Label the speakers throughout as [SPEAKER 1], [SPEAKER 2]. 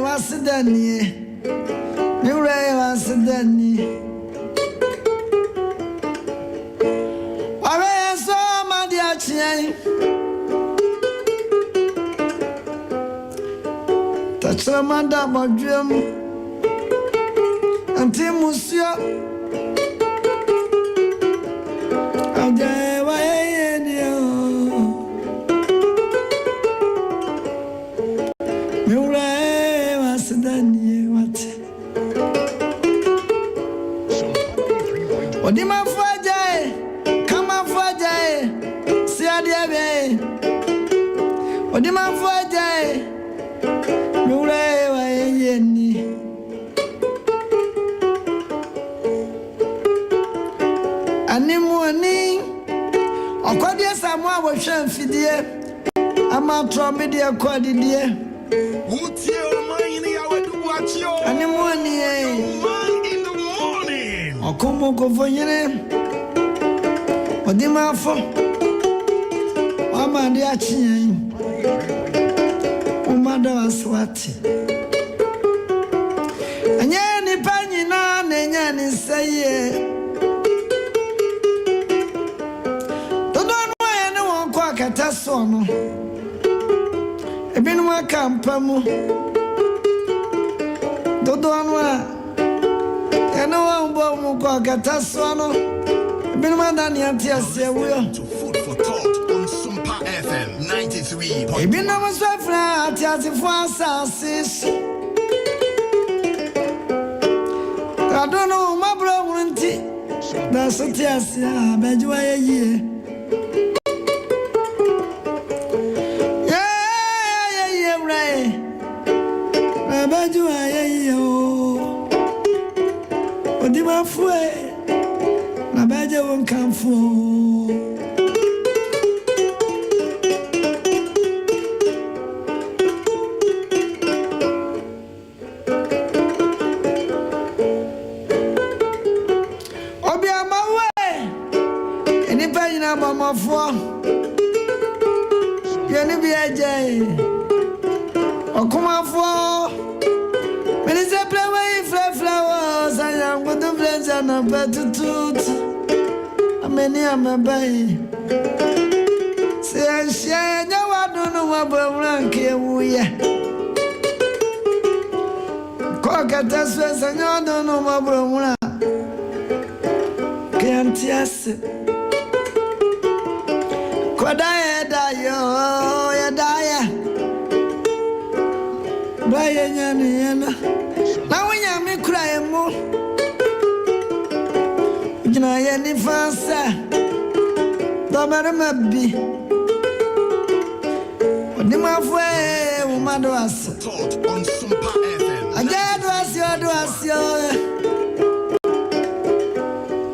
[SPEAKER 1] was Dani. You was Dani. I saw my dear Chien. Touch a man that my dream. Until Monsieur. Adea Akye Odima Fuajae, Kama Fuajae, Adea Akye. Odima Fuajae, Mure Wayeni. Animoni, Okwadia Samoa was shan fidie. Ama tromedia quadidie.
[SPEAKER 2] Wotie Omanhene Yaw do Boakye.
[SPEAKER 1] Animoni,
[SPEAKER 2] In the morning.
[SPEAKER 1] Okomo Govonyere. Odima Fo. Adea Akye. Umada Waswati. Anya ni panyi na nenya ni seye. Todo no ene won kwa kataso no. Ebinu akampa mu. Todo no ene won bo mu kwa kataso no. Ebinu madani atiase wuyo.
[SPEAKER 2] Food for thought on Sompa FM 93.
[SPEAKER 1] Ebinu maswafra atiase fu asase. I don't know my brother. That's what I say. Benjamin, yeah, right. Benjamin, what did my friend? My badger won't come for. Mama for Yenny be a jay. Oh, come on for when it's a play away flowers. I am with the blends and a better tooth. I mean, I'm a bay. Say, I share no, I don't know what rank here. Cock at us, and I don't know what brother. Can't yes. Kodaya dayo ya daya Baya nyani yana Na wanya mikura emu Ujina ya nifasa Dobare mabi Odima fwe umado asa
[SPEAKER 2] Thought on Sompa FM.
[SPEAKER 1] Ajadu asyo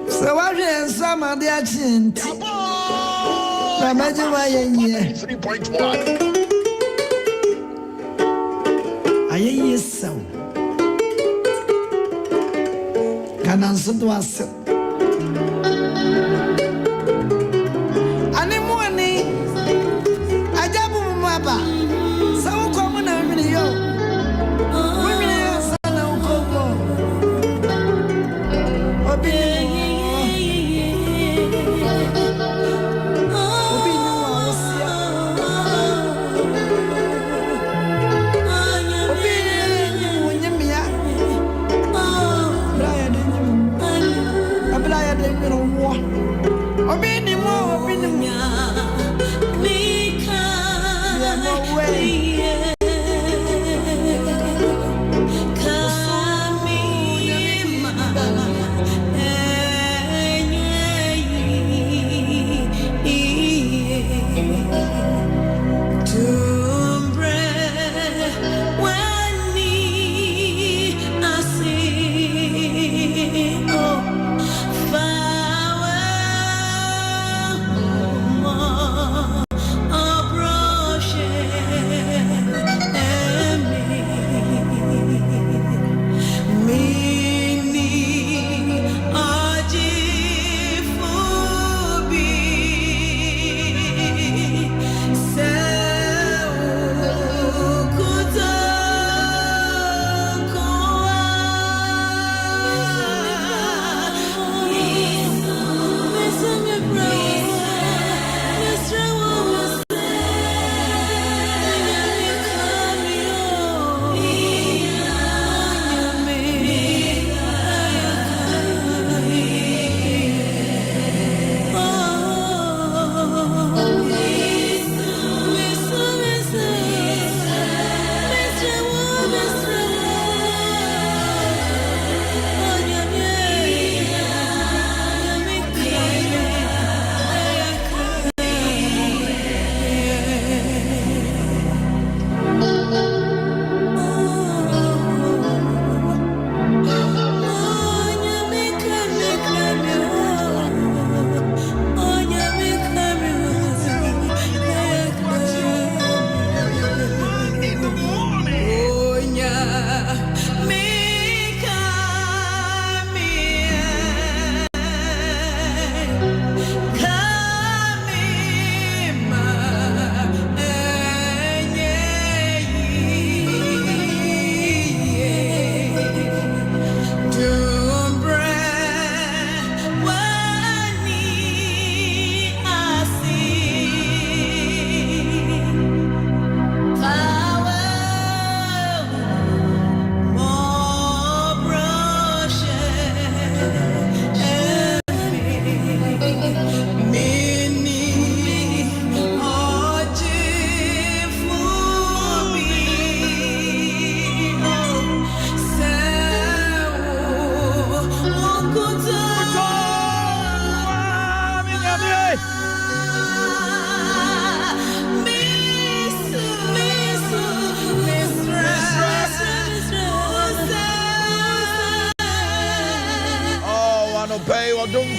[SPEAKER 1] Sawaje ensama Adea Akye Benjamin
[SPEAKER 2] 3.1.
[SPEAKER 1] Aye, so. Can answer to us. Animoni, Ajabu Maba, so common and yo. Women are son of Coco.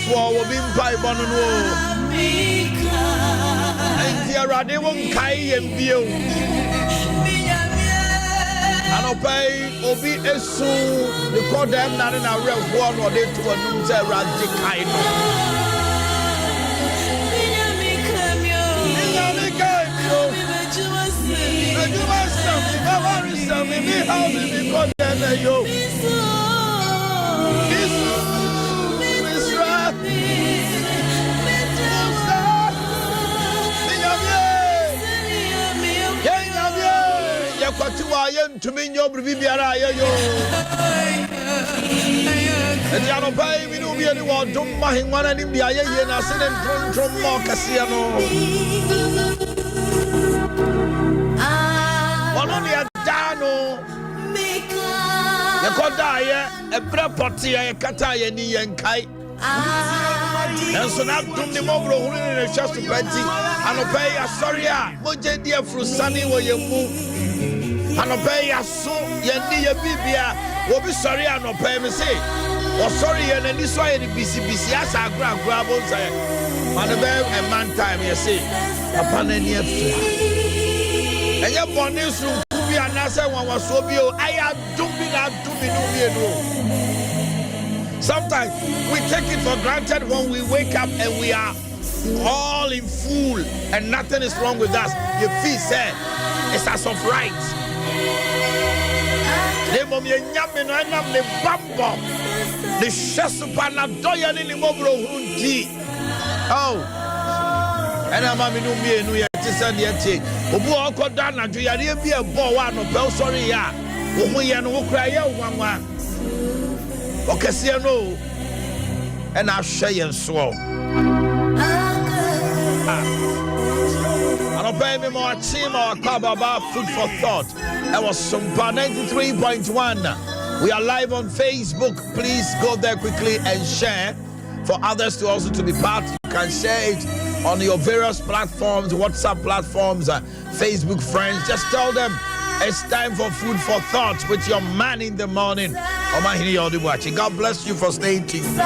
[SPEAKER 3] for will be by Bono. And the Rade won't Kai and Bio. And obey Obi Esu, the call them not in a real one or they to a new Radikaino. You must tell me, my worries tell me, how did you call them you? To me, your Bibiara, yo. And the other pay, we don't be anyone, don't mind one and in the Aya, and I send them from Marcasiano. One on the Adano. You could die, a property, a Kataya, and Kai. And so now, to the mobile, who is just 20, and obey a sorry, Moja dear Frusani, where you move. And obey us so, Yendi Bibia, will be sorry and obey me say. Or sorry, and then this way the BCBC as I grab on say. Man, a man time, you say, upon any of and your bonnets room, we are not saying one was so bio. I am doing that to me, no. Sometimes we take it for granted when we wake up and we are all in full and nothing is wrong with us. Your feet say it's as of right. The moment you know the bambo, the shasupana doya ni mobro hunti. Oh, and I'm a minumi no yet send yet. Obu okoda na dua de bi e bo wa no pe sorry ya. Wo ho ye no wo kra ye wanwa. Okese no. And I share yen so. I don't pay me more team or club about food for thought. That was Sompa 93.1. We are live on Facebook. Please go there quickly and share for others to also to be part. You can share it on your various platforms, WhatsApp platforms, Facebook friends. Just tell them it's time for food for thought with your man in the morning. Omanhene Yaw watching. God bless you for staying tuned.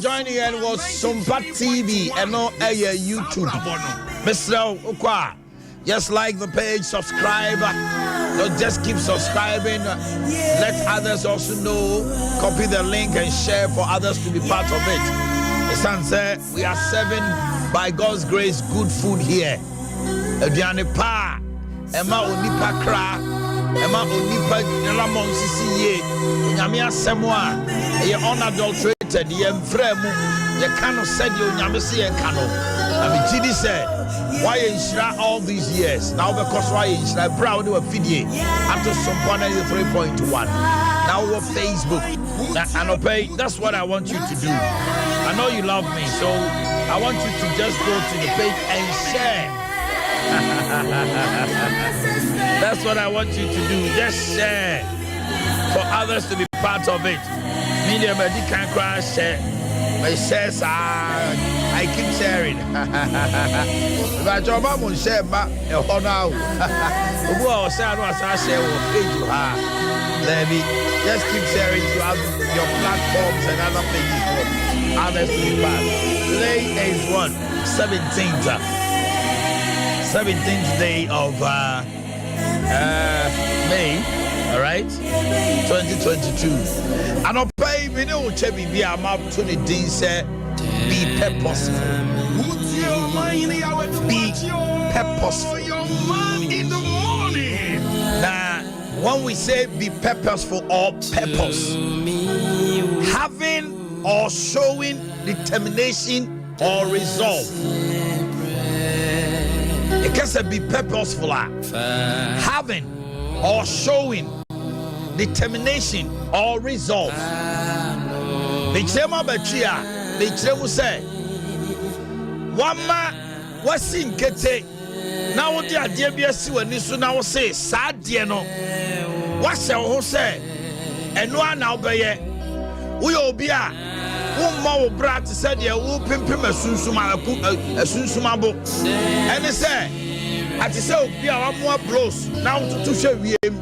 [SPEAKER 3] Joining in was Sompa TV and no YouTube. Mr. Ukwa, just like the page, subscribe. Don't just keep subscribing. Let others also know. Copy the link and share for others to be part of it. It's said we are serving by God's grace good food here. Ediane pa, Emma Onipa Kra, Emma Onipa Lamon Sisi, Nyamia Semwa, ye unadulterated. The Emfremu, you cannot send you Yamisi and Kano. I mean, Chidi said, why insure all these years? Now, because why insure Brown do a video after Sompa 93.1. Now, we're Facebook and obey. That's what I want you to do. I know you love me, so I want you to just go to the page and share. That's what I want you to do. Just share for others to be part of it. Media can't crash share. My shares I keep sharing. But your mom will share back a whole now. Who are sad was I share will pay to her. Let me just keep sharing to your platforms and other pages for others to be part. Today is what? 17th day of May. All right, 2022. And I'll pay me no chebi be a map to the day say be purposeful. Be purposeful. Now, when we say be purposeful or purpose, having or showing determination or resolve. It can say be purposeful, having or showing determination or resolve. The Chema Bachia, the Chemu say, one man was in Kete. Now, what the idea be a sewer, Nisu now say, Sad Diano. What's your who say? And one now by ye, we will be a wo brat said ye wo pimpim asunsumabo ene say ati say obi a wamo blows now to hwe wiem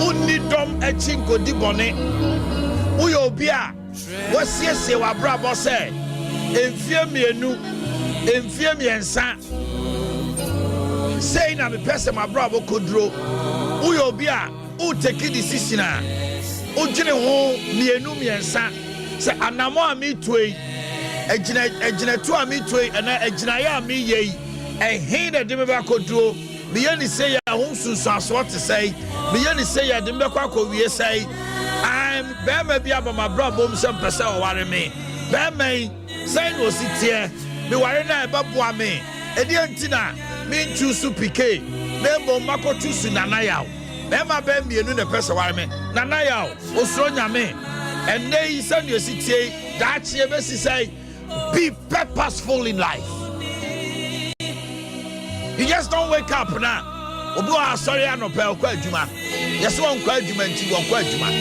[SPEAKER 3] uni dom echi nkodi bone wo ye obi a wasiesie wa brabo say emfie mienu emfie miensa say na me pese ma brabo kodro wo ye obi a o take decision a o gine ho mienu miensa say anamo ami toyi ejina to ami toyi na ejina ya ami yi ehin na de me ba kodro me ye ni say ya ho sunsu aso te say me ye ni say ya de me kwa kowie say I'm bema bi abama brabo msem pese o ware me bema say no sitie me ware na e babua me e de antina me nchusu pike me bo makotu su nana yaw bema be mienu ne pese ware me nana yaw osuro nyame and they send you sitie that ye be say be purposeful in life. You just don't wake up now. Obu a sorry anope okwa adwuma. Yes won kwa adwuma nti won kwa adwuma.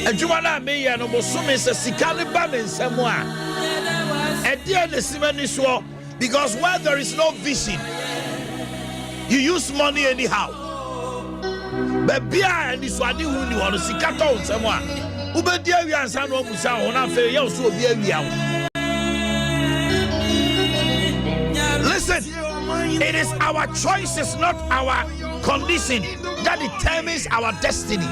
[SPEAKER 3] Adwuma na me ye no bosome se sika ne ba ne nsam a. Ede ne simani so because where there is no vision you use money anyhow. But bia ani so ade hu ni wono sika to nsam a. Ubedi awia ansa no omusa ho na fe ye so obi awia ho. Listen, it is our choices, not our condition, that determines our destiny.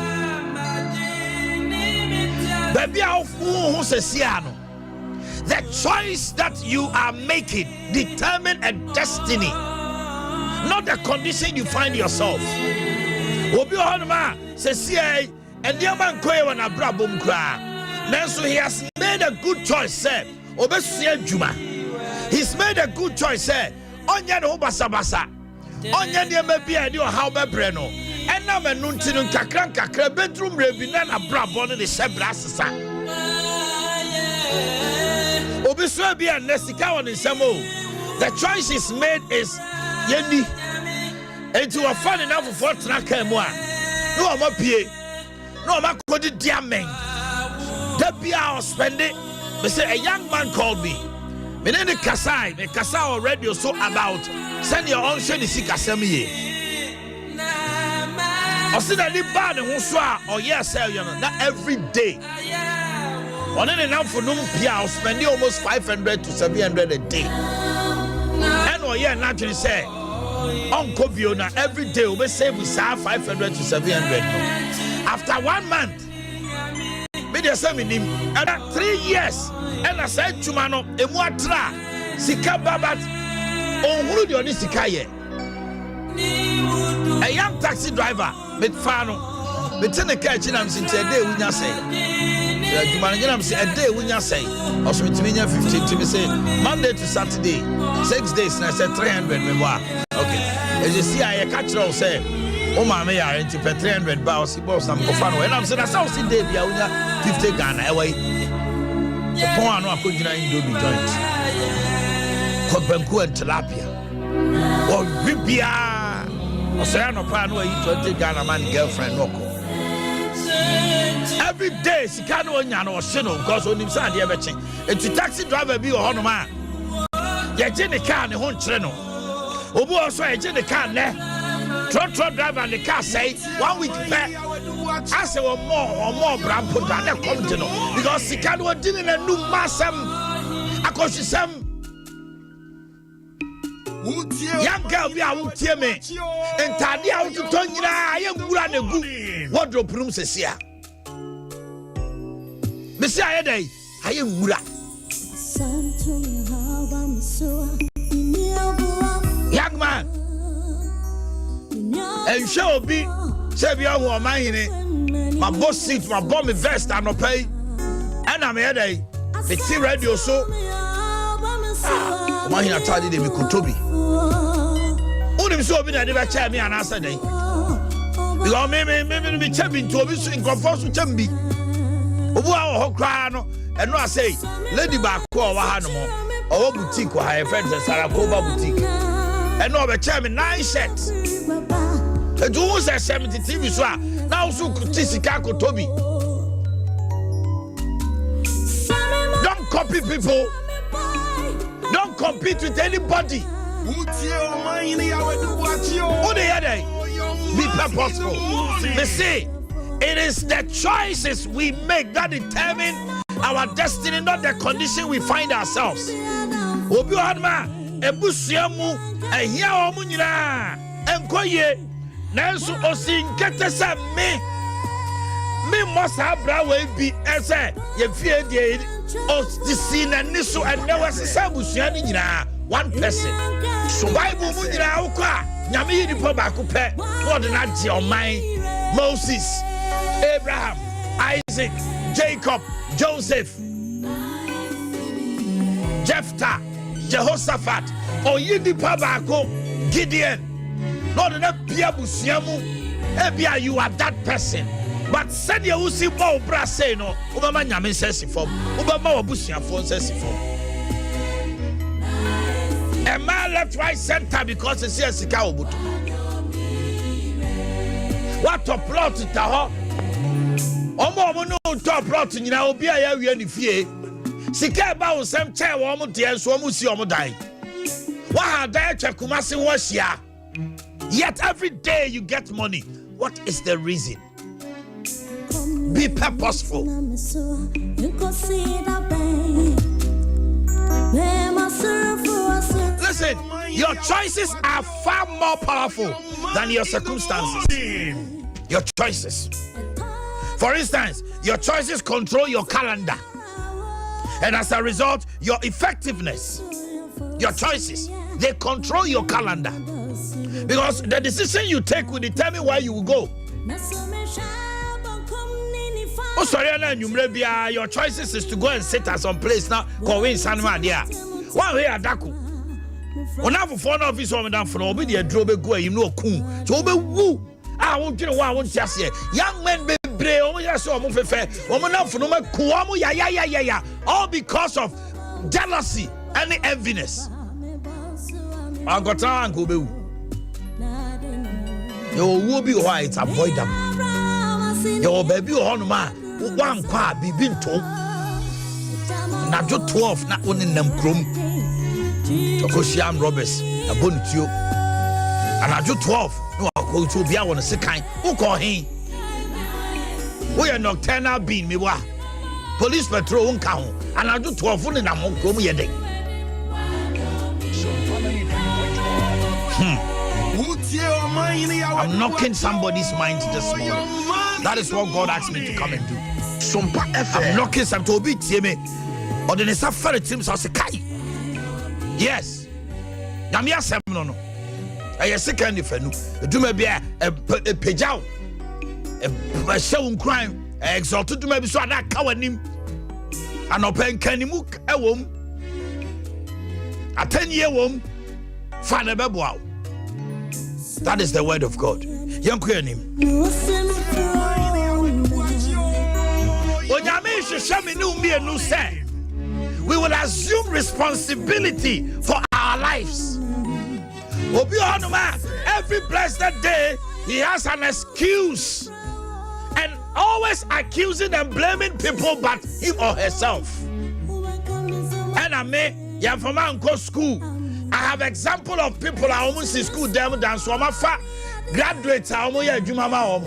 [SPEAKER 3] The choice that you are making determines a destiny, not the condition you find yourself. He has made a good choice, sir. He's made a good choice, sir. Onya no basa onya ne mabi ani o how be breno ena manunti no kakra bedroom rebi na na brabo no de sebra sesa obi so bi an sika won nsamo. The choice is made is yeni enti wa fan enough for traka mu a no o mapie no o makodi diamond that be our spending. They say a young man called me. Me ne kasai me kasa already so about send your own sheni sika semiye osina ni ba ne ho so a o yes sell you na every day on any now for no pia spending almost 500 to 700 a day and o yeah naturally say on kobio na every day we save we 500 to 700 after 1 month me dey say me nim and 3 years. And I said, Chumano, Emuatra, Sika Babat, Onhuru de Oni Sika ye. A young taxi driver, with Fano, with ten a catch in Amsin a day, we not say. Jumanam say a day, we not say. Also, with me 15 to me say Monday to Saturday, 6 days, and I said 300 memoir. Okay. As you see, I catch all say, oh, my mayor, and to pay 300 bows, he bought some Kofano, and I'm saying, I saw in day, 50 Ghana away. The point I could not do the joint. Kobenku and tilapia. Or Bibia. Or Sayano Pano, you 20 Ghana man girlfriend. Every day, Sikano and Yano or Sino, because on him side, you're betting. It's a taxi driver be a honor man. You're in the car and the whole treno. Obu also a in the car there. Truck driver and the car say 1 week back. I say more brand put down that come to know because Sikano didn't a new massam. I cause you some young girl be out here me and Tadi out to turn you. I am good and good. What do you say here? Monsieur Ede, I am good. Young man, and shall be. Say we are Omanhene, my boss seat, my bomb vest, and no pay. And I'm here, the T radio so. Omanhene told you me kutobi. Only so be that never tell me an answer day. Because maybe be champion to be in conform to chambi. Obu a ho cry no, and no I say, Lady Back call Wahanamo, or boutique or her friends at Sarakoba boutique. And no be chairman 9 shirts. The Jews are 70 TV now so Tisika Toby. copy people. Don't compete with anybody. Who the other? Be purposeful. They say it is the choices we make that determine our destiny, not the condition we find ourselves. Obi Hadma, Ebusiamu, Ehia Omunyina, Enkoye, Nansu Osinkete sa me must have brawe be as a Yefie de Ostisina Nisu and never Sabusiani nyina, one person. So Bible Munyina Ukwa, Nyami di po baako pe, more than that your mind. Moses, Abraham, Isaac, Jacob, Joseph, Jephthah, Jehoshaphat, Oyidi Pabako, Gideon. Lord, that you are that person. But said you see Bo Brase no, Ubama Yamin says for Ubama Busia phone says for. A man left right center because it's here Sika Ubutu. What to plot to Taho? Omo no to plot in now be a year in fear. Sika about some chair woman dear so musi omo die. What had that Kumasi was here? Yet every day you get money. What is the reason? Be purposeful. Listen, your choices are far more powerful than your circumstances. Your choices. For instance, your choices control your calendar. And as a result, your effectiveness. Your choices, they control your calendar. Because the decision you take will determine where you will go. Oh, sorry, your choices is to go and sit at some place now. Go in Sanma there. One way at Daku. When I have a phone office on down for Obi, the drobe go, you know, cool. So, woo. I won't get one, I won't just say. Young men be brave, oh, yes, so move fair. Woman up for no more cool, yeah. All because of jealousy and enviness. I got time, go be. Your will be white, avoid them. Your baby on man, one car be been told. Now, 12, not one in them chrome. Okosiam Roberts, a bonitio. And I do 12. No, I'll go to be I want to say kind. Who call him? We are nocturnal being me. Police patrol won't count. And I do 12 in a month. Come here. I'm knocking somebody's mind this morning. That is what God asked me to come and do. Sompa FM. I'm knocking some to be me. Or the Nesafari teams are say. Yes. Namia Semino. I second if I do maybe a page out. A show crime. Exalted to maybe so that cowanim. An open canimuk a womb. A 10-year womb. Find a bebo. That is the word of God. Young Quenim. We will assume responsibility for our lives. Every blessed day, he has an excuse and always accusing and blaming people but him or herself. And I may, from uncle school. I have example of people I almost in school them dance so my graduates I almost jumama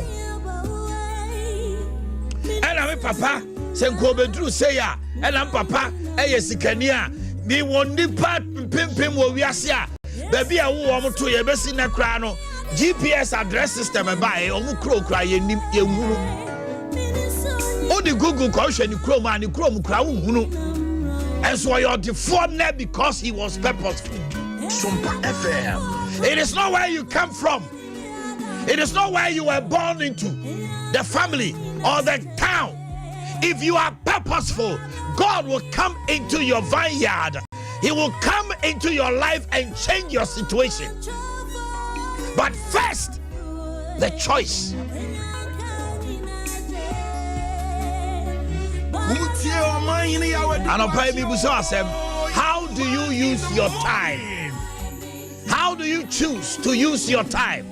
[SPEAKER 3] and I'm papa senko bedru say ya and I'm papa sikania me won the part pimpim wo wiase a baby a wo omo to ye besi na kra no GPS address system e ba e omo kra ye nim ye hunu o di Google ko hwe ni kro ma ni kra wo hunu and so you're the foreigner because he was purposeful. Sompa FM. It is not where you come from. It is not where you were born into, the family or the town. If you are purposeful, God will come into your vineyard. He will come into your life and change your situation. But first, the choice. How do you use your time? How do you choose to use your time?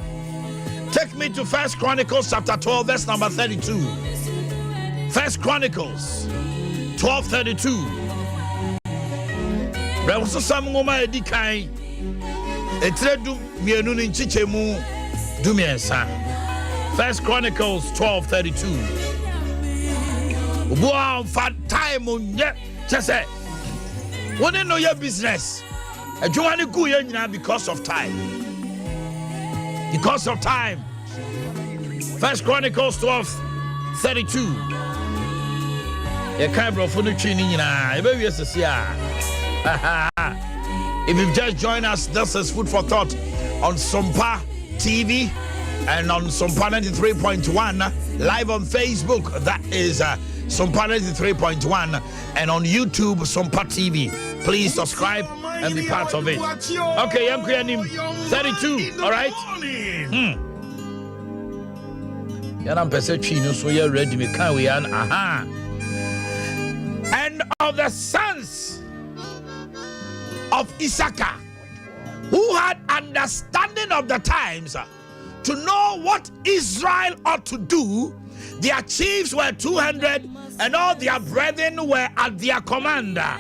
[SPEAKER 3] Take me to 1 Chronicles chapter 12, verse number 32. 1 Chronicles 12:32. Brewso sam ngoma edikan. Etredu mienu ni nchichemu dumiensa. First Chronicles 12:32. Wow, for time on just say. When you know your business, a Joanny Guya because of time. Because of time. First Chronicles 12:32. You can't bro for the training. If you've just joined us, this is Food for Thought on Sompa TV and on Sompa 93.1 live on Facebook. That is Sompa 93.1 and on YouTube Sompa TV. Please subscribe and be part of it. Okay, I'm creating 32. All right. I'm so you're ready. We can't we aha. And of the sons of Issachar, who had understanding of the times to know what Israel ought to do, their chiefs were 200 and all their brethren were at their commander.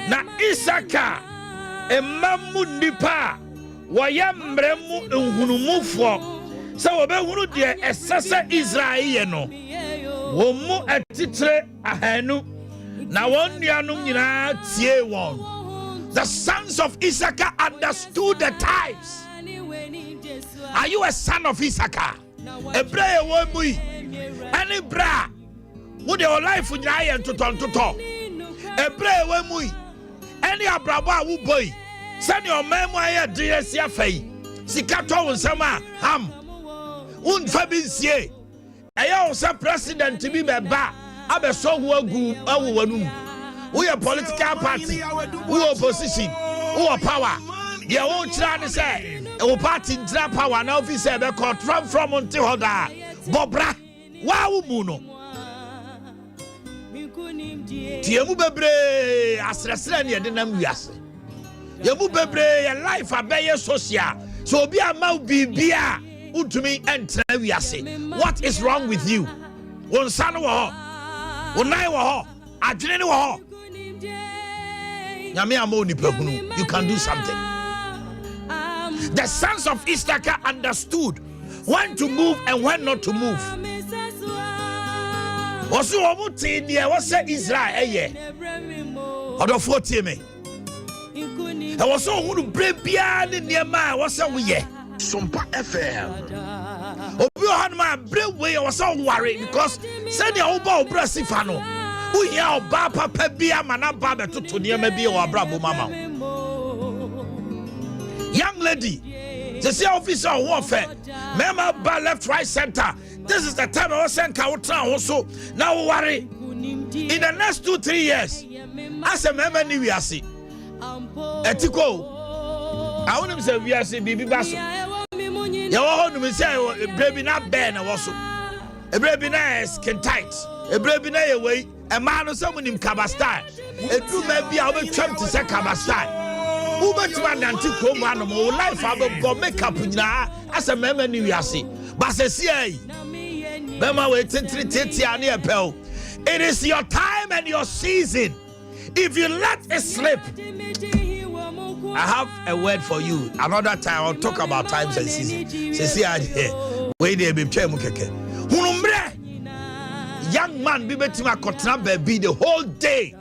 [SPEAKER 3] Na Issachar emamu nipa wayamremu nhunumufo so obehunu de esese Israel no womu atitre ahanu na wonnuanum nyina tie won. The sons of Issachar understood the times. Are you a son of Issachar? Ebra womui ani bra wo de life nyina to ebra womui any abraba wo boy send your memo aye DS afai sika to wonsama ham un fabinsie aye o sa president bi beba abeso ho agu awowanum we a political party we opposition we power ye won kira ne say e party ndra power na officer be control from until hoda bobra wa wo mu no Tiemu bebre asresre ne de nam wiase. Yemu bebre ya life abeye social. So obi ama bibia utumi entra wiase. What is wrong with you? Won san wo ho. Wonai wo ho. Adwene ne wo ho. Nyame ama oni pahunu. You can do something. The sons of Issachar understood when to move and when not to move. Was you almost in the Israel? Or 40 me. I was so who brave beyond in near my was so we
[SPEAKER 2] Sompa FM.
[SPEAKER 3] Oh, you had my brave way. I was so worried because send your old ball brassifano. Who ya Bapa Pebia Manababa to near maybe or Bravo Mama. Young lady, the sea officer warfare. Member bar left, right, center. This is the time I was saying Kautra also. Now worry. In the next 2-3 years, as a member we are see. Etiko. I want to say we are see Bibi Basso. You want to say baby not Ben also. A baby na skin tight. A baby na away. A man or someone in Kabastai. A true maybe I will try to say Kabastai. Who much man anti-co man more life I will make up as a member we are see. But say it is your time and your season. If you let it slip, I have a word for you. Another time I'll talk about times and seasons. Wait there, young man be betima kotra baby the whole day.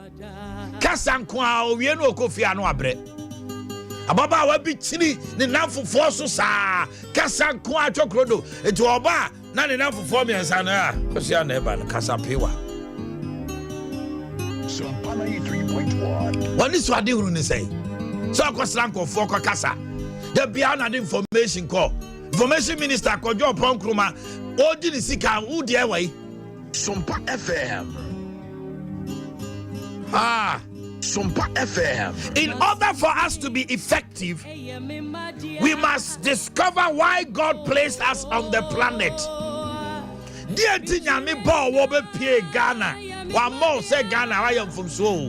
[SPEAKER 3] Kasankwa we no kofi anu abre. Ababa wa bi chini ne namfo so sa kasankwa atwokrodo etu oba na ne namfo fo mi ansa na kosi ana eba no kasapewa.
[SPEAKER 2] Sompa 93.1.
[SPEAKER 3] What is what you ne say? So akosranko fo ko kasa. The bia na the information call. Information minister Kojo Ponkruma odi ni sika wo de wai.
[SPEAKER 2] Sompa FM. Sompa FM.
[SPEAKER 3] In order for us to be effective, we must discover why God placed us on the planet. Dear Tinyami Bo Wobe Pie Ghana. One more say Ghana, I am from so.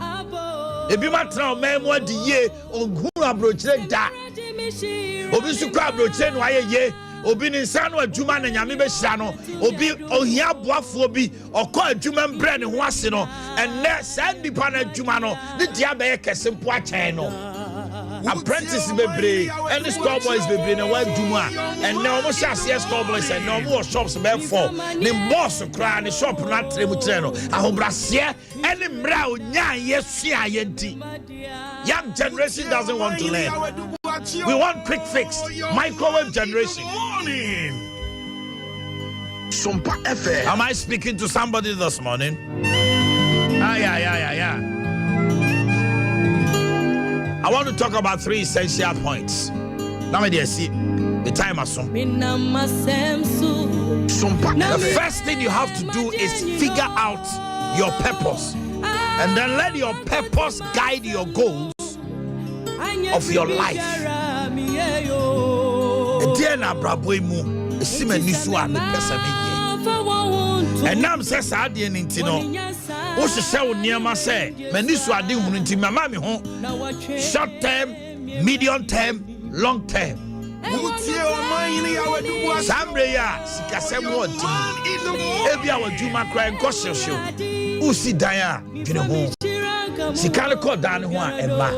[SPEAKER 3] If you matter memo the year on Gura Broche da. Obisukwa Broche no ye obi ni nsa no adwuma na nyame be hira no obi ohia boafo bi okọ adwuma mbre ne ho ase no enne sa nipa na adwuma no ne dia be kese mpo achen no apprentice bebre and the store boys bebre na wa adwuma enne omo sha se store boys and no more shops be for ne boss kra ne shop na tremu kire no ahobrase ene mra onya yesua yenti. Young generation doesn't want to learn. We want quick fix. Microwave generation.
[SPEAKER 2] Sompa FM.
[SPEAKER 3] Am I speaking to somebody this morning? Yeah. I want to talk about 3 essential points. Now, me see the time has come. The first thing you have to do is figure out your purpose, and then let your purpose guide your goals of your life. And now I'm saying, I didn't know. What's the show near my say? Menisu adi hunti mama mi ho. Short term, medium term, long term. Sambre ya sikasem wodi. Ebi awo juma kra nko shosho. Usi daya dwene ho. Sikale ko dan ho a emma.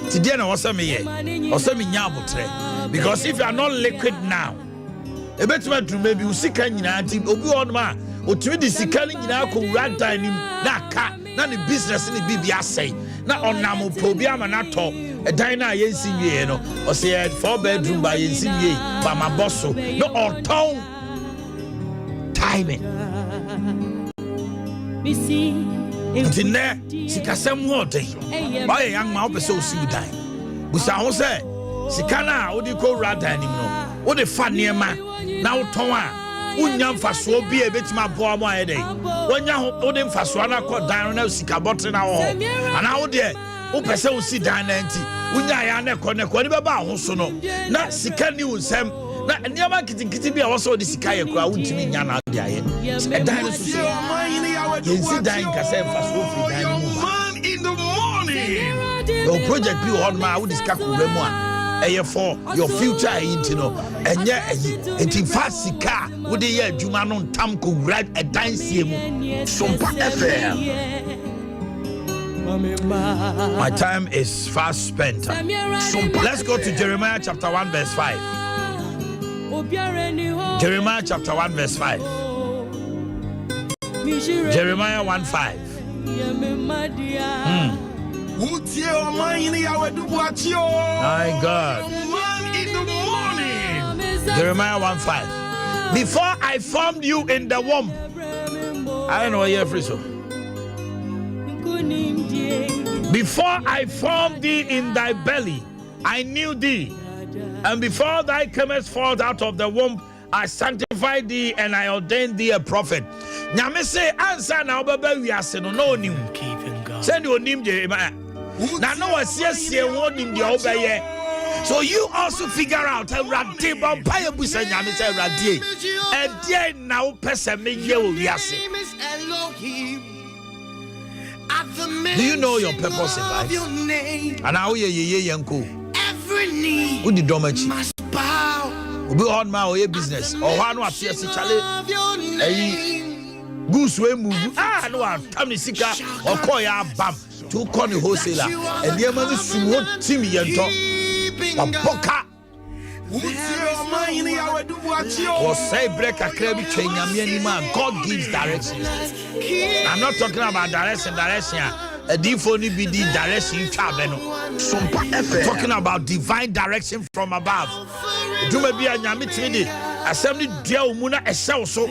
[SPEAKER 3] Today na wasa me ye. Wasa me nya abotre. Because if you are not liquid now, ebetuma drume bi usika nyina anti obi onma otumi di sika ni nyina ko wura dan nim na aka na ne business ni bibia sei na onam probi ama na to edan na yensi wie no o say 4 bedroom ba yensi wie ba ma bosso no orton timing Ntine sikasem ho dey ba ye yang ma opese osi dan busa ho say sika na odi ko wura dan nim no wo de fa niema na woton a unya mfaso bi e betima boa mo ayede wonya wo de mfaso na ko dan na sika botre na wo ana wo de wo pese wo si dan na nti unya ya na ko ne be ba ho so no na sika ni unsem na niama kitikiti bi a wo so de sika ye kura wuntimi nya na de aye e dan so so ye si dan ka se mfaso fi dan mu
[SPEAKER 2] in the morning
[SPEAKER 3] no project bi on ma wo de sika ko re mu a for your future intino and yeah fasika would the year Jumanon Tamko write a dance Sompa FM. My time is fast spent. Let's go to Jeremiah chapter 1 verse 5. Jeremiah chapter 1 verse 5. Jeremiah 1:5. My God.
[SPEAKER 2] In the morning.
[SPEAKER 3] Jeremiah 1:5. Before I formed you in the womb. I don't know what you're free so. Before I formed thee in thy belly, I knew thee. And before thou camest forth out of the womb, I sanctified thee and I ordained thee a prophet. Nyame say answer now baba we are saying no nim. Send your name Jeremiah. Now no one says one in the obey. So you also figure out a radi vampire bus and Nyame say radi. And then now person me ye we are saying. Do you know your purpose in life? And how ye yanko?
[SPEAKER 2] Every knee
[SPEAKER 3] who did domachi?
[SPEAKER 2] must bow.
[SPEAKER 3] Obi on my way business or one who appears to chale. Goose way move. No one come sika or call ya bam to call the wholesaler. And the man is sumo Timmy and talk. A boca. Or say break a crabby chain. God gives directions. I'm not talking about direction. A different BD direction. Talking about divine direction from above. Do maybe a Yamit assembly deal muna a cell so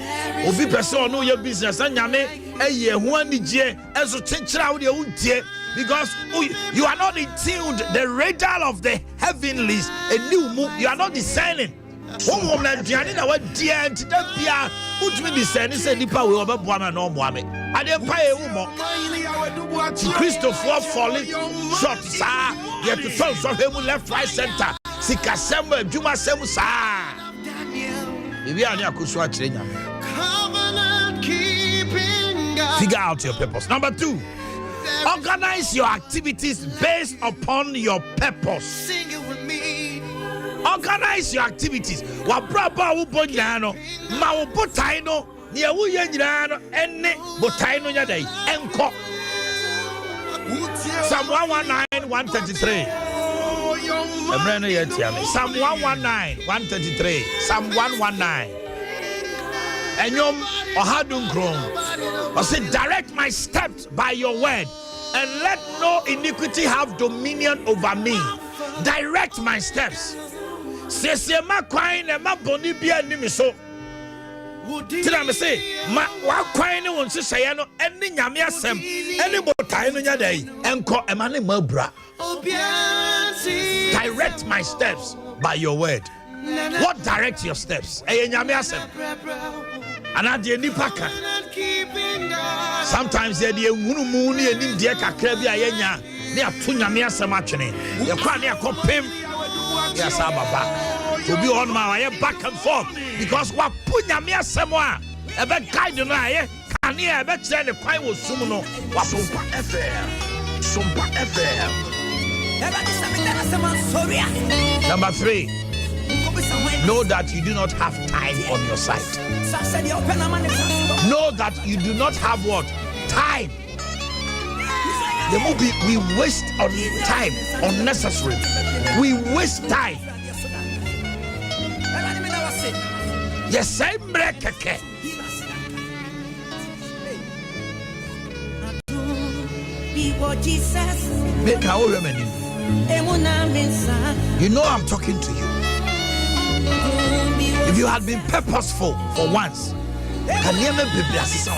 [SPEAKER 3] obi person know your business and Yame a year one year as a teacher out your own dear because you are not in tuned the radar of the heavenlies a new move you are not discerning. One woman Diana our dear and Tibia which mean discerning said the power of a woman or woman. I didn't pay a woman. Christopher falling short, sir. You have to tell from him left, right, center. Sika Samuel, Juma Samu, sir. Figure out your purpose. Number 2, organize your activities based upon your purpose. organize your activities. Wa braba wo bonyano, ma wo botai no, ne wo ye nyina no enne botai no nya dai enko. Psalm 119 133. Psalm 119 133. Psalm 119. Enyom ohadun krom. I say, direct my steps by your word, and let no iniquity have dominion over me. Direct my steps. Sese ma kwai na ma boni bia ni mi so. Tira me say, ma wa kwai ni won seseye no eni nyame asem, eni botai no nya dai, enko e ma ne mabra. Direct my steps by your word. What directs your steps? E nyame asem. Anadie nipa ka. Sometimes they hunu mu ni enim de kakra bi ayenya ne ato nyame asem atwene. Ye kwa ne akopem. Yes, Ababa. To be on my back and forth because what put nyame asem a ebe guide no aye kan e ebe kire ne kwan wo sum no wa Sompa FM. Sompa FM. Number 3. Know that you do not have time on your side. Know that you do not have what? Time. The movie, we waste on time unnecessary. We waste time. Yes, same keke. Make our women. You know I'm talking to you. If you had been purposeful for once, can you never be blessed?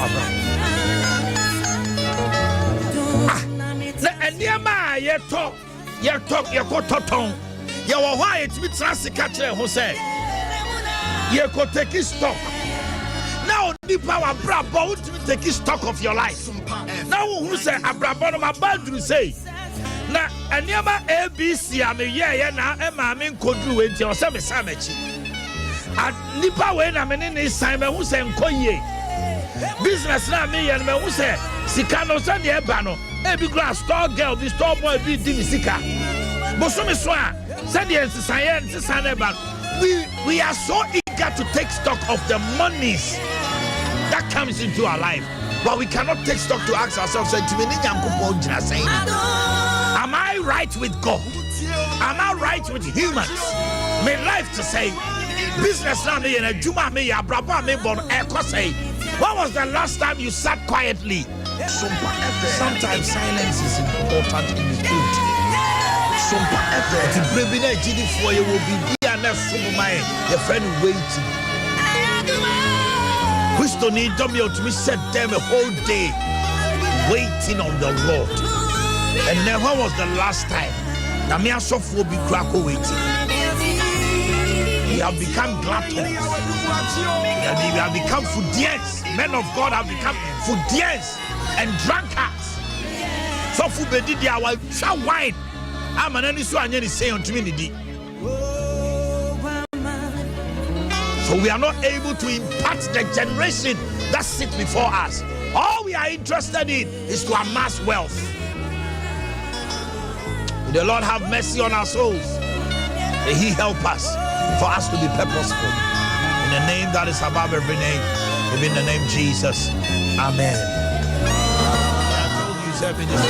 [SPEAKER 3] And dear ma, you talk, you go to you were why it's with Sassicatcher who said, you could take his stock. Now, the power brabo to take his stock of your life. Now, who say, Abrabon, my bad to say. Now, and never ABC, I'm a year now, and my men could do it your summer sandwich. At Nipa when I'm in this time, I was saying, Koye. Business now, me and me who say, Sikano Sandy Ebano, every glass store girl, this store boy be Dimisika. Bosumi Swan, Sandy and Science, Saneban. We are so eager to take stock of the monies that comes into our life, but we cannot take stock to ask ourselves, am I right with God? Am I right with humans? May life to say, business now me and Juma me ya braba me bon say. When was the last time you sat quietly? Sometimes silence is important in the truth. Sompa FM. The baby na jidi for you will be here next my your friend waiting. Christo need to me set them a whole day waiting on the Lord. And then when was the last time? Now me so will be crackle waiting. We have become gluttons. We have become foodiers. Men of God have become foodiers and drunkards. So food be dia wa sha wine. Amanani so anyani say unto me nidi. So we are not able to impart the generation that sits before us. All we are interested in is to amass wealth. May the Lord have mercy on our souls. May He help us for us to be purposeful. In the name that is above every name, in the name Jesus. Amen. I told you something just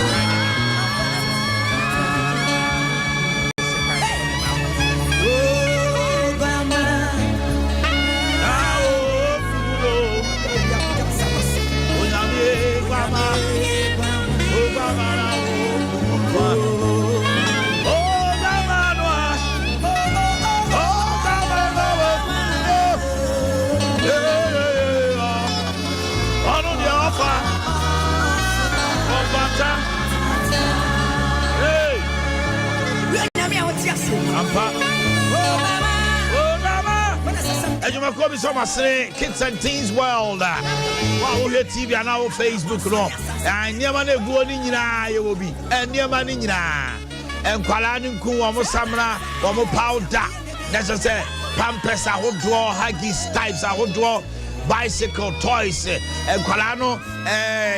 [SPEAKER 3] Kids and Teens World. Wow, here TV and our Facebook. No, and Yamane Guani, you will be, and Yamanina, and Kwalaninku, Wamosamra, Wamo Powder. That's a say, Pampers, I would draw, Huggies, types, I would draw, bicycle, toys, and Kwalano,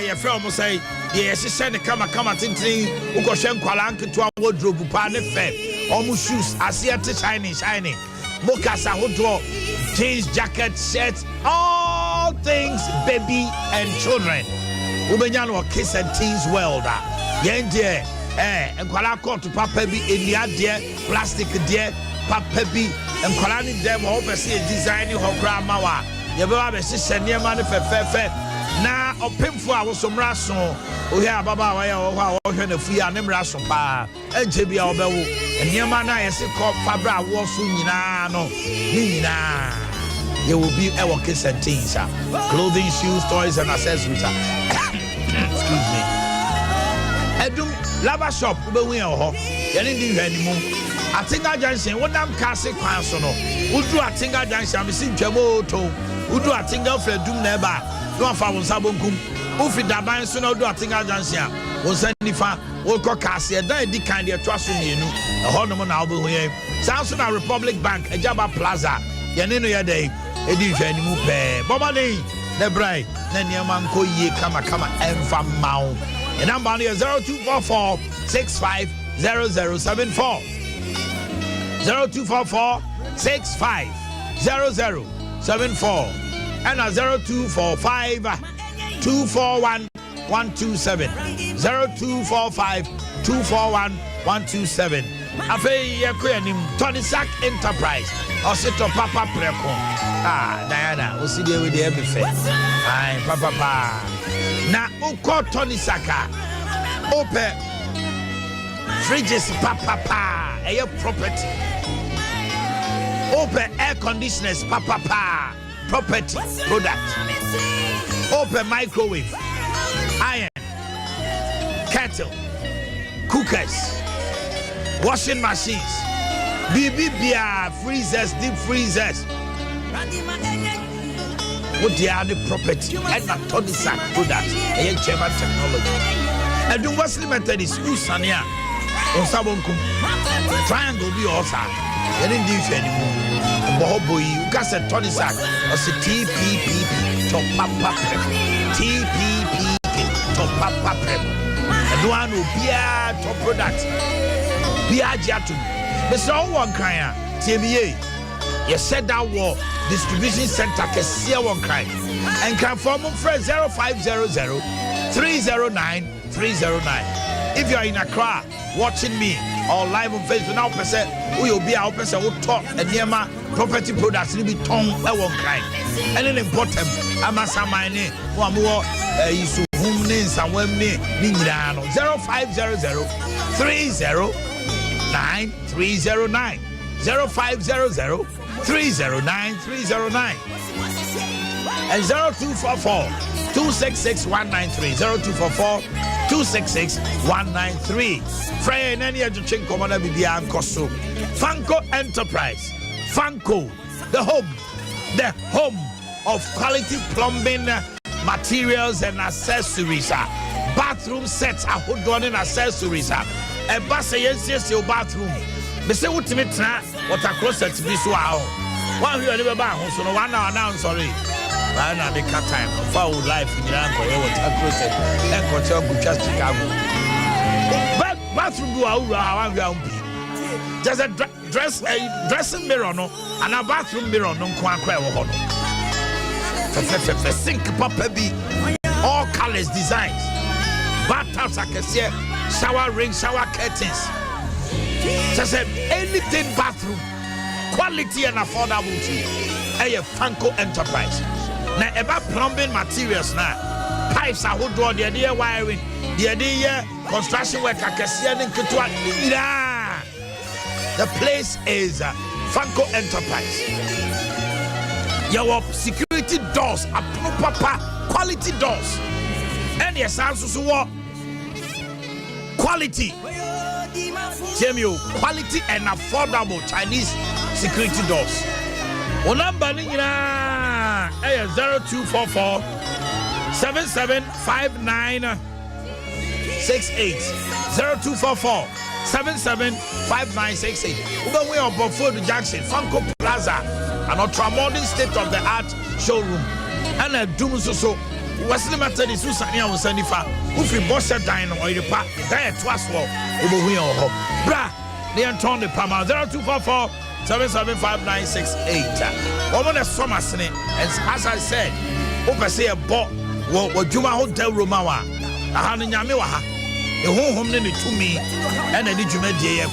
[SPEAKER 3] your friend will say, yes, she said, come, Tintin, Ukoshen Kwalanka to our wardrobe, Pane Fed. almost shoes, asiate shiny, moccasins, hoodoo, jeans, jackets, shirts, all things baby and children. Ubenyano or kiss and teens world. Yende, and kwala to papa be in the plastic dear, papa be, and kwalani dem hope see designing her grandma. Yabba be sister near man fe. Na opemfo a wo somra so o hia baba wa ya wo hwe na fu ya ne mra so pa enje bia obewo eniema na yesi ko fabra wo so nyina no nyina ye will be e work sentence clothing, shoes, toys and accessories. Excuse me. Edum lava shop ubewu e ho ye ne di hwani mu Atinga Junction wodam kase kwan so no udu Atinga Junction me si ntwamo to udu Atinga fredum na eba no afa won sabonkum ufi daban so na do Atinga Junction won sanifa wo ko kase da edi kan de to aso mienu e ho no na obo hoye Samson Republic Bank Ejaba Plaza ye ne no ye dey edi hwani mu pe bomani the bride na niam nko yie kama emfa mawo the number is 0244 650074 0244 650074 and 0245 241 127 0245 241 127. Afe yekoyanim Tony Sack Enterprise osito papa preko Diana oside we dey be fe ai papa na uko Tony Saka ope fridges papa eye property open air conditioners papa property product open microwave iron kettle cookers washing machines BBBR freezers deep freezers what they are the property and not Tony Sack product and German technology and do what's limited is Usania on Sabonkum triangle be also and in this anymore Bohoboy you got a Tony Sack or say TPP to papa TPP to papa and one will be a top product be a jatum but so one cry TBA you said that war distribution center can see one cry and can form for 0500 309 309 if you are in Accra watching me or live on Facebook now person who will be our person who talk and near my property products will be tongue one cry and then important amasa mine one more is whom names and women 0500 309 309 0500 309 309 and 0244 266 193 0244 266 193. Frey and any education commander Bibia and Koso. Fanco Enterprise. Fanco, the home of quality plumbing materials and accessories. Bathroom sets are hoodoo and accessories. A bus yes your bathroom. They say what to me what a closet to be so out. One who never buy so no 1 hour now, sorry. I know make time for life in Iran for what a closet and control good just Chicago. But bathroom do our just a dressing mirror no and a bathroom mirror no kwa kwa sink papa be all colors designs bathtubs I can see shower ring shower curtains just anything bathroom quality and affordable to a Fanco Enterprise. Now about plumbing materials now pipes are who draw the idea wiring the idea construction work I can see the place is Fanco Enterprise. Your security doors are proper quality doors and yes also what quality quality and affordable Chinese security doors. On number 0244 775968 0244 775968. Over way of Buffalo Jackson, Fanco Plaza, an ultra modern state of the art showroom, and a doom so. Wesley Methodist Susania was sending for Ufi Bosha Dine or the park, there twice walk over here. Bra, Near Tony Pama 0244 775 Woman is summer snake, and as I said, Opa say a bot what Juma Hotel Romawa. A hand in Yamiwaha, a home in it to me, and a Juma Diego.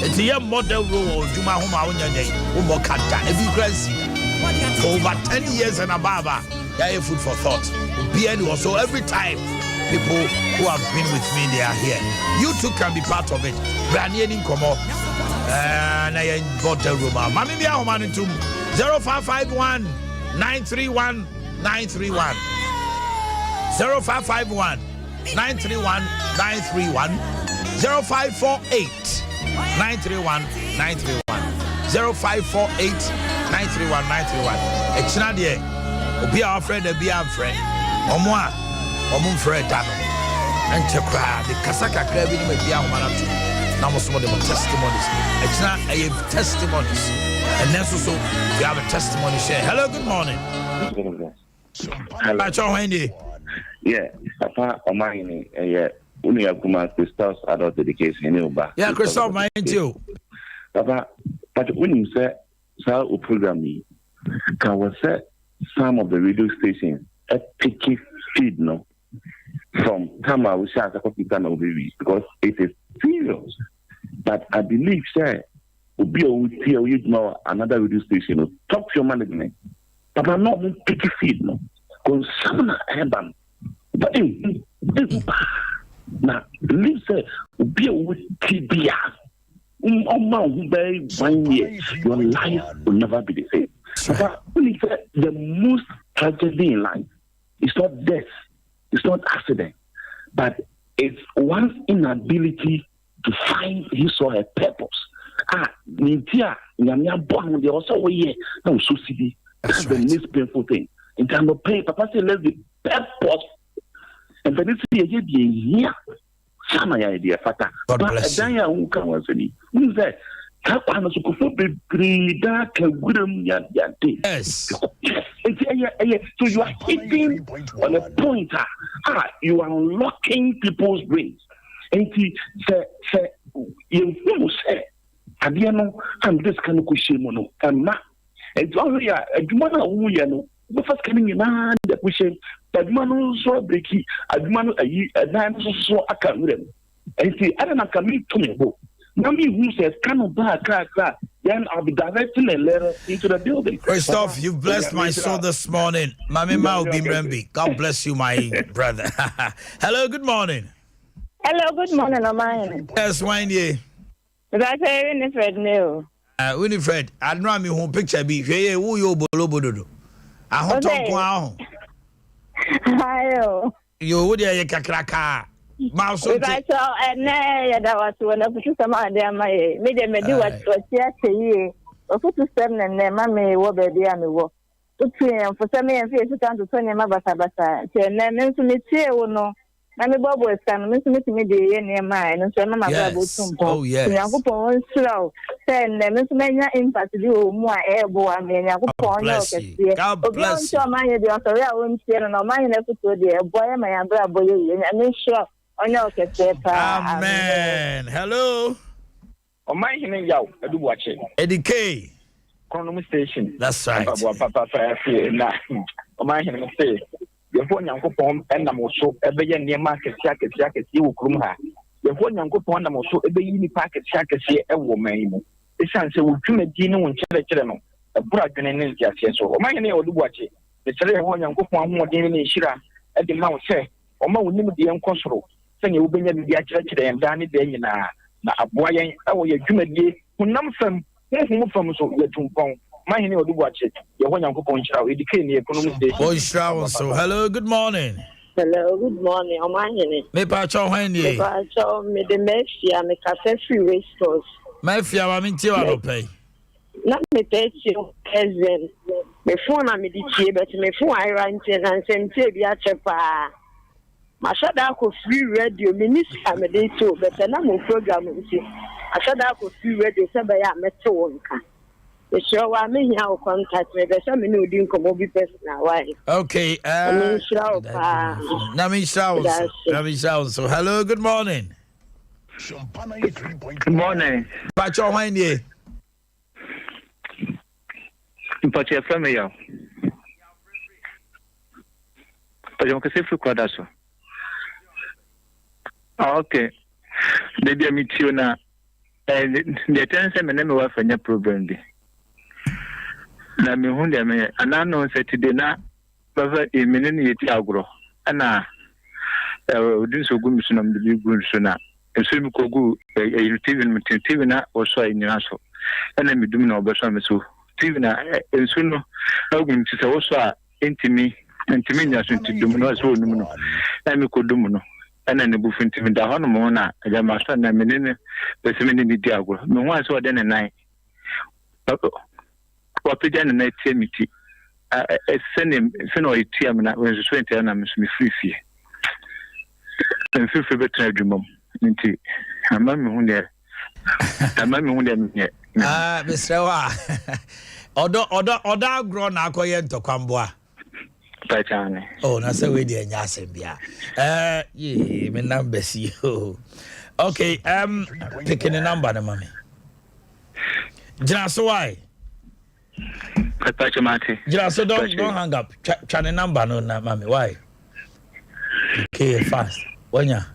[SPEAKER 3] It's a young model role, Juma Homa on your day, Umokata, every grass for over 10 years and above. Yeah, food for thought. So every time people who have been with me, they are here. You too can be part of it. Branding Komo. And I bought the room. Mammy, we are 0551 931 931 0551 931 931 0548 931 931 0548 931 931. It's not there. Be our friend, be our friend. Omwa, Fred Dano. And to cry, the Kasaka crab in the Biaman. Now, some of them testimonies. It's not a testimonies. And then also, we have a testimony share. Hello, good morning. Hello.
[SPEAKER 4] Yeah, Papa Omanhene, yeah, only a woman Christoph adult education.
[SPEAKER 3] Yeah, Christoph, my too.
[SPEAKER 4] Papa, but when you say, so program me, can we say some of the radio stations a picky feed no from Tama we share a computer no baby because it is serious. But I believe say will be another radio station talk to your management. Papa no picky feed no because some urban. But now believe say will be TBR. Your life will never be the same. But the most tragedy in life is not death, it's not accident, but it's one's inability to find his or her purpose. They also way no suicide. That's the most painful thing. In terms of pain, Papa said, let's be purpose. And for this year, some idea, Fata.
[SPEAKER 3] God bless you. Yes.
[SPEAKER 4] So you are hitting on a point. You are unlocking people's brains. And say, you say, Adea I'm this kind of question. And only a woman who you know. The first coming in the question, but man so breaky, a man a man so I can read. And see, I don't know, come to me. Nami who says, cannot buy a car, then I'll be directing a letter into the building.
[SPEAKER 3] Christoph, you've blessed my soul this morning. Mami Mao Bimrembi. God bless you, my brother. Hello, good morning.
[SPEAKER 5] Hello, good morning, Omanhene.
[SPEAKER 3] Yes, Wendy.
[SPEAKER 5] But I say Winifred New.
[SPEAKER 3] Winifred, I know me home picture be. Who you bolobodo? I hot talk wow.
[SPEAKER 5] Hi,
[SPEAKER 3] you would ya kakraka. Mouse.
[SPEAKER 5] I saw a nay that was when I put some idea my made me do what yes a year. Or put to 7 and then mammy will be the army war. To train for 7 and 50 to 20 Mabasa. Then to me, no. Mammy Bob was coming to meet me near mine, and so Mamma Babu.
[SPEAKER 3] Oh, yes.
[SPEAKER 5] Yanko slow. Then Miss Mania impact you more airborne and Yanko.
[SPEAKER 3] God bless you.
[SPEAKER 5] My dear, sorry, I won't see an Omanhene episode there. Boy, my umbrella boy, and I'm sure.
[SPEAKER 3] Amen. Hello.
[SPEAKER 6] Omanhene Yaw, Boakye.
[SPEAKER 3] Edike.
[SPEAKER 6] Chronom station.
[SPEAKER 3] That's right.
[SPEAKER 6] Papa, Omanhene say, your phone Yankopon and Namoso, every near market jacket, you will ha. Your phone Yankopon Namoso, every uni packet jacket, a woman. The son said, will come a dino and children, a brother and India. So, Omanhene or Boakye, the Chile Yankopon more than in Shira at the mouth say, or more limit the unconsole. You will be the church and Danny Dana. Now, a boy, oh, your human day, who numb from so your tumpong. My name will watch it. Your one uncle point out, it became the economic day.
[SPEAKER 3] Boy, so hello, good morning.
[SPEAKER 5] Hello, good morning, Omanhene.
[SPEAKER 3] Me pacho Wendy.
[SPEAKER 5] Pacho me the Mafia, me cafe free stores.
[SPEAKER 3] Mafia, I'm in Tiwa pay.
[SPEAKER 5] Not me pay you, cousin. Me phone I'm the but me phone I ran and send Tabia Chepa. Mashada ko free radio minister me dey so but na mo program nti Mashada ko free radio se be ya mete wonka e sure wa me hia o contact me be se me no di nkomo bi personal why
[SPEAKER 3] okay na me show so hello good morning
[SPEAKER 6] Good morning.
[SPEAKER 3] Pacho when ye.
[SPEAKER 6] Boakye from Yaw. But you can say for Quadaso. Okay. Maybe I meet you now. And the attention and never for your problem. Na me hunde me anano Saturday na baba e menene yeti agro ana odin so gumi so na mbi gun so na eso mi kogu TV na o so anyina so ana mi dum na obeso me so TV na eso no agum ti se o so a intimi nya so dum no so onum no na mi kodum no ana ne bu fintimi da hono mo na ja ma so na menene pese menene di agro me ho aso de ne nan Wapijan na temiti sene itiam na wenso ente na misumi free free betra adwumam nti amami hunde me
[SPEAKER 3] Mr. Odo agro na akoye ntokwamboa
[SPEAKER 6] Pachane
[SPEAKER 3] oh na se we dey nya asembia ye me number si okay picking a number na mami Just why so don't hang up. Channel number no na mami. Why? Okay, fast. Wanya.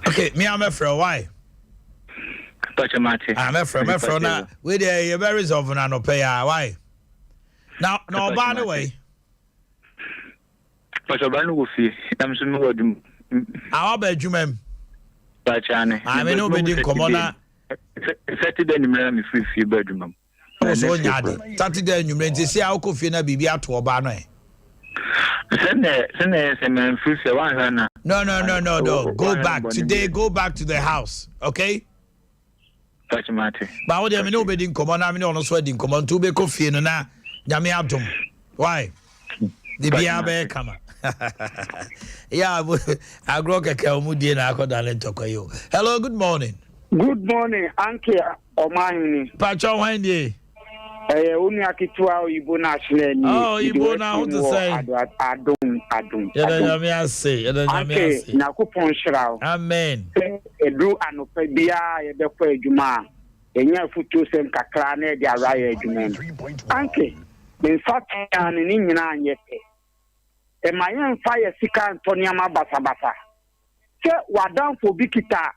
[SPEAKER 3] Okay, me I'm a friend. Why? I'm a friend. Now we there. You very often no pay. Why? Now, no. By the way.
[SPEAKER 6] Pachane go fi. I'm so no do.
[SPEAKER 3] Our bedroom.
[SPEAKER 6] Pachane.
[SPEAKER 3] I mean no bedroom common.
[SPEAKER 6] Saturday ni me free bedroom.
[SPEAKER 3] So nyade Saturday nyumre nti se akofie na bibia to oba no e
[SPEAKER 6] sene man free se wan na
[SPEAKER 3] no go back today, go back to the house, okay?
[SPEAKER 6] Pachimate
[SPEAKER 3] ba wo de me no be din komo na me no so din komo ntu be kofie no na nyame adom why the bia be kama yeah agro keke omudie na akoda ntokwayo. Hello, good morning.
[SPEAKER 7] Good morning, Uncle Omanhene.
[SPEAKER 3] Pacho when ye
[SPEAKER 7] Uni akitua Oyibo na shileni.
[SPEAKER 3] Oh, Oyibo na how to say?
[SPEAKER 7] Adum.
[SPEAKER 3] Yada nyame ase.
[SPEAKER 7] Nakupon shirawo.
[SPEAKER 3] Amen.
[SPEAKER 7] Edu anope bia yebekwa adwuma. Enya futu sem kakra na de araya adwuma. Anke, in fact ani ni nyina anyete. E mayen fa ye sika Antoniama basabasa. Se wadan fo bikita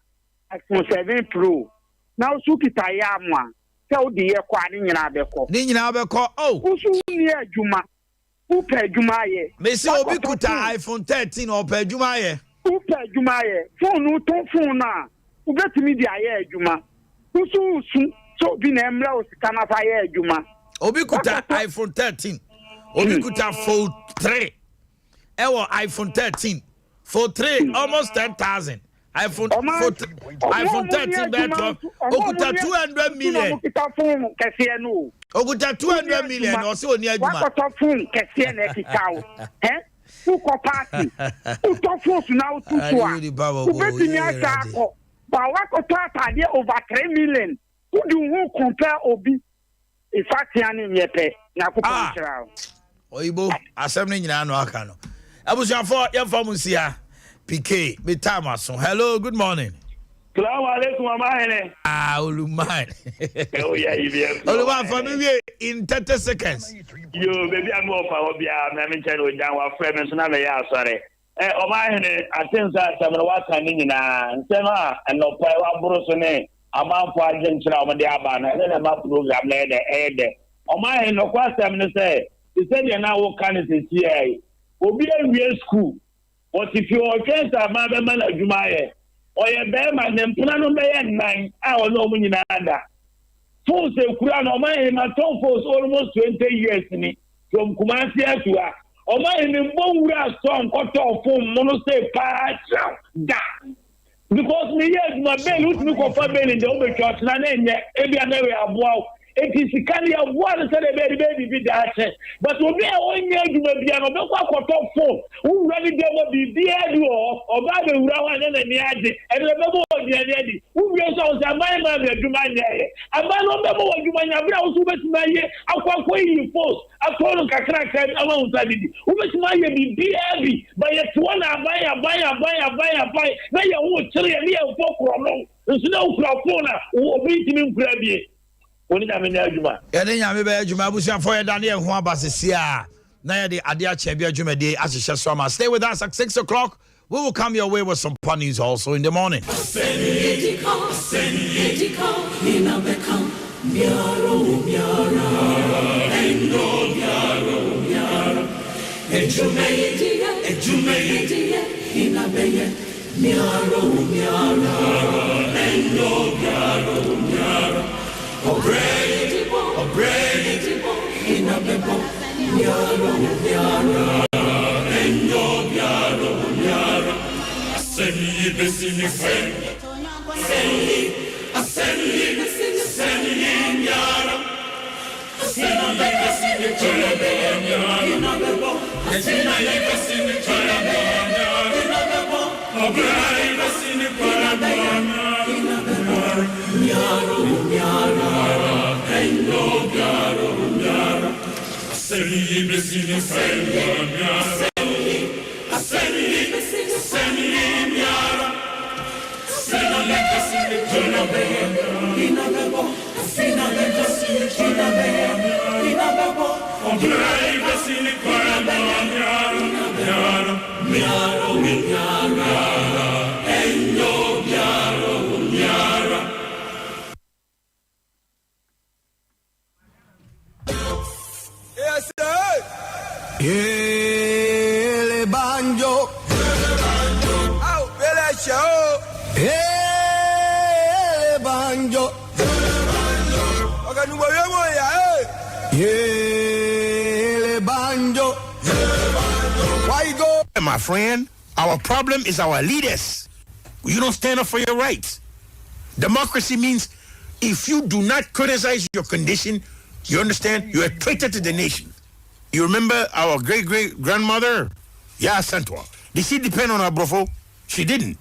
[SPEAKER 7] iPhone 7 Pro. Na usu kita ya mwa. Se odi ye kwa ni nyina abeko.
[SPEAKER 3] Ni nyina abeko. Oh.
[SPEAKER 7] Usu ni adwuma. Upe adwuma ye.
[SPEAKER 3] Me se obi kuta iPhone 13 ope adwuma ye.
[SPEAKER 7] Upe adwuma ye. Phone to phone na. Ubetimi di aye adwuma. Usu so bi na emra osika na fa ye adwuma.
[SPEAKER 3] Obi kuta iPhone 13. Obi kuta Fold 3. Ewo iPhone 13. Fold 3 almost 10,000. iPhone 13 better. Okuta 200 million. Okuta 200 million. Also oni adwuma.
[SPEAKER 7] Wakoto phone kese na ekitawo. Uko party. Uto phone na ututua. Ubetimi asa akọ. Ba wakoto atade over 3 million. Who who compare obi? In fact yani nyepe na kuponsira.
[SPEAKER 3] Oyibo asem ni nyina no aka no. Abusuafo ye famusia. PK, me time aso. Hello, good morning.
[SPEAKER 8] Assalamu alaikum, Omanhene.
[SPEAKER 3] Oluman.
[SPEAKER 8] Oh yeah,
[SPEAKER 3] Oluman for me in 30 seconds.
[SPEAKER 8] Yo, baby, I'm off for Obia. I'm channel down with friends and I'm sorry. Omanhene, I think that I'm working na nsema no pa wa brosone amampo agentura o de aba na na ma program na ede. Omanhene no kwasa me say, you said you now work kan say CI. Obi awie school. What if you are against a mother man of Jumaye? Or your bearman and Plano Bay and 9 hours no money nada. Fools say Kurano, my told for almost 20 years in it from Kumasi to her. Or my in the bone song cut off from Monosay Patch. Because me, yes, my bell with me for family in the open church, and then every another wow. It is the kind of one said a baby be that. But we be on your Jubiano, no one phone. Who really don't be dear or by the Urawan and the Niadi, and remember what the Niadi. Who also a my mother, Jumania. A man remember what Jumania, who was my year, I can't wait you post. I told him Kakrak and amount of it. Who was my year be dear, by a 2 buy. Now you won't tell you for long. There's no phone or beating him grab you.
[SPEAKER 3] Stay with us at 6 o'clock. We will come your way with some ponies also in the morning.
[SPEAKER 1] Ele banjo, au bela show. Ele banjo, aganu boyemo ya. Ele banjo, why go?
[SPEAKER 9] My friend, our problem is our leaders. You don't stand up for your rights. Democracy means if you do not criticize your condition, you understand, you're a traitor to the nation. You remember our great-great-grandmother? Yeah, Santwa. Did she depend on her brofo? She didn't.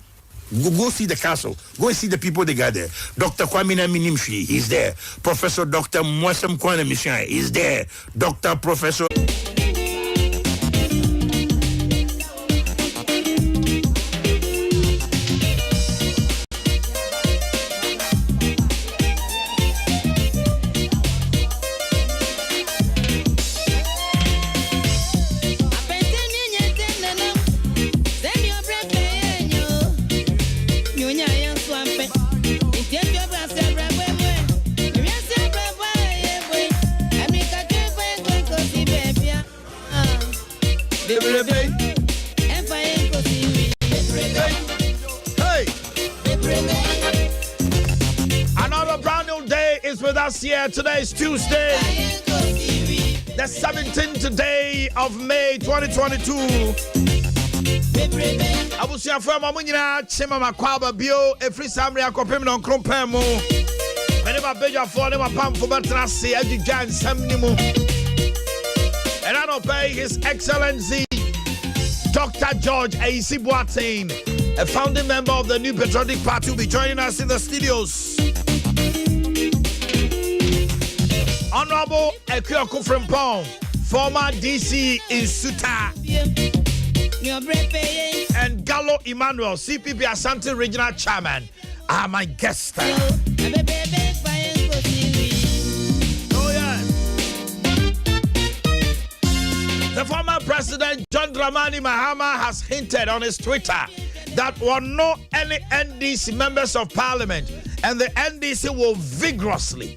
[SPEAKER 9] Go see the castle. Go and see the people they got there. Dr. Kwame Minimshi, he's there. Professor Dr. Mwasam Kwana Mishan, he's there. Dr. Professor...
[SPEAKER 3] Here. Today is Tuesday, the 17th day of May 2022. Abusia fama munyina chema makwaba bio efri samre akopem no krompem mu. Mene ba beja fo ne ma pamfo betra se adjudwan samni mu. And I don't pay His Excellency Dr. George A.C. Boateng, a founding member of the New Patriotic Party, will be joining us in the studios. Honorable Ekyo Kufrimpong, former DC in Suta, and Gallo Emmanuel, CPP Asante Regional Chairman, are my guests. Oh, yeah. The former President John Dramani Mahama has hinted on his Twitter that will not any NDC members of Parliament, and the NDC will vigorously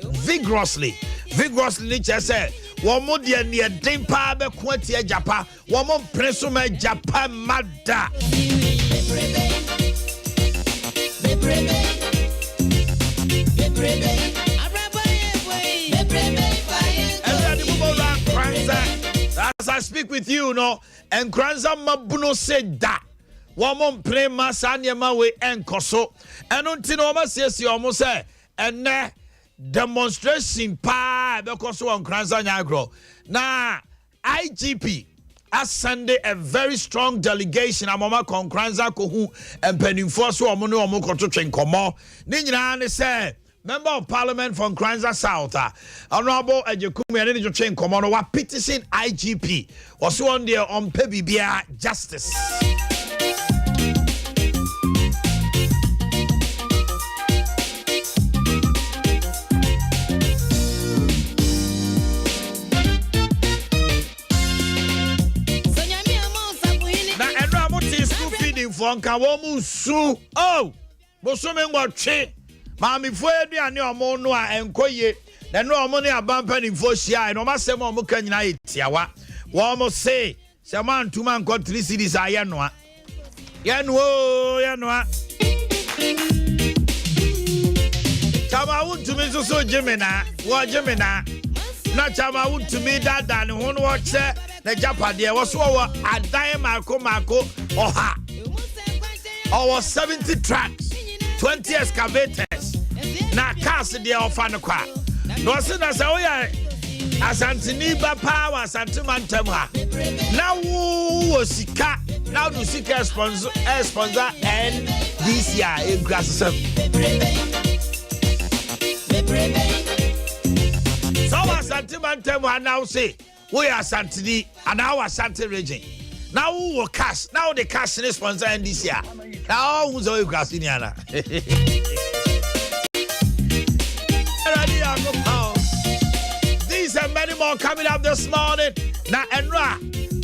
[SPEAKER 3] just say womo de ne den pa be kwatia japa womo preso ma japa mada as I speak with you no and Kranza mabuno said that womo pre ma sanya ma we enkoso eno ntino ma siesie omo say enne demonstration pa because on Kranza Nyagro. Now IGP has sent a very strong delegation amama Kranza Kohu and Penninforce or Mono Mokoto Chenkomo. Ninja say Member of Parliament from Kranza South, Honorable Ejekumi and Enijo Chenkomo wa petition IGP was one there on Pebibia justice. For Kawomu Su. Oh, Bosumen watch. Mammy Fuedi and your Monua and Koye. Then no money a bumper in Fosia and Omasemo Mukanya Tiawa. One say, Saman 2 man got 3 cities. I Yanwa. Chama would to me so Jimena. What Jimena? Not Chama would to me that than one watch the Japadia was over a dime Marco Oha. Our 70 trucks, 20 excavators. Na cast the Ofanaqua. No sooner as Asantini Power, Santimantemha. Now, Sika, now to seek a sponsor and this year in Grassam. So, Santimantemha now say, we are Santini and our Santi region. Now who will cash? Now the cash is sponsor in this year. Now who's all Grassiniana? These and many more coming up this morning. Now Enra,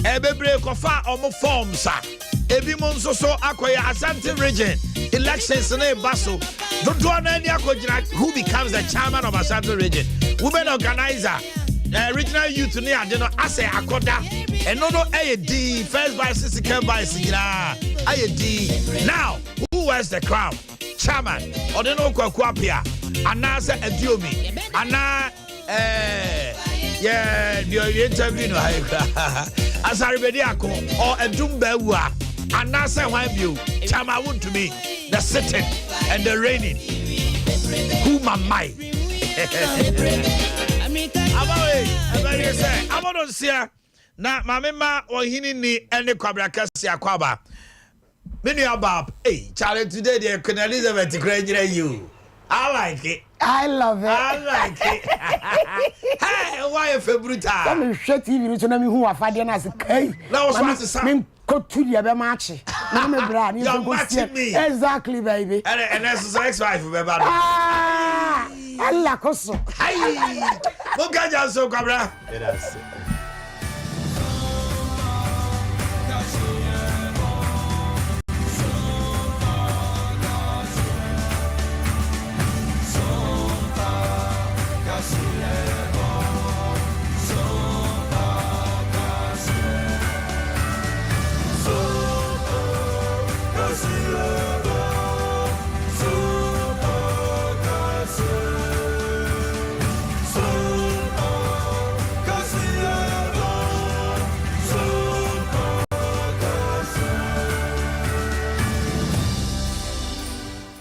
[SPEAKER 3] Ebe break of far or more forms. Ebi Monsoso Akye Asante region. Elections in a Basso. Don't do any who becomes the chairman of Asante region. Women organizer. Regional youth near Ase Akoda and no AD first by second by AD. Now, who wears the crown? Chairman, Odeno Kwakwapia, Anasa Ediomi, Anna the interview no Asaribediako or Edumbewa, Anasa Wabu, Chama would to me, the sitting and the raining. Who my mind? I'm going to say, now, Mamma or Hinini and the Quabracassia Quaba. Many about, hey, Charlie, today they can Elizabeth to graduate you. I like it.
[SPEAKER 10] I love it.
[SPEAKER 3] I like it. Hey, why a February?
[SPEAKER 10] I'm a shit TV to know who are fighting as a K.
[SPEAKER 3] Now, what's the
[SPEAKER 10] go to the other match. I'm a brand.
[SPEAKER 3] You're matching me.
[SPEAKER 10] Exactly, baby.
[SPEAKER 3] And that's the ex-wife of everybody.
[SPEAKER 10] Ah, I like us.
[SPEAKER 3] Hey, what can you so, Cabra? It is.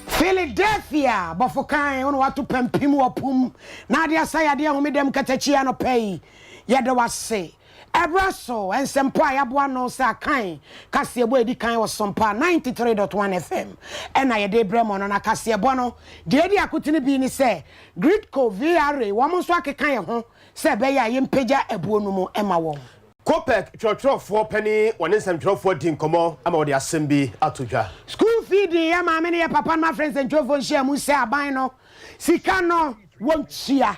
[SPEAKER 10] Philadelphia, but for kind on what to pempim or pum. Nadia say, I dear, who made them catchiano pay. Yet there was say, Abraso and Sempai Abuano sa kind, Cassia Boy, the kind was Sompa 93.1 FM. And I de Bremon on a Cassia Bono. The idea couldn't be in say, Gridco VRA, woman's work a kind of say, Baya Impeja Ebuonumo Emma Wong.
[SPEAKER 11] Kopek church for penny one in some drop for dinkomo about the assembly atuja.
[SPEAKER 10] School feeding, yeah, my many papa, my friends, and drove on share Musa Bino. Sikano won't cheer.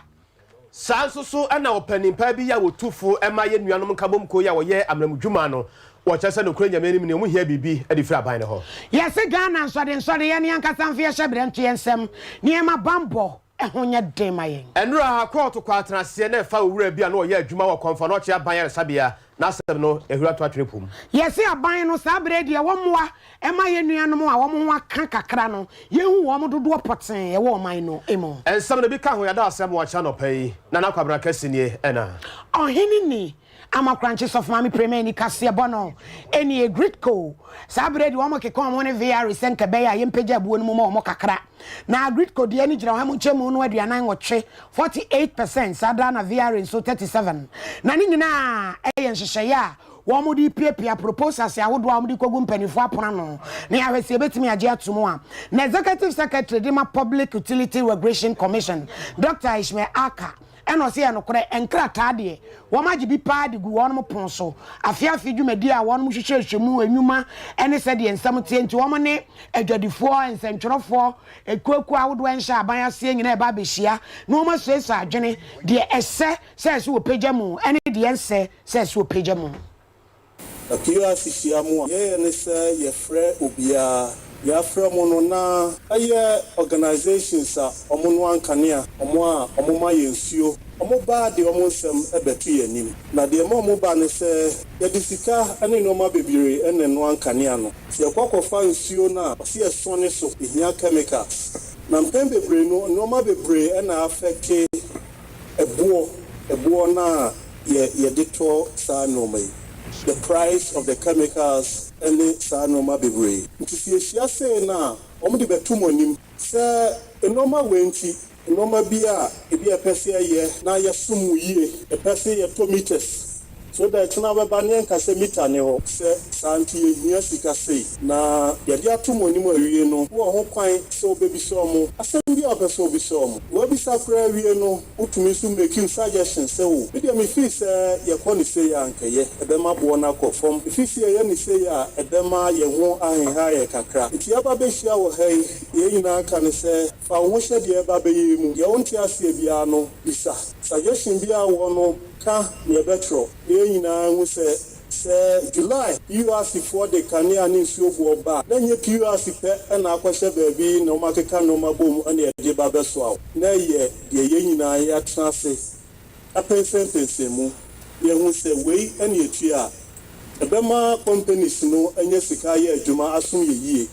[SPEAKER 11] So and now penny pabia with 2 full MI and Yanum Kabum Koya or ye Amram Jumano. Watch us and Ukraine, many we hear BB at the flat by the hall. Yes, a gun and sorry, any Yanka Sanfia Shabran and Sam near my bambo. And Ra call to Quatra Siena Fowl Rabia no ye Juma Confonotia by Sabia, Nasano, a Rata Tripum. Yes, I buy no Sabradia, one more, and my animal, one more canca crano, you want to do a potting, a woman, no, emo. And some of the big car we had some watch channel pay, Nana Cabra Cassinie, Anna. Oh, Hinini.
[SPEAKER 10] ama crunches of mami premier ni kase bono eni e gritco sabre de womo ke kon woni VR senka be ya yempeja buo no mo kakra na gritco de ani gira hamu chemu no aduanan wotwe 48% sada na VR so 37 na ni nyina nhyehyɛ ya womo di pia proposals ya wodo womo di kogu mpanifo apona no na ya hwese betimi age atomo a na executive secretary de ma public utility regulation commission Dr. Ishmael Aka eno se no kore enkrata de womagye bi pa de gu wono pon so afiafi dwumadi a wono hwehwehwemu anwuma ene se de ensam tie nti womo ne adwadifo ensentwerofo ekuaku awodo enhya aban ase nyina e ba behia na womo soesa adwene de esse se wo pajamu ene de ense se wo pajamu
[SPEAKER 12] akiwa sisiamu ye ne se ye frɛ obia ya frɛ mo no na aye organizations a ɔmo no ankane a ɔmo ma yensuo ɔmo ba de ɔmo nsɛm ebetu yanim na de ɔmo ba ne sɛ ye de sika ane no ma bebire ene no ankane ano se kwakɔfa nsuo na se ye sone so ehia chemicals na mpembe bebre no ma bebre ena affect eboɔ na ye de to sa no mai the price of the chemicals and the sanoma bebre. Nti say na omo de betu monim say enoma wenti enoma bia ebi epese ye na ye sumu yie epese ye 2 meters so that na we ban ka se meter ne ho se santi ehia sika sei na ye de ato monim awie no wo ho kwan se obebi so mo asem bia opese obi so mo wo bi sakra awie no utumi su making suggestions se wo bi dem fi se ye koni se ya nkeye ebe ma bo na ko form fi se ye ni se ya ebe ma ye ho ahenha ye kakra nti aba be hia wo hai ye nyina aka ne se fa wo hye de eba be yi mu ye wonti ase bia no bisa suggestion bia wo no ka ye betro ye nyina hu se July URC for the Kania ni nsuo ba na nye URC pe na akwahye baabi na o makeka no mabom na ye ba beso na ye de ye nyina ya trase apensentense mu ye hu se wei na ye tua ebema companies no enye sika ye adwuma aso ye yie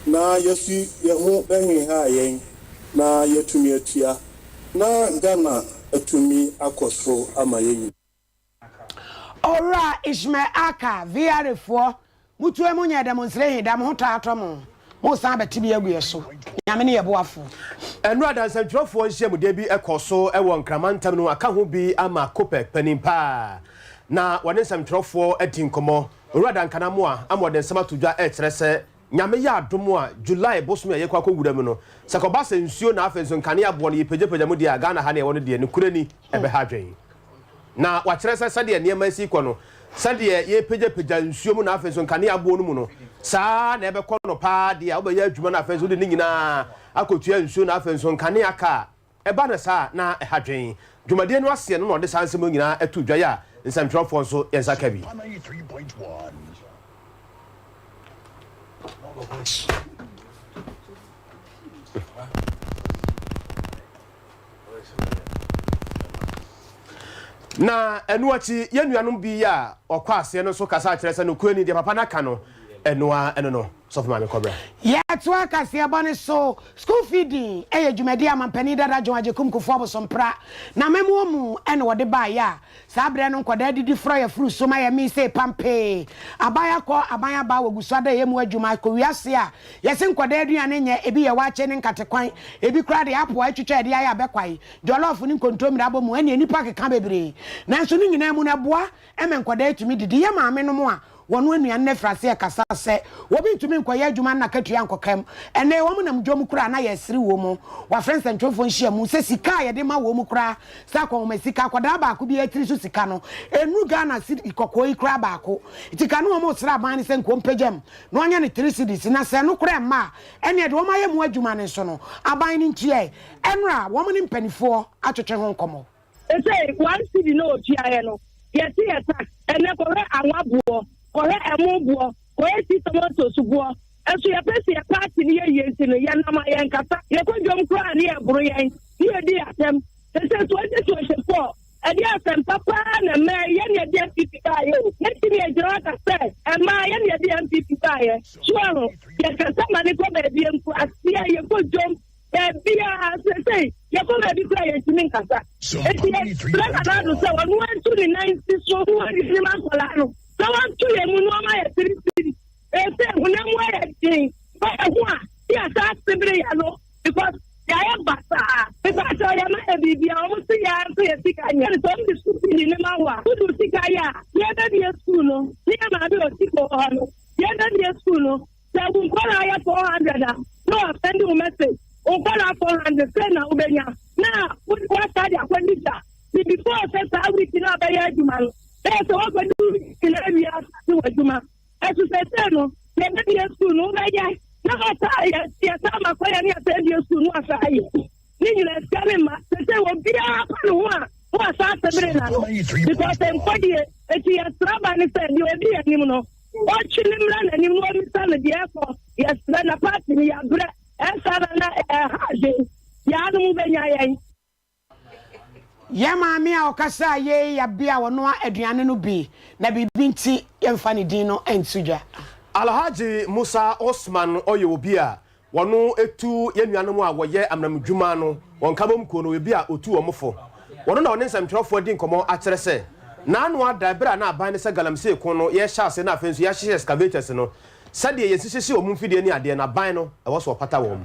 [SPEAKER 12] na yesu ye hu behin ha yen na yetumi atua na Ghana atumi akosro amaye.
[SPEAKER 10] Ora Ishmael Aka VR for mutu emu nya demonstrate dam ho taatomo mo san betibi aguye so nyame ne yeboafo
[SPEAKER 11] enu adansantwofo nhye mu de bi ekoso ewo nkramantam no aka ho bi ama kopek panimpa na wone nsantwofo adinkomo ora dankanamo a amode nsama todwa ekyere se nyame ya adomo a July bosom ye kwa kogura mu no sakoba se nsuo na afenso nkane abo no yepagyepagy mu de Ghana ha ne wone de ne kurani ebe ha dwen na wakyere sade niema si kono sade ye pagyepagy nsuo mu na afenso nkane abo no mu no saa na ebe kono pa de a obeya adwuma na afenso de nyina akotua nsuo na afenso nkane aka eba na saa na ha dwen dwumade no ase no de sansem nyina atu dwa ya nsantwofo nso yensaka bi na enuachi yenuanum bi ya okwa ase no so kasa akere se no kuani de papa na ka no enua eno no so fuma me kobra
[SPEAKER 10] ya to akase abane so school feeding dwumadi amampani dada Joaje kumkufo abosompra na memo mu ene wode ba ya sabre no nkoda didi fro ya fru so ma ya mi se pampe abaya ko abaya ba wogusada yemu adwuma ko wiase a yese nkoda aduane nya ebi ya wache ne nkatekwan ebi kra de apo atwetwa de ya bekwai jollof ni nkontomira abomu ene nipa keka bebre nanso ni nyina mu na boa eme nkoda atumi didi ya maame no mu a wono anuan na frase e kasa se wobi ntumi nkoya adwuma na katua nkokam ene wo mu na mdwom kura na ya siri wo mu wa friends ntwofo nhia mu se sika ye de ma wo mu kura sa kwa ma sika kwada ba ko bi atiri so sika no enu Ghana siri ikokoi kura ba ko itika no mo sra ban se nkompagem no anya ne 3 cedis na se no kura ma ene de wo ma ye mu adwuma ne so no aban ni ntie enra wo mu ni mpanifo atwetwe ho nkomo
[SPEAKER 5] e say 1 cedi no otua ye no ye ti ye tax ene ko re anwabuo kore emubuo kore si tomato subuo esu ye pesi ye party ni ye yenti no ye nama ye nkata ye kodwom kra ni ye buru ye ni di atem se 2024 edi atem papa na me ye ni di MPP ka ye ye ti ni ejira ka se e ma ye ni di MPP ka ye suaro ye kasa mani ko be bi enku asia ye kodwom Bia say you go be cry to me kasa. Let another say one went to the 90s so who are the man for lano. So one to you no ma 3 city. Say when am I thing. But yes that's the no because I am basa. Because I am a baby almost ya say sikanya. So this school in Mawa. Who do sikaya? Yeah be school no. Yeah ma be o no. Yeah be school no. So we call I 400. No send you message. On call 400 na ubenya na what side ya kwendisa before sasa awiki na baya juma so what go do in area to juma esu sese no le be school no baya na ata ya sama kwa ya ni ata school no asai ni ni le skame ma sese wo bia kwa no sa sebre na no because em kwadi eti ya traba ni se ni obi anim no o chilimra na ni mo mi sa na dia ko ya na party ni ya bre
[SPEAKER 10] ya maame a okasa ye ya bia wono aduane no bi na bibi nti yemfa ne din no entudwa
[SPEAKER 11] Alhaji Musa Osman oye obi a wono etu yenuane mu a woye amnamdwuma no wonkabom ko no obi a otu omofo wono na onensam twerofo din komo akyere se na anu ada bra na aban ne se galamse ko no ye sha se na afensu ya hye excavators no sade ye sisi omumfide ni ade na ban no e wo so pata wo mu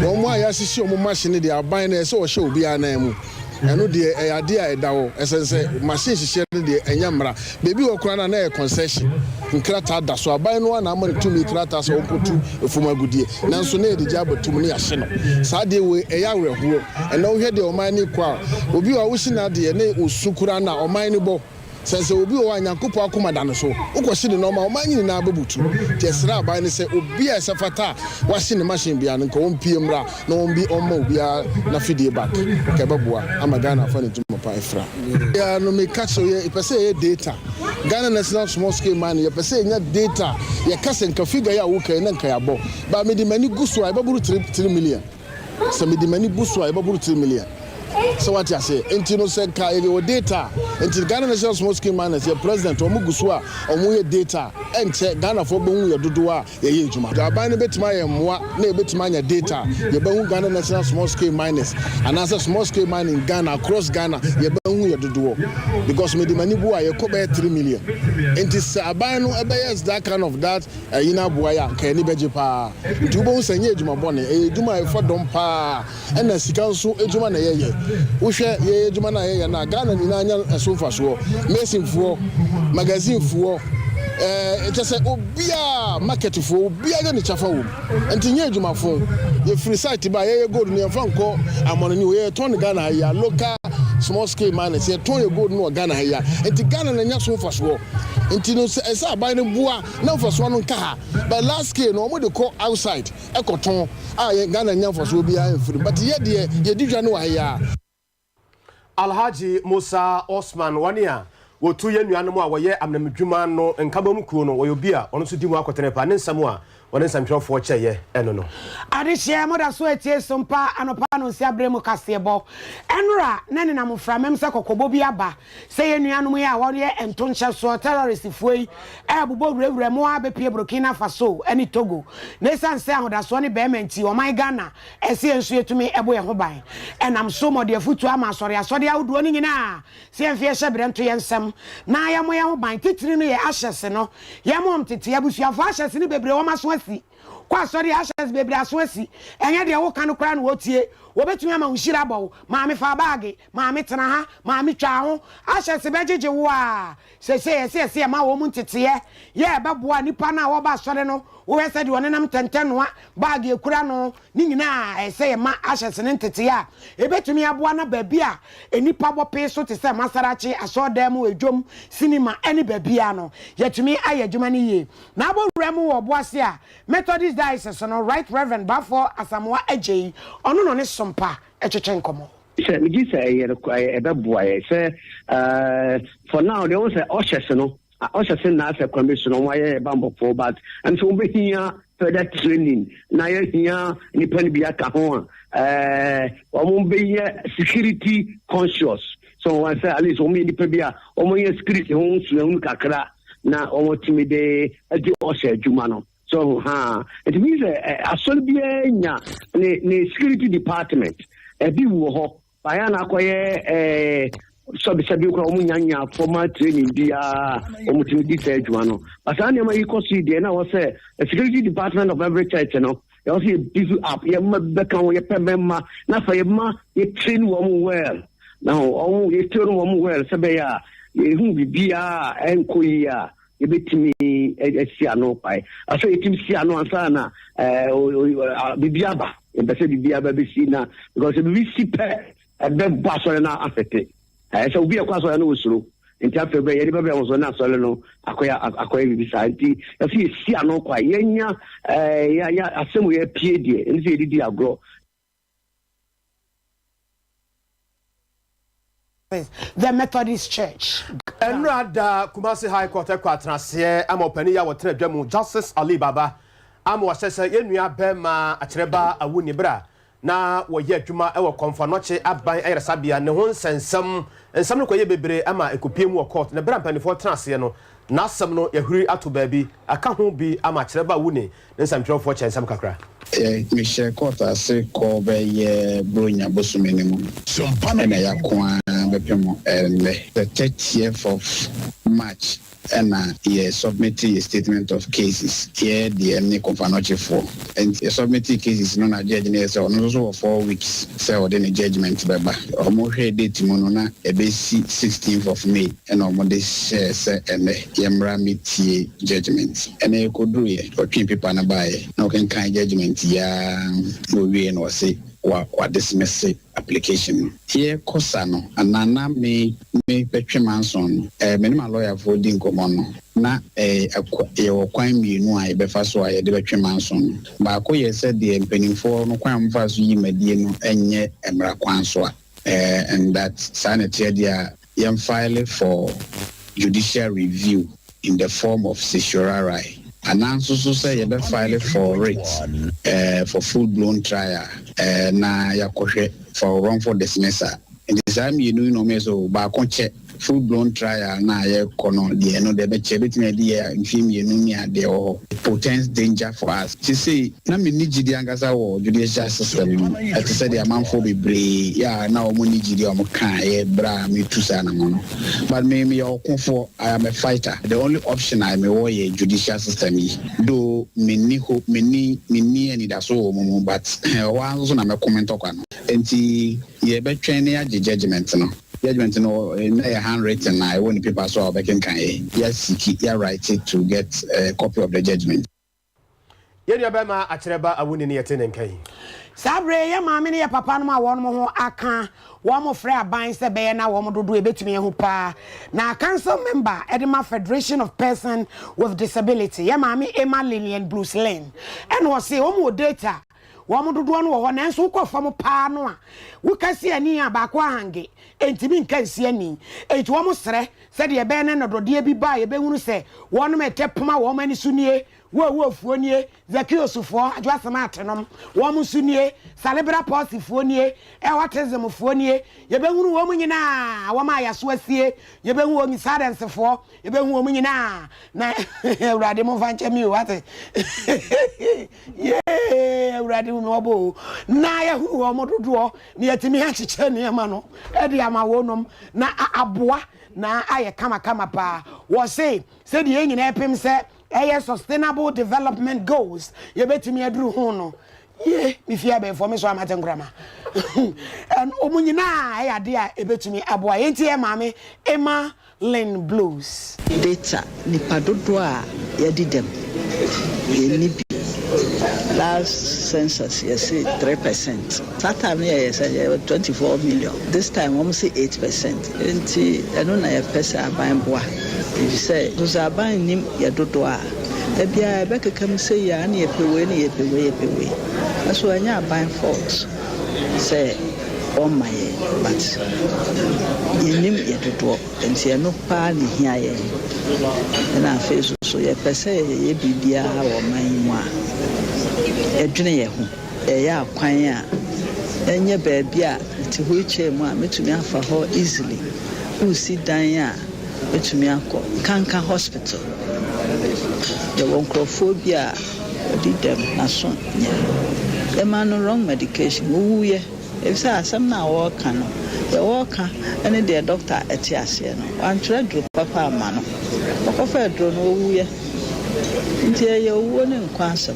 [SPEAKER 13] Omo aya sisi omo machine de aban na se wo hye obi ana mu eno de ade a edawo esense machine hye de enyamra bebi wo kura na e concession nkrata da so aban no na amare tumi krata so opotu efumagudie nanso na de jabatum ne yahye no sade we eya werhuo eno hwe de oman ni kwa obi wa wo hina de ne osukura na oman ni bo sense obi o anyankopɔ akoma da no so ukosi de no ma o manyi na ababutu tesra aban ne se obi a sefata wahye ne machine bia no ko ompie mra na ombi omma obi a na fidie back ke baboa amagana fa ne dum pa efra ya no me catch ye pese ye data Ghana National Small Scale Mining ye pese nya data ye kase nka figure ya wo kai na nka ya bo ba me di mani guso a baburu 3 million se me di mani buso a baburu 3 million. So what you say? Entino said ka your data. Until Ghana National Small Scale Miners, your president Omuguswa, omuye data. Ente Ghana for bongu ya dudua ya yejuma. To abane betima ya mwa ne betima ya data. Ya bongu Ghana National Small Scale Miners. And as a small scale mining in Ghana across Ghana, ya bongu ya dudua. Because me di manibuwa ya kobe 3 million. Enti abane ebe yes that kind of that ina buaya kani beje pa. Ntubo unsenye ejuma bone. Ejuma efo dompa. Ena sikansu ejuma na yeye. Uhwe ye ejuma na ye na Ghana ni na anya esofa so mesin fuo magazine fuo etese obia market fuo obia ga ni chafa wo entinye ejuma fo ye free site ba ye gold ni enfa nko amono ni ye ton Ghana ya local small scale miners ye ton ye gold no Ghana ya enti Ghana na nya sofa so enti no esa aban ne bua na fa so no nka ha but last scale no mo de call outside ekoton ye Ghana nya fa so obia free but ye de ye didwa no wa ya
[SPEAKER 11] Alhaji Musa Osman wania wotu ye nuanom a woye amnamdwuma no nkabam kuo no woyobi a ono so di mu akotene pa ne nsam a wone nsamtwerofo kyeye eno no
[SPEAKER 10] adehye moda so etie sompa anopa no nsi abremu kasebo enra nane na mfra memse kokobo bi aba se ye nuanom ye a wore entonche so terrorist fuoi ebubo wurewure mo abepie Burkina Faso eni Togo ne sanse ahoda so ne beementi o my Ghana ese ensu etumi ebo ye ho ban enam so mode afutu ama sore asode awdo ni nyina se enfie hye brento ye nsem na ya mo ye ho ban titiri no ye ahyese no ye mo mtete abusuafo ahyese ni bebre wo maso kwa sorry ashes bebre asoasi enye de wo kan kra na wotie wobetumi ama unshira bawo maame fa baage maame tena ha maame twa ho ashes bejeje wo a se ma wo muntete ye beboa nipa na wo ba sore no wo hese de wonenam tentenoa baage ekura no ni nyina ese ma ashes ne ntete ya ebetumi aboa na baabi a enipa bope so te se masarachi asodam edwom cinema eni baabia no yetumi ayedwuma ni ye na abowura mu wo boase a Methodist Diocese no Right Reverend Bafo Asamoah Agye ono no ne Sompa echechen komo
[SPEAKER 14] say me say ye ebeboa say for now they want say oshese no oshese na say commission on why bambo for but and so we here further training na ye here ni pan bi aka ho omo be security conscious so I say at least omo ni pa bia omo ye security ho nsu kakra na omo timide adi oshe adwuma no So it means asolbia ne security department ebi wo ho baya na akoye sabi ko omunyanya formal training dia omutimi di say adwuma no pasani ma yikosi de na wo say security department of every church no you see busy up ye ma beka wo ye pemma na fa ye ma ye train wo well now ye train wo well sabe ya ye hu bibia enkoyi ebetimi esia no pai aso etim sia no ansana bibiaba ebese bibiaba be si na because bibi si pe ebe baso na afete so obi akwaso na osuro nti afebe ye be wo so na so le no akoya bibi sa nti afi sia no kwa yenya ya asemu ye pie die nti edidi agro
[SPEAKER 10] the Methodist Church.
[SPEAKER 11] Enrada Kumasi High Court kwatrase amopani ya wotre dwamu Justice Ali Baba amwasese yenua bema akyereba awuni bra na woye adwuma ewo konfanoche aban ayresabia ne ho nsensam no koye bebre ama ekopiemu wo court ne bra mpanifo trase no na asem no yahuri ato baabi aka ho bi ama akyereba awuni ne nsamtwerefo kyensam kakra
[SPEAKER 15] Michelle Kota se ko be ye bronya bosumene mu Sompa na yakwa bepemo the 30th of March and submit a statement of cases here the any confanoche for and submit cases no na judge so no 4 weeks say or the judgment baba omo hwe date mo no na ebesi 16th of May and omo de share say and yemra metie judgment and e ko do ye or twin paper na bae na can judgment ya no we no say wa dismiss application here kosano anana me betwe manson minimum lawyer for din komono na e kwan mienu a befa so a de betwe manson ba ko ye said the mpanimfo no kwan mfa so yi madie no enye emra kwan so and that sanitary dia yam file for judicial review in the form of certiorari. And also say you file for it for full-blown trial na yakoshe for wrongful dismissal. And the time you know me so ba konche full-blown trial na ye kono de no de be chebet na de mfim ye no ni ade o potential danger for us. She say na me ni gidi angasa wo judicial system. At say the amanfo be bre ya na o mo ni gidi o mo kan ye bra me tusa na mo no. But me okofo I am a fighter. The only option I may wo judicial system do me ni hope me ni any da so mo but one so na me comment kwa no. Enti ye be twene ya judgment no. Judgment no in a handwritten I want people so back in yes you write it to get a copy of the judgment.
[SPEAKER 11] Yenya bema akyereba awuni ne yete nenkai.
[SPEAKER 10] Sabre ya maame ne ya papa no ma won mo ho aka wo mo frɛ aban sɛ bɛyɛ na wo mo dodo ebetumi ho pa na council member Edema Federation of Persons with Disability ya maame Emma Lillian Blues Lane and was say wo mo data wo mo dodo no wo ho nanso wo kɔfa mo pa no a wo kasi ani a ba kwa hange entimi nka nsi ani enti wo mo srɛ sɛ de bɛyɛ ne nodode bi ba ye bɛhunu sɛ wo no metepoma wo mani sunie wo fuonie Zakiosufo adwasema atenom wo mu sunie Salibra Posi fuonie autism fuonie ye behunu wo mu nyina wo ma yaso asie ye behu wo misadensefo ye behu wo mu nyina na urade mo fanche mi o ate ye urade mo obo na ye hu wo mo dodo ne yetimi ha chiche ne ma no e de ama wo nom na aboa na aye kama pa wo say de ye nyina epem se sustainable development goals ye betimi aduru ho no ye mi fia be for me so amate ngrama and omunyina Adea ebetumi aboa yenti e maame Emma Lynn Blues
[SPEAKER 16] data nipa dodo a ye didem ye ni bi last census yes 3%. That time yes 24 million. This time we say 8%. Enti eno na ye pesa aban boa. If you say those aban nim ye dodo a ebia be kekam say ya na ye pewe. That's why anya aban fault. Say on my but ye nim ye dodo enti eno pa ni hia ye. Na face so ye pesa ye bibia wo man mu a edwene ye ho ya kwan a enye baabi a ti ho eche mu a metumi afa ho easily usi dan a metumi akọ kanka hospital the onkrofobia did them na so the man wrong medication who ye if say some now work can the worker and the doctor etiase no wan try do papa ma no okofa dro no wu ye ntie ye wu ne nkwanse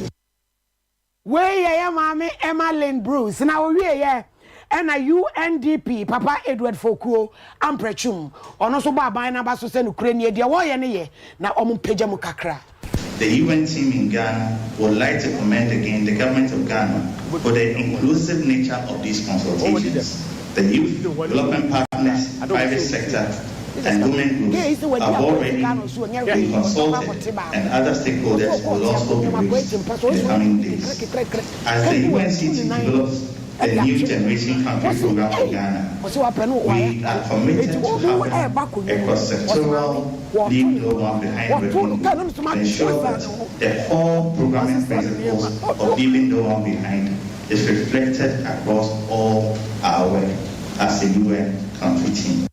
[SPEAKER 10] we ye mama Emma Lynn Bruce na we ye and a UNDP Papa Edward Fokuo Amprechum ono so ba ban na ba so se no kranie de wo ye ne ye na omo pagya mu kakra.
[SPEAKER 17] The UN team in Ghana would like to commend again the government of Ghana for the inclusive nature of these consultations. The youth, development partners, private sector, and women groups have already been consulted, and other stakeholders will also be reached in the coming days. As the UNCT develops the new generation country program for Ghana, we are committed to having a cross-sectoral lead global behind working to ensure that the core programming principles of leaving no one behind is reflected across all our work as a UN country team.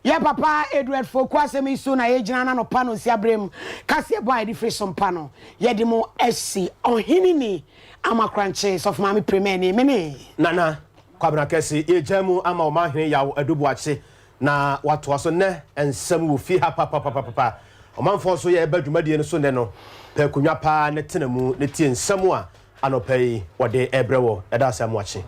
[SPEAKER 10] Yeah, Papa Edward Fokwa semi so na ejina na no pano si abrem kase boy di free Sompa no ye di mo SC Omanhene amakranche of mami premier ni mene
[SPEAKER 11] nana kwabra kase ejamu ama Omanhene Yaw adu Boakye na wato so ne ensem wo fi ha papa omanfo so ye badwumadie no so ne no pe kunwa pa ne tenamu ne tie ensem a anopai wode ebrewo eda asem wache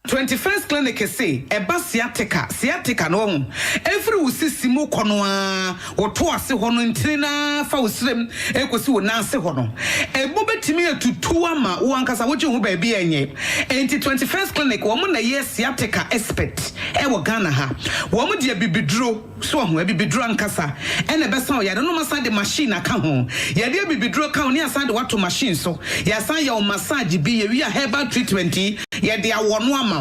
[SPEAKER 18] 21st clinic say eba sciatica no every usisimu kono a woto ase hono ntina fa usrem ekosi wo nanse hono ebo betimi atutu ama wo ankasa woje hu ba bia enye enti 21st clinic wo mo na ye sciatica expert e wo Ghana ha wo mo de bibidro so ho bibidro ankasa ene besa o yade no masa de machine aka ho yade bibidro ka ho ne asa de wato machine so ya san ya o massage bi ye wi a herbal treatment yade awono ama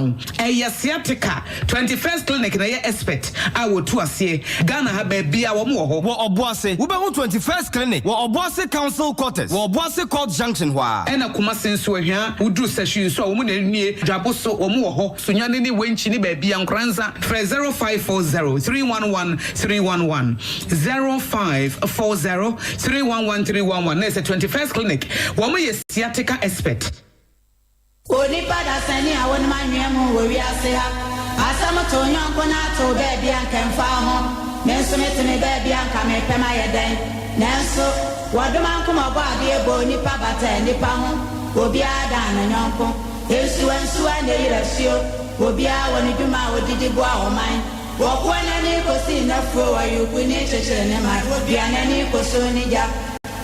[SPEAKER 18] sciatica 21st clinic na ye expert I will to ase Ghana ha ba bia wo mo ho wo oboase wo be ho 21st clinic wo oboase council quarters wo oboase court junction wa ena kuma senso ahia udru session so wo mo na nie dwabo so wo mo ho sunyane ni wenchi ni ba bia nkranza 0540311311 0540311311 na 21st clinic wo mo ye sciatica expert.
[SPEAKER 19] Oni pada sani awon manwemu wo wiase ha asama to nyonko na to baby anka mfa ho menso metene baby anka me pema yeden nenso wadoma nkoma bo ade ebo ni pa bata ni pa ho obi ada na nyonko ensu na yirasio obi a woni dwuma odidi bo a oman wo kwana ni kosi na fro wa yuku ni chechere ne ma obi anani koso ni ja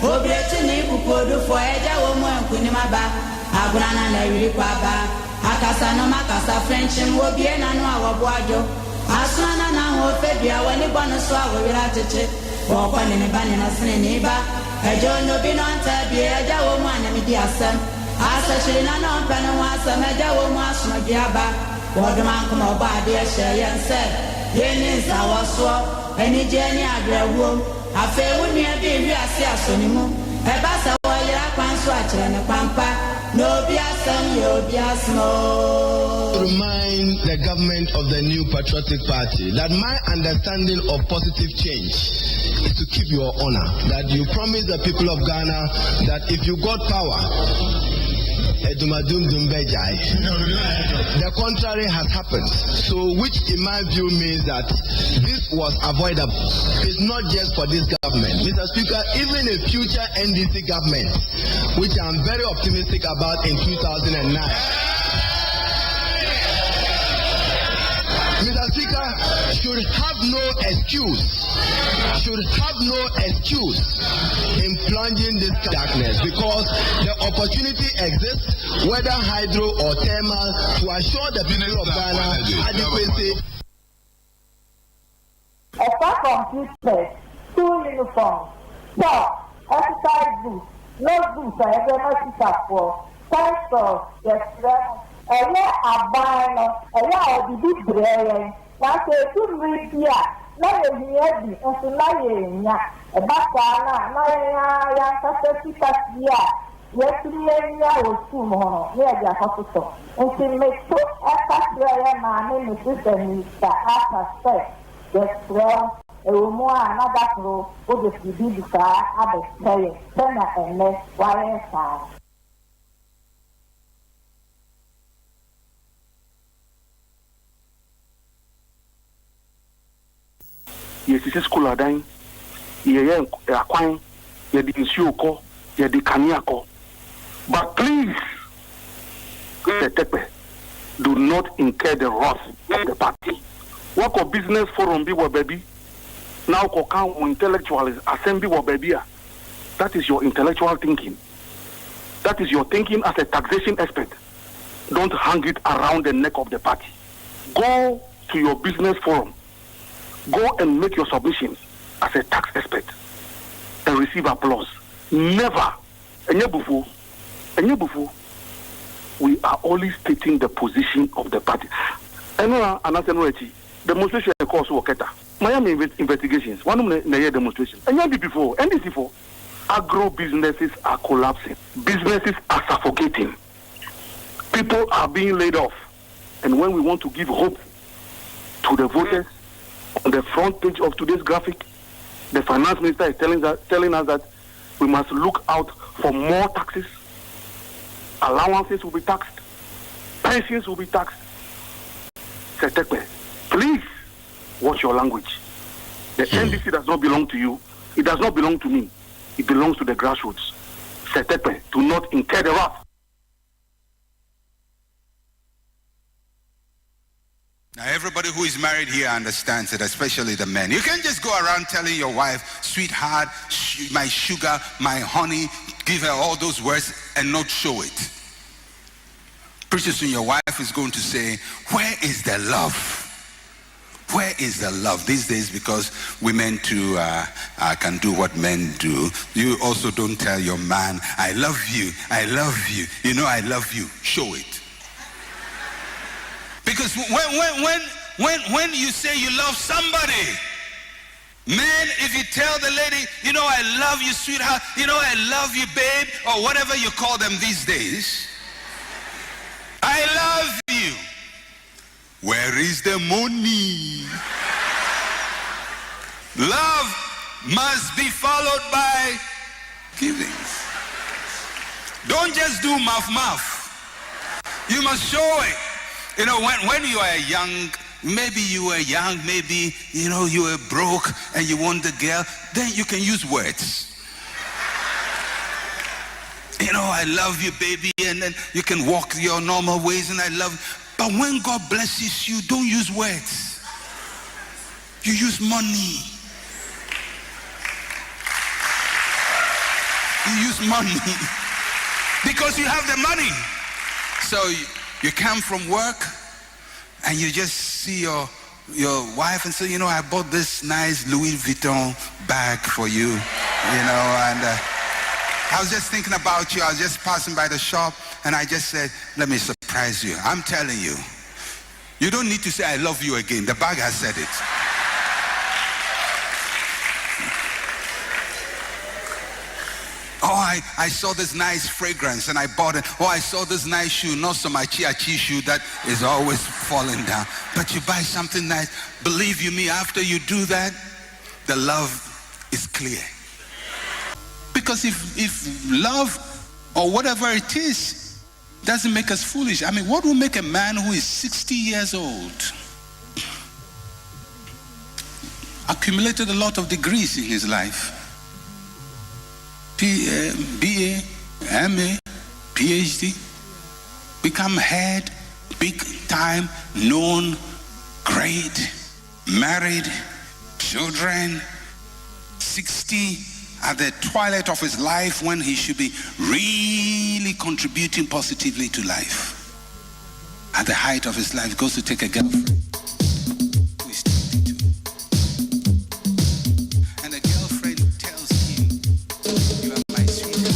[SPEAKER 19] obretu ni kukodu fo eja wo mo enku ni maba Abrana na yiri kwaba akasa no makasa French wo bie na no awoboajo asana na ho febia wani bono so awira tete wo kwani ne bani na sene ne ba ejo no bi no anta bie eja wo mu ana mi di asem asa shiri na no mpa no asem eja wo mu asoma bia ba wo do man ko ba de ehye yense yeni sa waso eni je ni agrewo afe wonu e bi wi ase asoni mu e ba sa wo yira kwanso a kire ne pampa.
[SPEAKER 2] Remind the government of the New Patriotic Party that my understanding of positive change is to keep your honor. That you promise the people of Ghana that if you got power, the contrary has happened. So, which in my view means that this was avoidable. It's not just for this government. Mr. Speaker, even a future NDC government, which I'm very optimistic about in 2009. Mr. Speaker, should have no excuse in plunging this darkness because the opportunity exists, whether hydro or thermal, to assure the people of Ghana adequacy.
[SPEAKER 20] Apart from toothpaste, school uniforms, socks, exercise boots, notebooks, and every for pencils, yes, a bino, a big brain. That's a good read. Na yebi nso na yenya e bakana na ya kasasikasia yetri enya otum ho na ya hospital nso meto akasra ya ma ne system ata say the ewomu a na dakro o de bibi saa abeseye bena enne ware saa.
[SPEAKER 4] Yes, it's a school adan. Yeah, akwan. Yeah, the nsuoko. Yeah, the kaniako. But please, do not incur the wrath of the party. Work of business forum be what baby. Now kokan intellectuals assembly what baby. That is your intellectual thinking. That is your thinking as a taxation expert. Don't hang it around the neck of the party. Go to your business forum. Go and make your submissions as a tax expert and receive applause. Never. We are only stating the position of the party. Demonstration course worketa. Miami investigations. One of the demonstration. And before, and this before, agro businesses are collapsing. Businesses are suffocating. People are being laid off. And when we want to give hope to the voters, on the front page of today's graphic, the finance minister is telling us that we must look out for more taxes. Allowances will be taxed. Pensions will be taxed. Please watch your language. The NDC does not belong to you. It does not belong to me. It belongs to the grassroots. Do not incur the wrath.
[SPEAKER 21] Now, everybody who is married here understands it, especially the men. You can't just go around telling your wife, sweetheart, my sugar, my honey, give her all those words and not show it. Pretty soon your wife is going to say, where is the love? Where is the love? These days, because women too can do what men do, you also don't tell your man, I love you, I love you. You know I love you. Show it. Because when you say you love somebody, man, if you tell the lady, you know I love you, sweetheart, you know I love you, babe, or whatever you call them these days, I love you. Where is the money? Love must be followed by giving. Don't just do muff. You must show it. You know, when you are young, maybe you were young, maybe, you know, you were broke and you want the girl, then you can use words. You know, I love you, baby, and then you can walk your normal ways, and I love you. But when God blesses you, don't use words. You use money. You use money. Because you have the money. So you come from work and you just see your wife and say, you know, I bought this nice Louis Vuitton bag for you, you know, and I was just thinking about you. I was just passing by the shop and I just said, let me surprise you. I'm telling you, you don't need to say I love you again. The bag has said it. Oh, I saw this nice fragrance and I bought it. Oh, I saw this nice shoe, not so my chia shoe that is always falling down. But you buy something nice. Believe you me, after you do that, the love is clear. Because if love or whatever it is doesn't make us foolish, I mean, what will make a man who is 60 years old, accumulated a lot of degrees in his life, BA, MA, PhD, become head, big time, known, great, married, children, 60, at the twilight of his life when he should be really contributing positively to life. At the height of his life, goes to take a girlfriend who is 22. And the girlfriend tells him, you are my sweetheart.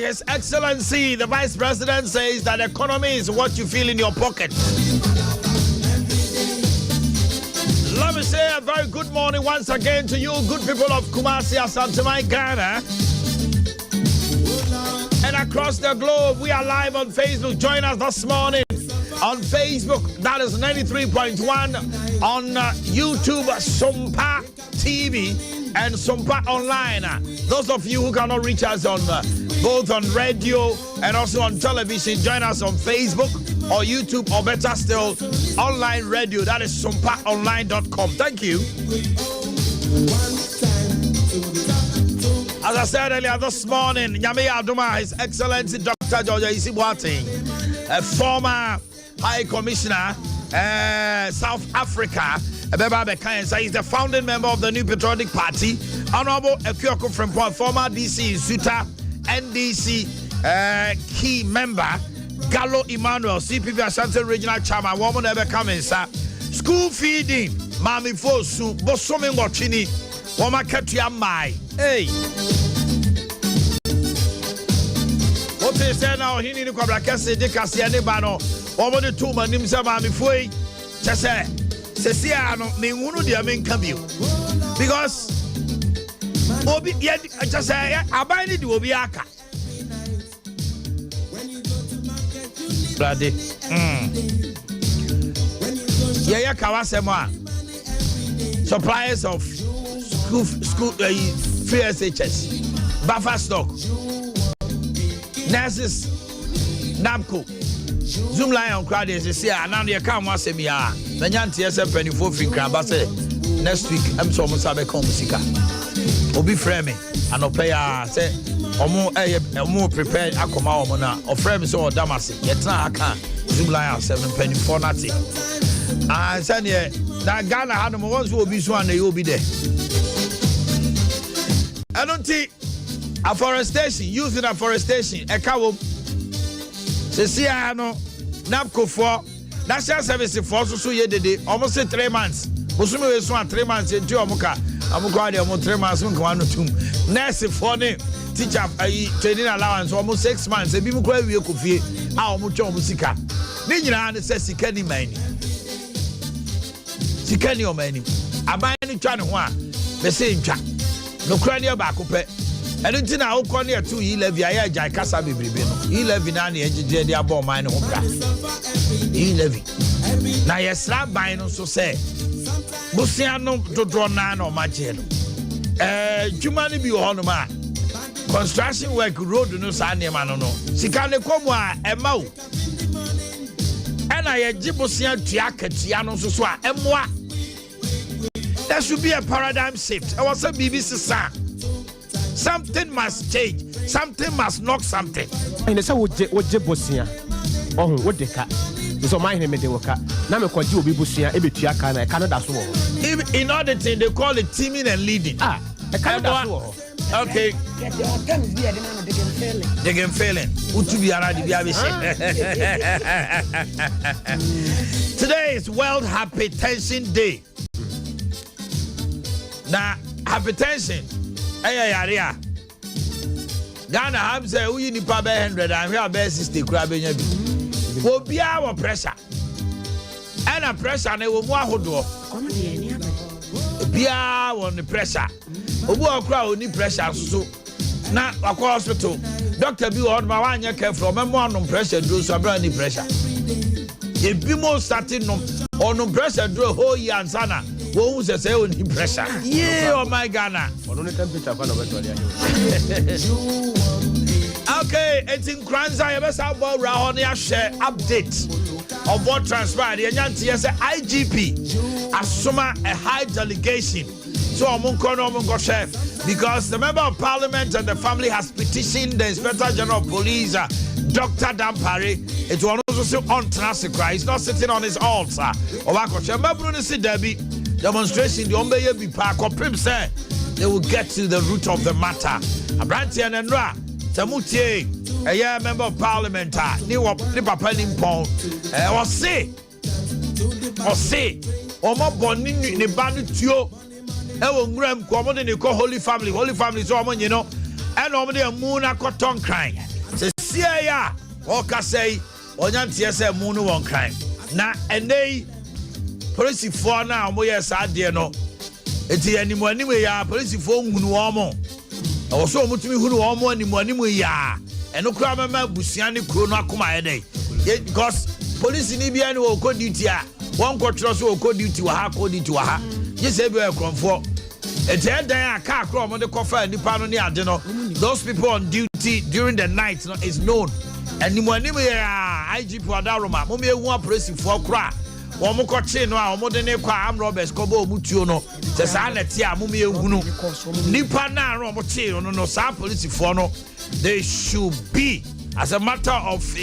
[SPEAKER 3] His Excellency, the Vice President, says that economy is what you feel in your pocket. Let me say a very good morning once again to you, good people of Kumasi, Asante, Ghana, and across the globe. We are live on Facebook. Join us this morning on Facebook. That is 93.1 on YouTube, Sompa TV and Sompa Online. Those of you who cannot reach us on both on radio and also on television, join us on Facebook or YouTube, or better still, online radio. That is sompaonline.com. Thank you. As I said earlier this morning, Nyame Adoma, His Excellency Dr. George Isibuating, a former High Commissioner, South Africa, he's the founding member of the New Patriotic Party. Honorable Ekyoko Frimpong, former DC Suta, NDC key member, Gallo Emmanuel, CPP Ashanti Regional Chairman, woman ever coming, sir. School feeding, Mami Fosu, Bosomi Mochini, Woma Katia Mai. Hey. What they say now, he need to come back and say, Dicasiane Bano, over the two man, himself, Mami Fui, just say, Ceciano, Mingunu, the Amin Cabu. Because, Obi, yet, just say, I buy it to Obiaka. Bloody. Yeah, Kawasema. Suppliers of school free SHS, buffer stock, nurses, NABCO, Zoom line on crowd is this year, and now you come once a year. The Yanti SM24 free crab. Next week, I'm so much of a composica. Obi framing and Opea say, or more prepared Akoma Omona, or frames or Damasi, yet now I can't. Zoom line 7 penny for nothing. I said, yeah, that Ghana had them once will be so and they will be there. I don't think afforestation, using afforestation, a cow. Ceciano, NABCO for National Service for so ye de almost 3 months. Musumi was 3 months in Jomuka. I'm going to 3 months. Nurse for name, teacher training allowance almost 6 months. A people cry we could feel our mucho musica. Nina says Sikani Mani. Sikani or Mani. I buy any channel one, the same chat. No crania back up. And until now, Konya 2 11, I had Casa Bibrino. 11 and the engineer, the above mine home. 11. Now, yes, slap by no so say. Busiano to draw none or Machelo. Jumani be on man. Construction work road no Sanya Manono. Sikane Komwa, a mau. And I had Jibusian Tiaka Tiano Suswa, and moi. There should be a paradigm shift. I was a BBC sir. Something must change. Something must knock something.
[SPEAKER 11] And so what Jibusia? Oh, what the cat? It's on my name, they will cut. Now, me call you Bibusia, Ebitiaka, and Canada.
[SPEAKER 3] In other thing, they call it teaming and leading.
[SPEAKER 11] Ah, a Canada.
[SPEAKER 3] Okay. They can fail it. Today is World Hypertension Day. Now, hypertension. Hey, area. Ghana have said we need to pay 100 and we are 60 crab in your will be our pressure. And a pressure, they will more be on the pressure. Obu crowd need pressure so. Now, a hospital. Dr. B. on my 1 year care from a more on pressure, do some brand pressure. If you more starting on pressure, do a whole year and sana. Who's a say on pressure? Yeah, oh my Ghana. Okay, it's in Kranza. I must have about Rahonia share update of what transpired. The IGP assume a high delegation. So I'm going to share because the member of parliament and the family has petitioned the Inspector General of Police, Dr. Dampare. It will also on Transica. He's not sitting on his altar. Demonstration, the Ombe be park or Prim said they will get to the root of the matter. Abrantian and Ra, Tamutie, a year member of parliament, Papa Nimpon, or say, or more bonin in the banditio, Ewan Graham, common in the Holy Family, so you know, and over there, Moon, I got tongue crying. ya oka say onyantie say mu no won crime na enei police for na mo yes ade no enti animu ya police for hunu omo e so omutumi hunu omo animu ya eno kura mama busia ne kuro no akoma ye because police ni bia ne wo ko duty a won kwotro so wo ko duty wa ha ko duty wa ha ye say be ekromfo eti dan aka kro mo de kofa nipa no ne ade no those people on duty during the night no is known animu ya IGP Adaroma mo me ehu police for kra wo mo ko che no a mo de ne kwa am robbers ko ba omutuo no se sa na ti a mo me ehu no nipa na ro mo che no sa police for no they should be as a matter of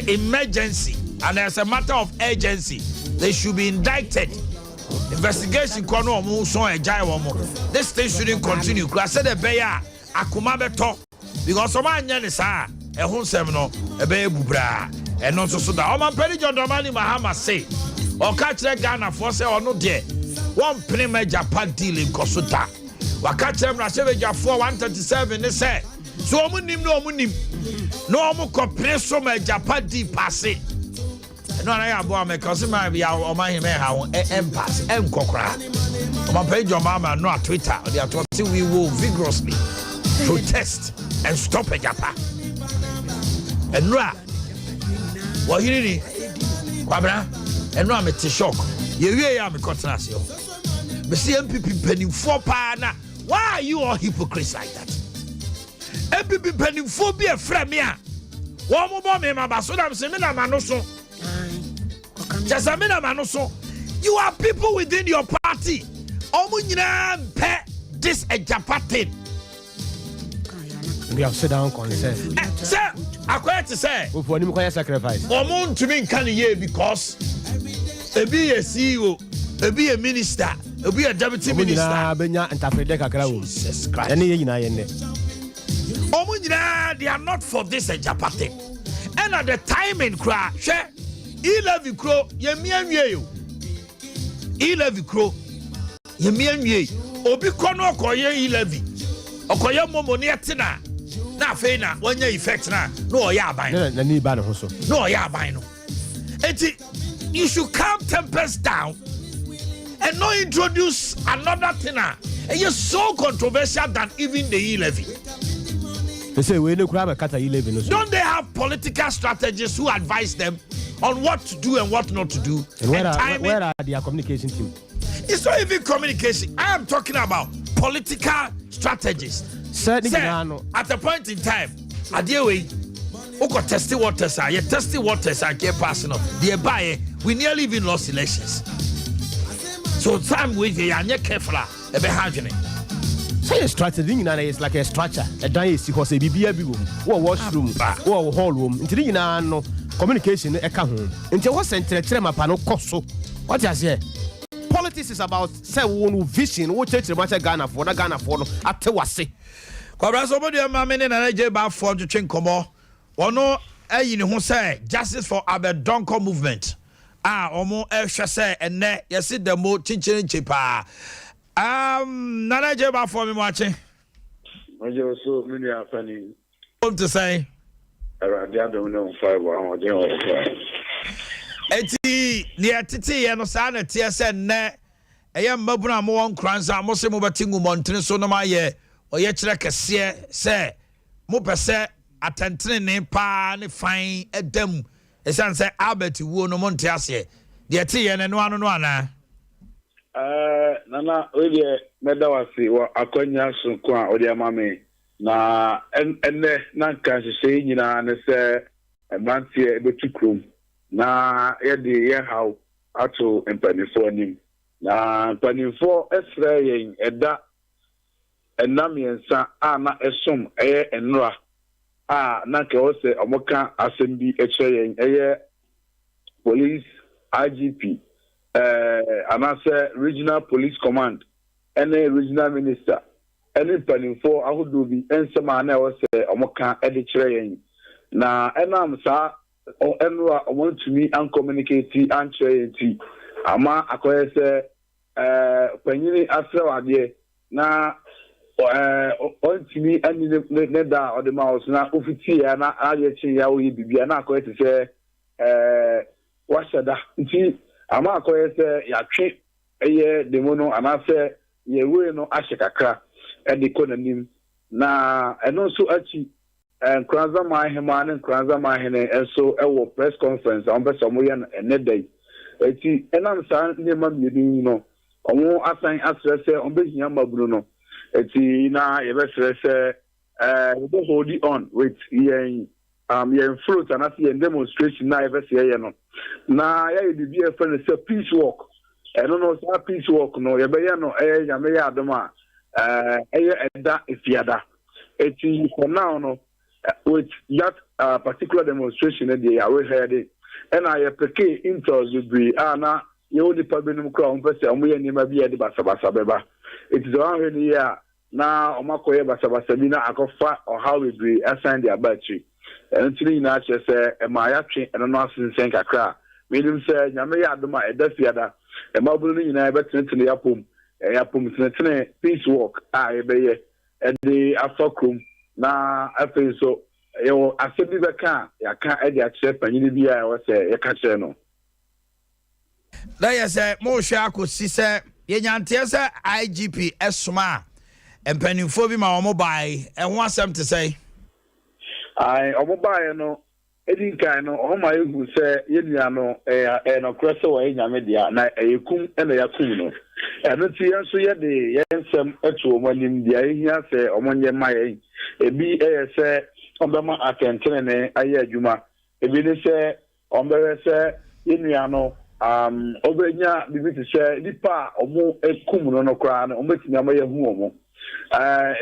[SPEAKER 3] emergency and as a matter of urgency they should be indicted. Investigation kono omo so ejai wo mo. This thing shouldn't continue. I said the beya akoma beto because some anya ne sa ehun sem no ebe ebubra eno so da o man peri John Dramani Mahama say o ka kire Ghana for say ono de one penny major part deal in Kosuta wa ka kire na shebeja for 137 ne say so omo nim no omo compare so major part deal pass no na ya bo am cause my be Omanhene Yaw pass kokra o man peri John Mahama no at Twitter they are saying we will vigorously protest and stop a japa and ra what you need kwabra and no am te shock ye wie ya me contrast yo me see MPP penny for pa na why are you all hypocrites like that MPP penny for be a friend me a wo mo bo me ma ba so dam se me na ma no so just me na ma no so you are people within your party omo nyina pe this a japa thing.
[SPEAKER 11] We have sit down consent.
[SPEAKER 3] Sir, I quite to say.
[SPEAKER 11] We for him quite sacrifice.
[SPEAKER 3] Omo to me can ye because be a CEO, be a minister, be a deputy minister.
[SPEAKER 11] Benya interpret kakra wo.
[SPEAKER 3] Jesus Christ.
[SPEAKER 11] Ene ye nyina ye ne.
[SPEAKER 3] Omo nyina they are not for this a japate. And at the timing cry, share E-levy crow ye mi anwie yo. E-levy crow ye mi anwie. Obi kono okoye E-levy. Okoye momo ne etina. Na fe na wanya effect na no oya aban
[SPEAKER 11] na ni ba ne ho so
[SPEAKER 3] no oya aban no eti you should calm tempers down and not introduce another thing and you're so controversial than even the E-levy.
[SPEAKER 11] They say we no kura be kata E-levy no so
[SPEAKER 3] don't they have political strategists who advise them on what to do and what not to do?
[SPEAKER 11] And where are their communication team?
[SPEAKER 3] It's not even communication. I am talking about political strategists. Sir, at a point in time, Adea way, oko testing waters are testing waters are get passing up. The buy we nearly even lost elections. So time with you are careful about handling.
[SPEAKER 11] Say a strategy is like a structure. A dice because a BBA room, or washroom, or hall room. Into the no communication a home. Into what center Tremapano Coso. What is here? Politics is about say one vision, what church the Ghana for the Ghana for at Tewase.
[SPEAKER 3] Kwabra somebody amamene na je ba for to twen komo. Ono ayi ne ho say justice for Abedonko movement. Omo ehwe say enne yesi demo chinchin chipa. Nana je ba for me wache.
[SPEAKER 6] Ojo so mini afani.
[SPEAKER 3] What to say?
[SPEAKER 6] Arade adom no 5 wa je o 5.
[SPEAKER 3] Eti ne atete ye no sa na tie se nne eye mbabuna mo won kranza mo se mo batingu montene so no ma ye oye kire kese se mo pese atentene ne pa ne fan edam esan se Albert wo no monte ase de te ye ne no ano no ana
[SPEAKER 6] nana oye medawasi wa akonya sunko a odi amame na enne na nka hye nyina ne se mantie betukrum na yedi ye how ato empanifo anim na empanifo esra yen eda enamiensa na esom eye enra na ke o se omoka asem yen eye police IGP anase regional police command ene regional minister ene empanifo ahodo bi ensema na o se omoka ede kire yen na enam sa enra want to me and communicate and trade ama akoye se panyini asrawade na on to me and the or the mouse now ofiti and I ya we be na ko to say what said that ama ko say ya twe the mono and I say ye we no ahyekakra e de ko nanim na eno so achi Kranza Mahema and Kranza Mahene and so a press conference on Besamoyan and Nedday. Eti enam san nema miedin no omo asan asrese on behia mabruno eti na yebesrese we hold it on with yen fruit and as yen demonstration na yebese ye no na ya bibi e fe say peace walk e no say peace walk no yebeye no nyame ya adoma eda efiada eti for now no with that particular demonstration they are we heard and I appreciate intel degree na you the problem crown person omo nima bi e de basabasa beba it is one here na omakoye basabasa bi na akofa or how we agree assign their battery and three na che say e ma ya twe and no asensen kakra meaning say nyame ya adoma e da fiada e ma bulu ni na e betene yapom tene peace walk e beye e de afakrum na afi so yo asebi beka ya ka e dia che panyini bia e wo se ye ka che no
[SPEAKER 3] na ye se mo hwa akosi se ye nyante se IGP esoma empanimfo bi ma omo bai e ho asem te sei
[SPEAKER 6] ai omo bai no edin kan no o ma egu se ye nua no no krese wo ye nyame dia na ekum e na yakum no eno ti yenso ye de yensem etu omo nim dia ehia se omo nye maye ebi se Ombema atentene ne aye adwuma ebi ne se ombere se yenua no obenya bibi te se dipa omo ekum no kra no ombetimi amaye hu omo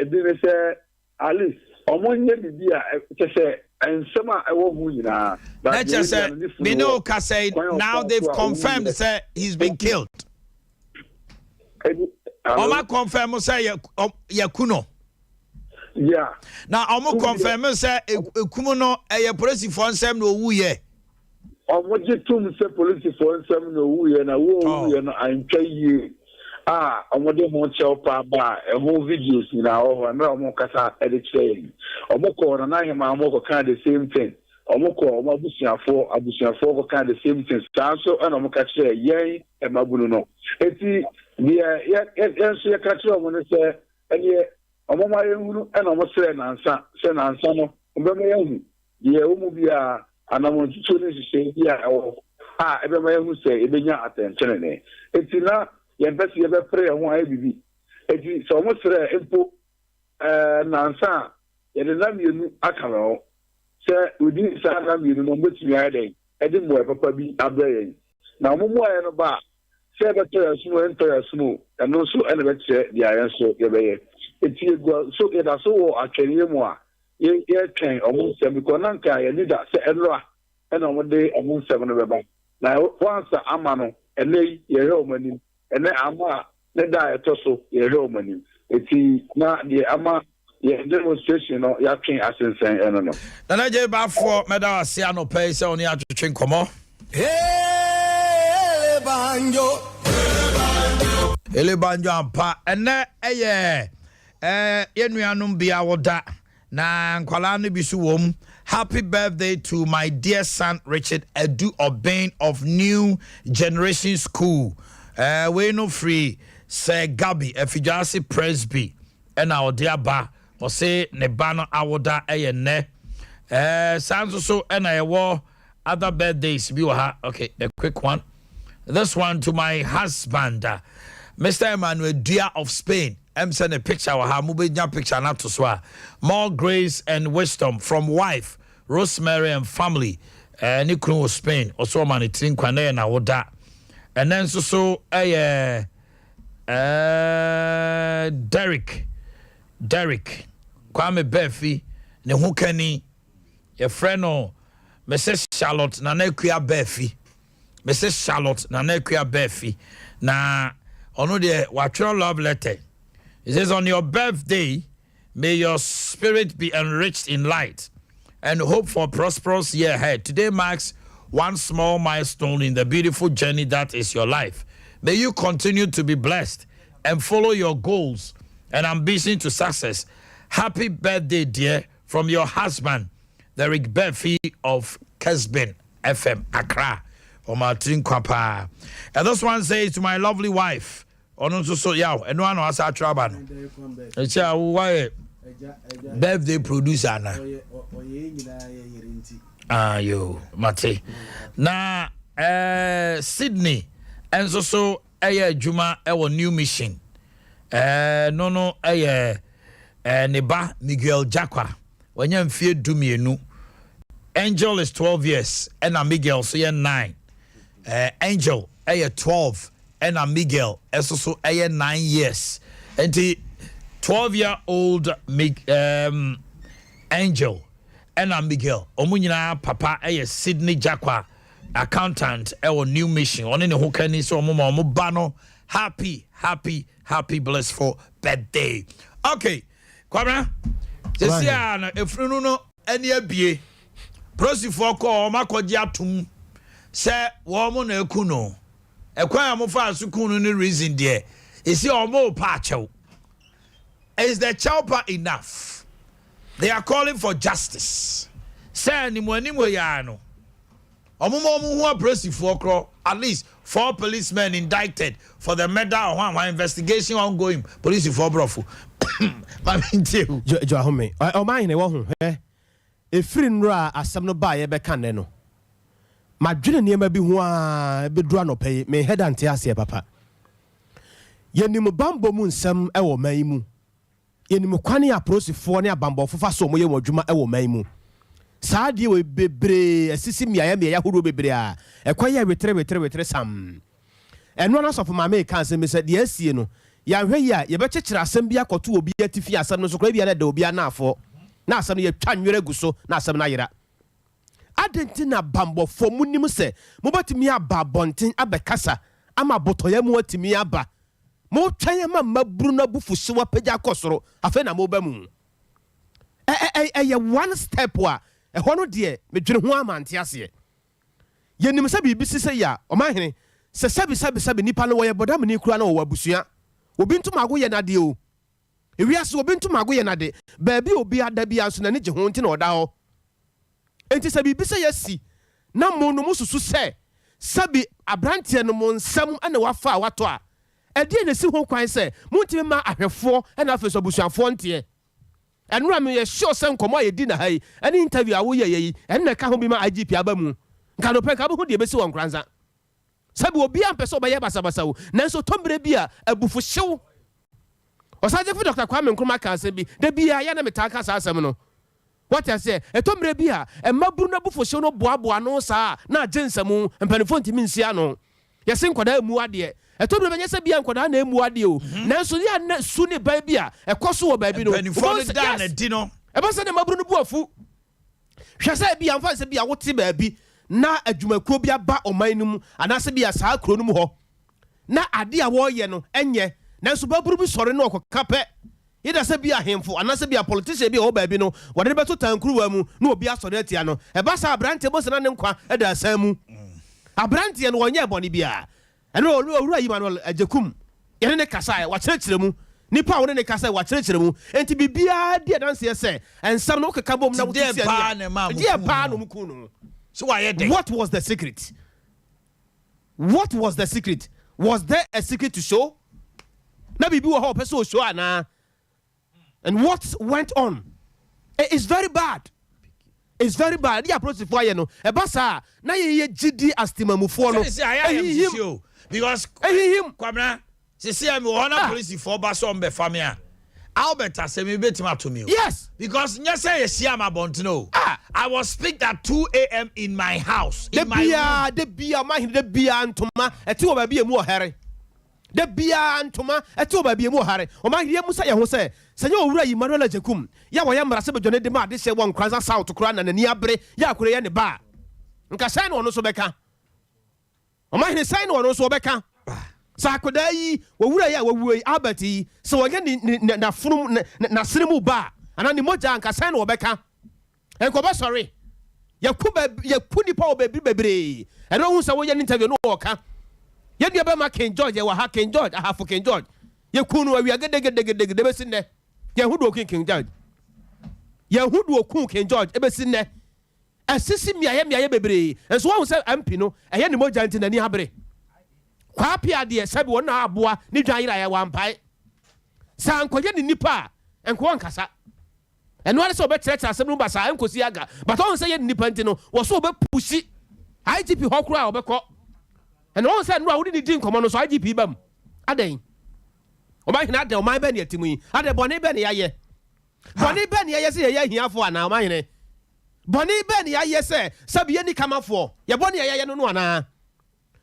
[SPEAKER 6] ebi ne se ali omo nye bibi a te se ensema ewo hu nyina
[SPEAKER 3] that just said Bino ka say now they've confirmed say he's been killed Oma confirm say yakuno.
[SPEAKER 6] Yeah.
[SPEAKER 3] Now, I'm confirm say Kumuno a police for nsem no wuye.
[SPEAKER 6] Omo jitum say police for nsem no wuye na wo wuye no antwa yi. Omo de mo cheopa ba e ho videos na o na omo kasa e de kire. Omo ko na na hema omo ko kan the same thing. Omo ko omo abusuafo ko kan the same thing. So na omo ka kire yen e mabunu no. Eti ye so ye ka kire omo no say ene Omoma yehunu ena omo se nansa no obema yehu ye omu bia anamo tutu ne hye bia ebema yehu se ebenya attention ne etina ye mpese ye be pre ho ayi bibi eti so omo sere empo nansa ye de namienu akara se udi sa namienu no mbetumi ayden edi mo e papa bi abrayen na omo mo aye no ba se be to yasumo ento yasumo eno so ene be che dia yenso ye be ye so it is so actually more ye train almost 7 because nanka ye leader say enra and on day almost 7 beba na once amano ene ye romani ene ama ne da eto so ye romani eti na the ama ye demonstration no ya train asensen eno no
[SPEAKER 3] na je ba for medal asia no pay say oni atwetwe nkomo ele banjo ampa ene eye yenuanum bia woda na nkwala no bi so wom. Happy birthday to my dear son Richard Edu Obain of New Generation School. We no free say Gabi Efijasi Presby and our dear ba or say Nebano awoda ne. Sounds so and I wore other birthdays. Okay, a quick one. This one to my husband, Mr. Emmanuel Dia of Spain. I'm sending a picture of her moving picture not to swear. More grace and wisdom from wife, Rosemary and family. Nikun was Spain. Also man it in Kwane na woda. And then so Derek. Kwame Befi. Ne hukani. Your friend no Mrs. Charlotte na nekuya Befi. Mrs. Charlotte na nekuya Befi. Na ono de watch love letter. It says, on your birthday, may your spirit be enriched in light and hope for a prosperous year ahead. Today marks one small milestone in the beautiful journey that is your life. May you continue to be blessed and follow your goals and ambition to success. Happy birthday, dear, from your husband, Derek Befi of Kesbin FM, Accra. Or Martin Kwapa. And this one says to my lovely wife, Onunso Yaw, and one was our traban. It's our birthday producer. Yo, Mate. Now, Sydney, and so a Juma, our new mission. No, Neba Miguel Jacqua. When you fear Dumienu, Angel is 12 years, and Miguel, so you're 9. Angel, 12, and Miguel, also 9 years. And the 12-year-old Angel, and Miguel, Omunina Papa, Sydney Jacqua, accountant, our new mission. On any who can so Mubano, happy, blissful birthday. Okay, Kwabra, Jessiana, if you know any abie, prosi for call Makojatum. Say woman ekuno ekwan amofa asukunu ni reason there is your more pacho. Is the chopper enough? They are calling for justice. Say ni mwani ya no omumo who are pressing for at least 4 policemen indicted for the murder of one investigation ongoing. Police for brofu mamintiu
[SPEAKER 11] jo ahome Omanhene wo ho efiri nra asem no ba ye be kan ne no madwene niema bi ho a bedura no pay me head ante ase papa yenim bambo mu nsem e wo man mu yenim kwane aprosifo ne abambo fofa so mo ye modwuma e wo man mu saade we bebre asisi miaya horo bebre a ekwaye wetre sam eno na sofo ma me kan se me se de asie no ya hwe ya ye be kekere asem bi akoto obi atifi asem no so kra bia na da obi anafo na asem no ye twanwere guso na asem na yera adentina bambo fo munim se mobatimi aba bonten abekasa ama botoya mu atimi aba mo twan ma maburu na bufusi wa pagya kosoro afa na mo ba mu ye one step wa hono de medwene ho amante ase ye nim se bibi sise ya Omanhene se sabi nipa no wo bodam ni kura na wo abusua obi ntumago ye na de o ewiase obi ntumago ye na de ba bi obi ada bia so na ne je ho nti na oda ho enti sabi bisa yasi na mo no mususu se sabi abrantie no mo nsam ana wafa wato a ede na si ho kwan se muntime ma ahwefo na afeso busuafo ntie enura me ye sure se nkomo ayedi na hai ani interview awo ye yi na ka ho bi ma IGP abamu nka no pe ka bo ho de besi won kranza sabi obi ampeso ba ye basabasa wo nanso tombre bi a abufu hyew osaje fu Dr. Kwame Nkrumah kan se bi de bia ya na metaka sa asem no. What I say, a tombre bia, a mabuna bufo no boa no sa, na jensamu, and penifonti minsiano. Yasin koda muadie, a tombre bia and koda ne muadio. Nanso ya net suni babia, a coso baby no. Penifonti down a dino. A basa de mabunu buafu. Shasa be and fancy be a woti baby, na a jumakobia ba o mainum, and as be a sa cronum ho. Na Adea Akye no, enye, nanso baburu sorry no kape. Ida se bia hemfo anase bia politician bia o baabi no wode beto tankruwa mu na obi asore atia no e ba sa abrante bo se na ne nkwa e da asamu abrante no wonye boni bia eno owura yi Manuel ajekum yene ne kasa wa kyerɛkyerɛ mu nipa wo ne kasa wa kyerɛkyerɛ mu enti bibia de danse ye se ensam no keka bom na wuti sia dia pa no mku no so why ye what was the secret? What was the secret? Was there a secret to show? Na bibi wo ho pese o show ana. And what went on? It's very bad. It's very bad. The approach for you know. Ebasa na ye GD astima mufo no.
[SPEAKER 3] Because him kwamna se am one police for baso mbe famia. Albert asemi betima to me.
[SPEAKER 11] Yes.
[SPEAKER 3] Because nyese ye sia ma bontino. I was picked at 2 a.m. in my house. In my room.
[SPEAKER 11] The bia antoma eti wo ba bia mu ohere. The bia antoma eti wo ba bia mu ohere. O ma hie musa ye ho se senye owura yi Manuel Ajekum ya wo ya mrase bedwane de ma de se won kranza south kura na nani abre ya akure ye ne ba nka sai no so beka o ma hene sai no so beka sa akoda yi owura ya wawuo Albert yi se wo ye na funum na siremu ba ana ni moja nka sai no beka enko ba sorry ya kuni pa obebi bebre eno hu se wo ye interview no wo ka ye de ba ma King George wa ha King George ahafo King George ye kunu awia gede besi ne ye hu do King George ye hu do King George e besi ne asisi miaye bebre enso wo se MP no eye ne moja nti nani habre kwa pia de sabi wona aboa ni dwan yira ya wampai san koye ni nipa enko nkasa eno ale se obetrete asem no basa enkosi aga but on say ye nipa nti no wo so obepushi IGP hokura obekọ eno on say no a wodi ni din komo no so IGP bam aden Omanhene aden oman be ne atimu yi ade boni be ne yaye boni be ne yaye se ye hiafo ana Omanhene boni be ne yaye se sabi ye ni kamafo ye boni yaye no no ana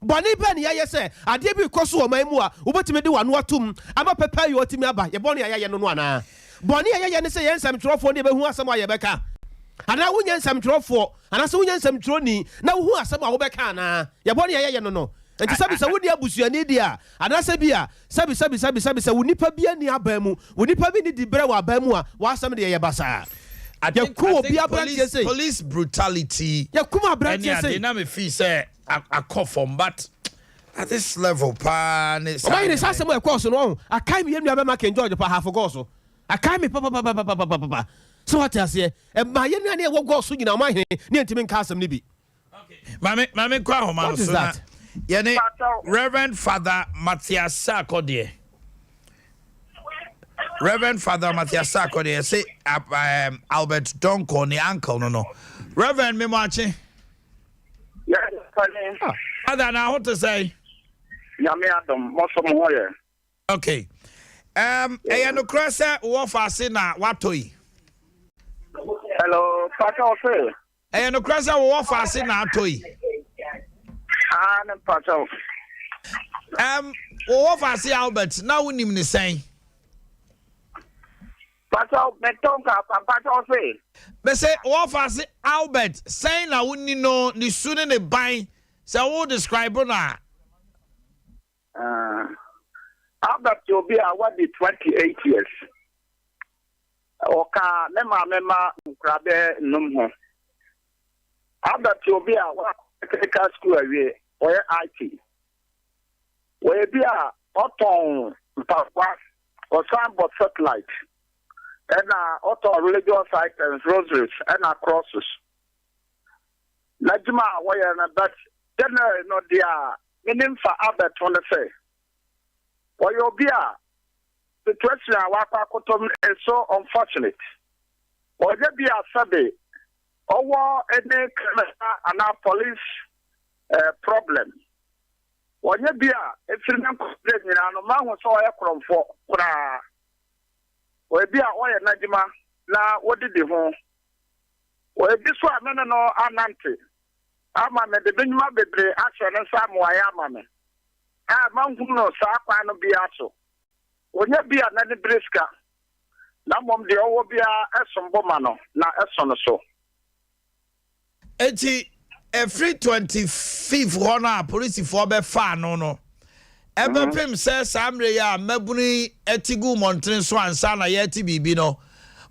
[SPEAKER 11] boni be ne yaye se ade bi koso oman mu a obetime de wano atum ama papa yi otimi aba ye boni yaye no no ana boni yaye ne se ye nsam trofo ne be hu asem aye beka ana wunya nsam trofo ana se wunya nsam troni na hu asem a wo beka ana ye boni yaye no no enti sabi sa wodi abusuani dia ana sabi a sabi sa wonipa bia ni abamu wonipa bi ni di bre wa abamu a wa asem de ye basa
[SPEAKER 3] I think police brutality.
[SPEAKER 11] Yeah, kuma branches say.
[SPEAKER 3] Na me feel say I call from, but at this level, pan is.
[SPEAKER 11] Why is that somewhere course no? I can't be able to King George for half a course. I can't be papa. So what I say? And my any what go so you know my near to me castle nibi.
[SPEAKER 3] Okay. Mame kwa ho man. What is that? Yene Reverend Father Matthias Sarkodie. Reverend Father Matthias Sarkodie say Albert Donko ni uncle no. Reverend me watching.
[SPEAKER 7] Yeah,
[SPEAKER 3] Father now what to say?
[SPEAKER 7] Yami Adam, most of
[SPEAKER 3] okay. No crosser wo fase na watoi.
[SPEAKER 7] Hello, Pato say.
[SPEAKER 3] No crosser wo fase na atoi.
[SPEAKER 7] Pato.
[SPEAKER 3] Wo fase Albert na wonim ni sen.
[SPEAKER 7] Pato metonka Pato say.
[SPEAKER 3] Be say wo fase Albert sen na woni no ni sune ne ban. So wo describe na.
[SPEAKER 7] Albert Obia what be 28 years. Oka mema nkrabe num ho. Albert Obia what technical school awie or IT. We bia oton papa or some satellite. And auto religious items, rosaries, and crosses. Najma wire na that general no dia meaning for Albert on the say. Or your beer situation is so unfortunate. Or there be a Saturday or any and our police problem. Or there be a if you don't complain, no man was so a for we be a wire Najima na what did the home? Well, this one no anante. Ama me de benuma bebre action and some wire mama. Man who knows no be aso. When you be another briska, na mom de owo bia esom bomano na eson so.
[SPEAKER 3] Eti every 25th one police for be fa no. Ebe pim say samre ya mabuni etigu montren so ansa na ye ti bibi no.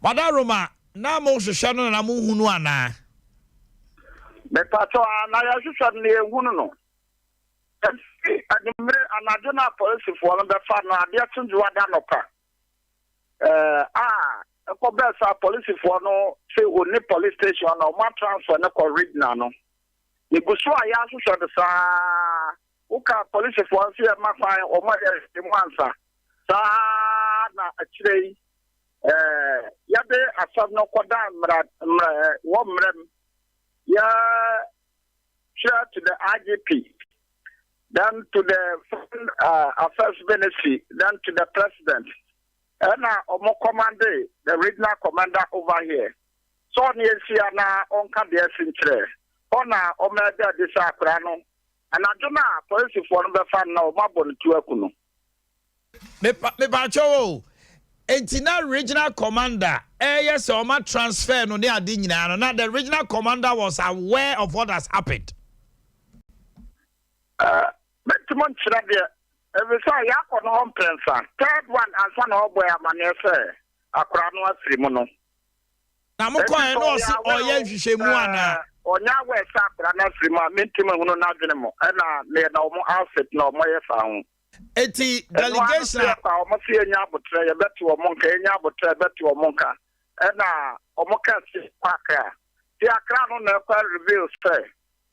[SPEAKER 3] Madaroma na mo hwehwe no na mo hunu ana.
[SPEAKER 7] Me pato na ya hwehwe no ye hunu no. Adimre anadona police for no be fa no ade tunju ada no ka. Ko be sa police for no say oni police station no ma transfer no ko regional no. Ye go so aya hwehwe de sa uka police for say ma fa o ma de mwansa. Sa na achire yabe asab no koda mra wo mrem ya share to the IGP, then to the affairs ministry, then to the president, and omo commander, the regional commander over here. So near na onka de sintre ona omeda de sakrano and aduna police for no be fan na o mabon tu akuno
[SPEAKER 3] me ba cho Entina regional commander, yes, or my transfer no near Dinina. Now the regional commander was aware of what has happened.
[SPEAKER 7] Every say yakon home prensa. Third one and son of boy manese. Akrano asimono.
[SPEAKER 3] Na mo kwa no si oye hwehwe mu ana.
[SPEAKER 7] Onya we sakrana asimo mintima huno na dwene mo. Na le na omo outfit na omo yefa ho.
[SPEAKER 3] Eti delegation
[SPEAKER 7] almost see any abutre, you bet to a monk, any abutre, bet to a monka. And Omoka Paka. The Akrano never reveals, say.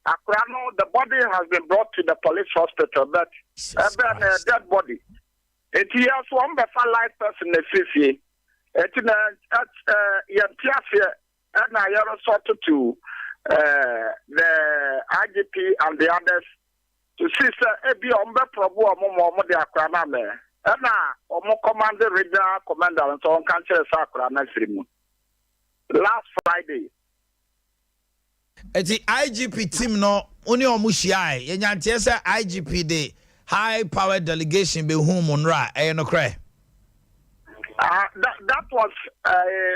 [SPEAKER 7] Akrano, the body has been brought to the police hospital, but a dead body. It is one better life person in the city. It is Yantiafia, and I also to the IGP and the others to see Ebi Ombe Probu Omo de Akrana me. And now Omo Commander Regional Commander and so on cancer Sakura Nasrimu. Last Friday.
[SPEAKER 3] The IGP team no only omushiai. Yenyantie say IGP de high power delegation be whom unra no cry.
[SPEAKER 7] That was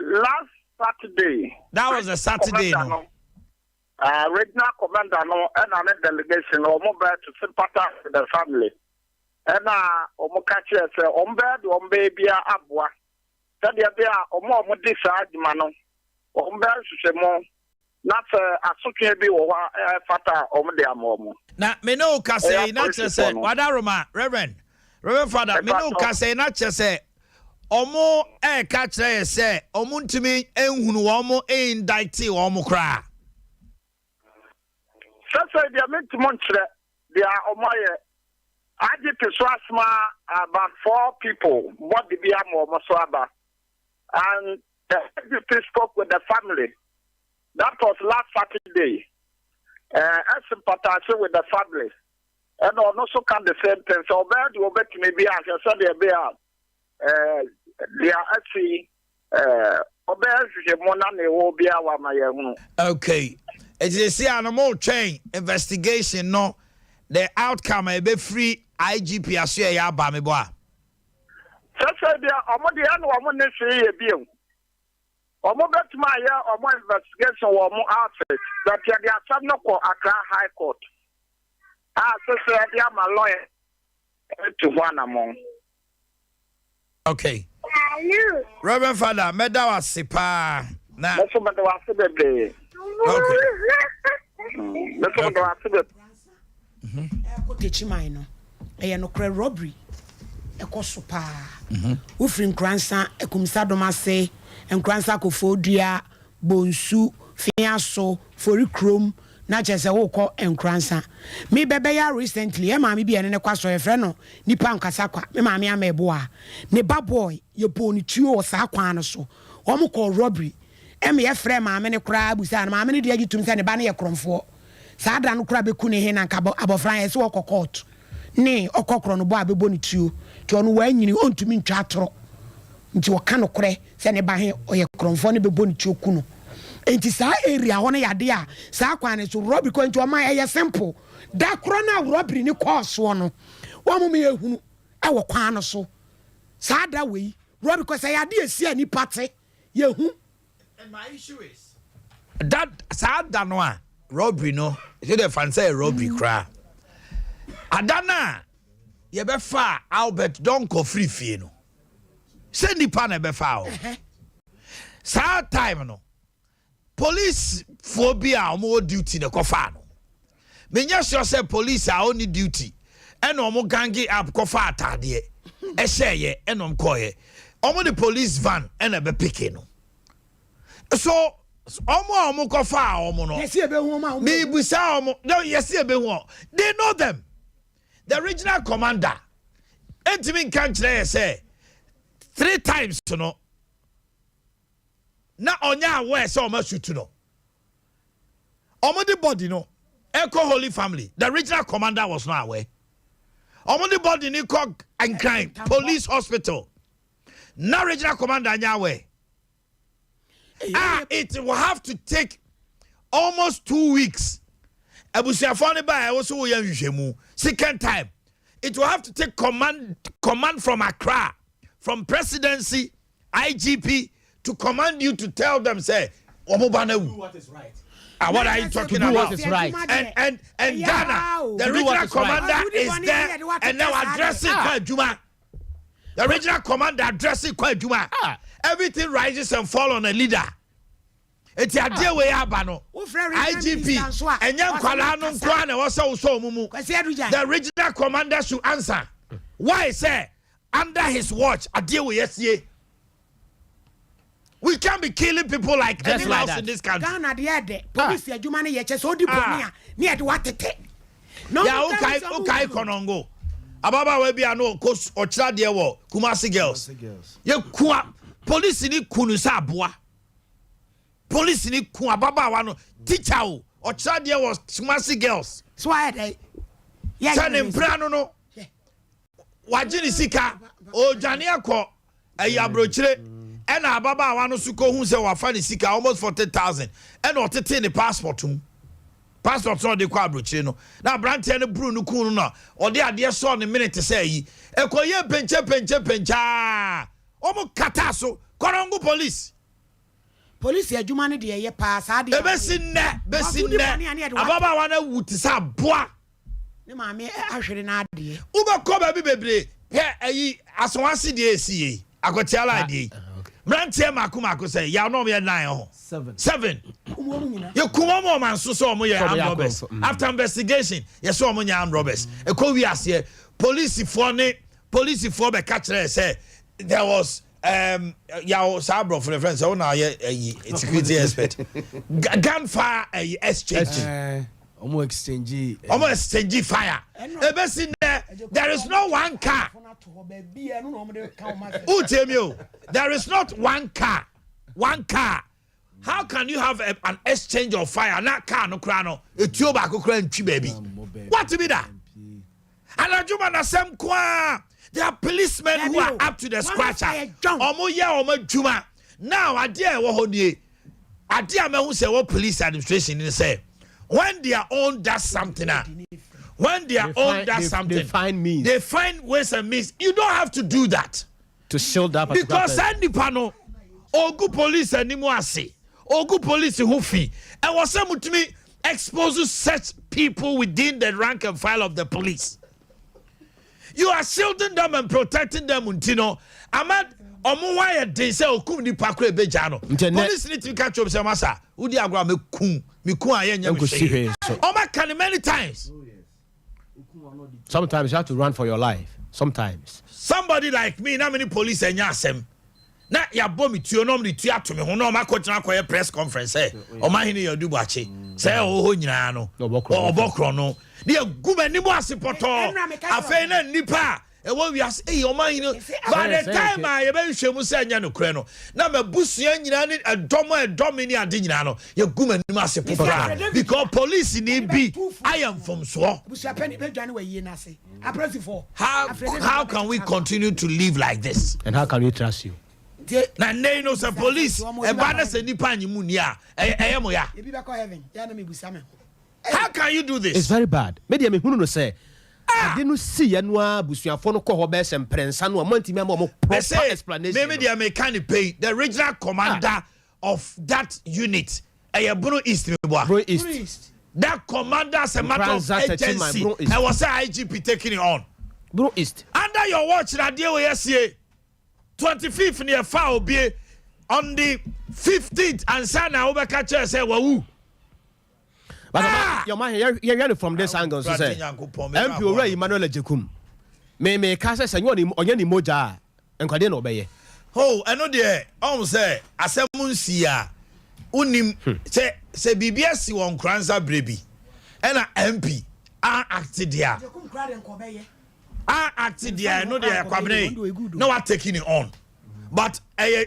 [SPEAKER 7] last Saturday.
[SPEAKER 3] That was a Saturday. No?
[SPEAKER 7] Regional commander no and a delegation or mobile to sympathize with the family. And Omokachi say Ombe baby abwa. That there be Omo decide mano. Ombe mo not asuke bi wo fata omde amomo.
[SPEAKER 3] Na me no ka say na chese wadaroma Reverend Father me no ka say na chese omo ka kire say omo ntimi enhunu omo indict omo kra.
[SPEAKER 7] So they meant to montre they are omoye aje peswasma about 4 people what the be amomo so aba and the spoke with the family. That was last Saturday. I sympathize with the family. And also can the same thing. So bad you bet maybe I said they are actually
[SPEAKER 3] okay. It is the animal chain investigation, no. The outcome may be free IGP as you are Bami Boa.
[SPEAKER 7] So they are Omo bet my Omo investigation or more outfit that they are some no Accra High Court. So they are my lawyer to one among.
[SPEAKER 3] Okay. Reverend Father, Medawa Sipa. Now,
[SPEAKER 7] that's what I was today. That's what I was today.
[SPEAKER 10] Teachimino, a no cre robbery, a cosupa. Ufrin Cransa, a Kumsadoma say, and Cransa Kofodia, Bonsu, Fiaso, Foricrum, not just a woko and Cransa. Me bebeya recently, a mammy be an equaso a freno, ni pankasaqua, me mammy me boa, ne baboy, your pony 2 or Saquano so, Omo call robbery. Emi efre ma me ne kra busa na ma me ne de agitum se ne ba ne ye kromfo saada no kra be ku ne he na nka abofran ye se okokot ne okokro no bo abebo ne tuo ti ono wa nyini ontumi ntwa atoro nti wo ka no kre se ne ba he oye kromfo ne bebo ne tuo ku no enti sa area ho ne yade a sa kwa ne so robbery ko nti o ma ye simple da kro na robbery ne course wo no wo mo me ehunu e wo kwa no so saada we robbery ko se yade esi ani pate ye hu.
[SPEAKER 3] And my issue is that sad danwa robbery no is the fancy robbery cry. Adana ye be fa Albert don't go free fee no. Send the pan be fa. Sad time no. Police phobia more duty the kofa no. Me nya sure say police are only duty. And omo gangi up kofa atade. E sheye enom koye. Omo the police van and e be picking no. So, omo kofa omo no.
[SPEAKER 10] Yes, ebe hu ma.
[SPEAKER 3] Me busa omo. No, yes, ebe hu. They know them. The regional commander. Entimin kan kire say 3 times to no. Na onya aware say omo shoot no. Omo the body no. Echo Holy Family. The regional commander was not aware. Omo the body ni cog and crime police hospital. Na regional commander anya aware. It will have to take almost 2 weeks. Second time, it will have to take command from Accra, from presidency, IGP, to command you to tell them, say, do what is right. What are you talking about?
[SPEAKER 11] What is right.
[SPEAKER 3] And Ghana, the regional commander is there and now addressing Juma. The regional commander addressing Juma. Everything rises and falls on a leader. It's a deal way abano. IGP and young Kwalano Kwana was so mumu. The regional commander should answer. Why say under his watch Adea we yesie? We can't be killing people like anyone else in this country.
[SPEAKER 10] Ghana de police adwuma ne ye che so di boni a ne ye de watete.
[SPEAKER 3] No, yeah, okay konongo. Ababa we bia no coach ochra de wo Kumasi girls. Ye kwa police ni kunu sa aboa. Police ni ku ababa wa no teacher o ochra de wo Kumasi girls. So I dey. Yeah. Sane mprano no. Wajini sika o jani akọ abrochire ena ababa wa no suko hu se wa fa ni sika almost 40,000 ena otete ni passport mu. Passport so de kwa abrochire no na brante ne bru no kun no ode ade so ne minute say yi ekoye pencha omo kata so korongo police
[SPEAKER 10] adwuma ne de ye pa sa de
[SPEAKER 3] besinne ababa wa na wuti sa boa
[SPEAKER 10] ne maame ahwere na ade
[SPEAKER 3] uba ko ba bi bebre he ayi asonwase de esie akotiala de brante makuma say ya no me 9 ho 7 you kuma mo man so mo ye armed robbers after investigation you saw mo armed robbers e ko wi ase police for be catch say there was Yaw Sabro for the friends so now security expert gunfire exchange
[SPEAKER 11] almost exchange
[SPEAKER 3] fire there is no one car there is not one car. How can you have an exchange of fire? Not car no crano. Etio ba kokra ntwi baby. What to be that? And adjuma na sem kwa. There are policemen who are up to the scratcher. Omo ye omo juma. Now Adea wo hodie. Adea me hu say what police administration in say when their own does something they find ways and means. You don't have to do that
[SPEAKER 11] to shield up
[SPEAKER 3] because any pano ogu police animo ase ogu police who fee and was some to me exposes such people within the rank and file of the police. You are shielding them and protecting them untino amad omo why they say okum ni pakwe bejano police need to catch up say masa udi agwa me kun aye nya me oma can many times.
[SPEAKER 11] Sometimes you have to run for your life. Sometimes
[SPEAKER 3] somebody like me na many police enya asem na ya bomi tuo no mri tua to me ho no makotena koye press conference Omanhene Yaw Boakye say ho nyina no obokro no ne agumani mu asepoto afei na nipa e wo wiase Omanhene by the time I be hwemu say nya no kure no na mabusua nyina ne edom ni ade nyina no ye gumani mu asepoto because police ni bi I am from so how can we continue to live like this
[SPEAKER 11] and how can we trust you?
[SPEAKER 3] Na ne no say police e ba na say nipa anyimu ni a eyemo ya how can you do this?
[SPEAKER 11] It's very bad. Media me hunu no say ade no see ya no abusuafo no ko ho be sem prensa no amantimi am proper explanation.
[SPEAKER 3] Maybe they may kind of pay the regional commander of that unit Bro East that commander as a matter of agency I was a IGP taking it on
[SPEAKER 11] Bro East
[SPEAKER 3] under your watch na dey we yesie 25th near foul be on the 15th and sana obeka church say wawu.
[SPEAKER 11] But your man you're from this angle so say MP Ora Emmanuel Jekum me ka say onye ni moja enkwade na obeye
[SPEAKER 3] oh eno de say asem nsi a unim say BBS won kranza brebi ena MP acted there acted there no dey kwabene no what taking it on but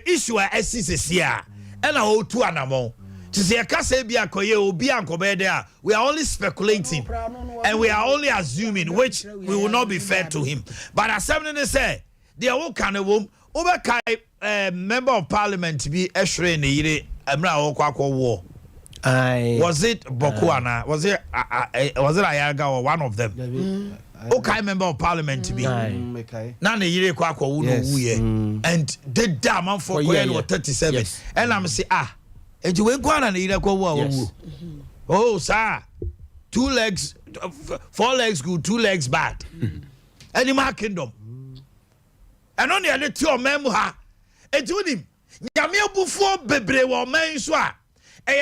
[SPEAKER 3] issue SCC here ena o tu anamo to say kase bia koye obi ankobe there we are only speculating and we are only assuming which we will not be fair to him but assembly say there will can a wom obekai member of parliament be ehre ne yire amra okwa war was it Bokuana was it Ayaga or one of them okay member of parliament to be na ne yire kwa wu no wuye and the dam for 37 and I'm say eji we kwana ne yire kwa wu oh sir 2 legs 4 legs good 2 legs bad animal kingdom and on the other two memu ha eji unim nyame obufuo bebre wo man so a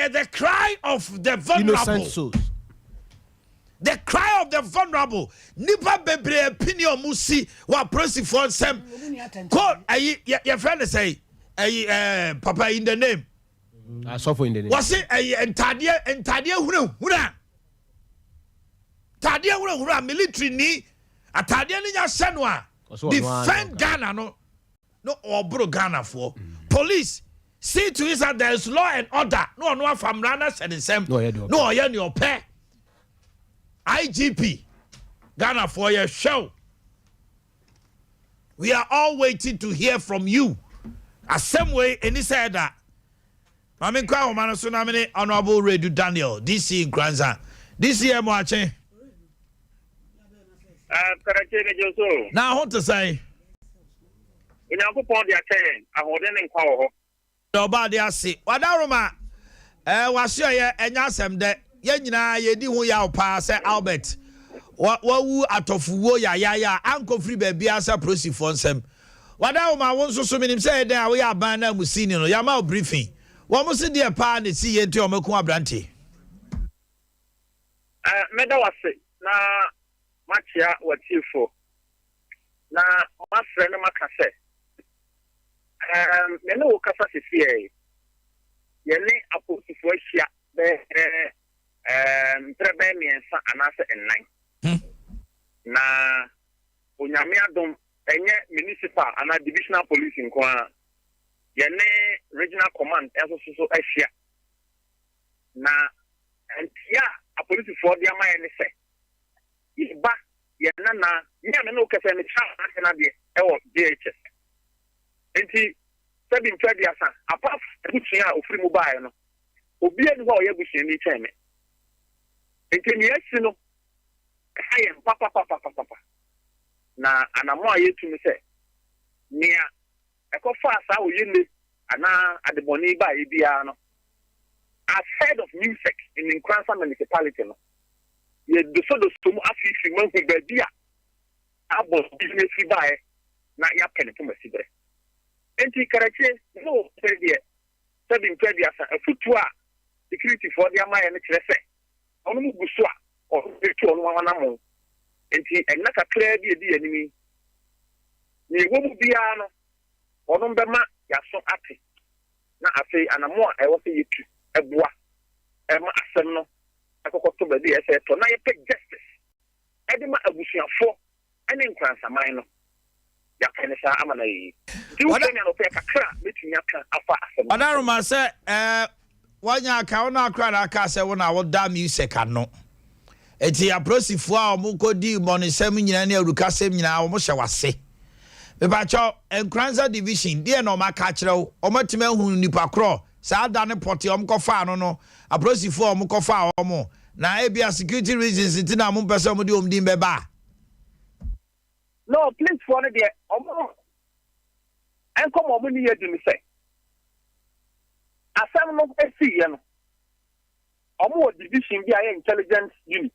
[SPEAKER 3] the cry of the vulnerable The cry of the vulnerable. Nipa bebre opinion musi wa prosi for sem. Call your friend say papa in the name.
[SPEAKER 11] I suffer in the name.
[SPEAKER 3] Was it Tadia hura? Tadia hura military ni Atadia ni senwa. Defend Ghana no or bro Ghana for police. See to it that there is law and order. No from runners and the same. No, your pair. IGP Ghana for your show. We are all waiting to hear from you. A same way, and he said that. Mami kwa Omano Sunamini Honorable Redu Daniel, DC in Kranza. DC Mwache. Now, what to say?
[SPEAKER 7] In our pond, they are saying, I hold in power.
[SPEAKER 3] Nobody has seen. Wadaruma, was your and yasem that Yenina, ye do yaw pass Albert. What woo out of ya, Uncle Free Baby as a proceed for some. Wadaruma wants so many say that we are banner with senior Yamal briefing. What must it be a pan and see into Omekwa Branty?
[SPEAKER 7] Medawase, na Machia, what you for? Na, my friend Macase. Meno Casa Sifie. Yene Apostle for Shia, Trebemi and Anasa and 9. Na Unyamiadum, Enye Municipal and Divisional Police in Kwa. Yene Regional Command, as also Asia. Na and a police for the Amaya say. If back, Yanana, Yamano Cafe and China, or DHS. And he said in Fediasa, apart from Puchia or Free Mobile, Obian Wayabushi any time. And can you know, I am Papa. Na and I'm more yet to me say, near a fast how you live, and now at the Boniba Ibiano. As head of music in Nkransa municipality, ye the sort of some afisi months with the dia. Abo business buy na ya penny to Messibre. Enti Karachi, no, said ye, 7 years, a footwa, security for the Amaya and Chese. Onu Buswa, or 1 among. Enti and not a clear the enemy. Ni woman biano, or number ma, ya so ati. Na I say, and a more, I was say, Ebwa, Emma Asano, I got to be there, said, to now you take justice. Edema Abusia 4, and in Kransa Minor. Yakanisa Amana. Do you think I'll take a crap between Yaka Afa?
[SPEAKER 3] Adaruma said, one Yakana Kranaka said, when I will damn you say, cano. It's a process for Muko di Moni Seminary, Lucasem, almost I was say. The Bacho and Kransa division, dear no Macachro, or Matimer who Nipacro. Sa dane poti omkofa no a process for omkofa omo na ebia security reasons itina mo pese mo di omdim beba.
[SPEAKER 7] No, please for the omo en come omo ni yedi mi say asem no esi ye no omo division bi aye intelligence unit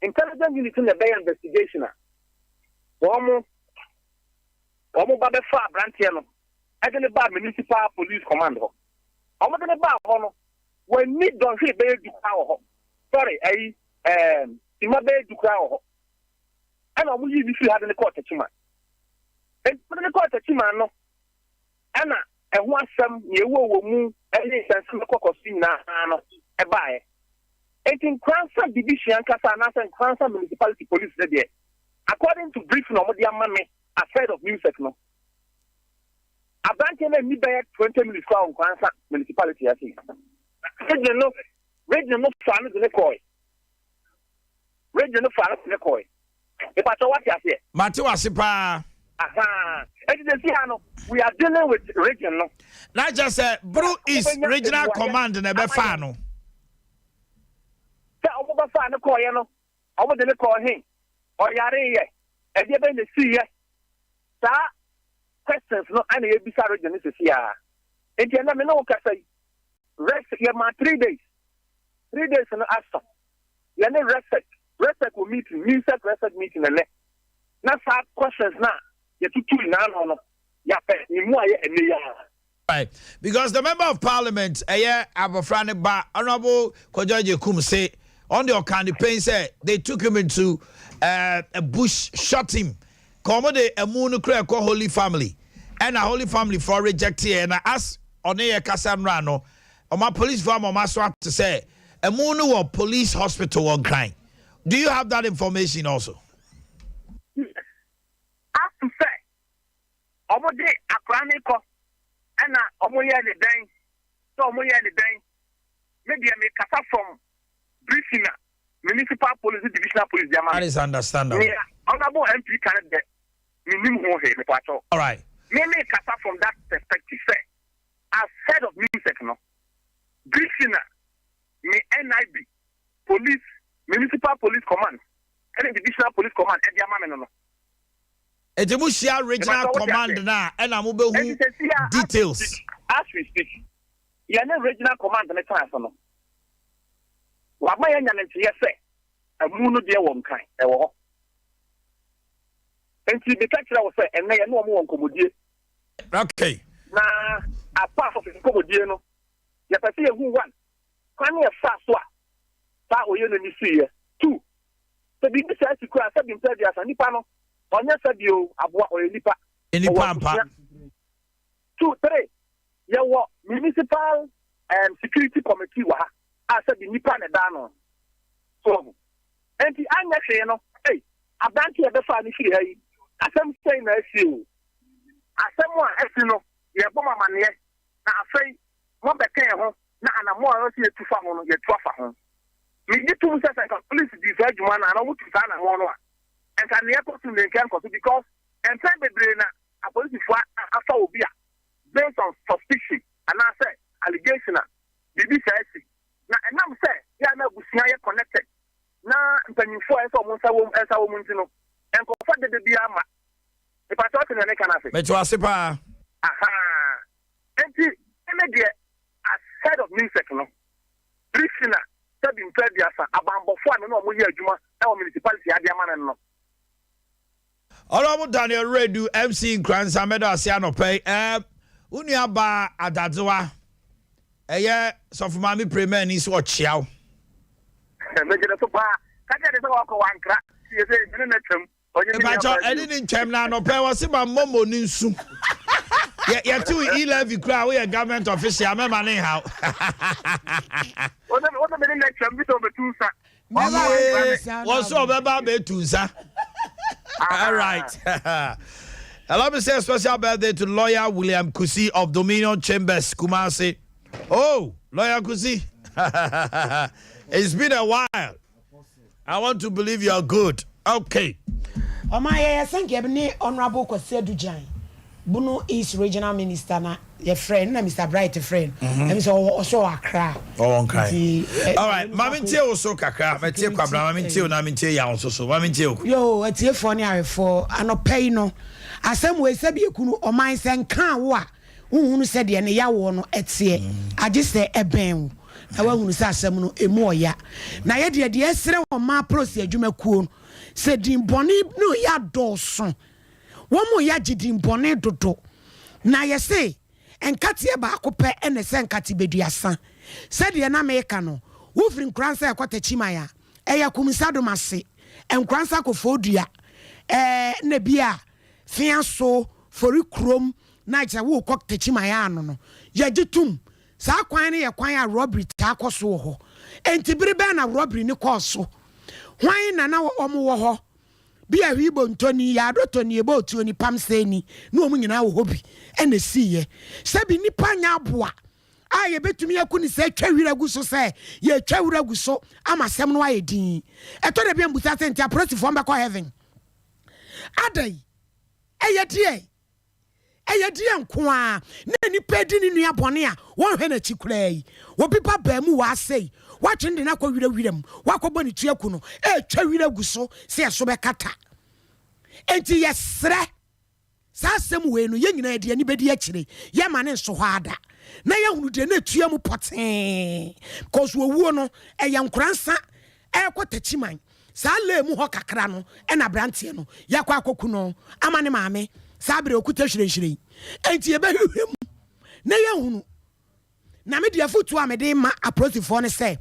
[SPEAKER 7] in the bay investigation omo ba be fa branch no e de ba municipal police command ho. I'm going to buy one. When me don't see bear to cow. Sorry, Tima bear to cow. And I'm usually having the court at Chima. And put the court at Chima, no. Anna, and one some you will move and some cocosina, a buy. And in Kransa Division, Casana and Kransa Municipality Police, there. According to briefing of the money, ahead of music, no. A bank and me by 20 minutes from Kransa Municipality, I think. Regional farmers in the coy. Regional farmers in the coy. If I saw what you say,
[SPEAKER 3] Matuasipa.
[SPEAKER 7] Aha. We are dealing with regional.
[SPEAKER 3] Not just Bru is regional command in a befano.
[SPEAKER 7] Tell over Fano Coyano, over the call him, or Yare, and you been the sea. Sir, questions no any bizarre region is here. And you never know, Casay. Rest, you have 3 days. 3 days in the answer. You never respect. Respect will meeting, music, respect meeting, and not hard questions now. You took 2 now.
[SPEAKER 3] Right, because the member of parliament, Abafrane Ba, Honorable Kojoje Kum say, on the campaign said they took him into a bush, shot him. Commode a moon call Holy Family. And a Holy Family for rejecting and I asked Oneye Casamrano, on my police farm on my swap to say a moon or police hospital on crime. Do you have that information also?
[SPEAKER 7] As to say, Omode Akraniko and Omoya the Dane, so Omoya the Dane, maybe I may cut from Brishina, Municipal Police Divisional Police.
[SPEAKER 3] That is understandable.
[SPEAKER 7] Yeah, Honorable MP Canada,
[SPEAKER 3] all right.
[SPEAKER 7] Maybe cut from that perspective, say, as head of music, no, Brishina, me NIB, Police, Municipal Police Command, and Divisional Police Command, Adea Akye Abia.
[SPEAKER 3] Ejemushia Regional Command now, and I'm moving details.
[SPEAKER 7] As we speak, you are Regional Command the time for no. What my young yes, say, a moon dear one kind, and see the text I was saying, and they are no more commodity.
[SPEAKER 3] Okay.
[SPEAKER 7] Now, a part of the commodity, yet I see who one. Can you fast what? That will you see 2. The big size to crash up in Serbia and Nipano. On your sadio, Abwa or Lipa.
[SPEAKER 3] Any pampa.
[SPEAKER 7] 2, 3. Your municipal and security committee were. I said the Nipan and Dano. So, and the Anya, hey, a bank here the family here. As I'm saying, I see you. As someone, as you know, you're bomber man here. Now I say, what the care home, now I'm more here to farm on your 12 home. Me get 2 seconds, I can police the judge one, and I want to sign and 1 1. And can near to the campus because and time the brain a police after Obia based on suspicion and I say allegation BBC now and I'm say yeah na busia connected now mpanyinfo eso mo nsa wo muntino and confirm the biama if I talk in the can say
[SPEAKER 3] me to asepa
[SPEAKER 7] aha enti media as head of music no Brishina sabi mpediasa abambofo no mo ye adwuma e municipality Adea no.
[SPEAKER 3] Honorable Daniel Redu, MC in Kransa, Medo Asiano Pay, Uniaba Adadua, so for Mammy Premier is what chow. I didn't tell now, no pay was in my momo ninsu. Yeah, 211 crowd, we are government official, I'm a man anyhow.
[SPEAKER 7] What a minute next time, bit over 2, sir.
[SPEAKER 3] What's up about Betusa? All right. Allow me to say a special birthday to lawyer William Kusi of Dominion Chambers, Kumasi. Oh, lawyer Kusi. It's been a while. I want to believe you are good. Okay.
[SPEAKER 10] Oh my, thank you, Honorable Kwasi Dujan. Bunu East Regional Minister na your friend, na Mr. Bright friend. And so also Accra.
[SPEAKER 3] Oh, okay. All right, Mami Tio also kakra. Me tie kwabra, Mami Tio na Mami Tio ya also so. Mami Tio.
[SPEAKER 10] Yo, etie for ni for anopay no. Asem we se bi ekunu oman se nkan wo a. Uhunu se de ne ya wo no etie. Age se eben. Na wa hunu se asem no emu oya. Na ye de esre wo ma prosi adwuma kuo no. Se din boni no ya doso. Womo ya jidin bone dodo na yese enkate ba akopɛ ene se enkate beduasa sɛde na meka no wofrin kransa ekota chimaya eya kumisado mase enkransa kofodua na bia fiaso fori krom na je wo kokta chimaya no ya gitum saa kwan ne ye kwan a robbery ta koso ho entibiri be na robbery ni koso hwan na omo wo ho bia wibo ntoni ya dotoni ebo otuoni pamseni no omu nyina wo hobi ene siye sabi nipa nya aboa a ye betumi yakuni se twawira guso se ye twawira guso amasem no aye din eto de bia mbusa senti approach for mbekọ heaven adai eye die nko a na nipa di ni nua bone a won hwe na chikurai wo pipa ba mu wa sei watching na kwa wiram wakobo ni tuaku no twawira guso se eso be kata enti yesre sasem we no ye nyina de ani bedi akire ye ma ne nso hɔ ada na ye hunu de na tua mu poten cause wo no eye nkransa ekotachiman sa le mu hɔ kakra no na brantie no yakwa akoku no ama ne maame sa bre okuta hwirehwire enti ye behwehwem na ye hunu na me de afutu a me de ma approach for ne say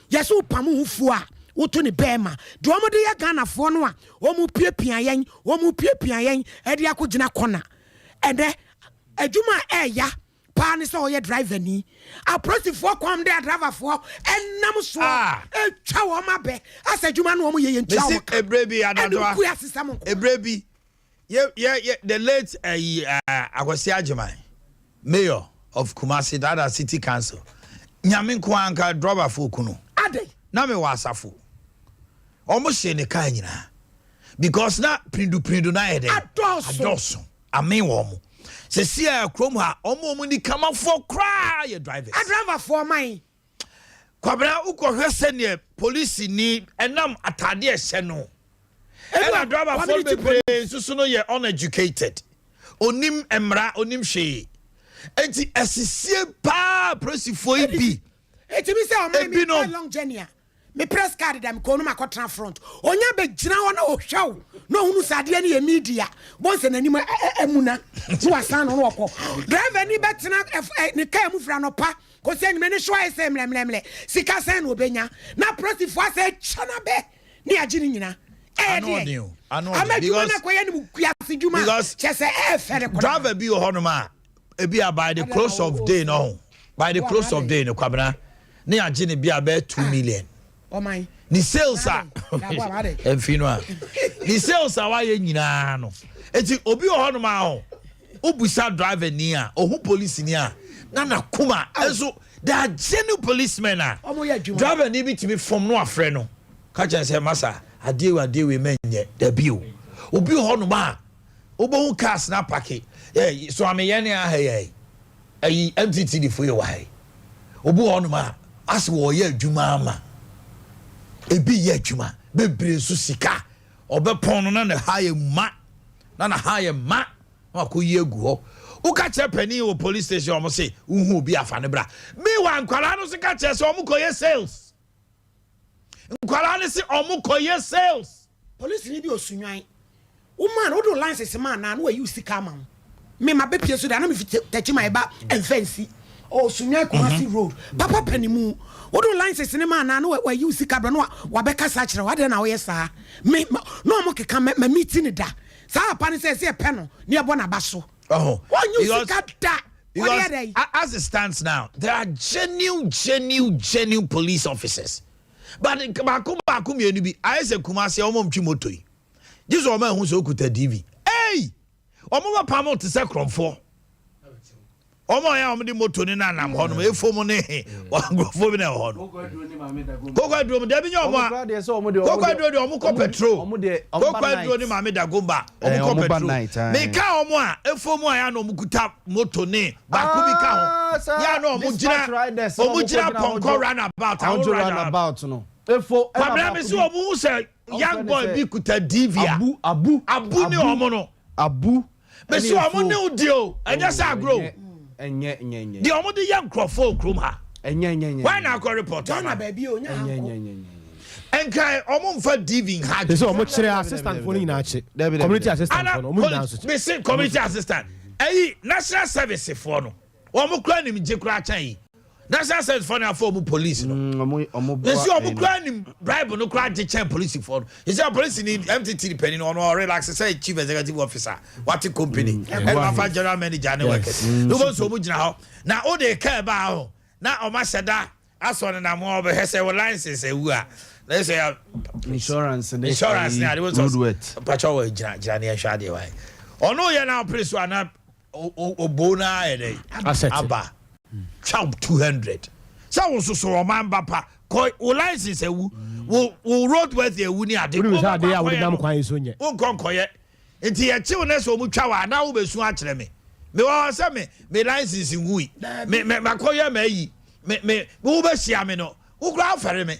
[SPEAKER 10] yeso pamu hufu a woto ne bema de omo de ya Ghana fo no a omo piapia yen e de akogina kona ede adwuma eya pa ne so ye driver ni approach for kwam de driver for enam so e twa wo ma be asa adwuma no omo ye ntwa wo
[SPEAKER 3] ebrebi adadwa ebrebi yeah the late Akwasi Agyeman mayor of Kumasi Dada City Council nyame ko anka driver for kuno
[SPEAKER 10] ade
[SPEAKER 3] na me wasafo omo hye ne kan nyina because na prindu na ede adoso amen wo mo se sia krom ha omo ni kama for cry your drivers
[SPEAKER 10] driver for mine
[SPEAKER 3] kwabra ukohwese ne police ni enam atade ehye no ela driver for be susu no ye uneducated onim emra onim hwe enti asisie pa police for bi
[SPEAKER 10] eti mi say o me long journey me press card dem ko no makotra front onya be gina wona o hwew no hunu sade ne ye media bonse nanim emuna ti wasan no woko driver ni betena ne kai mu fra no pa ko se ni me ne show ese mlemlemle sika sen no obenya na press for say chana be ni agini nyina
[SPEAKER 3] because driver bi o hono ma e bi by the close of day no by the close of day no kwabena ni agini bi aba 2 million.
[SPEAKER 10] Oh my.
[SPEAKER 3] Ni sales are enfino. Ni sales are why nyina no. Enti obi o hono ma ho. Obusa driver ni a, ohu police ni a. Na kuma enso they are genuine policemen a. Driver ni bi timi from no afre no. Ka chan say masa ade we menye da bio. Obi o hono ma. Obo cars na parke. So ameye ni a hey. Ayi MTT di fo why. Obi o hono ma as wo ye adwuma ama. Ebi ye adwuma bebre so sika obepon no na haye ma na haye ma akoyi egu ho uka che pani o police station omo say uhu obi afa ne bra me wa nkwala no se ka che se omo koye sales nkwala ne se omo koye sales
[SPEAKER 10] police ni bi osunwan woman wo do license man na no use sika ma me ma be pie so da na me techi my ba enfensi o sunyan Kumasi road papa panimu wo do license ne man na no wa use kabra no wa be kasa kire wa de na wo yesa me no mo keka ma meeting da sa pa ne se pe no ne ebo na ba so one use kabda
[SPEAKER 3] as it stands now there are genuine police officers but baako mienu bi ayese Kumasi o mo mtwi moto yi Jesus o ma hu so okuta DV hey o mo pa mo te se kromfo omo ya omde moto ni na nam hono efom ne grofo bi na hono kokwaduro da bi nya omo kokwaduro de omo ko petrol kokwaduro ni mame da gomba omo ko petrol me ka omo a efom a ya na omo kuta moto ne ba ku bi ka ho ya na omo gira ponko run about no efo na me so omo say young boy bi kuta divia abu ni omo no abu me so omo ne udio eja sa grow enye the omo the young crofo krom ha enye why na go report na baby o nya enkai omo mfa diving ha
[SPEAKER 11] so omo kire assistant for ni na ache community assistant for no omo na so
[SPEAKER 3] me say community assistant eyi national service for no omo kra ni je kra chan yi national service for na for omo police no omo say omo kra ni bribe no kra je chan police for no you say police ni MTT depending on or relax say chief executive officer what company and my general manager na workers no go so omo gina ho na o de ka ba ho na o ma seda aso na mo obe hese wo license ewu a let's say
[SPEAKER 11] insurance
[SPEAKER 3] na they was pacho we gina na hwa de why ono ye na place ana obona ede aba chow 200 so so man bapa ko license ewu wo road worth ewu ni ade
[SPEAKER 11] wo sa ade ya wo dam kwan so nye
[SPEAKER 3] wo nkonkoye enti ye chiw na so mu twa wa na wo besu a kire me wo say me license ngui me makoye ma yi me wo be hia me no wo kra afere me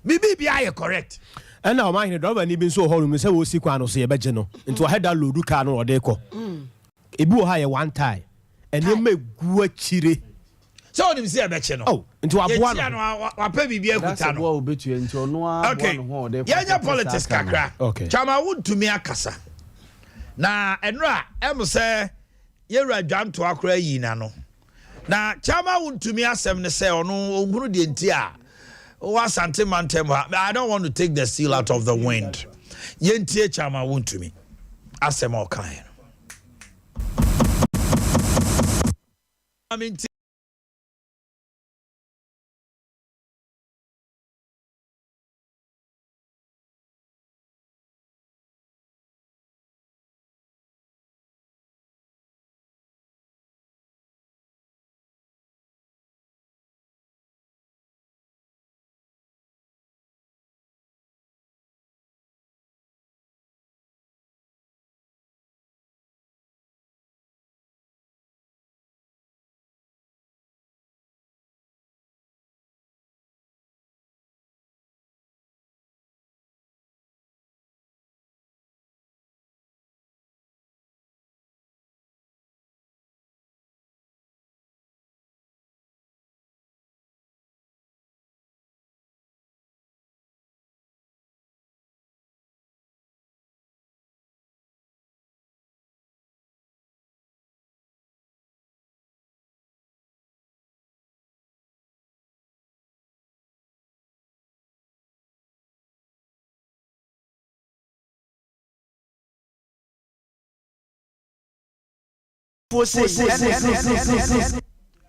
[SPEAKER 3] bibia aye correct
[SPEAKER 11] and now Omanhene driver ni bi so holu me say wo si kwa no so ye beje no enti wo head load car no ode ko ebi wo ha ye one time ene megu akire
[SPEAKER 3] so nim say beche no
[SPEAKER 11] oh nti waboa no
[SPEAKER 3] wa pa bibia kuta no
[SPEAKER 11] wo betu nti ono aboa no ho ode
[SPEAKER 3] yanya politics kakra chama wudumi akasa na enra em say yewra dwanto akora yi na no na chama wudumi asem ne say ono ohuru de nti a Asante Mantem. I don't want to take the seal out of the wind. Yentie chama won to me. Asem okan. I mean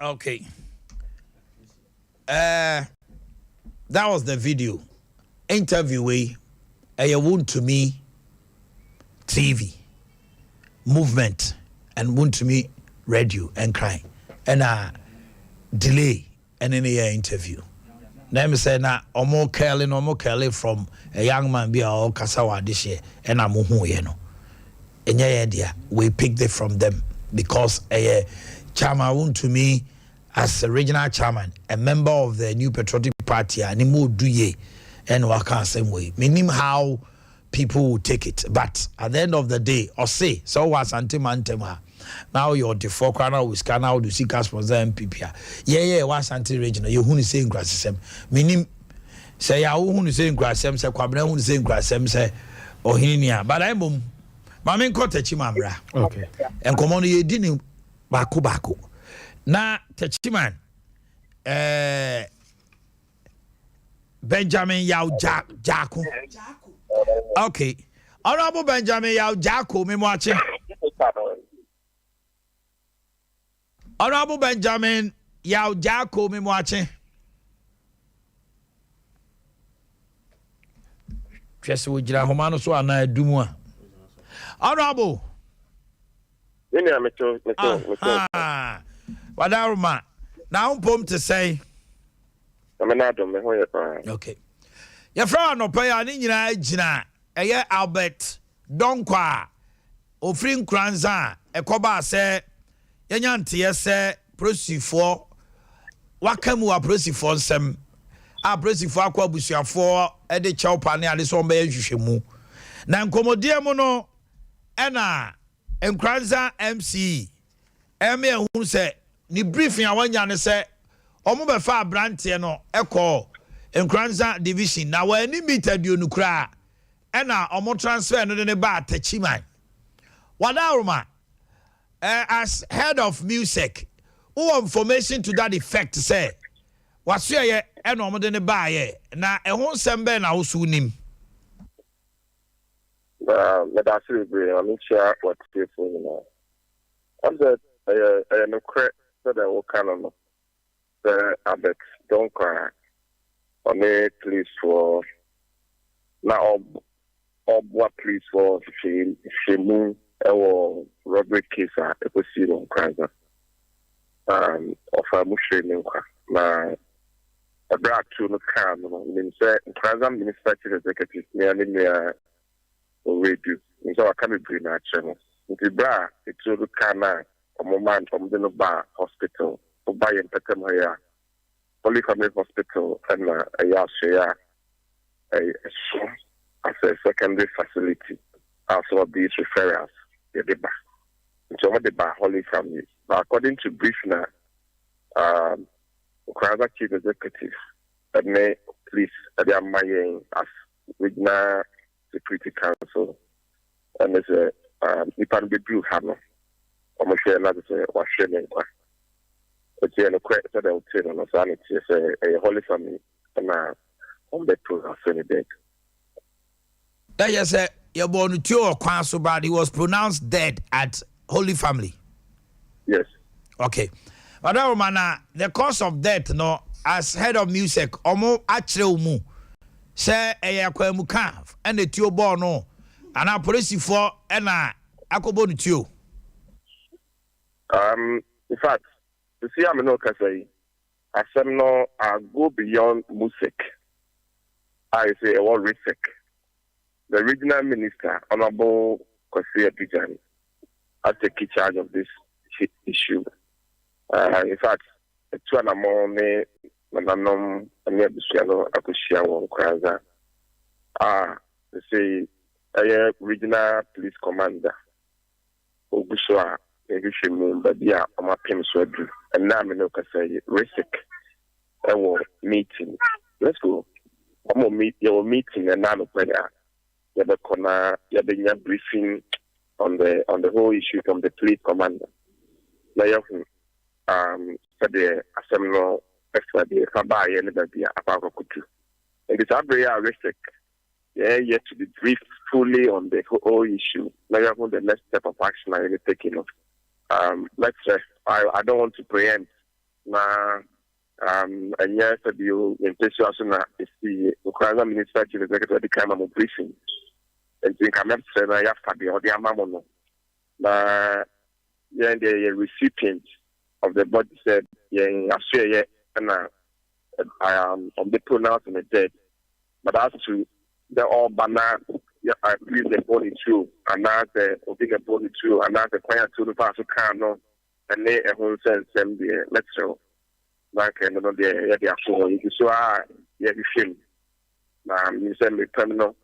[SPEAKER 3] okay. That was the video. Interviewee, Wound to Me TV movement and Wound to Me radio and crying and delay and any interview. Name say na omo Kelly from a young man be all kasawa this year and I'm no. We picked it from them because a chairman Wound to Me as a regional chairman, a member of the New Patriotic Party, and he do ye and work on same way. Meaning how people will take it. But at the end of the day, or say, so was anti-mantema. Now you're the four corner with Canal to see sponsor MPP. Yeah, was anti-regional. You who is saying grassem. Meaning, say, I who is saying grassem, say, Quabra who is saying grassem, say, or Hinia. But I'm Mamin Cottage Mamra. Okay. And come on, you didn't baku. Na Techiman Benjamin Yaw Jaco. Okay. Honorable Benjamin Yaw Jaco, me watching. Honorable Benjamin Yaw Jaco, me watching. Just with your Homano so and I do more. Honorable. Wadaruma. Now pom to say. Okay. Your friend no pay ani nyina agina. Eye Albert Donkwa. Ofrin Kranza ekoba se yenyantie se prosifo wakamu wa prosifo nsem. A prosifo akwa busuafo e de chawpa ne ade so mba hwehwemu. Na nkomodie mu no ena Nkranza MC eme ehun se ni briefing awanya ne se omo be fa brante no ekọ Nkranza division na wa ni meter onukura ena omo transfer no ne ba Tachiman Wadaruma as head of music who information to that effect say waso ye ena omo de ne ba ye na ehun sembe na wo su nim
[SPEAKER 8] that's really I'm not sure what to say for you now. I'm the no credit that I will kind of the Albert don't cry on a police for now what police for she move or robbery case it was seen on crime of a mushroom na a black to the car means crime administrative executive near radio. So I can't be na channel. Nti bra itu kana omoman from the bar hospital. To buy in Petemaya, Polycommunity Hospital, and a Yashia, as a secondary facility. Also, these referrals, the deba. So what the bar Holy Family. But according to brief now, Ukraine Chief Executive, and may please, they are my as regional Security Council, and there's a Nipan Bedru Hammer, almost another Washington. But you know, quite that I would say on a sanity, a Holy Family, and on the pronounced dead.
[SPEAKER 3] That you say you're born to your council, but he was pronounced dead at Holy Family.
[SPEAKER 8] Yes.
[SPEAKER 3] Okay. But that woman, the cause of death, no, as head of music, omo actually mu say kwa muka and the tio born no, and our police for and akobo no tio.
[SPEAKER 8] In fact, you see, I'm no say, I said no, I go beyond music. I say a word music. The regional minister, Honorable Kofi Abijan, has taken charge of this issue. In fact, the two and more me, Mananom, and Yabusiano, Akushia, Kraza, they say, a regional police commander, Oguswa, Egishimu, Badia, Omapim Swedru, and now I know say, Risik, our meeting. Let's go. Your meeting and now prayer. Yabenya briefing on the whole issue from the police commander. Said the assembly extra the Faba and the Apakutu. And it's very realistic. Yet to be briefed fully on the whole issue. Now the next step of action I will taking of. Let's say I don't want to preempt now. And yes, the intention is the Ukrainian Minister to the Executive kind of briefing. And think I'm not saying I have to be or the Amamono. The recipient of the body said, Australia, and I am on the pronounced and the dead. But as to the all banner, I believe the body too, and now the big body too, and now the client to the pass of Kano, and they a whole sense, and the lecture. Like, and the actual, you saw, the film. You send me terminal.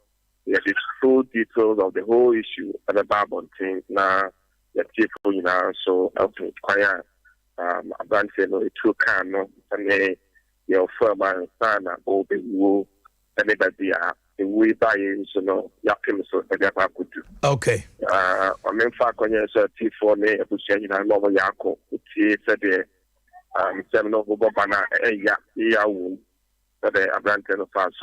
[SPEAKER 8] Yes, it's full details of the whole issue of the Bible thing. Now, the people, so quite a branch, it took no, and they, your firm and son, or the woo, and they are the way by you, so no, Yapim, so they could do.
[SPEAKER 3] Okay.
[SPEAKER 8] I mean, fact, when you're a T4 name, which you know, Lova Yako, which he said, seminal Bobana, yeah, but they are granted of us,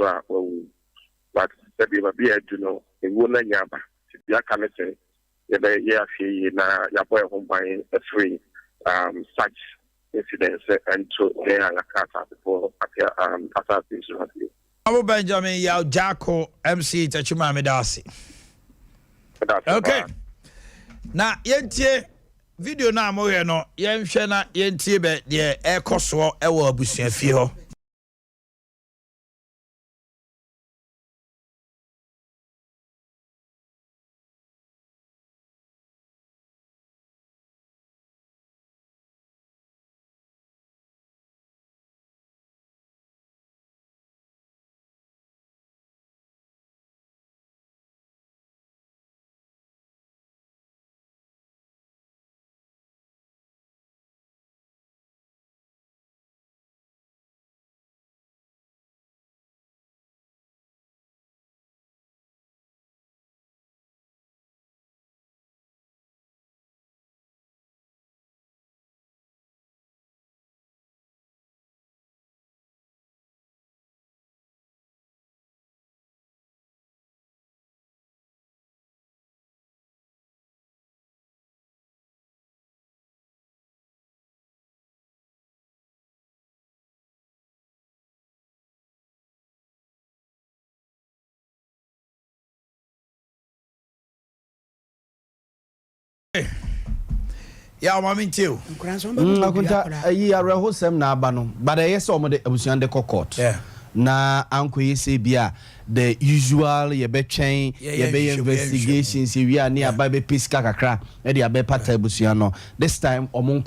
[SPEAKER 8] but be a you know, in Wuna Yaba, Yakamete, Yaboy home by a free such incidents and to their Akata before assassination.
[SPEAKER 3] Abu Benjamin Yaw Jacko MC Tachuma Medasi. Okay. Now, yentie video na mo ye no, yenhwe na yentie be de ekoso ewo abusuafie ho. Yeah, mami too.
[SPEAKER 11] Akunta ayi areho sem na aba no, but yes o mo de abusuan de court.
[SPEAKER 3] Yeah.
[SPEAKER 11] Na ankoyi se bia the usual ye be twen ye be investigations we are near by be piska kakra e de abe pata abusuan no. This time omo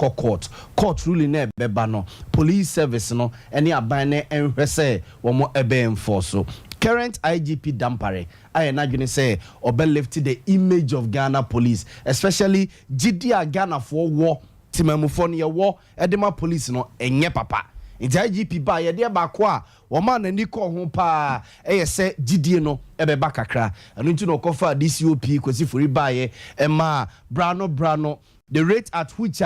[SPEAKER 11] court ruling na be ba no. Police service no ene aban na enhwe se wo ebe enforce. Current IGP Dampare, I imagine say, Obe lifted the image of Ghana police, especially Gidia Ghana for war, Timamufonia war, Edema police no, enye papa. It's IGP ba ye dear bakwa, woman and Nico Humpa, say Gidia no, ebe bakakra, and into no cover DCOP, because if we buy Emma, Brano, the rate at which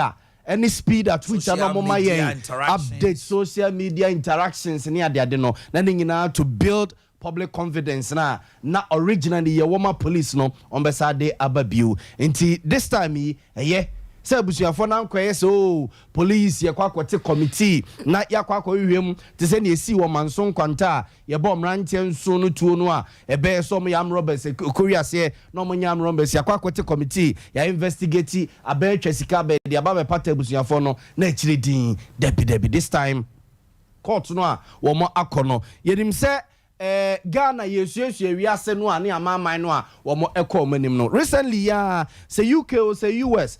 [SPEAKER 1] any speed at which update social media interactions near the adeno to build public confidence na originally ye woman police no on Adea Akye Abia. This time say busuafo na nkoye so police ye kwakwete committee na yakwakwa hwehwem te se na esi wo manso kwanta ye bom ranche nso no tuo no a ebe so mo yam robbers okoriase na mo yam robbers yakwakwete committee ya investigate abetwa sika be de aba be pata busuafo no na akire din debi this time court no a wo mo akono yenim se Ghana yesuesu wiase no a ne amaman no a wo mo ekọ manim no recently say UK or say US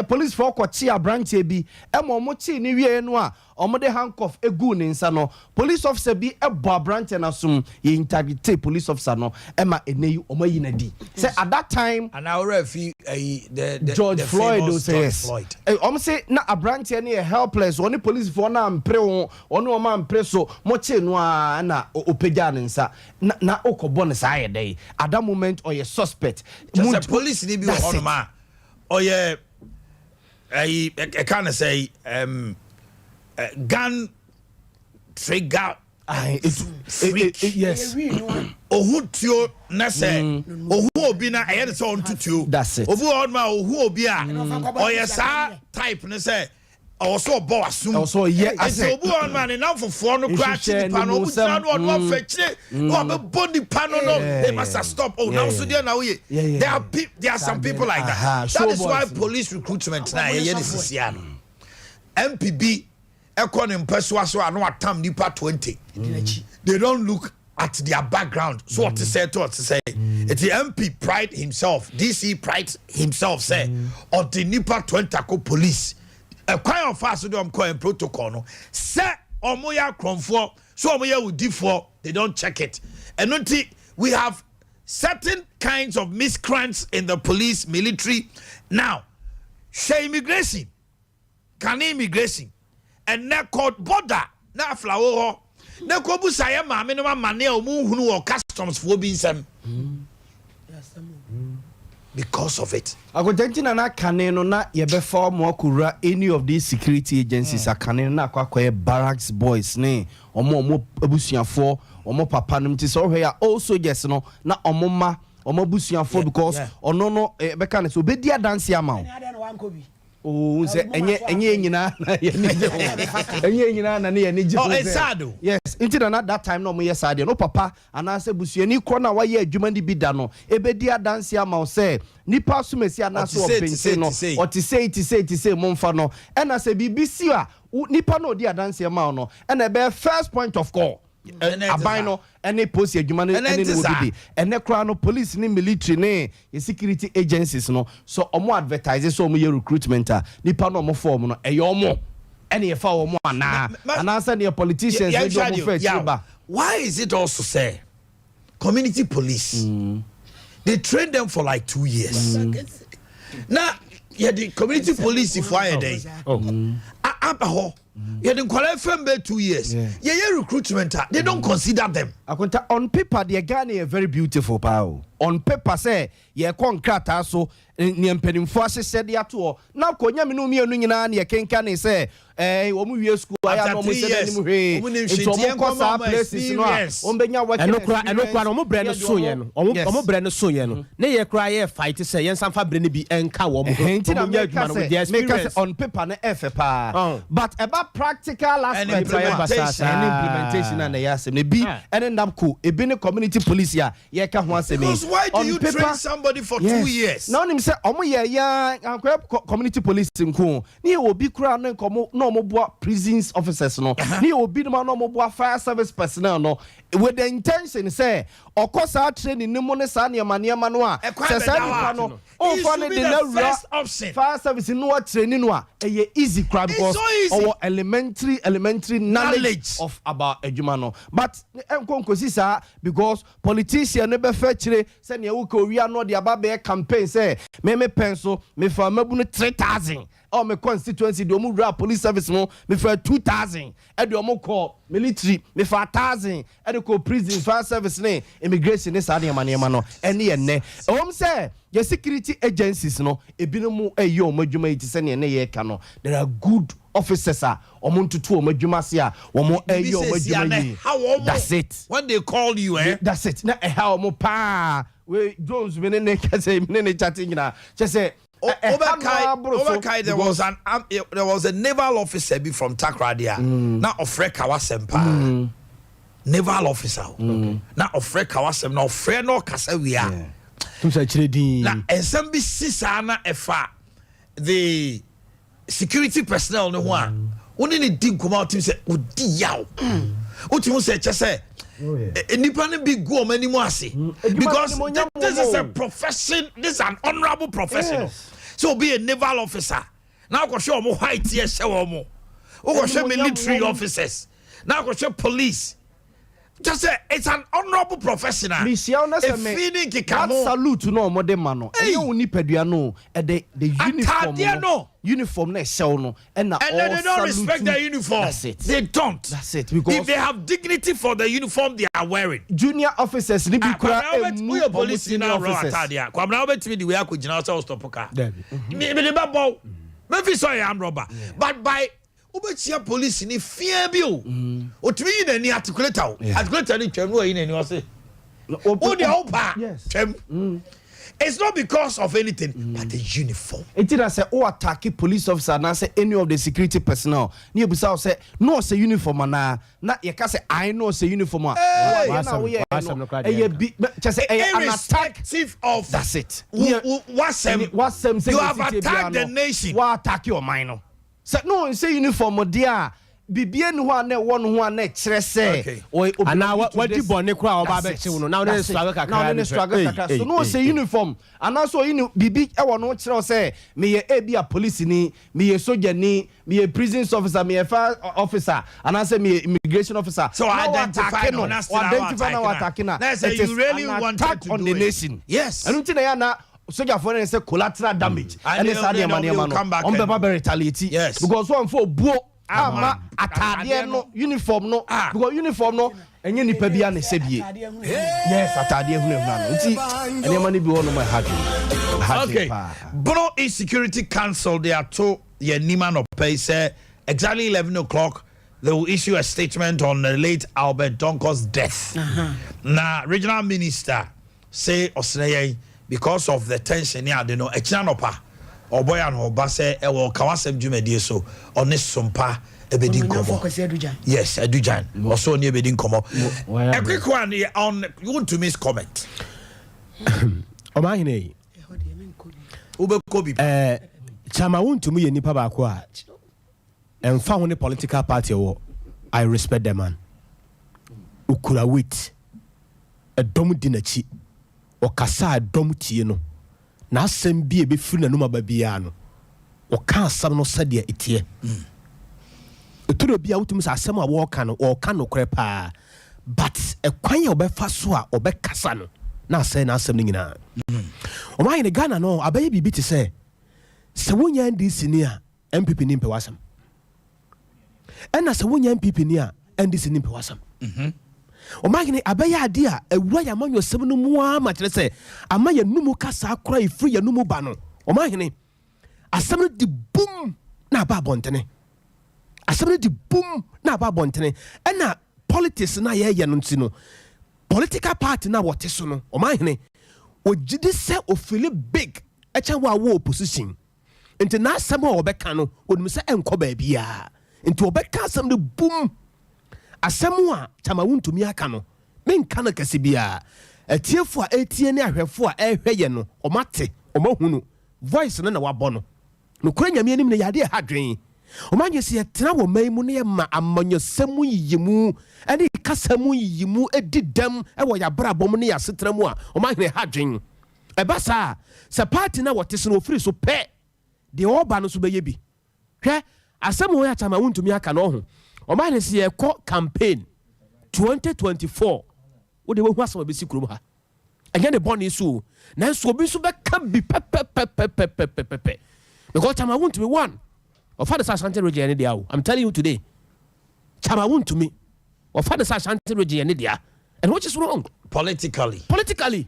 [SPEAKER 1] police for kwachi branch bi mo mo chi ni wie no a omo de handcuff egu ne nsa no police officer bi ebo branch na sum ye integrity police officer no ema eneyi omo yi na di say at that time
[SPEAKER 3] and our refi the
[SPEAKER 1] George Floyd
[SPEAKER 3] says
[SPEAKER 1] omo say na branch ne helpless oni police for na mpre ho oni o ma mpre so mo chi no a na opegya ne nsa na okobo ne sa ye dey at that moment or ye suspect
[SPEAKER 3] the police ni bi o ma or ye I can't say gun trigger
[SPEAKER 1] yes
[SPEAKER 3] ohutio na say ohu obi na aye so ontutuo
[SPEAKER 1] that's it
[SPEAKER 3] obu on ma ohu obi a oyesa type ne say also bo asum
[SPEAKER 1] also
[SPEAKER 3] ase obu on ma ne na fofo no crash the pan obu na no no fetche no be body pan no they must stop now so there now there are some people like that that is why police recruitment na ye dey sisia no MPB economy person so no atam nipa 20 they don't look at their background so what to say it's the MP pride himself DC pride himself say or the nipa 20 ko police a kind of fast do am protocol no say omoya kronfo so omoya udifo they don't check it and until we have certain kinds of miscreants in the police military now share immigration can immigration and na court border na flower na ko bu saye maame no mane o mu hunu o customs for bi nsam because of it
[SPEAKER 1] agojantina na kane no na ye be form akura any of these security agencies akane na akwakoye barracks boys ne omo abusuafo omo papa no mti so hwe ya also yes no na omo ma omo abusuafo because ono no be kan so obedi adanse ama o say enye nyina na ye nije enye nyina na ye nije
[SPEAKER 3] oh it's sad
[SPEAKER 1] yes until na that time no mo yes sad no papa anase busuani kro na waye adwuma ndi bi da no ebedi adanse ama o say nipa sumesi anase obense no o ti say momfa no ena say bibisi a nipa no di adanse ama no ena be first point of call abino any post adwuma no any no bi ene kra no police ni military ne security agencies no so omo advertise so omo ye recruitment nipa no omo form no eyomo ene fa omo ana say the politicians they do omo fa chiba.
[SPEAKER 3] Why is it also say community police they train them for like 2 years now the community police if why day you didn't qualify for 2 years. Yeah, recruitment. They don't consider them.
[SPEAKER 1] On paper, the Ghana are very beautiful, pal. On paper, say, ye konkrata so ni empedim force said ya to. Now, konya minu mi enu nyina na ye can say, omu wie school aya no mo se dem hwe. Omu kosa places no a. Ombenya work.
[SPEAKER 11] Enokra no mo bre no so ye no. Omo bre no so ye no. Na ye kra ye fight say ye nsan fa bre ne bi enka wo mo. Omo adwuma no with the experience.
[SPEAKER 1] On paper na efe pa. But about practical aspect and implementation and yasem ne bi ene ndam ko ebi ne community police ya ye ka ho asem.
[SPEAKER 3] Why do you train somebody for 2 years?
[SPEAKER 1] Now him say omo ye ya community police nko. Ni obi kura no nkomo no omo boa prisons officers no. Ni obi no no omo boa fire service personnel no with the intention say okosa training ni mo ne sa ne ma no a say say no o for ne de na fire service no training no a easy crowd because our elementary knowledge of about adwuma no but enkonkosi sa because politician ne be fa kire say ne wo ko wi ano de aba be campaign say me penso me fa mabu no 3000 oh my constituency the omu rap police service mo me for 2000 e the omu call military me for 1000 e the call prison fire service ne immigration ne sa de ma no ene ene say your security agencies no ebinom eyo omadwuma yi se ne ye ka no there are good officers are omontutu omadwuma se a omo eyo omadwuma yi that's it
[SPEAKER 3] when they call you
[SPEAKER 1] that's it na how omo pa we Jones me ne kase me ne chatting na just say
[SPEAKER 3] Obakai, there was a naval officer be from Takradia. Now Ofreka Wasempa. Naval officer. Now Ofreka Wasem no Freno Kasawia. Now SMB Sisana Efa the security personnel no one. Only the did come out to say Udi Yaw. What you say just say independent big go many more see because this is a profession, this is an honorable profession. Yes. So be a naval officer. Now go show more white here show more. Go show military officers. Now go show police. Just say it's an honorable professional. Feeding
[SPEAKER 1] Kikamo salute no more than mano. And you need peduano at the uniform next show no and
[SPEAKER 3] they don't respect their uniform.
[SPEAKER 1] That's it.
[SPEAKER 3] They don't.
[SPEAKER 1] That's it. Because
[SPEAKER 3] if they have dignity for the uniform they are wearing.
[SPEAKER 1] Junior officers ni bi kura
[SPEAKER 3] we police now Atadia. Kwamna obetimi the way I could general stop poka. Me the babo. Me fi so am robber. But by Obetia police ni fear bi o. Otumi na ni articulator. Articulator ni twem no yin ni o say. O de opa. Twem. It's not because of anything, but the uniform.
[SPEAKER 1] It did say, oh, attack police officer, and say any of the security personnel. Near beside say, no, say uniform, not you can say, I know, say uniform.
[SPEAKER 3] Irrespective of
[SPEAKER 1] that's it.
[SPEAKER 3] What's you have attacked the nation.
[SPEAKER 1] What attack your minor? Say, no, say uniform, dear. Bibien who are net one who are net say
[SPEAKER 11] and now what you born crowd now they struggle
[SPEAKER 1] so no say uniform and also in bibi e won no say me e be a police ni me a soldier ni me a prison officer me a fire officer and I say me immigration officer
[SPEAKER 3] so identify no
[SPEAKER 1] attacking
[SPEAKER 3] you really want
[SPEAKER 1] attack on the nation
[SPEAKER 3] yes
[SPEAKER 1] and until na soldier for say collateral damage and they say on be retaliate yes because one for buo ama atade no uniform no because uniform no enye nipa bia na sebie yes atade hu na no nti ene ma ne bi wono ma hard
[SPEAKER 3] okay Bono Insecurity Council they are to ye nima no pay say exactly 11 o'clock they will issue a statement on the late Albert Donko's death. Now regional minister say osneye because of the tension here they know echinanopa Oboya no base e wo kawasem dwumedie so one Sompa ebedi nkomo yes Adujan also ne ebedi nkomo a quick one on you want to miss comment
[SPEAKER 11] Omanhene
[SPEAKER 3] ube kobi
[SPEAKER 11] chama wontu mu ye nipa ba ko a emfa ho ne political party wo I respect the man ukura wit edom dinachi okasa edom tie no na asem bi be firi nanum ababia no o ka asam no sade etie eturo bia wotumi sa asem a wo ka no o ka no kore pa but ekwan ya obefa so a obekasa no na asem na asem nyina o ma yin Ghana no abaye bibi ti se wonya ndc ni a MPP ni mpe wasam ena se wonya MPP ni a ndc ni mpe wasam Omanhene abaya ade a awura ya manyo sem no mu a ma kire se ama ya numu kasa akora ifri ya numu ba no Omanhene asem no di boom na ba bontene asem no di boom na ba bontene ena politics na ye no ntino political party na wote so no Omanhene ogide se ofili big echa wa wo opposition enti na asem a obeka no onum se enko ba bia enti obeka asem no boom asemu a tamawuntumi aka no menka na kase bia atiefo a etie ne ahwefo a ehweye no omate omahunu voice no na wabɔ no kura nyame anim ne yade hadwen omanye se yetena wo maimu ne ma amanyosemu yiyimu ene kasamu yiyimu edidam ewo ya brabom ne ya setramu a omanye hadwen ebasa se party na wote so no ofiri so pe de oba no so beye bi hwɛ asemu ya tamawuntumi aka no ho Omanhene se yekɔ campaign 2024 wo de wo hu asama be sikurum ha anya ne bɔne so nanso obi so bɛka bi pepepepepepepe
[SPEAKER 9] Because Chama won't be one. Or father Ashanti region any I'm telling you today. Chama won't to me. Or father Ashanti region any and what is wrong?
[SPEAKER 3] Politically.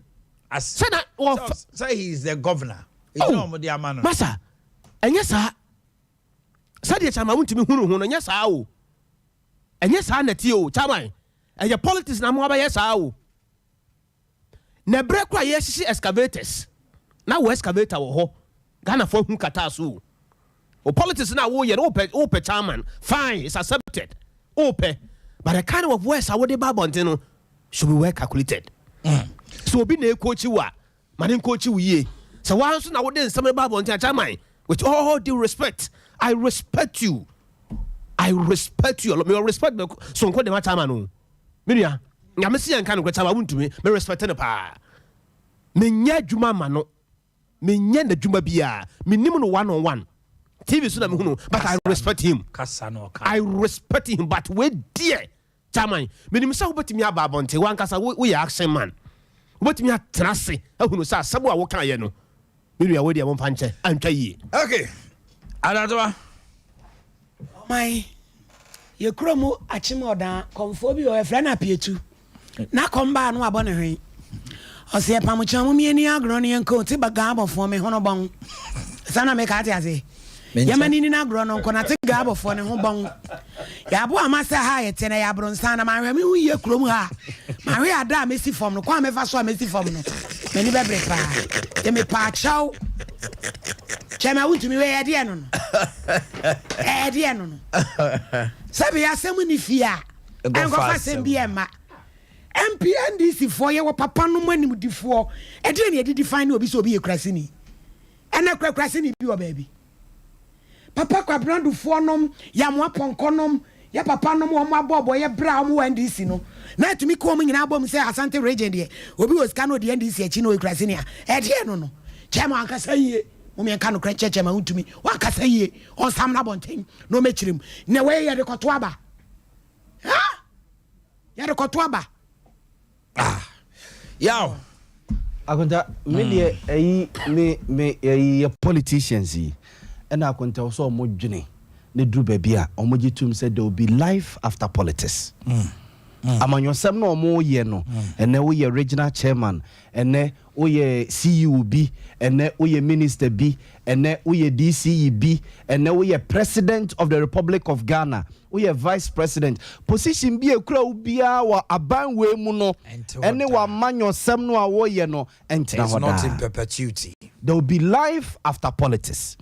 [SPEAKER 9] As
[SPEAKER 3] say he is the governor.
[SPEAKER 9] Masa. And yes, sir. Sadia Chama won't to me who and yes, how. And yes, I net you, Chama. And your politics na mo yes, how. Nebrekwa yes, excavators. Now excavator ho. Ghana for whom katasu. O politics now wo ye ope chairman. Fine, it's accepted. Ope. But the kind of words I would babon should be well calculated. So be ne coach you are. Man coach you ye. So once I would then some babon chairman. With all due respect, I respect you. I respect you. Me respect me so called the chairman. Miria, Yamasi and kind of chairman won't to me respect the pa. Me nya juma mano. Me nya na juma bia. Me nimu one-on-one. TV so na but I respect him. I respect him, but we dear chairman. Me nim say obetimi aba bonte wan kasa we action man. Obetimi atrase ehunu say asabo a wo kan ye no. Me nua we dia mo panche antwa yi.
[SPEAKER 3] Okay. Adadwa.
[SPEAKER 10] My ye kromo achim odan komfo bi o efra na pietu. Na komba no abone hwen. Ose pamucha mu mieni agro ne enko ti baga abofo me hono bon. Sana me ka ti ase. Yamani ni na agro no nko na ti ga abofo ne ho bon. Ya bo amasa ha ye tene ya bronsa na ma hwe me hu ye krom ha. Ma hwe ada mesi fom no kwa me fa so mesi fom no. Me ni bebre pa. Ye me pa chaw. Chema wuntumi we ade eno no. Ade eno no. Sabi asemu ni fia. Enko fa sembi ema. MPNDC for ye wo papa no manim difo. Ade ne ade define obi so obi ekrase ni. Ena krase ni bi o baby. Papa kwa brandu fo nom ya mo aponko nom ya papa nom o mo abobo ye bra o mo NDC no. Na tumi ko mo nyina abom say Asante region de. Obi was kano de NDC achi no ekrase ni a. Ade eno no. Chema ankasa yie. Mumien kanu krenche ma untumi wa kasa yie on sam na bonten no mechirim ne we ye de koto aba ha ye de koto aba
[SPEAKER 3] yaw
[SPEAKER 1] akonta me de me politicians yi na akonta so mo dwene ne dru ba bia omogitum said there will be life after politics. Amanyosem no mo ye no ene wo ye regional chairman ene wo ye CEO bi ene wo ye minister bi ene wo ye DCE bi ene wo ye president of the Republic of Ghana wo ye vice president position bi ekura wo bia wa abanwe mu no ene wa amanyosem no a wo ye no entena
[SPEAKER 3] hoda. It's not in perpetuity.
[SPEAKER 1] There will be life after politics.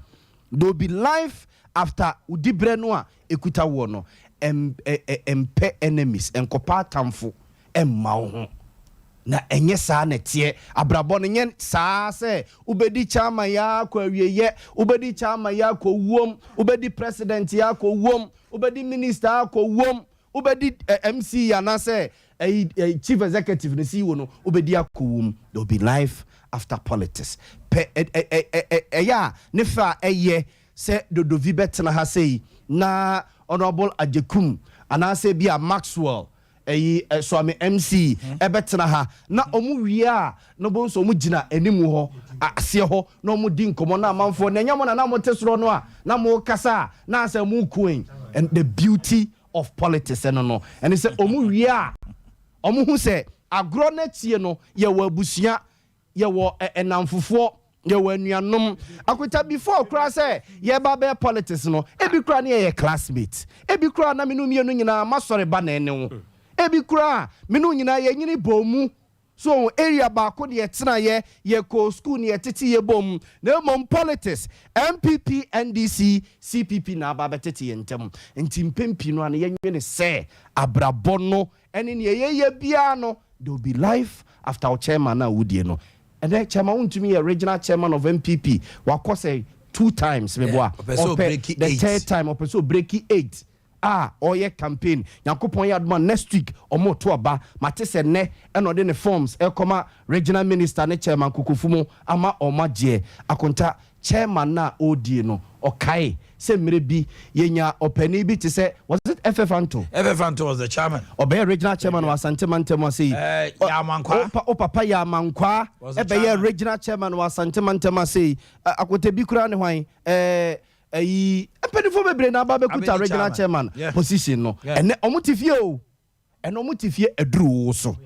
[SPEAKER 1] There will be life after udibre no a ekuta wo no. Empe enemies enkopa tamfo emma ho na enye saa na tie abrabo no nye saa se ubedi chama ya kwa wieye ubedi chama ya kwa wom ubedi president ya kwa wom ubedi minister ya kwa wom ubedi MC ya na se chief executive ne CEO no ubedi ya kwa wom. There will be life after politics ya ne fa eye se dodovi betena ha sei na Honorable Ajekum anase bia Maxwell Swami MC ebetena ha na omu wia no bo so omu gina enimu ho ase ho na omu di nkomo na amanfo na nyamo na mo tesoro no a na mo kasa na ase mu kuin. And the beauty of politics no and he say omu wia omu hu say agro na tie no ye wo abusia ye wo enamfofo ye wanuanom akwita before kra say ye ba be politics no ebi kra na ye classmate ebi kra na menu mienu nyina masore ba na ene ho ebi kra menu nyina ye nyini bomu so area ba ko de tena ye ko school ne tete ye bom na mom politics MPP NDC CPP na ba betete ye ntem ntimpempi no na ye nwene say abrabo no ene ne ye bia no there will be life after our chairman na wudie no. And then chairman to me a regional chairman of MPP wako say 2 times the third time opeso breaky 8 oye campaign yakopon yadma next week omo to aba mate se ne eno de ne forms e koma regional minister ne chairman kukufumo ama omaje akonta chairman na odie no okay say mrebi yenya opani bi to say was it FFanto
[SPEAKER 3] was the chairman
[SPEAKER 1] obey regional chairman was Santemantema say
[SPEAKER 3] Yamankwa
[SPEAKER 1] papa Yamankwa ebe regional chairman was Santemantema say akote bi kura ne hwan empany for bebre na ba be kuta regional chairman position no ene omutifie o ene omutifie aduru so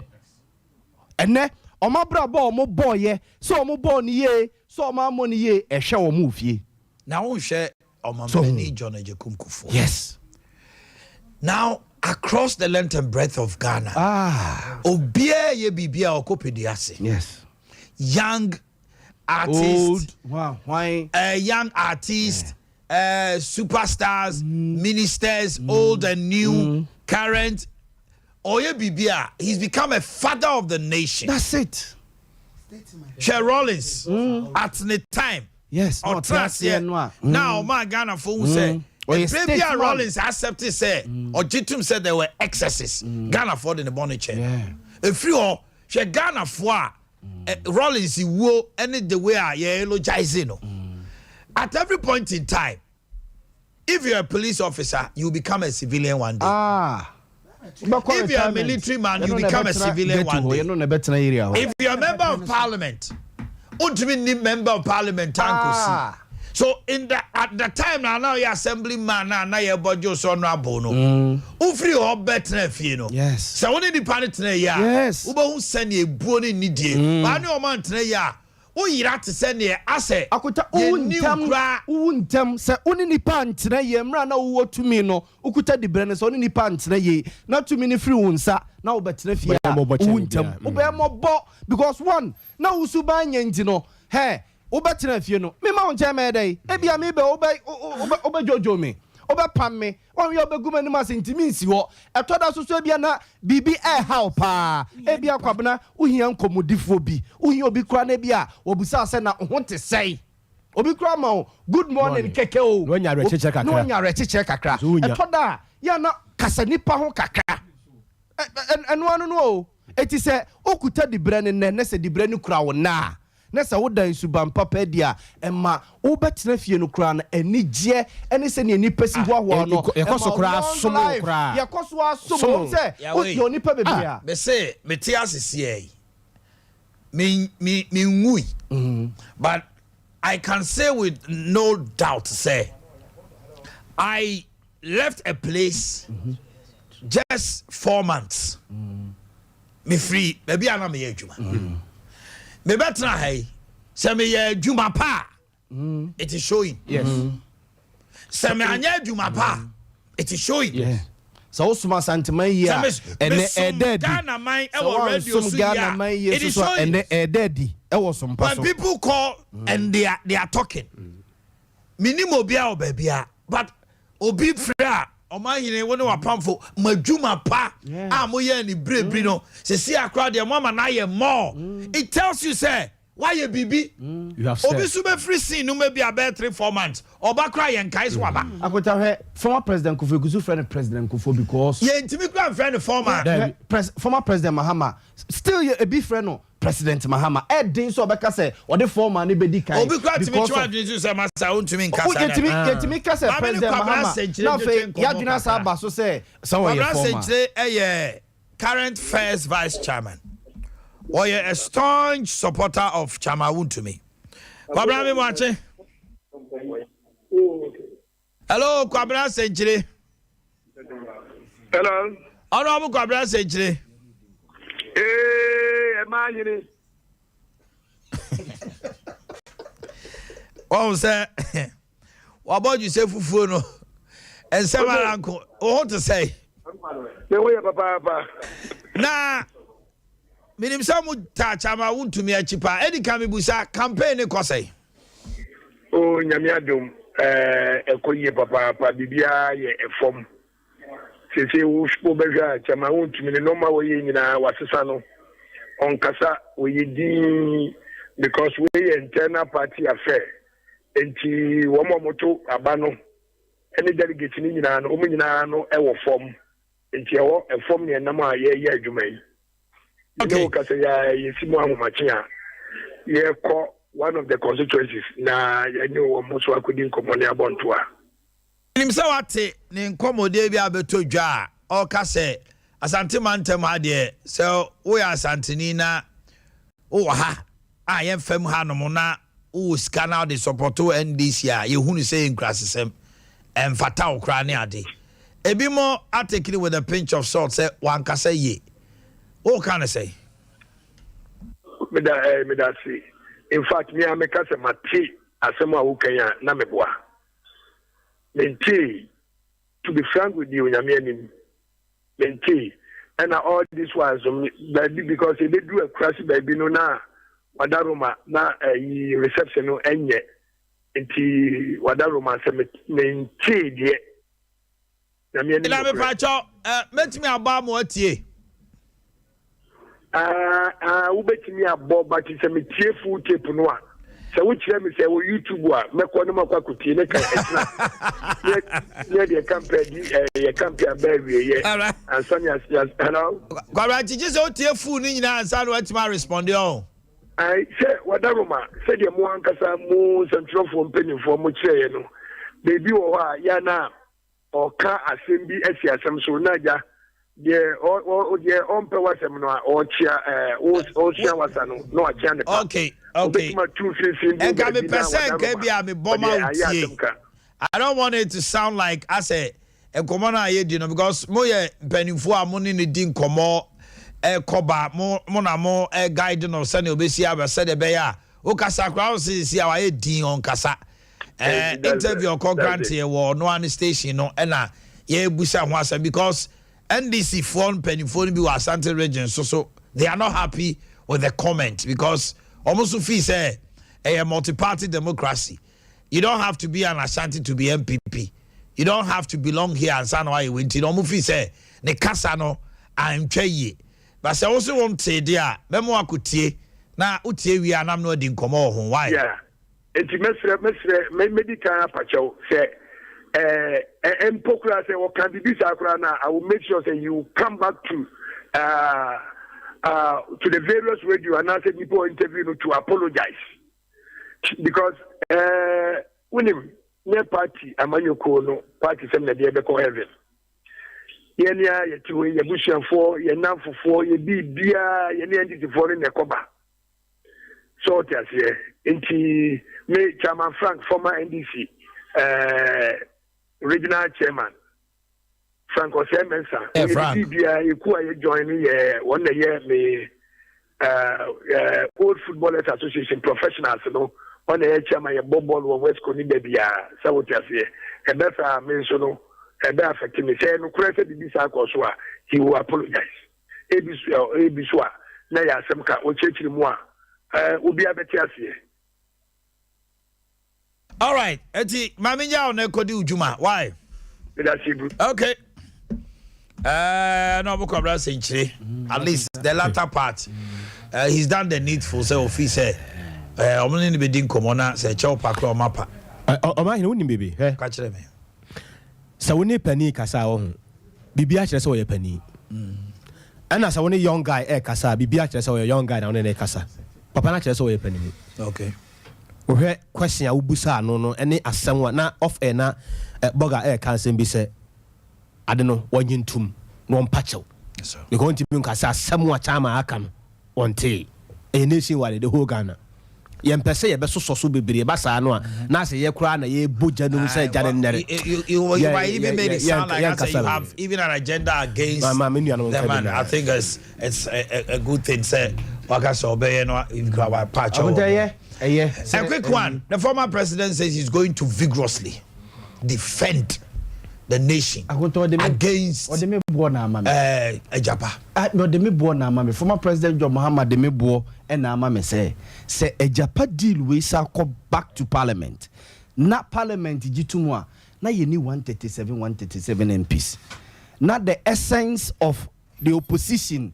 [SPEAKER 1] ene omabra bo omo boye so omo bo ni ye so omo amo ni ye ehwe omo fie
[SPEAKER 3] now we share Omanhene John Ejekumkufo.
[SPEAKER 1] Yes.
[SPEAKER 3] Now across the length and breadth of Ghana. Obia ye bibia okopediase.
[SPEAKER 1] Yes.
[SPEAKER 3] Young artists.
[SPEAKER 1] Wow. Why?
[SPEAKER 3] Young artists, superstars, ministers, old and new, current. Oye bibia, he's become a father of the nation.
[SPEAKER 1] That's it.
[SPEAKER 3] Cher Rollins at the time.
[SPEAKER 1] Yes,
[SPEAKER 3] or now my Ghana for who say baby Rollins accepted say or Jitum said there were excesses. Ghana for in the bonnet chair. If you all she Ghana for Rollins he will any the way I eulogize no. At every point in time, if you're a police officer, you become a civilian one day. If you're a military man, you become a civilian one day. If you're a member of parliament, ultimately member of parliament so in the at the time now you assemblyman now you budget so no abono ufri ho betre fie no
[SPEAKER 1] yes
[SPEAKER 3] so woni di planet na ya
[SPEAKER 1] yes
[SPEAKER 3] wo hu sane ebuo ni nidie ba ne o man tena ya wo yira te sane ase
[SPEAKER 1] akota untem se oni nipa ntena ye mra na wo tumi no ukuta di brene so oni nipa ntena ye na tumi ni free wonsa na wo betre fie untem wo be mobo because one na usuba nyanti no he wo betre fie no me ma wonche me dey e bia me be wo be jojo me wo be pam me won ye obeguma ni masentimi nsi ho etoda soso bia na bibi help e bia kwabena uhia nkomodifo bi uhia obi kura na bia obusa se na ho te sei obi kura ma good morning keke o
[SPEAKER 9] no nya
[SPEAKER 1] rechiche kakra etoda ya na kasa nipa ho kakra eno anu no eti se okuta di brane ne se di brane kura wo na nessa wodan suban papa dia emma wo betena fie no kura na enigye ene se ne nipa si ho ho no
[SPEAKER 9] yekoso kura asomo kura
[SPEAKER 1] yekoso asomo se wo nipa bebia
[SPEAKER 3] be say meti asese me ngui but I can say with no doubt say I left a place just 4 months me free maybe ana me adwuma me better hey say me adwuma pa it is showing
[SPEAKER 1] yes
[SPEAKER 3] say me anya adwuma pa it is showing
[SPEAKER 1] yes so usuma santema here and ededi
[SPEAKER 3] Ghana man e wo radio so
[SPEAKER 1] it is showing and ededi e wo sompa so
[SPEAKER 3] when people call and they are talking minimum obia obabia but obi fra Omanhene woni wapamfo madwuma pa amoye ni brebri no se si akra de mama na ye more it tells you say why you bibi
[SPEAKER 9] you have said
[SPEAKER 3] obi so be free sin no maybe about 3-4 months oba kra ye nkai so aba
[SPEAKER 1] akota hwe former president Kufuor gusu friend president Kufuor because
[SPEAKER 3] ye ntimi kra friend
[SPEAKER 1] former president Mahama still a big friend no President Mahama edin so obeka say ode former ni bedi kai
[SPEAKER 3] obi kra timi twa adin so say masa ontumi nkasa
[SPEAKER 1] yetimi kase president Mahama na fe yadwina sa aba so say so we former
[SPEAKER 3] current first vice chairman or a staunch supporter of Chama to me. Kwabra me wache. Hello, Kwabra Century.
[SPEAKER 6] Hello.
[SPEAKER 3] Honorable Kwabra Century.
[SPEAKER 6] Omanhene.
[SPEAKER 3] Oh, sir. What about you say fufu no? And several uncle. What to say?
[SPEAKER 6] The way papa.
[SPEAKER 3] Na minim samu ta Chama wuntumi achipa. Edi kami busa campaign e kwasai.
[SPEAKER 6] Oh, nyame adom. Ekoye papa bibia ye efom. Sese wo beja Chama wuntumi ne normal we nyina wasesa no. Onkasa we din because we internal party affair. Enti wo momoto aba no. Any delegate ni nyina no, omo nyina no e wo form. Enti e wo form ne nam a ye adwuma yi. Okay. Kasa ya yesimu ahomache a ye ko
[SPEAKER 12] one of the constituencies na yanyo almost wakudi nkomone abontoa
[SPEAKER 3] nimsa wate ne nkomode bi abeto dwa o ka se asante mantem ha de so wo ya asanteni na wo ha a ye fam ha no na wo scanner de support NDC a ye hunu se nkrasesem emfata okra ne ade ebi mo atekiri with a pinch of salt say wan ka say ye wo kan say
[SPEAKER 12] me da see. In fact, me ameka se mati asema ukenya na meboa. Menti, to be frank with you, nyame menti, and all this was because they do a crash baby no na wadaroma na reception no enye enti wadaroma se menti die. Nyame ni.
[SPEAKER 3] Ila me pacho, metimi aba mo atie.
[SPEAKER 12] Ubetimi abo but it's a metie full tape no a so we tell me say we YouTube a meko no makwa kutie ne ka extra yeah the campaign the campaign baby yeah and Sonia hello
[SPEAKER 3] kwara tije so tie full ni nyina ansa no atima respond on
[SPEAKER 12] I say wadaroma say the mo ankasa mo central for penifo mo kire no baby wo ha ya na o ka asem bi asiasem so na ja yeah, on per was or chia wasano, no, I can't.
[SPEAKER 3] Okay. And can be percent, I don't want it to sound like I say a common idea, because Moya Penifua money in the din como a coba more a guidance of Sunny Obesia said a bear. Okasa Cross is here, I did on Casa. Interview or call grantee or no one station, no, and yeah, Busa was because. NDC phone penifone bi wa Asante region so they are not happy with the comment because almost feel say a multi-party democracy. You don't have to be an Ashanti to be MPP. You don't have to belong here and say why you went in. Almost feel say ne kasa no I'm cheye. But I also want to say there memo akutie na utie wi anam no di nkomo ho why.
[SPEAKER 12] Yeah. Enti mesre medical apacho say and Pokra say, what can be this Akrana? I will make sure that you come back to the various radio and ask people interview to apologize because when near party Amanyoko no party send the Debeko heaven. Yenya yetu ye bushan for ye nam for ye be bia ye entity for in the coba. So that's here. Inti me Chairman Frank, former NDC. Regional chairman Frank Osemensa.
[SPEAKER 3] Frank.
[SPEAKER 12] You join me 1 year me Old Footballers Association professionals no 1 year chairman Bobo West Koni Bebia Sawotiase. And that's a mention no affect me. Say no credit the bisa so he will apologize. Ebiswa na ya semka o chechiri mu a obi abetiase.
[SPEAKER 3] All right, Eti Mami Yaw na kodi ujuma. Why? Okay. No bukobra senchire. At least the latter part. He's done the needful so officer. Omanhene be din komo na se chew pakro mapa.
[SPEAKER 9] Omanhene woni baby.
[SPEAKER 3] Ka kire me.
[SPEAKER 9] Sa woni pani kasa wo ho. Bibia kire se wo ye pani. Ana sa woni young guy kasa bibia kire se wo ye young guy na woni ne kasa. Papa na kire se wo ye pani.
[SPEAKER 3] Okay.
[SPEAKER 9] We question a ubusa no any asem na off air na boga can send be say I don't know what you tum no mpacho. Yes sir. You going to be nkasa asem wa chama aka no onte e nation wale the whole Ghana. Ye mpese ye beso soso bebre ba sa no a na se ye kura na ye boja no say jane nere.
[SPEAKER 3] You even made it sound like you have even an agenda against them, and I think it's a good thing say waka so obey no if you are patch. A quick one. The former president says he's going to vigorously defend the nation against Ejapa.
[SPEAKER 1] No, the me na mama. Former President John Mahama de me bo na mama say Ejapa deal we sa come back to Parliament. Na Parliament jitumwa na ye ni 137 MPs. Na the essence of the opposition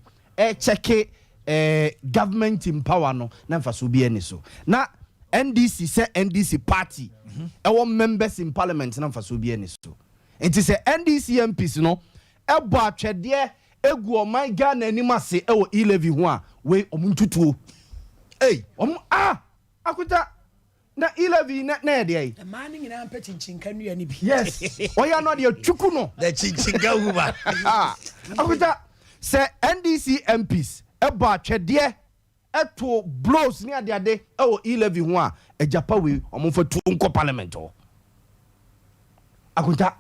[SPEAKER 1] check government in power no na mfa so bi ani so na NDC say NDC party our members in parliament na mfa so bi ani so enti say NDC MPs no ebo atwede egu oman Ghana ani mase e wo e-levy ho a we omuntutuo akuta na 11 na dey
[SPEAKER 10] the man in am pet chinchinka nua ni bi
[SPEAKER 1] yes oya no dey twuku no
[SPEAKER 3] the chinchinka woman
[SPEAKER 1] akuta say NDC MPs eba atwede eto blows ni ade e wo 11 ho a ejapa we omfo tu nko parliament o akuta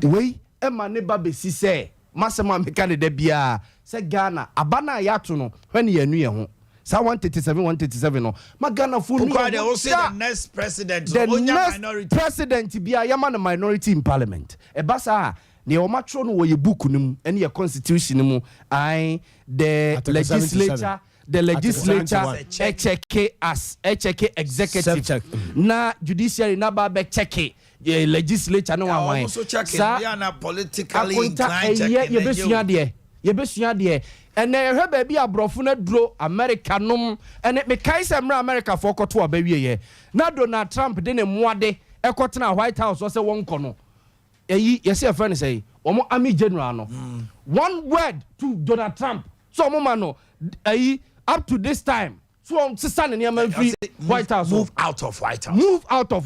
[SPEAKER 1] we e ma ne ba besi say masema meka ne da bia say Ghana abana ya to no hwe ne yanu ye ho sa 137 no magana fu
[SPEAKER 3] no the next president
[SPEAKER 1] the next minority president bia yama na minority in parliament e basa ne o matro no wo ye book nim ene ye constitution nim I the legislature check executive na judiciary na ba be check legislature no wan
[SPEAKER 3] sa na politically inclined
[SPEAKER 1] ye besua de ene ehwe ba bi abrofo na duro America nom ene me kai se mra America for koto abawie ye na Donald Trump de ne moade ekotena White House o se won kono eyi yesi afra ne say omo army general no one word to Donald Trump so omo ma no eyi up to this time so sister ne man free White House
[SPEAKER 3] move out of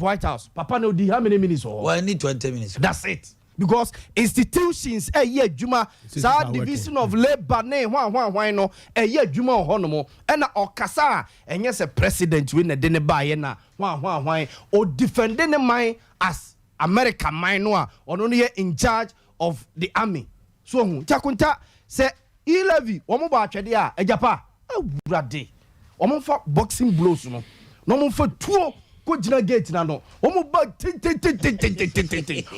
[SPEAKER 3] White House
[SPEAKER 1] papa no di how many minutes or
[SPEAKER 3] well need 20 minutes
[SPEAKER 1] that's it because institutions ye adwuma sa division of labor ne hwan no ye adwuma ohonomo na okasa enye se president we na de ne ba ye na hwan o defend ne man as American man no a ono no ye in charge of the army so hu takunta se 11 wo mo ba atwede a ejapa awurade wo mo fa boxing blows no no mo fa tuo ko jina gate na no wo mo ba tin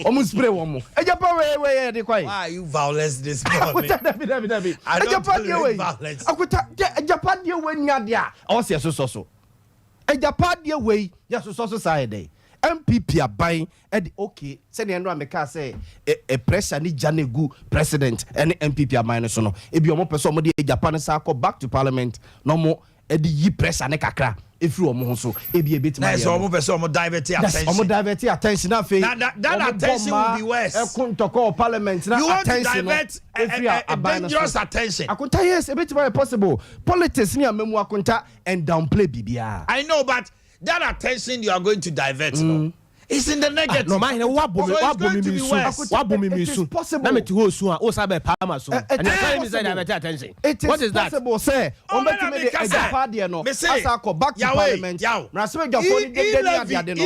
[SPEAKER 1] wo mo spray wo mo ejapa we de kwai
[SPEAKER 3] why you violence this morning
[SPEAKER 1] David ejapa de we akuta ejapa de we nya de a o se so ejapa de we ya so side MPP abai edi okay say the enro ameka say a pressure ni janegu president and MPP abai no so no ebi omo person omo de Japan sa ko back to parliament no mo edi yi pressure ne kakra efiri omo ho so ebi ebeti ma
[SPEAKER 3] so omo person omo divert
[SPEAKER 1] attention na fe
[SPEAKER 3] that attention will be worseekuntoko
[SPEAKER 1] parliament na attention
[SPEAKER 3] a dangerous attention
[SPEAKER 1] akunta yes ebeti ma possible politics ni amemu akunta and downplay bibia
[SPEAKER 3] I know but that attention you are going to divert no it's in the negative
[SPEAKER 9] no man wabumi so na me ti ho su a o sa be palma so and the time is that divert attention
[SPEAKER 1] what is that possible say on bet me the ejapa de no asa ko back to parliament na se be for de no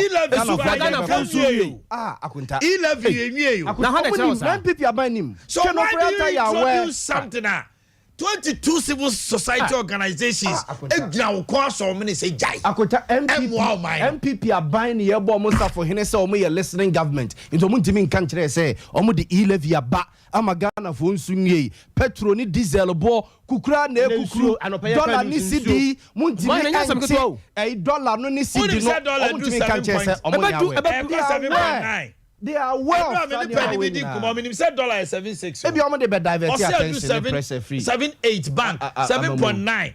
[SPEAKER 1] akunta
[SPEAKER 3] 11 enwie yo
[SPEAKER 1] na how the chance MPP abanim
[SPEAKER 3] so why do you do something 22 civil society organizations egina wo ko aso me say jai
[SPEAKER 1] akota MPP aban ye bo mo sa for hene say o mo ye listening government into mo ntimi nkan kire say o mo de e-levy aba amagana fo nsunye petrol ni diesel bo kukura na ekukuru dollar ni cedi mo ntimi dollar no ni cedi no o mo ntimi nkan kire say o mo ya we
[SPEAKER 3] 7.9
[SPEAKER 1] they are well.
[SPEAKER 3] $7 is 7.6.
[SPEAKER 1] Maybe I'm going to divert attention.
[SPEAKER 3] 7.8 bank 7.9.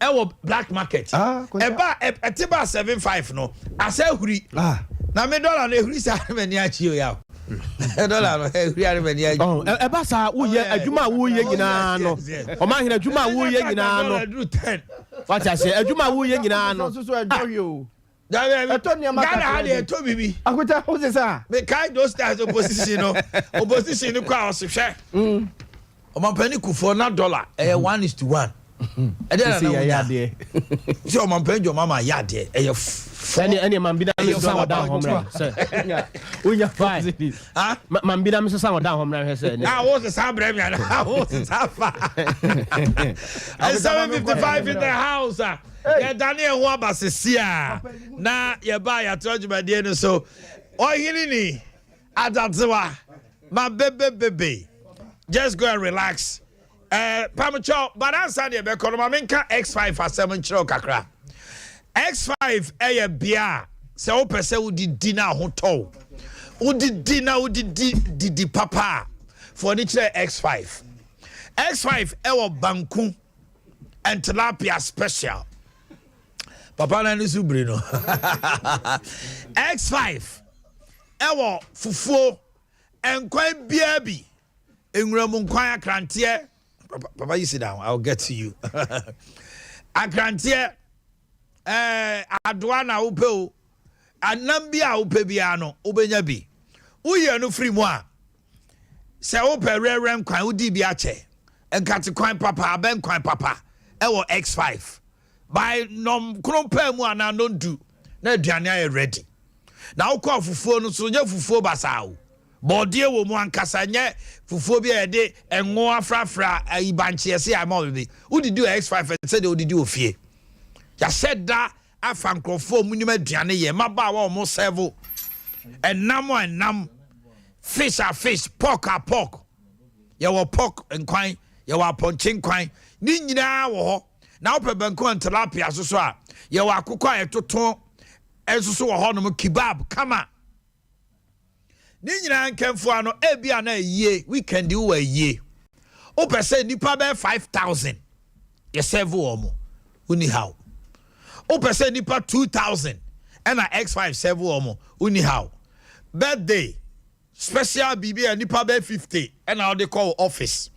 [SPEAKER 3] Ewo black market. Eba 7.5 no. Ase huri. Na me dollar na huri sa me ni achi o ya. Dollar no huri are me ni achi.
[SPEAKER 9] Eba sa wo ye adwuma wo ye nyina no. Omanhene adwuma wo ye nyina no. What I say adwuma wo ye nyina no.
[SPEAKER 1] So enjoy you.
[SPEAKER 3] Ghana had a to bibi.
[SPEAKER 1] Akuta who say sir?
[SPEAKER 3] Me kind those times opposition no. Opposition no kwa osehwe. Omanpani kufo na dollar 1:1. E dey na ya de. Si omanpani jo mama ya de.
[SPEAKER 9] Any man be that so down home right. Sir. Unya fine. Ah, man be that so down home right say.
[SPEAKER 3] Ah, what's the sabre me na? What's the safa? 7:55 in the house. Yeah, Daniel Wabasesia. Na ye ba ya trojumade no so. Ohini ni adatwa. My baby. Just go and relax. Pamacho, but answer the be kono ma menka X5 for 7 chiro kakra. X5 bia se wo pese wo di dinner hoto. Wo di dinner wo di papa for the X5. X5 wo banku and tilapia special. Papa na ni subri no. X5 ewo fufuo enkwan biabi enwuramu nkwan akrantie. Papa you sit down, I'll get to you. Akrantie adoana upe anambia upe biano ubenya bi uye no free mu a se upe rerem kwan udi bi ache enkati kwan papa ben kwan papa ewo X5 by nom krompa mu ana no do na aduane aye ready na ukọ fufuo no so nye fufuo basao body wo mu ankasa nye fufuo bi ede enwo afrafra ibanche se ama bi udidi X5 say de udidi ofie ya said that afa nkrofo mu nyima aduane ye maba wa mo serve enam fish are fish pork are pork ye wo pork enkwan ye wo aponche nkwan ni nyina wo ho na ope benko tilapia so a ye wo akukọ etoto enso wo ho no kebab kama ni nyina nkemfo ano ebia na yie weekend wo yie ope say nipa be 5000 ye serve wo mo uni how ope say nipa 2000 and a X5 serve wo mo uni how birthday special bibi and nipa be 50 and how they call office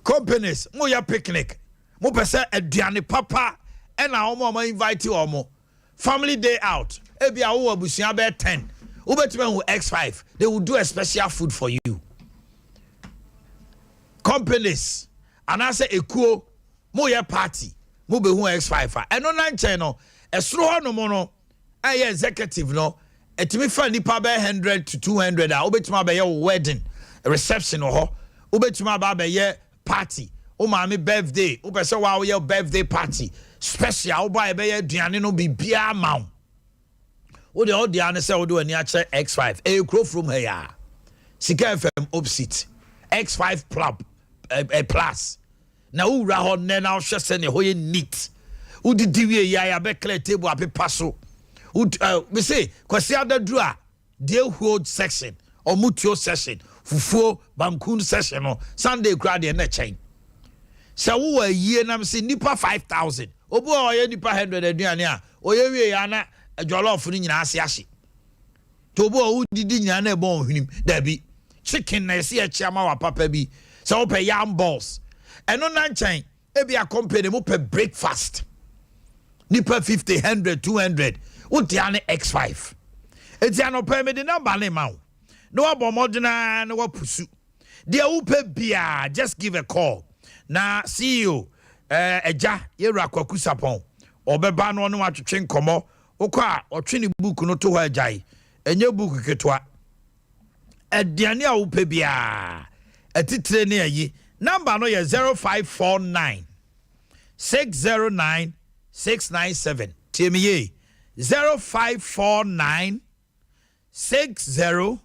[SPEAKER 3] companies mo ya picnic mo pese aduane papa and how mo invite you omo family day out ebia wo abusia be 10 ubetime who X5 they will do a special food for you companies and I say ekuo mo ya party mo be who X5 eno na nchen no esro ho no mo no aye executive no etimi fa nipa be 100 to 200 a ubetime be your wedding a reception ho ubetime ba ye party o ma me birthday o pese wa your birthday party special o buy be ye aduane no bibia ma o de odiane say o do ani ache X5 e kro from here Sika FM opposite X5 plus na ura ho ne na o hwese ne ho ye neat o didi wie ya be clear table apepa so we say kwasi adadru a de hold section or mutual session fufuo bankun session no Sunday crowd de na chain se wo yie nam se nipa 5000 obu o ye nipa 100 aduane a o ye wie ya na jollof ni nyina ase ahye to obu o didi nyina na ebon hwinim da bi chicken na ese achiama wa papa bi se wo pe yam balls eno na nchen e bi a company mo pe breakfast nipa 50 100 200 wo dia ne X5 etia no pe me de number ne ma no abomodena na wapusu dia upe bia just give a call na CEO eja yewra kwaku sapon obeba no no atwetwe nkomo okwa otwe ne book no to ho ajai enye book ketwa ediane a upe bia atitire ne ayi number no ye 0549 609 697 temiye 0549 60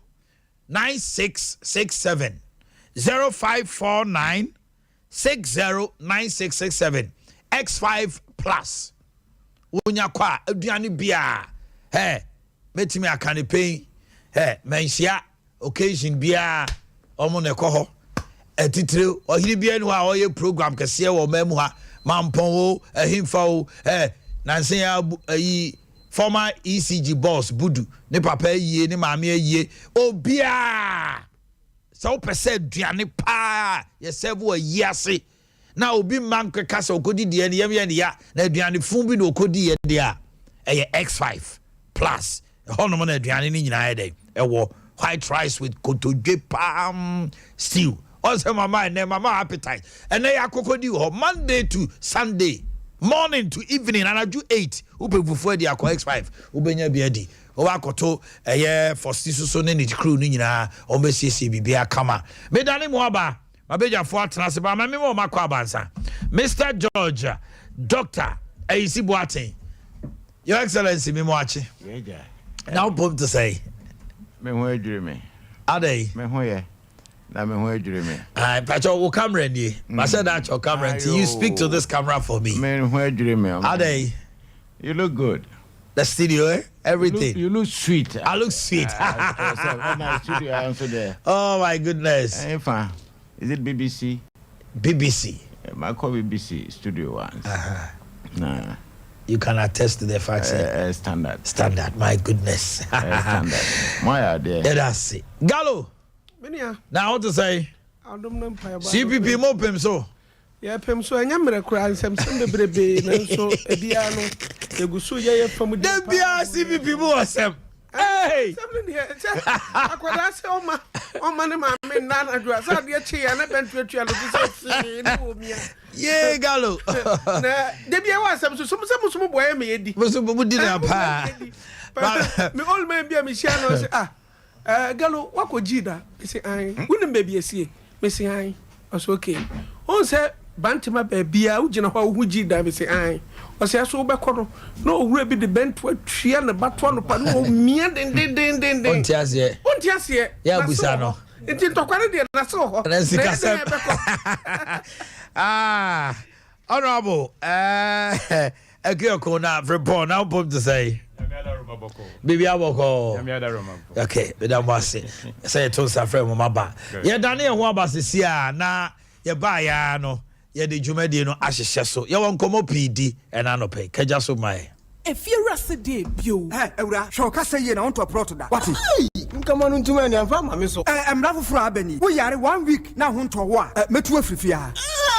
[SPEAKER 3] 9667 0549 609667 X5 plus wonya kwa aduane bia metimi akane pay menhia occasion bia omo ne koho atitire ohiri bia no a oye program kese wo mamu ha mampon wo ahimfa wo nansen ya ayi former ECG boss Budu ne papa yie ne maame yie obia so pese duane pa ye serve a yiase na obi man keka so okodi de ne yem ya na aduane fun bi no okodi ye de a X5 plus hono na aduane ni nyina ye de ewo white rice with kotoje palm stew also mama appetite and they akokodi ho Monday to Sunday morning to evening and I do 8 upe fufu di akọ X5 ubenya bia di o akoto for so ne ni crew ni nyina o mesiesie bibia kama me dane mo aba mabeja fo atena se ba me mo makọ abansa Mr. George Dr. Ayisi Boatye Your Excellency me mo achi now pop to say
[SPEAKER 5] me ho adwire me
[SPEAKER 3] adai
[SPEAKER 5] me ho ye na me ho adwire me
[SPEAKER 3] pacho wo camera ni I said that your camera you speak to this camera for me
[SPEAKER 5] me ho adwire me
[SPEAKER 3] adai
[SPEAKER 5] you look good
[SPEAKER 3] the studio everything
[SPEAKER 5] you look sweet
[SPEAKER 3] I look sweet
[SPEAKER 5] my studio I also there
[SPEAKER 3] oh my goodness
[SPEAKER 5] fine is it BBC I call BBC studio once nah
[SPEAKER 3] you can attest to the fact standard my goodness
[SPEAKER 5] standard my idea
[SPEAKER 3] that's it Gallo now what to say CPP mo pem so
[SPEAKER 9] Yeah, Pem so anya mrekura nsem bebrebe na so ebia no egusu ye fam de
[SPEAKER 3] bia CPP mu osem hey
[SPEAKER 9] akwada se oma ne ma me na na do asa de chi ya na bentuatua no so ne wo mia
[SPEAKER 3] ye galo
[SPEAKER 9] na de bia wa asem so mo boye me yedi
[SPEAKER 3] so mo di na pa
[SPEAKER 9] me all man bia me share no say galo wakojida me say ai wunim be bia sie me say ai so okay on say bantima bia ugina ho hu jida me say ai o say so be kono no owura bi de bentu atua ne bato no pa no mia den
[SPEAKER 3] on tiase ya busa no
[SPEAKER 9] enti tokware de na so ho
[SPEAKER 3] na sika se honorable Akye na report now put to say Baby Aboko. Okay, madam was say to Safre Mama. Ya dane ho abasisi a na ye ba ya no ye de dwumade no ahyehye so. Ye won komo PD and anope. Kaja so mai.
[SPEAKER 13] If you rest day bio.
[SPEAKER 22] Ewura, shoka say ye na want to plot that. What?
[SPEAKER 13] Nkama no ntuma ni amfa ma me so.
[SPEAKER 22] Emra foforo abani. Wo yare 1 week na ho ntowo a metu afrifia.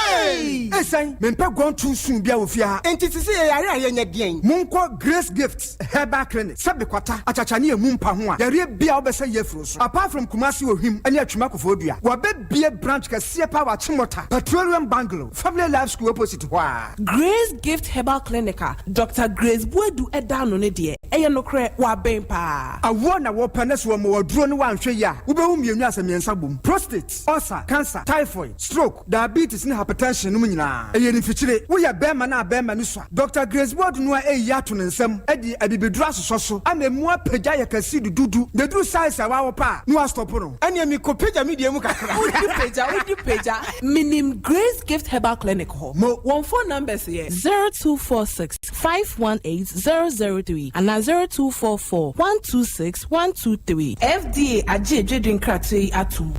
[SPEAKER 22] Esan, me mpa gon too soon bia wo fia.
[SPEAKER 13] Enti sisi ye yare aye nya den.
[SPEAKER 22] Monko Grace Gifts Herbal Clinic. Sabe kwata achachane emu mpa ho a. Yare bia wo be say ye fro so. Apart from Kumasi Ohim ene atwuma kofodua. Wo be bia branch ka sie power chimota. Petroleum Bungalow. Family Life School opposite wa.
[SPEAKER 13] Grace Gift Herbal Clinic. Dr. Grace Buedu eda no ne de. Eye no kre wa ben pa.
[SPEAKER 22] Awo na wo panes wo mo duro no wa nhwe ya. Wo be hu mienu asemiensa bom. Prostate, ulcer, cancer, typhoid, stroke, diabetes ne hypertension no nyina. Eye ni fichire. Wo ya bema na bema ni so. Dr. Grace Buedu no eyi ato ne nsam. Edi adibedura soso. Ama mu apagya yakasi dudu. De duru size awa wo pa. No stop no. Ene mi ko pagya mi de mu kakra.
[SPEAKER 13] Udi pagya. Minim Grace Gift Herbal Clinic ho. Mo one phone numbers here. 0246 518 003 and 0244 126 123. FDA Aje Jedin Krate Atum.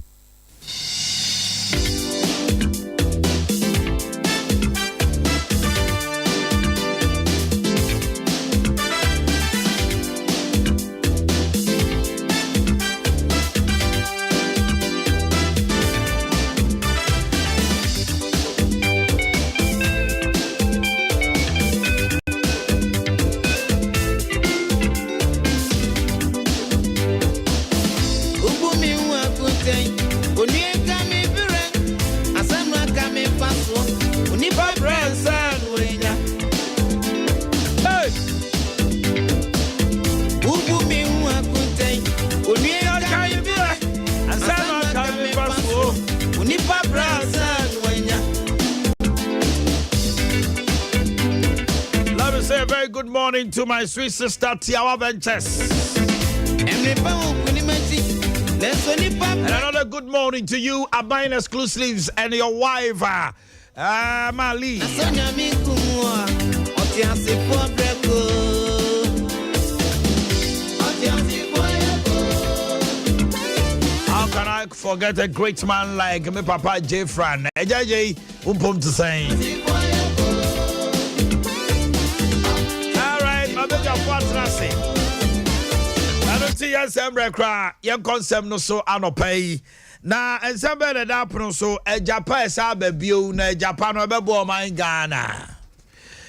[SPEAKER 3] Good morning to my sweet sister Tiawa Ventures. And another good morning to you, Abine Exclusives, and your wife, Mali. How can I forget a great man like my Papa J. Fran? Ejay, to say. I don't see your summer cry, young concept no so anopay. Na and somebody that pro so a Japan sabe bio na Japan or my Ghana.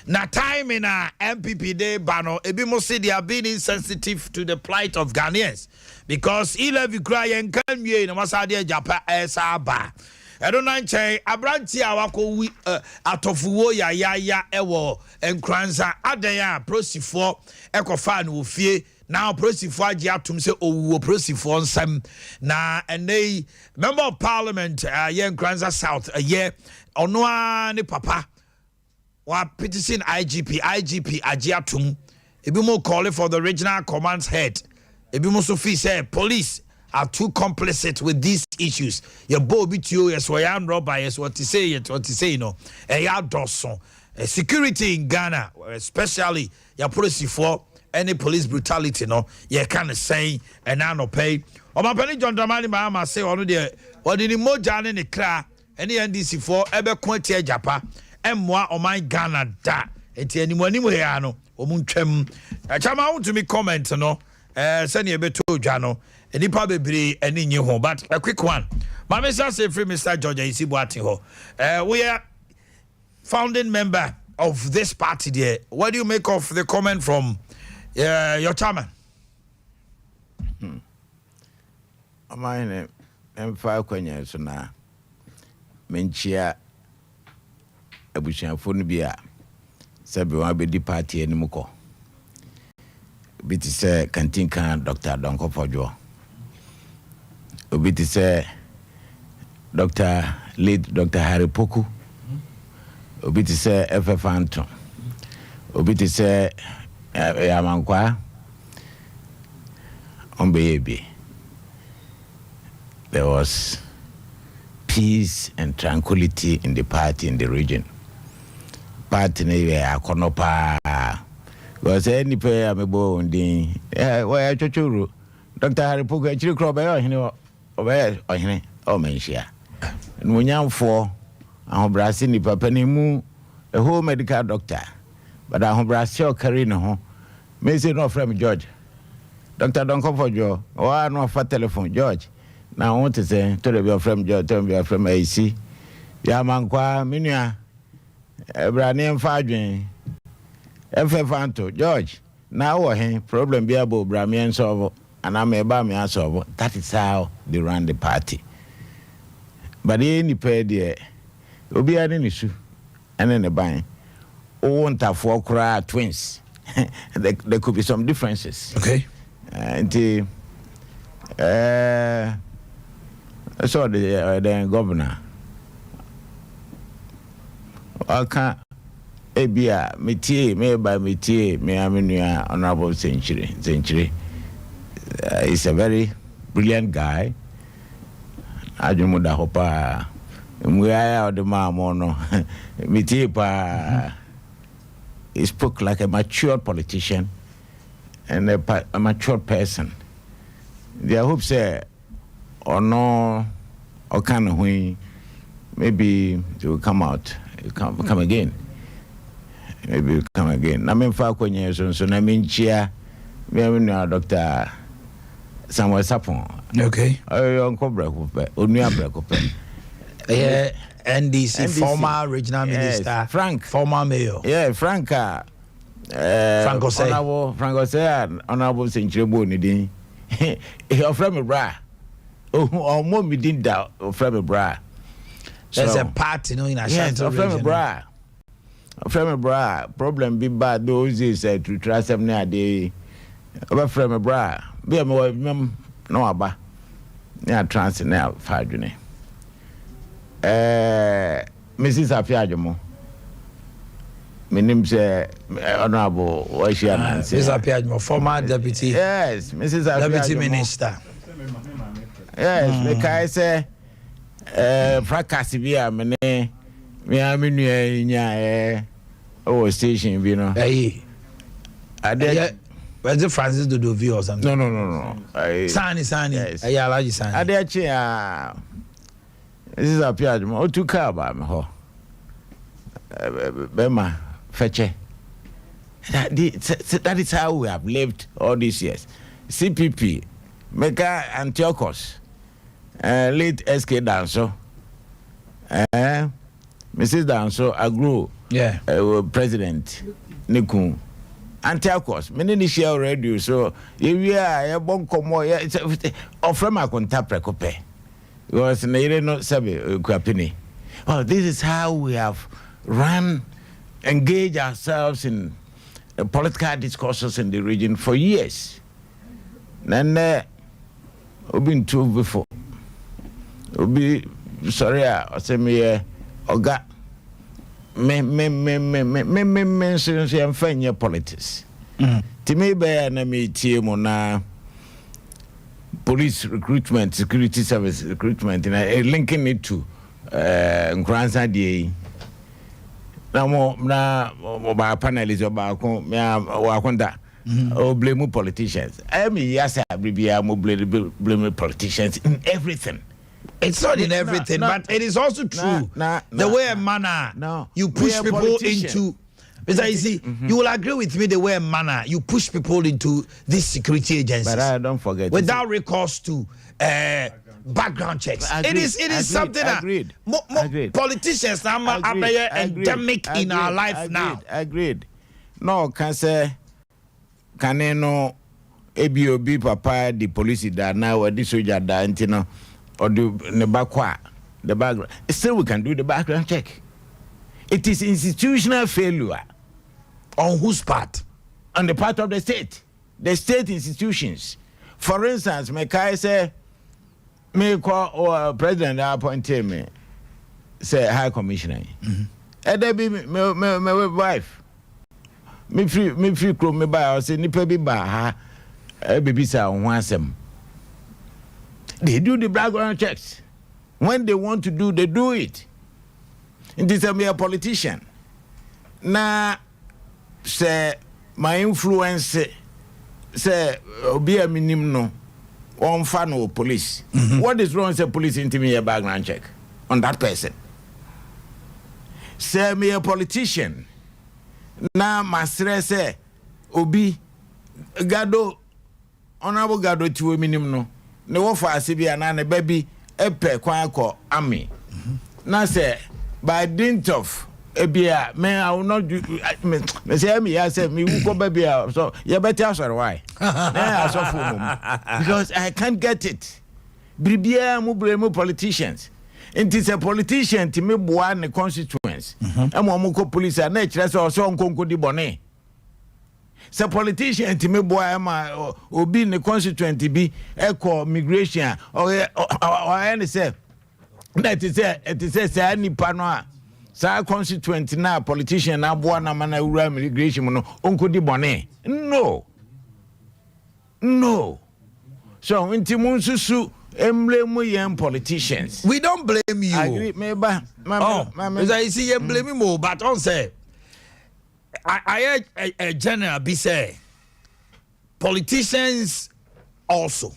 [SPEAKER 3] Na time in a MPP day bano, ebi mo say they are being insensitive to the plight of Ghanaians because he love you cry and come ye no masadi Japan esaba. I don't know, Abranti awako atofuwo ya ewo enkranza Adea prosifo ekofan wo fie now prosifo agi atum se owo prosifo nsam na enei member of parliament ye enkranza south ye ono ne papa wa petition IGP agi atum ebi mo call for the regional command head ebi mo so fi say police are too complicit with these issues. Your bobitio, yes, we are robber, yes, what to say, no. A yard doson. Security in Ghana, especially your policy for any police brutality, no. You can't say, and I no pay. Or my penny John Dramani, Mama say, on the what did the mojan in the car, any NDC for ever quantity Japa, and moi or my Ghana da. And anyone anywhere, no, or Munchem. I come out to me comment, no. Send you a bit to Jano. And he probably any new home, but a quick one. My message say free Mr. George Isibuati ho. We are founding member of this party there. What do you make of the comment from your chairman?
[SPEAKER 5] Omanhene emfa kwanya so na menchia abusuafo no bia sabe wa be di party ani muko biti se kantinka Dr. Donko Fojo obiti se late Dr. Harry Poku obiti se FF Anton obiti se Yamankwa Ombeyebe. There was peace and tranquility in the party in the region. Party ne akonopa. Because any pay amebo ndin. Why chochuru. Dr. Harry Poku actually crop ohene o menhia. Nmunyamfo ahobrase ni papa ni mu a whole medical doctor. But ahobrase o carry no ho. Me say no from George. Dr. Donko Fojo, or no for telephone George. Now I want to say to the from George, to be from AC. Yamankwa, Minia, Branian Fadrin, FF Anto, George. Now, problem be about Bramian Sovo, and I may buy me a Sovo. That is how they run the party. But any pair, dear, will be an issue, and then a buying. Won't have 4 cry twins. There could be some differences.
[SPEAKER 3] Okay.
[SPEAKER 5] And I saw the governor. I can't. Abia, Métier, me by Métier, me aminua honorable Century. He's a very brilliant guy. Ajumuda hopa. Mwaya the mamono. Métier pa. He spoke like a mature politician and a mature person. The hope say or no or kind of when maybe it will come out, come again. Maybe it will come again. I mean, for kwenye so na minchia me Dr. Samuel Sapon.
[SPEAKER 3] Okay.
[SPEAKER 5] Uncle Brekope, Onuya Brekope.
[SPEAKER 3] NDC, former regional minister,
[SPEAKER 5] Frank,
[SPEAKER 3] former mayor.
[SPEAKER 5] Yeah, Frank. Frank Osei, honorable Century Bonidi. He offered me bra. Oh, more me didn't doubt. Offered me bra.
[SPEAKER 3] There's a party, in Ashanti
[SPEAKER 5] offered me bra. Offered me bra. Problem be bad. Those is to trust them now. They offered me bra. Be a more no aba. Near trans now. Fadune. Mrs. Apiajomo. My name is Honorable
[SPEAKER 3] Mrs. Apiajomo, former deputy.
[SPEAKER 5] Yes, Mrs. Apiajomo.
[SPEAKER 3] Deputy Minister.
[SPEAKER 5] Yes, because I say, fracas via me station, you know.
[SPEAKER 3] Hey, where's the Francis Dodovie or something?
[SPEAKER 5] No.
[SPEAKER 3] Sani.
[SPEAKER 5] Yes.
[SPEAKER 3] Adea
[SPEAKER 5] Akye This is a piano. Oh, two car by me. Bema, fetche. That is how we have lived all these years. CPP, Meka Antiochus, late SK Danso, Mrs. Danso, Agro, President Nikun. Antiochus, many share radio, so if we are a bon como, or from a contact precope. Was not Sabi Kwapini. Well, this is how we have engaged ourselves in political discourses in the region for years. Then we've been two before. We'll be sorry, I say me oga me so I'm fine politics. To me be na me tie mo na police recruitment, security service recruitment, and linking it to Nkransa DA. Now, by panelists about Wakanda, or blame politicians. I mean, yes, I blame politicians in everything.
[SPEAKER 3] It's not in everything, but it is also true. The way a manner you push people into. Mr. Isi, you will agree with me the way a manner you push people into these security agencies.
[SPEAKER 5] But I don't forget.
[SPEAKER 3] Without recourse to background checks.
[SPEAKER 5] Agreed.
[SPEAKER 3] It is something that politicians are endemic in our life now.
[SPEAKER 5] Agreed. No, can say, can no ABOB papa the police that now or the soldier that or do the background. Still, we can do the background check. It is institutional failure.
[SPEAKER 3] On whose part?
[SPEAKER 5] On the part of the state institutions. For instance, Mekai say, me call or president appointed me, say high commissioner. And there be my wife. Me free crew me buy or say nipa be ba baby say once them. They do the background checks. When they want to do, they do it. It is a politician. Now, say my influence say be a minimum on fan of police. What is wrong? Say police into me a background check on that person. Say me a politician. Now my stress say obi gado honorable gado to a minimum. No for a CB and baby epe kwa army. Now say by dint of Abia, man, I will not do. Me say me, I said me who go baby. So you better ask her why. Because I can't get it. Bribia mu blame politicians. It is a politician to me boan the constituents. I'm a police and nature so nkonko di bone. So politician to me boy am obi in the constituent be echo migration or any say that is a say any pano sa constituent na politician na boa na mana ura migration no onko di bone. No. So inti mun susu emblem yen politicians.
[SPEAKER 3] We don't blame you.
[SPEAKER 5] I agree, meba.
[SPEAKER 3] You see, you blame me, but on say, I a general be say, politicians also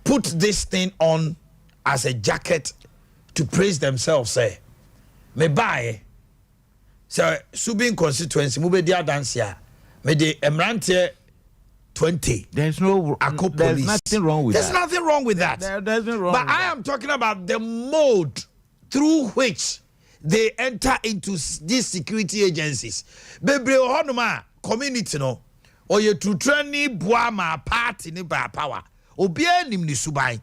[SPEAKER 3] put this thing on as a jacket to praise themselves. Say, me buy. So, subin constituency, mube dia dance ya, me de emrante 20.
[SPEAKER 5] There's nothing wrong with that.
[SPEAKER 3] There's nothing wrong with that.
[SPEAKER 5] There's nothing wrong.
[SPEAKER 3] But I am talking about the mode through which they enter into these security agencies. Baby, honoma community no, or you to train boama party ni by power. Obia nim ni subai.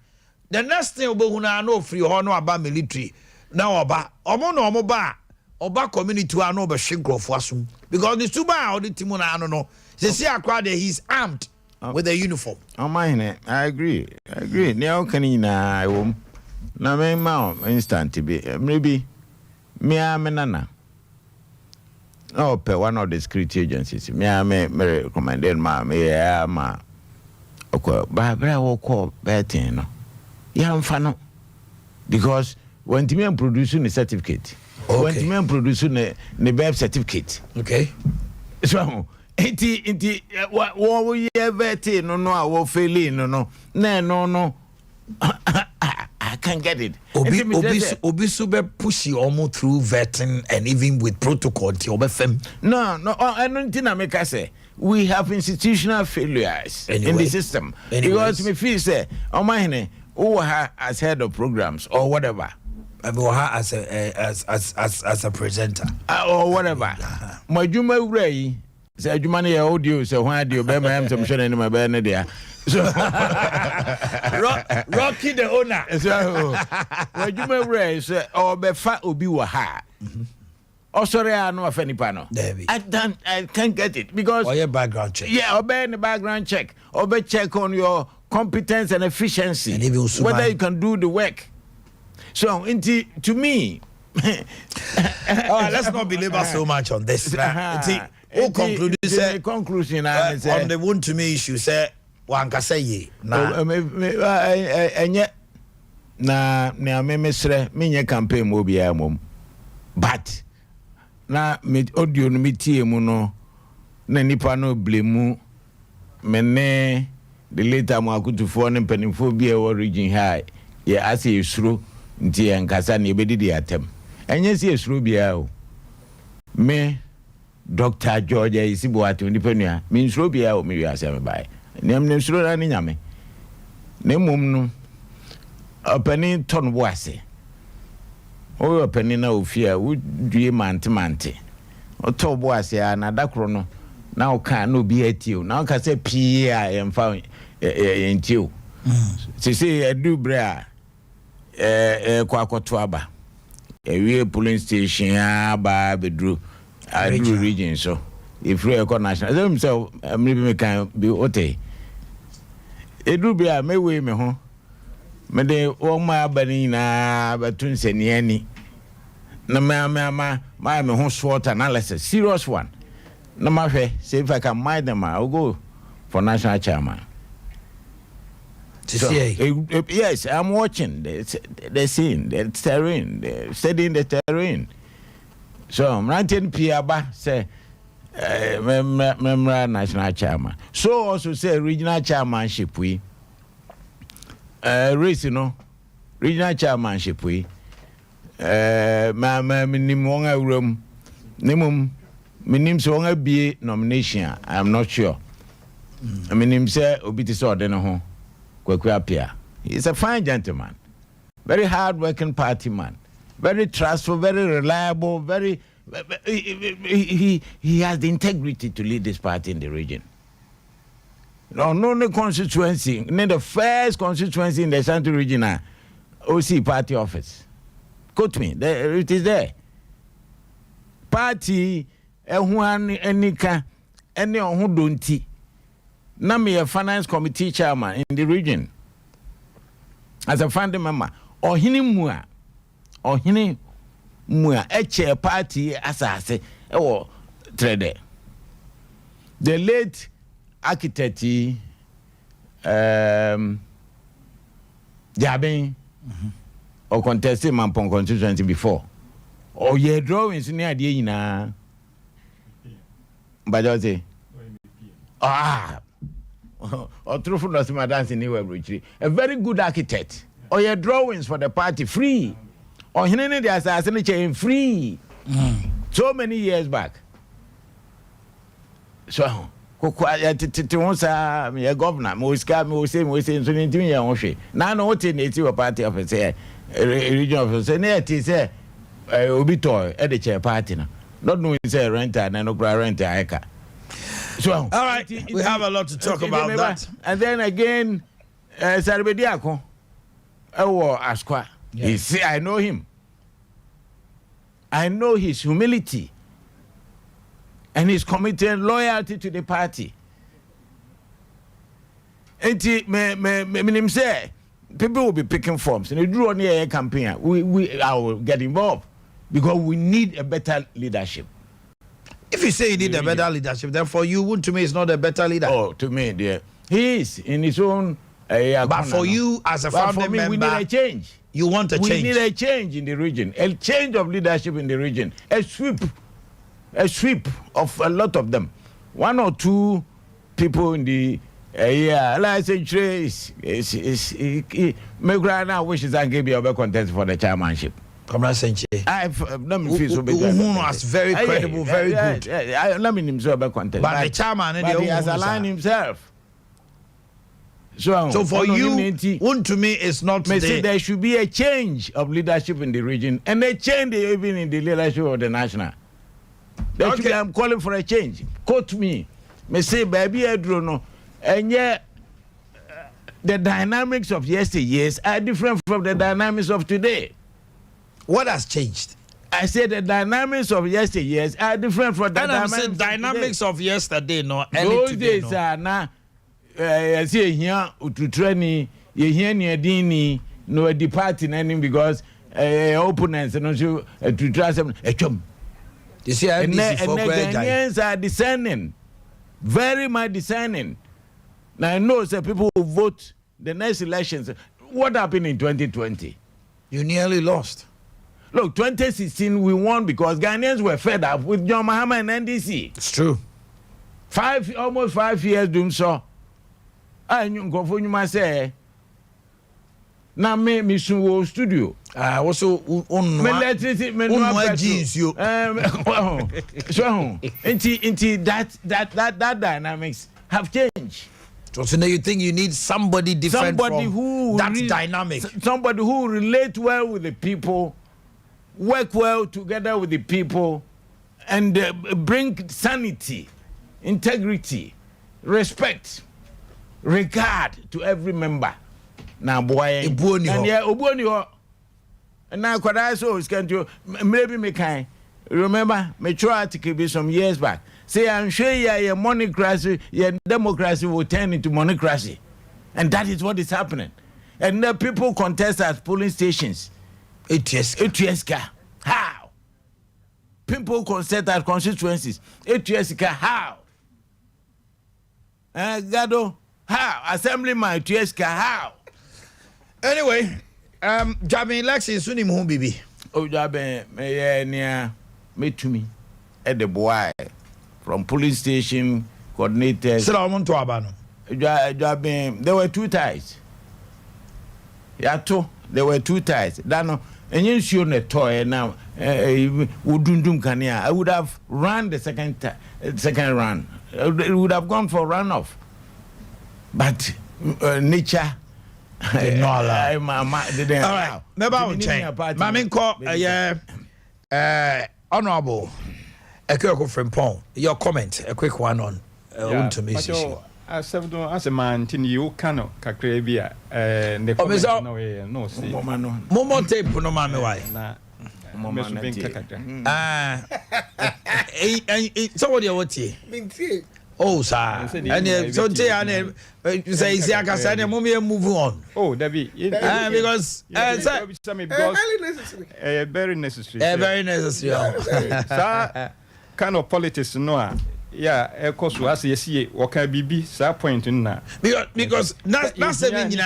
[SPEAKER 3] The next thing obehuna no free honor about military. Now oba omo ba oba community wa no be shinkro asum because the subai or the timona no. They say he's armed with a uniform.
[SPEAKER 5] Omanhene, I agree. Now can you na me ma instant be maybe me amenana. Oh, pe one of the security agencies. Me recommended ma ma. Okay, but I will call better no. Yeah, I'm fan because when me producing a certificate, when me producing the birth certificate.
[SPEAKER 3] Okay.
[SPEAKER 5] So Inti what we ever no failing no I can't get it.
[SPEAKER 3] Obisu be push you almost through vetting and even with protocol
[SPEAKER 5] No, I don't think I make us say we have institutional failures in the system. Because me feel say Omanhene who as head of programs or whatever.
[SPEAKER 3] As a presenter
[SPEAKER 5] or whatever. My Juma Ray say Jumani audio so why do you be my some share in my bed there. So
[SPEAKER 3] Rocky the owner.
[SPEAKER 5] So when Juma Ray say or be fa obi wa ha. Oh sorry, I know any panel. I can't get it because
[SPEAKER 3] or your background check.
[SPEAKER 5] Yeah, obey the background check. Obey check on your competence and efficiency. And even whether you can do the work. So to me
[SPEAKER 3] let's not belabor so much on this.
[SPEAKER 5] Conclusion
[SPEAKER 3] on the one to me issue say one can say ye
[SPEAKER 5] na me mesre me campaign mo bia mom but na me audio no metie mu no na nipa no blemu me ne the later mo akutufo ne mpanimfo bia wo region high ye ase esuro nti enkasa na ebedidi atem enye si esuro bia o me Dr. George Isibo ati nipa nua me nsuro bia o me wiase me bai nem nsuro na ni nyame ne mum no opani ton boase o opani na ofia wo due mante oto boase a na dakro no na o kan no bi atio na o ka se pii a emfa entio se edu bra kwa akoto aba ewie police station aba bedru adu region so if we are national them so maybe me can be okay edu bra mewe me ho me de o ma bani na batun seniani na ma me ho SWOT analysis serious one na ma hwe say if I can mind them I'll go for national chairman. So, yes, I'm watching the scene, the terrain, studying the terrain. So I'm writing Piaba say member national chairman. So also say regional chairmanship we race, you know, regional chairmanship we minim wonga room minimum minim so wonga be nomination. I'm not sure. I mean him say obi ti so de no ho Boakye Abia. He's a fine gentleman, very hard-working party man, very trustful, very reliable, very. He has the integrity to lead this party in the region. No constituency, the first constituency in the Central region, OC party office. Quote me, it is there. Party, enika, any on don'ti. Now me a finance committee chairman in the region as a founding member. Omanhene mua eche party asase trade. The late architect Jabin or contested Mampong constituency before. Or ye drawings in the idea but I say or true for us, Madame Siniwa, a very good architect. Or your drawings for the party free. Or Hinene the assassination free. So many years back. So, a governor, Moska, saying, so in now, no native party of a region of a senate, say, Obito, at the chair party. Not knowing, say, renter and no renter. So, all
[SPEAKER 3] right, we have a lot to talk about that.
[SPEAKER 5] And then again, Sarabediako, Asqua. You see, I know him. I know his humility and his committed loyalty to the party. And me say, people will be picking forms and they drew on the campaign. I will get involved because we need a better leadership.
[SPEAKER 3] If you say you need a better leadership, then for you, to me, is not a better leader.
[SPEAKER 5] Oh, to me, dear. He is in his own.
[SPEAKER 3] But for you, as a founding member,
[SPEAKER 5] we need a change.
[SPEAKER 3] You want a change.
[SPEAKER 5] We need a change in the region. A change of leadership in the region. A sweep of a lot of them. One or two people in the like I say, Megrana wishes I gave you a contest for the chairmanship.
[SPEAKER 3] I've known was very credible, very good.
[SPEAKER 5] Let me himself a contest.
[SPEAKER 3] But the chairman,
[SPEAKER 5] he has aligned himself.
[SPEAKER 3] So for you, to me, it's not.
[SPEAKER 5] There should be a change of leadership in the region and a change even in the leadership of the national. I'm calling for a change. Quote me. Me say, baby, I don't know. And yet, the dynamics of yesteryears are different from the dynamics of today.
[SPEAKER 3] What has changed?
[SPEAKER 5] I said the dynamics of yesteryears are different from the
[SPEAKER 3] dynamics of yesterday. No,
[SPEAKER 5] those days are now. I say here to training. You hear near Dini no departing any because opponents and also to try some chum.
[SPEAKER 3] You see, and
[SPEAKER 5] Ghanaians are discerning, very much discerning. Now I know that people who vote the next elections. What happened in 2020?
[SPEAKER 3] You nearly lost.
[SPEAKER 5] Look, 2016 we won because Ghanaians were fed up with John Mahama and NDC.
[SPEAKER 3] It's true.
[SPEAKER 5] Almost 5 years doing so. I knew go for you myself. Now me soon studio.
[SPEAKER 3] Also on jeans you.
[SPEAKER 5] So into that dynamics have changed.
[SPEAKER 3] So now you think you need somebody different from that dynamic.
[SPEAKER 5] Somebody who relate well with the people, work well together with the people, and bring sanity, integrity, respect, regard to every member. Now, boy, and yeah, Obuoni, and now could I so is going to maybe me kind. Remember, mature article be some years back. Say, I'm sure your monocracy, your democracy will turn into monocracy, and that is what is happening. And the people contest at polling stations. Etieska. How? People contest at constituencies. Etieska. How? Gado. How? Assemblyman Etieska. How?
[SPEAKER 3] Anyway, Jabe election suni mu bibi.
[SPEAKER 5] Oh, Jabe, me to me at the boy from police station coordinators. There were 2 ties. There were 2 ties. Dano, and you should not toy now. Udundum Kania. I would have run the second run. It would have gone for runoff. But nature.
[SPEAKER 3] Did not allow. All right. Maybe I will change. Maminko, Honorable Ekeko Frimpong, your comment, a quick one on intimacy.
[SPEAKER 14] As a man, you cannot Kakrabia,
[SPEAKER 3] no, see. Momo tape, no mammy, why? Somebody what ye? Oh, sir. And so say, Ziaka, mommy, move on.
[SPEAKER 14] Oh, Debbie, because very necessary.
[SPEAKER 3] Very necessary.
[SPEAKER 14] Kind of politics, no. Yeah, of course, as you see, what can be that point in now.
[SPEAKER 3] Because that's the meaning.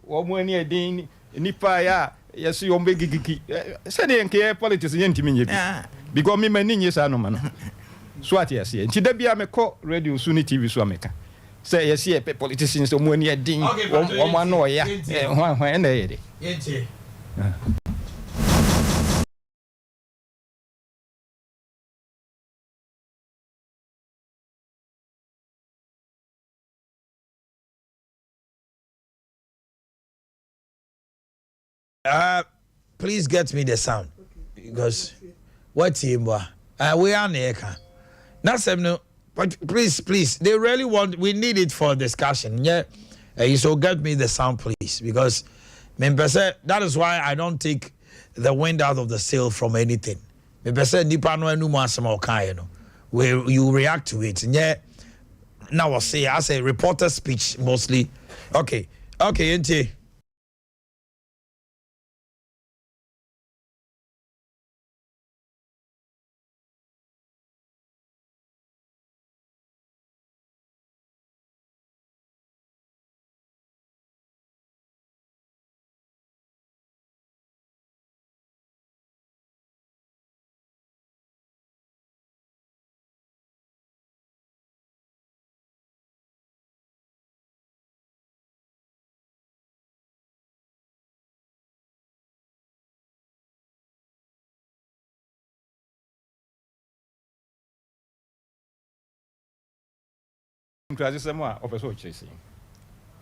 [SPEAKER 14] When you're doing Nipa, yes, you big gigi. Said care politics in because me, many years are no man. Swat, yes, and Chidabia may call radio Sunni TV Swameka. Say, yes, yeah, politicians, when you're doing one or yeah, one day.
[SPEAKER 3] Please get me the sound because what team we are near. That's no, but please, they really we need it for discussion. Yeah, so get me the sound, please, because that is why I don't take the wind out of the sail from anything. Where you react to it. Yeah, now I say as a reporter speech mostly. Okay, NT.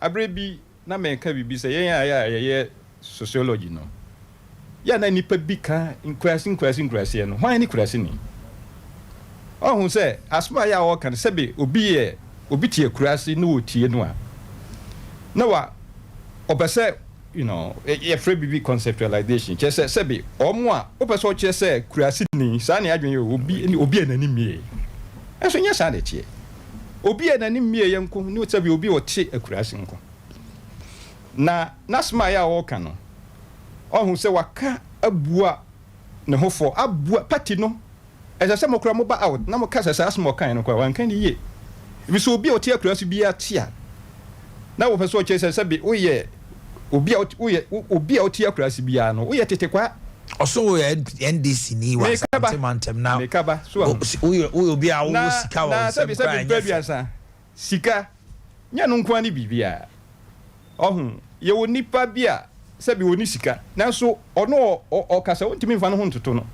[SPEAKER 14] Abrebi na menka bibi say yeah sociology no ya na nipa bika inkwasi no why ni kwasi ni ohun say asma ya wo kan sebe obi tie kwasi no otie no a na wa obese a free bibi conceptualization che say sebe omo a obese o che say kwasi ni sa na adwen obi anani mie eso nya sa de tie obi anani mie yanko ni o sebe obi o tie akurasi nko na nasma ya wo kan no ohun se waka abua ne hofo abua party no ese mo kura mo ba out na mo kasa sa asmo kan no kwa wan kan ye bi so obi o tie akurasi bi atia na wo peso che se bi oye obi o tie akurasi bi ya no oye tete kwa
[SPEAKER 3] also NDC ni wa sentiment now
[SPEAKER 14] mekaba so
[SPEAKER 3] obi a wo sika wa
[SPEAKER 14] se bi asa sika nya no nkwa ni bibia ohun ye wo nipa bia se bi woni sika nanso ono o kasa wontimi mfa no ho ntoto no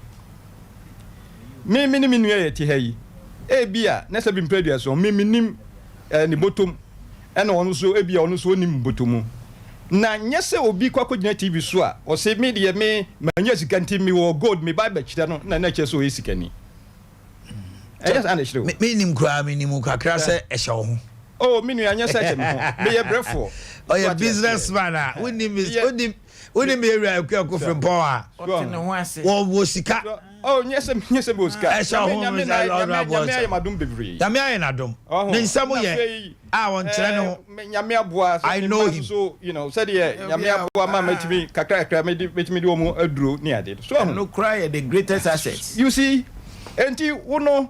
[SPEAKER 14] me nua ye ti hayi e bia na se bi mpredua so me nim ni botom and on so ebi on so nim botumu na nyese obi kwakogina TV so a o se media me manya sikanti me wo gold me bible chira no na che so esikani yes and chiro
[SPEAKER 3] me nim kra me nim kakra se ehye wo ho
[SPEAKER 14] oh me nu anya se che me ho me ye brefo
[SPEAKER 3] oh ye businessman a woni me area akwa from power
[SPEAKER 5] otene ho ase
[SPEAKER 3] wo sika
[SPEAKER 14] oh nyese bo sika
[SPEAKER 3] nyame
[SPEAKER 14] ya madum bebre
[SPEAKER 3] nyame ya na dum ne nsamo ye won kire no
[SPEAKER 14] nyame aboa
[SPEAKER 3] I know him
[SPEAKER 14] so you know said ye nyame aboa ma matimi kakra metimi de omo aduro ni ade so
[SPEAKER 5] no cry the greatest assets
[SPEAKER 14] you see enti wono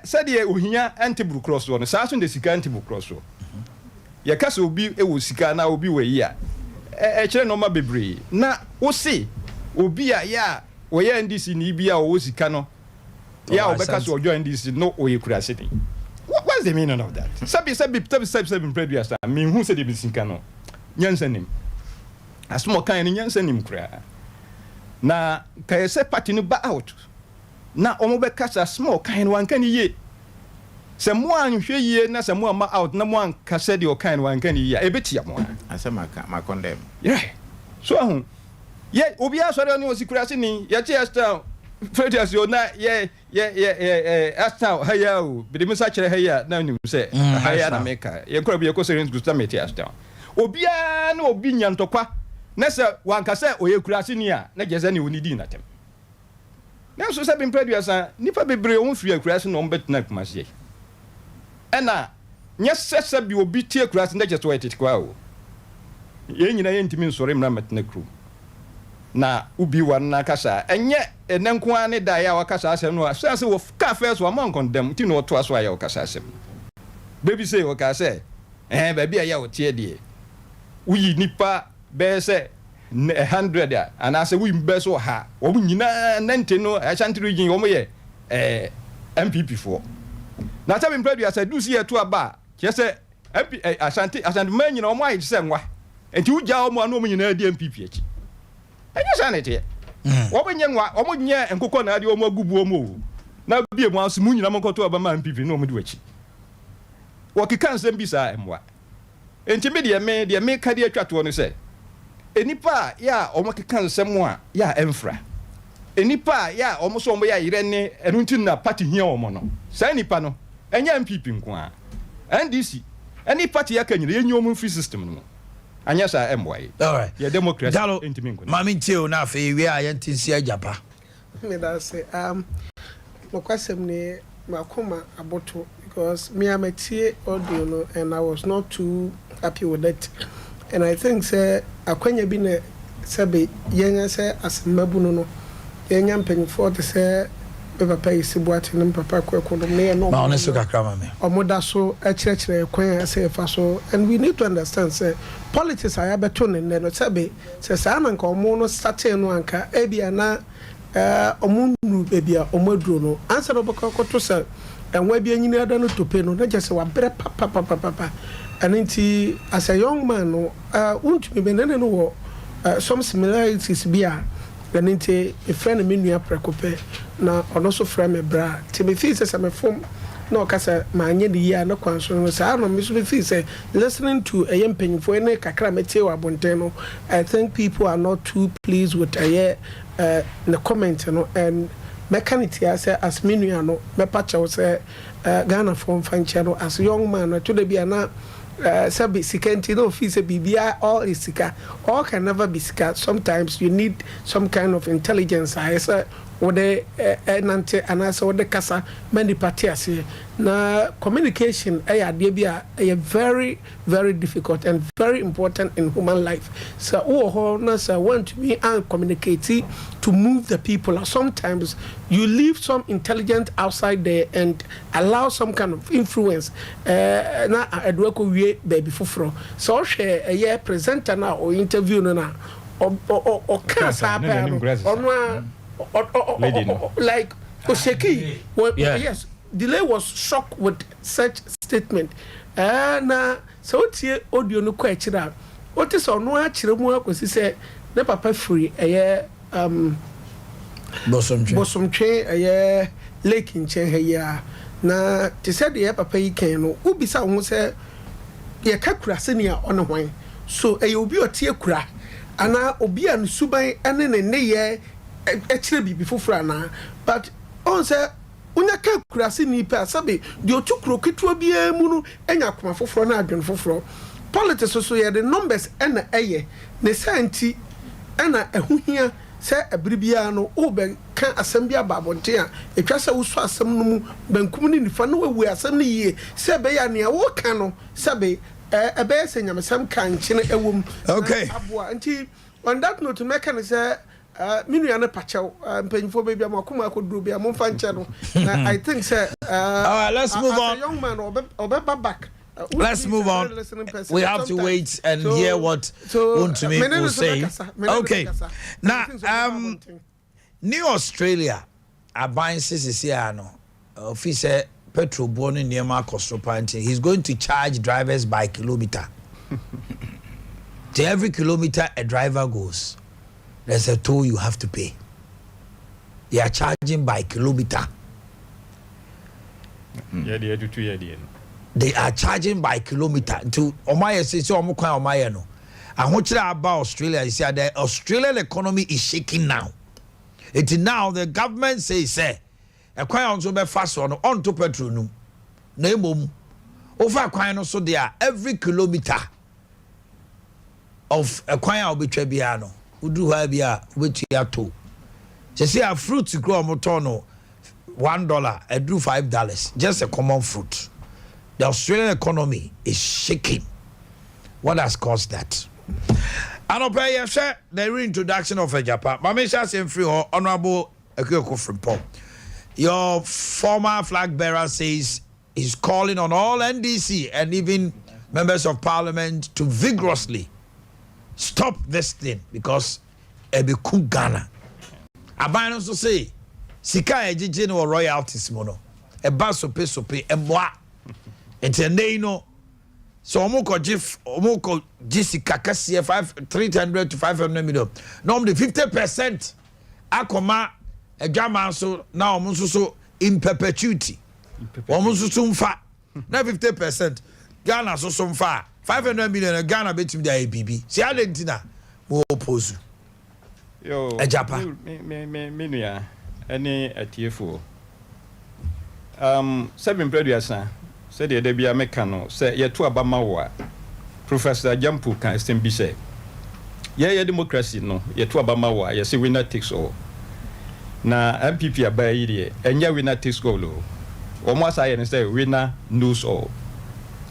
[SPEAKER 14] said ye ohia antibru cross no sa so de sika antibru cross ye kasa obi wo sika na obi we yi a kire no ma bebre na wo se obi a ya wo ye NDC ni bia wo sika no ya obeka so ojo NDC no oye kura city. What's the meaning of that? Sabi previous time me who said the sika no nyansanim asmo kan ni nyansanim kura na kai se party no ba out na omo beka sa small kan wan kan ye se mo anhwe ye na se mo ma out na mo an ka se de o kan wan kan ye e betia mo
[SPEAKER 5] asema ma condemn
[SPEAKER 14] yeah so ahun ye obi asore ni osikura ni ye che esta previous yo na ye esta haya o bi dem sa kire haya na nim se haya na meka ye kora bi ye ko serent gusta meti esta obi a na obi nyantokwa na se wan ka se oye kura ni a na geze ni onidi na tem na so se bi previous a nipa bebre on free kura no mbetna kumase ena nya sese bi obi tie kura na geze wo titikwa o ye nyina ye ntimi nsore mra metna kru na ubi wana kasa enye enenko ane da ya wakasa asem no so wo ka first wa man condemn ti no to aso ya wakasa asem baby say wakasa baby ya wo tie de uyi nipa be se 100 a ana se wi mbe so ha wo nyina nante no Ashanti region wo mo ye MPP for na ta be mpredu ya se du si eto aba ke se MP Ashanti man nyina wo mo ayi se nwa enti uja wo mo anu mo nyina di MPP echi enye sanete wo benye nwa wo nye enkoko na ade wo agubu omo na bie mu asu mu nyina mo koto aba ma MPP no mo di wachi wo kika nsem bi sa emwa enti me de me ka de atwato no se enipa ya omo kika nsem a ya emfra enipa ya omo so omo ya yire ne enu nti na party hia omo no sa enipa no enye MPP nko a NDC eni party ya kanyire yenye omo free system no anya sa emwai
[SPEAKER 3] all right
[SPEAKER 14] ya democracy
[SPEAKER 3] intimi nko mami ntio na afi wi a yentinsi ajapa
[SPEAKER 15] me da say mokwasem ne makoma aboto because me amatie audio no and I was not too happy with it and I think say akwanya bi ne sebe yenya say asemabu no yenya mpanyifo te say papa isibuate ne papa kwekodom ne no
[SPEAKER 3] ma oneso kakra mame
[SPEAKER 15] omoda so akirekire kwan say fa so and we need to understand say politics aya beto ne no sebe say sa na nka omo no starte no anka ebia na omunu bebia omaduro no ansa no bakakoto say enwa bia nyina da no tope no na jese wa bere papa anenti as a young man no untumi benene no wo some similarities bia anenti a friend me nua prekope na ono so friend me bra ti me feel say me fom na okasa ma anye de ya na kwanso no sa no me so me feel say listening to a yempanyfo ene kakra metie wa bonten no I think people are not too pleased with the comment no and mechanic say as me nua no me pacha say Ghana from fancha no as young man to the be na sabi sikenti no feel say bibia all is sika all can never be sika sometimes you need some kind of intelligence I say what the nante anasa what the kasa many parties na communication ade bia very very difficult and very important in human life so na say want to me and communicate to move the people sometimes you leave some intelligence outside there and allow some kind of influence na adwako wie baby foforo so share presenter na or interview na o kasa pa like Osheki yes delay was shocked with such statement na so tie audio no kwa kira what is ono a kire mu akosi se ne papa free bosomtwe lake nche ya na te said the papa yi kan no ubisa wo se ye ka kura senia ono hwan so e obi otie kura ana obi an suban ene ne ye ekire bibi foforo ana but on say unya ka kura senia pa sabe de otukuro ketua bia mu no enya koma foforo na adwen foforo politics so ye the numbers ena eye ne santi ena ehuhia se abribia no o ben kan asem bia babonte a etwa se wo so asem no mu bankum ni nifa no wawu asem no yie se be ya ne wo kan no se be ebe se nyamesam kan chine ewom
[SPEAKER 3] okay
[SPEAKER 15] aboa nti on that note make can say minu ya ne pachew mpanyfo be bia makoma akoduro bia mo fa nche no I think say
[SPEAKER 3] all right, let's move on.
[SPEAKER 15] Young man obe back.
[SPEAKER 3] Let's move on. We have to wait and hear what Untumi will say. Okay. Now, New Australia are buying Siciliano. Officer petrol born in Niema Costropanti. He's going to charge drivers by kilometer. To every kilometer a driver goes, there's a toll you have to pay. They are charging by kilometer. They are charging by kilometer to Omaya say so Omukwa Omaya no. And what about Australia is that the Australian economy is shaking now. It now the government says say a kwai on so be fast on to petrol no. Na emom over kwai no so there every kilometer of a kwai obetwa bia no. Udu ha bia wetua to. Say a fruit grow motor no $1 I do $5 just a common fruit. The Australian economy is shaking. What has caused that? And I'll share the reintroduction of a Japan. Mamisha Semfri or Honorable Akye from Paul. Your former flag bearer says he's calling on all NDC and even members of parliament to vigorously stop this thing because it be cool Ghana. I also say, Sika ejije no royalties mono. E ba sope emwa. Ente nei no. So omoko jisika kase 300 to 500 million. Normally 50% akoma edwama so na omo so in perpetuity. Omo so mfa. Na 50% Ghana so mfa. 500 million Ghana betim dia ABB. Si alentina mo oppose.
[SPEAKER 14] Yo,
[SPEAKER 3] Japan.
[SPEAKER 14] Me nua any atiefo. Seven preduasa said the bia mekano say ye to abama wa Professor Jampu kan SMB say ye democracy no ye to abama wa ye say winner takes all. Na MPP abayi de enya winner takes all o. Omo asa ye say winner knows all.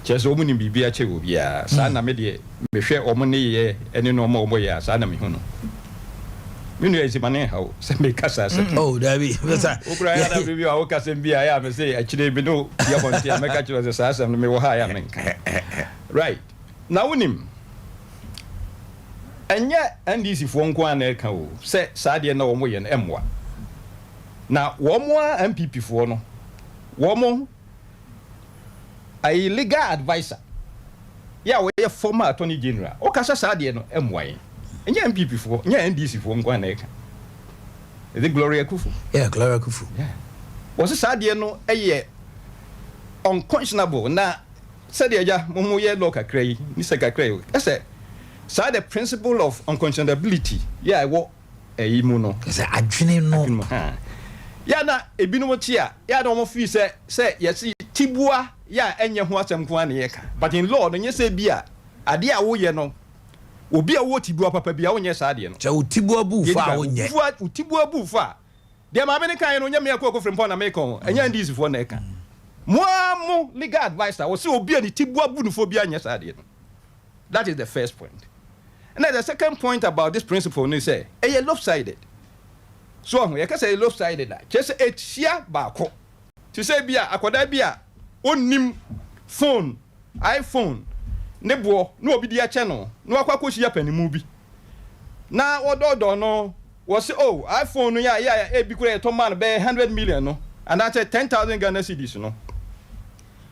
[SPEAKER 14] Cheso omu ni bibia che wo bia sa na me de mehwe omo ne ye ene no omo ye sa na me hu no. Minu is mane how se me kasa se
[SPEAKER 3] oh dabi besa
[SPEAKER 14] okura ya da bibi a okasa bia ya me say akire bi no ya bonti a me ka kire se sa me wo ha ya me right na wonim enya NDC fo nko an ka o se sa de na wo mo ye na emwa na wo mo MPP fo no wo mo a legal advisor ya we former attorney general o kasa sa de no emwa yin enya MPP fo enya NDC fo ngwa na eka is it Gloria Kufu?
[SPEAKER 3] Yeah, Gloria Kufu.
[SPEAKER 14] Yeah. Was it sad no unconscionable na said ya mumu ye loka krei ni seka krei I say sad the principle of unconscionability yeah wo imu no
[SPEAKER 3] say adwene no
[SPEAKER 14] ya na ebinom tia ya na omo fi say yes tibua ya enye ho asem ko na yeka but in law no nye say bia ade a wo ye no obi a wo tibua papa bia wo nye saade no
[SPEAKER 3] che wo tibua bu fa wo nye
[SPEAKER 14] wo tibua bu fa de ma me ne kan no nya me akọ frempọ na me kon enya ndisi fo na eka mo legal advisor wo se obi a ni tibua bu no fo bia nye saade no. That is the first point. And then the second point about this principle is say e lopsided. So you can say lopsided that just it share baako to say bia akoda bia onim phone iPhone nebo no obi dia channel no akwakọ hia panimu bi na ododo no was oh iPhone no ya e bi kura to man be 100 million no and that's 10,000 Ghana cedis no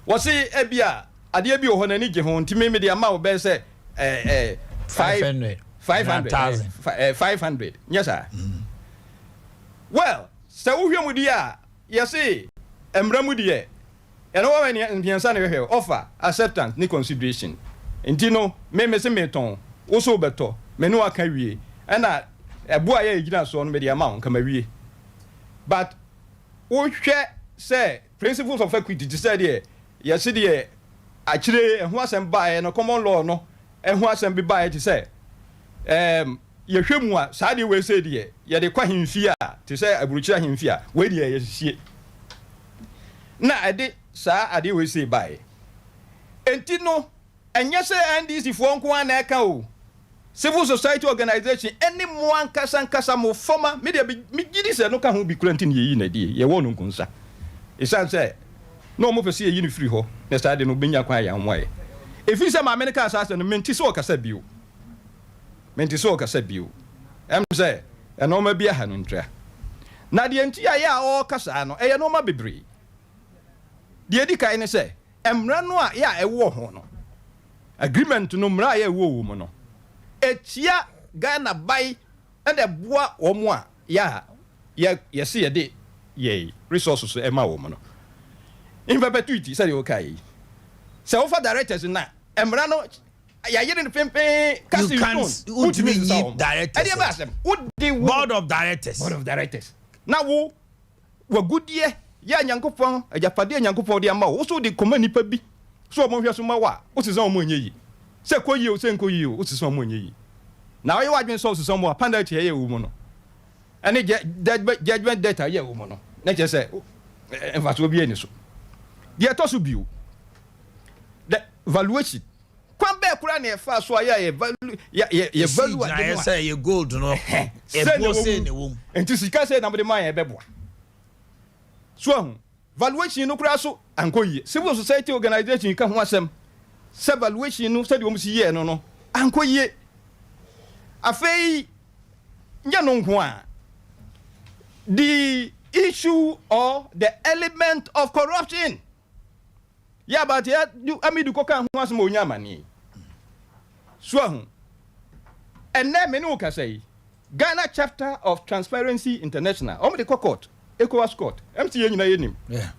[SPEAKER 14] was e bia ade bi ho na ni je ho ntime me dia ma wo be say 500 yes sir. Well so wo hwemu dia you see emramu dia and what when you offer acceptance ni consideration nti no me se meton wo so beto me no aka wie na ebo aye gina so no me de ama won kama wie but wo hwɛ say principles of equity to say there yes there akire ehu asem bae no common law no ehu asem bi bae to say ye hwemu a saa de we say there ye de kwa hemfi a to say aburuchira hemfi a we de ye hie na ade saa ade we say bae enti no enye say NDC fo nko an na eka o civil society organization any mo ankasa mo former media me gidi say no ka ho bi kuranti ne yi na die ye wo no nkunsa isan say no mo pese yi ni free ho na saa de no benya kwa ya nwae efi say ma America assassin no menti so kasa bio em say e no ma bia ha no ntra na de enti ya o kasa no e ye no ma bebre de di kai ne say emra no a ya e wo ho no agreement no mra ya wo mo no etia Ghana bai and the boa omo a ya se ye de ye resources e ma wo mo no in perpetuity say okay say over directors na emra no ya yere ne pempe kasi
[SPEAKER 3] would mean directors board of directors
[SPEAKER 14] na wo goodie ya nyankopon ajapade nyankopon de ama wo so de koma nipa bi so mo hwe so ma wa wo se so mo nye yi se koyi o se nkoyi o wo se so mo nye yi na we wadwen so so mo apanda tie ye wo mo no ene judgment data ye wo mo no na che se enfaso bi eni so de to so biu the valuation kwan be kura na fa so ya value ye value
[SPEAKER 3] na say ye gold no e bo say ne wo
[SPEAKER 14] enti sika say na mo de man ye beboa so valuation no kura so ankoyi civil society organization ka ho asem se valuation no se de wo si ye no ankoyi afei nya no nko a the issue or the element of corruption ya but ya amidu koka ho asem onya mani so enne me no ka say Ghana chapter of Transparency International o me de court ECOWAS court MTA nyina yenim
[SPEAKER 3] yeah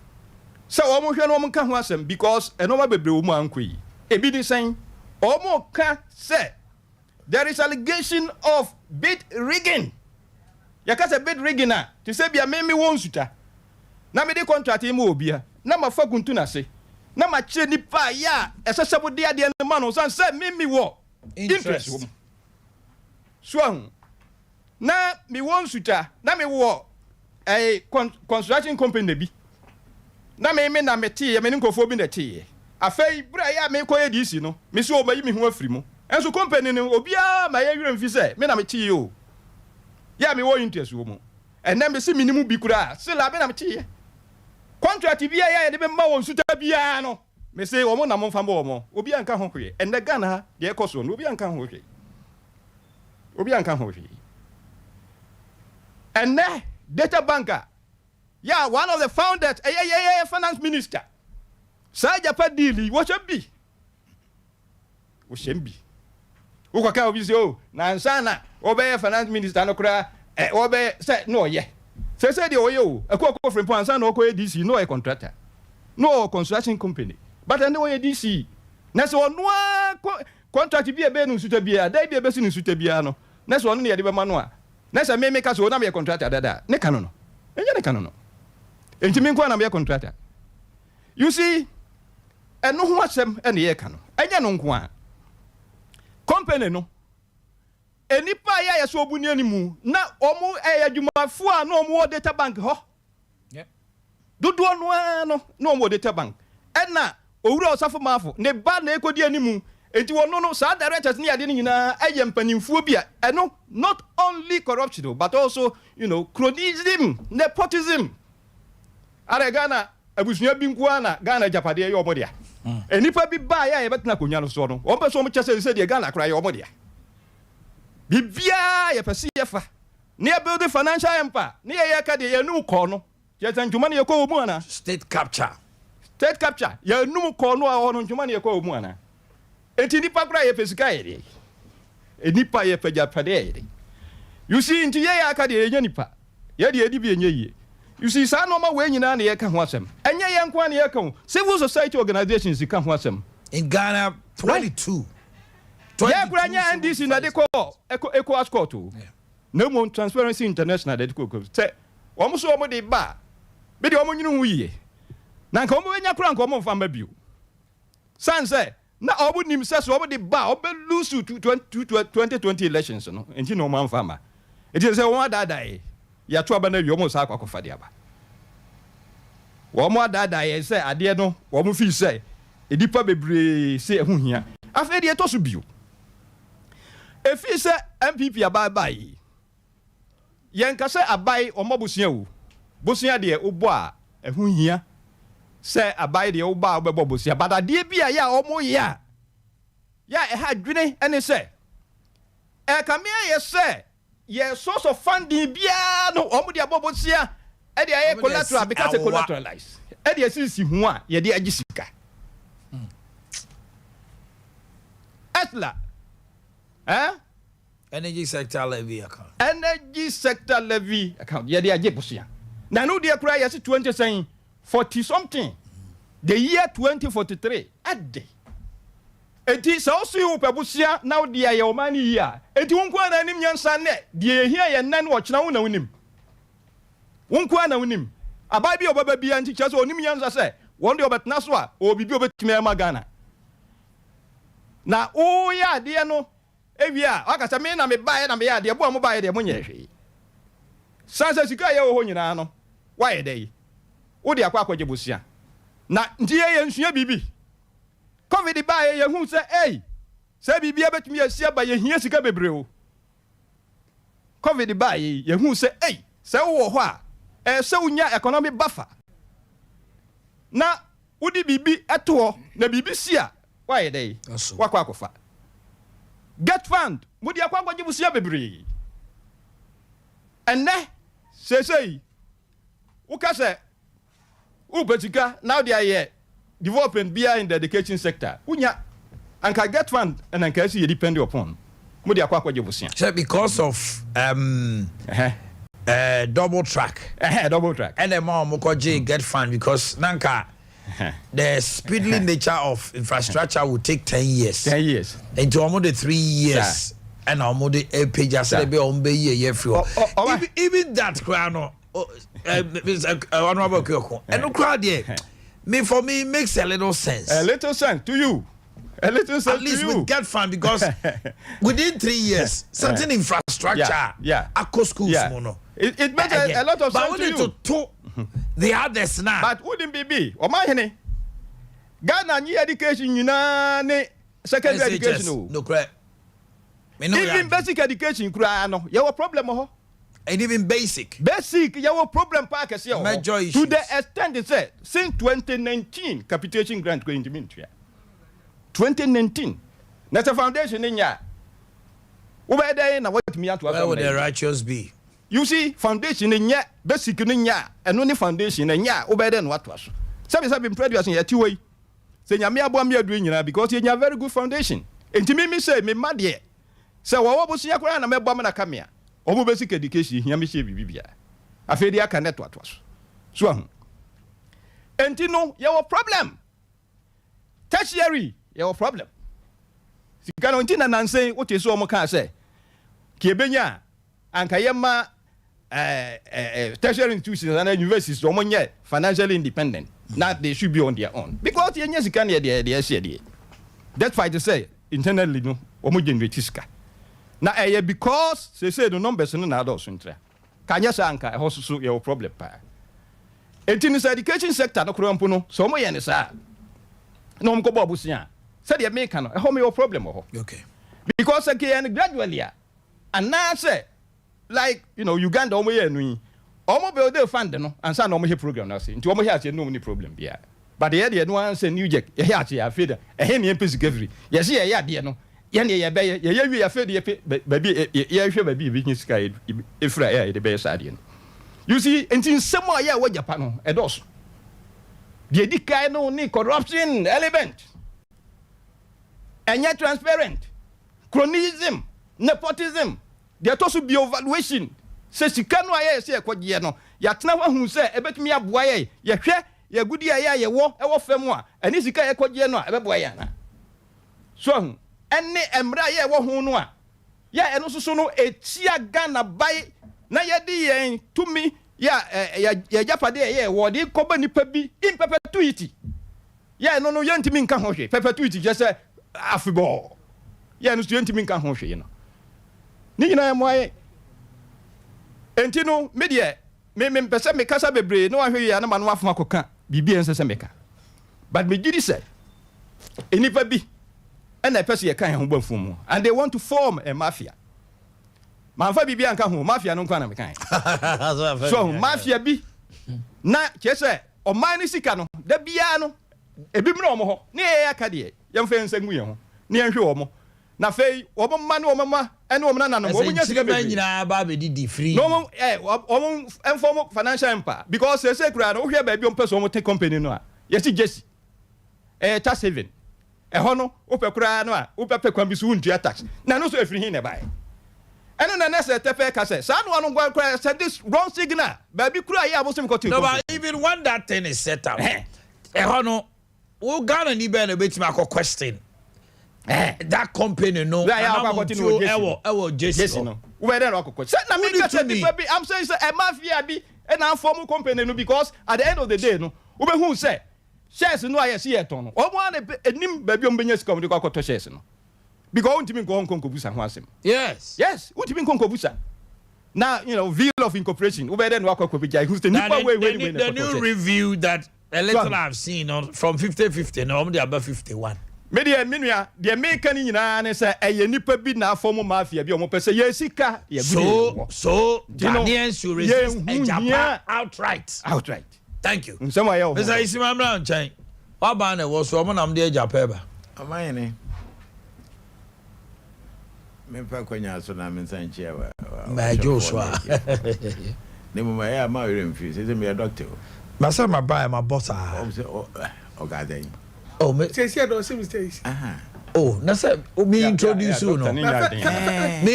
[SPEAKER 14] so o mo hwe no mo ka ho asem because enoma bebre wo mu ankoyi ebi di sen o mo ka say there is allegation of bid rigging. Yakase bid rigging na to say bia me won suta. Na me de contract e mo obia. Na ma fa kuntu na se. Na ma kire nipa ya esesebo de ade ne ma no san say me wo interest wo. So na me won suta, na me wo construction company bi. Na me na me tie, me nkofo bi na tie. Afei bra ya me koye di si no. Me so obayi me ho afiri mu. Enso company ni obia ma ye werem fi say me na me tie o ya me wo interest wo mu ena me se minimu bi kura se la me na me tie contract bia ya de be ma won suta bia no me se wo mo na mo fa mo mo obia nka ho hwe ena Ghana ha de ekoso no obia nka ho hwe ena data banker ya one of the founders finance minister sa japa deal wo chambi ukaka obi o na nsana obey finance minister no kura obey say no ye say de oye o akoko free point nsana okoye DC no a contractor no construction company but and oye DC na so no contract bi ebe no suta bia dai bi ebe si no suta bia no na so no ne ye de be ma no a na say me ka so na me contractor dada ne ka no enye ne ka no enti me nko na me contractor you see eno ho asem ene ye ka no enye no nko a company no enipa ya yeso obuni animu na omu adwumafo a na omu data bank ho yep dodo no na omu data bank ena owura osafo mafo ne ba na ekodi animu enti wono no sa directors ni ade ni nyina aye mpanimfuo bia eno not only corruption but also cronyism, nepotism. Are Ghana abusua bi nko na Ghana japade ye omodia enipa bi ba ya ye betena konya no so no o pe so mo chese se de Ghana kra ye omodia bibia ye pese ye fa ne build the financial empire ne ye ka de ye nu ko no je tan dwuma ne ye ko omu ana
[SPEAKER 3] state capture
[SPEAKER 14] ye nu ko no a ono dwuma ne ye ko omu ana enti nipa kra ye pesika ye de enipa ye pejapade ye you see nti ye ya ka de ye nipa ye de edi bi enye yi. You see, some normal way you know, and you can watch them. And yeah, young one, civil society organizations, you can watch them.
[SPEAKER 3] In Ghana, 22. Yeah, Grania and this in a deco, eco escort. No more Transparency International that could say, almost over the bar. But the woman we. Now come when you crank on from a view. San say, now I wouldn't himself over the bar, but lose to 2020 elections, and you know, man farmer. It is a one that day. Ya trouble, you almost have a fadiaba. One more that I say, I dare no, one feel say, a deeper baby say, who here. I've had it also be. If he say MPP abai by Yanka say abai or Mobusia, Busia de Oba, a who here say abai the Oba Bobusia, but I dear be a ya or more ya. Ya, a had grinning and he say, a come here, say, ye source of funding bia no Omudia Bobusia, and the collateral because they collateralize. And the assist you want, ye dear Jessica. Atla.
[SPEAKER 5] Energy sector levy account.
[SPEAKER 3] Energy sector levy account. Yeah, they are Jebusia. Now, no, they are crying as 20 saying 40 something. The year 2043. At day. It is also you, Pabusia. Now, they are your money here. It won't go on any young son. They hear and none watch now. No, him. Won't go on him. A baby of baby and teachers or Nimians, I say. One day about Naswa or be over to Magana. Now, oh, yeah, dear no. Evia, I mean, I'm a buyer, I'm a dear boy, buy the money. Sansa Sikaya, oh, you know, why a day? Oh, dear Quaco Jabusia. Now, dear and she be. Come the buyer who say, hey, say be able to me a share by your here Sika brew. Come the buyer who say, hey, say, oh, wha, so near economic buffer. Now, would it be at all, the BBC? Why a day? Wakwakofa. Get fund. Would you acquire you see a baby? And ne say, Ukase Ubetika, now they are here developing beer in the education sector. Unya and can get fund and I can see you depend upon. Would you acquire you see?
[SPEAKER 5] So because of double track.
[SPEAKER 3] Double track.
[SPEAKER 5] And the mom Mukoji get fund because Nanka. The speedily nature of infrastructure will take 10 years.
[SPEAKER 3] 10 years.
[SPEAKER 5] Into almost 3 years. And almost a page as a be on year. Even that crown, honorable Kyoko. And no crowd yet. For me, makes a little sense.
[SPEAKER 3] A little sense to you. A little sense
[SPEAKER 5] at least
[SPEAKER 3] to you.
[SPEAKER 5] We get fun because within 3 years, certain infrastructure, Akko schools, mono.
[SPEAKER 3] It makes a lot of sense to you.
[SPEAKER 5] To the others now.
[SPEAKER 3] But wouldn't be Omanhene. Ghana new education, you know, secondary education.
[SPEAKER 5] No correct.
[SPEAKER 3] Even basic education, you have a problem.
[SPEAKER 5] And even basic.
[SPEAKER 3] Basic, you have a problem.
[SPEAKER 5] Major issues.
[SPEAKER 3] To the extent they say, since 2019, capitation grant going to mean 2019. That's a foundation in ya. Where they na what me to
[SPEAKER 5] where would the righteous be?
[SPEAKER 3] You see, foundation in ya, basic in ya, and only foundation in ya, over then what was. Some have been producing ya 2 way. Say, Yamia doing you because you have very good foundation. And to me, say, me mad ye. So, what was your grand and my bomber come here? Over basic education, Yamishi Bibia. I feel the connect what was. So, and you know, your problem. Tertiary, your problem. Si kanontina nanse, what is so much say? Kiebenya, and Kayama. Tertiary institutions and universities are financially independent. Now they should be on their own. Because the years can they that's why they say internally no homogeneous. Now because they say the numbers no na adults intra. Kanya sanka also your problem pa. In the education sector no kuro no so mo yen sa. No mko bo busia. Say the make no e your problem
[SPEAKER 5] okay.
[SPEAKER 3] Because again gradually and now say like Uganda omo ye nui omo be dey fund no ansa na omo he program na say nti omo he ase no any problem bia but the no answer new jack ye ase ya feda he ne pesi kafiri ye se ye ade no ye ne ye be ye wi ya feda ye baby ye hwe baby business guy efra ye de be sa ade no you see nti nsemo ya wa Japan no e dos the dikai no ni corruption element enya transparent cronyism nepotism. There also be evaluation. Say she can't say a quadiano. Yatna who say a bet me a boy, ya share, ya goody ya war, our family, and is a quadiano, a boyana. So,
[SPEAKER 14] ene emra ye wo ho no a ya eno so no etia Ghana bai na ye di yen tumi ya japade ye wo de koba nipa bi in perpetuity ya eno no yentimi nka ho hwe perpetuity je say afibo ya eno so yentimi nka ho hwe no ni nyina mo aye enti no me de me pese me kasa bebre no ahwe ya na ma no afo akoka bibi ense se meka but me gidi say enipa bi and I person can ho from and they want to form a mafia. Manfa bibi anka ho mafia no kwa na mekan. So mafia bi na chese o man ni sika no da bia no ebi mra omo ho na ye aka de ye mfa nsa ngu ye ho na ye hwe omo na fei omo ma no omo ma ene omo na no omo nya sika be
[SPEAKER 3] nyina ba be di free.
[SPEAKER 14] No omo omo inform financial empire because say kura no hwe ba bi omo person omo take company no a ye si jesi tax saving no ope kura no a ope kwan bi so untua tax na no so afiri hin ne bai eno na nese tepe ka say sa no gwa kura say this wrong signal ba bi kura ya abosim ko
[SPEAKER 3] no but even when that thing is set up no wo Ghana ni be na betima ko question that company no ewo jesi no
[SPEAKER 14] we dey ko say na me ka say I'm saying say e mafia bi e na form company no because at the end of the day no we be who say shares no aye see eton no omo an enim ba bi ombenya sika omde kwakoto shares no because untimi nko busa ho asem
[SPEAKER 3] yes
[SPEAKER 14] untimi nko busa now you know veil of incorporation we then wakoko bi jai who's the
[SPEAKER 3] new review that a little I've seen on from 50-50 no omde about 51
[SPEAKER 14] media menua de make ni nyina ne say eye nipa bi na form mafia bi omo pese ye sika ye
[SPEAKER 3] so Ghanaians should resist Japan outright. Thank you. Mr. Isima Brown Chain. What banner was woman am the Japeba?
[SPEAKER 5] Omanhene. Me pa kwanya so na me sanchia wa.
[SPEAKER 3] Ma Joshua.
[SPEAKER 5] Nemu ma ya ma refuse. Is me a doctor.
[SPEAKER 3] Ma say my buy my boss.
[SPEAKER 5] Okay.
[SPEAKER 15] Oh, me say do see mistakes.
[SPEAKER 3] Oh, na say me introduce you no. Me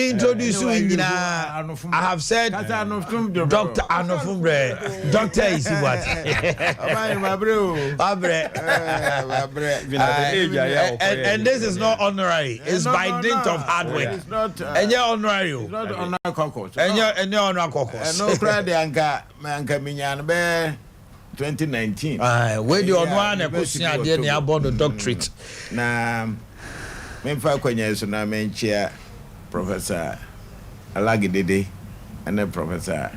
[SPEAKER 3] introduce you in I have said Dr. Anofumbre. Doctor is what?
[SPEAKER 5] My bro.
[SPEAKER 3] And this is not honorary. It's by dint of hard work.
[SPEAKER 5] It's not
[SPEAKER 3] and you're honorary.
[SPEAKER 5] It's not honor caucus.
[SPEAKER 3] And you're honor caucus.
[SPEAKER 5] No cry the anka minyan be 2019.
[SPEAKER 3] Where the honor and question idea about the doctorate.
[SPEAKER 5] Na memfa kwanya so na menchia Professor Alagidede and Professor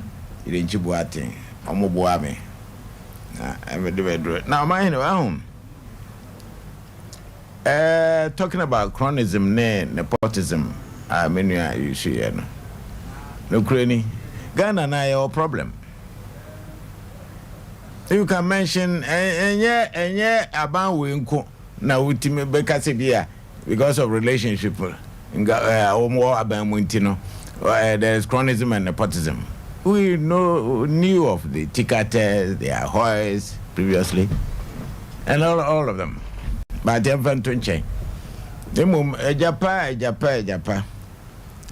[SPEAKER 5] Irenchi Boateng omoboa me na emedwe now my home talking about chronism nepotism menua you see no kreni Ghana na your problem you can mention enye aban we nko na utime bekase bia because of relationship there is chronism and nepotism. We knew of the Tikates, the Ahoys previously, and all of them. But they're going to change. The mum Japa.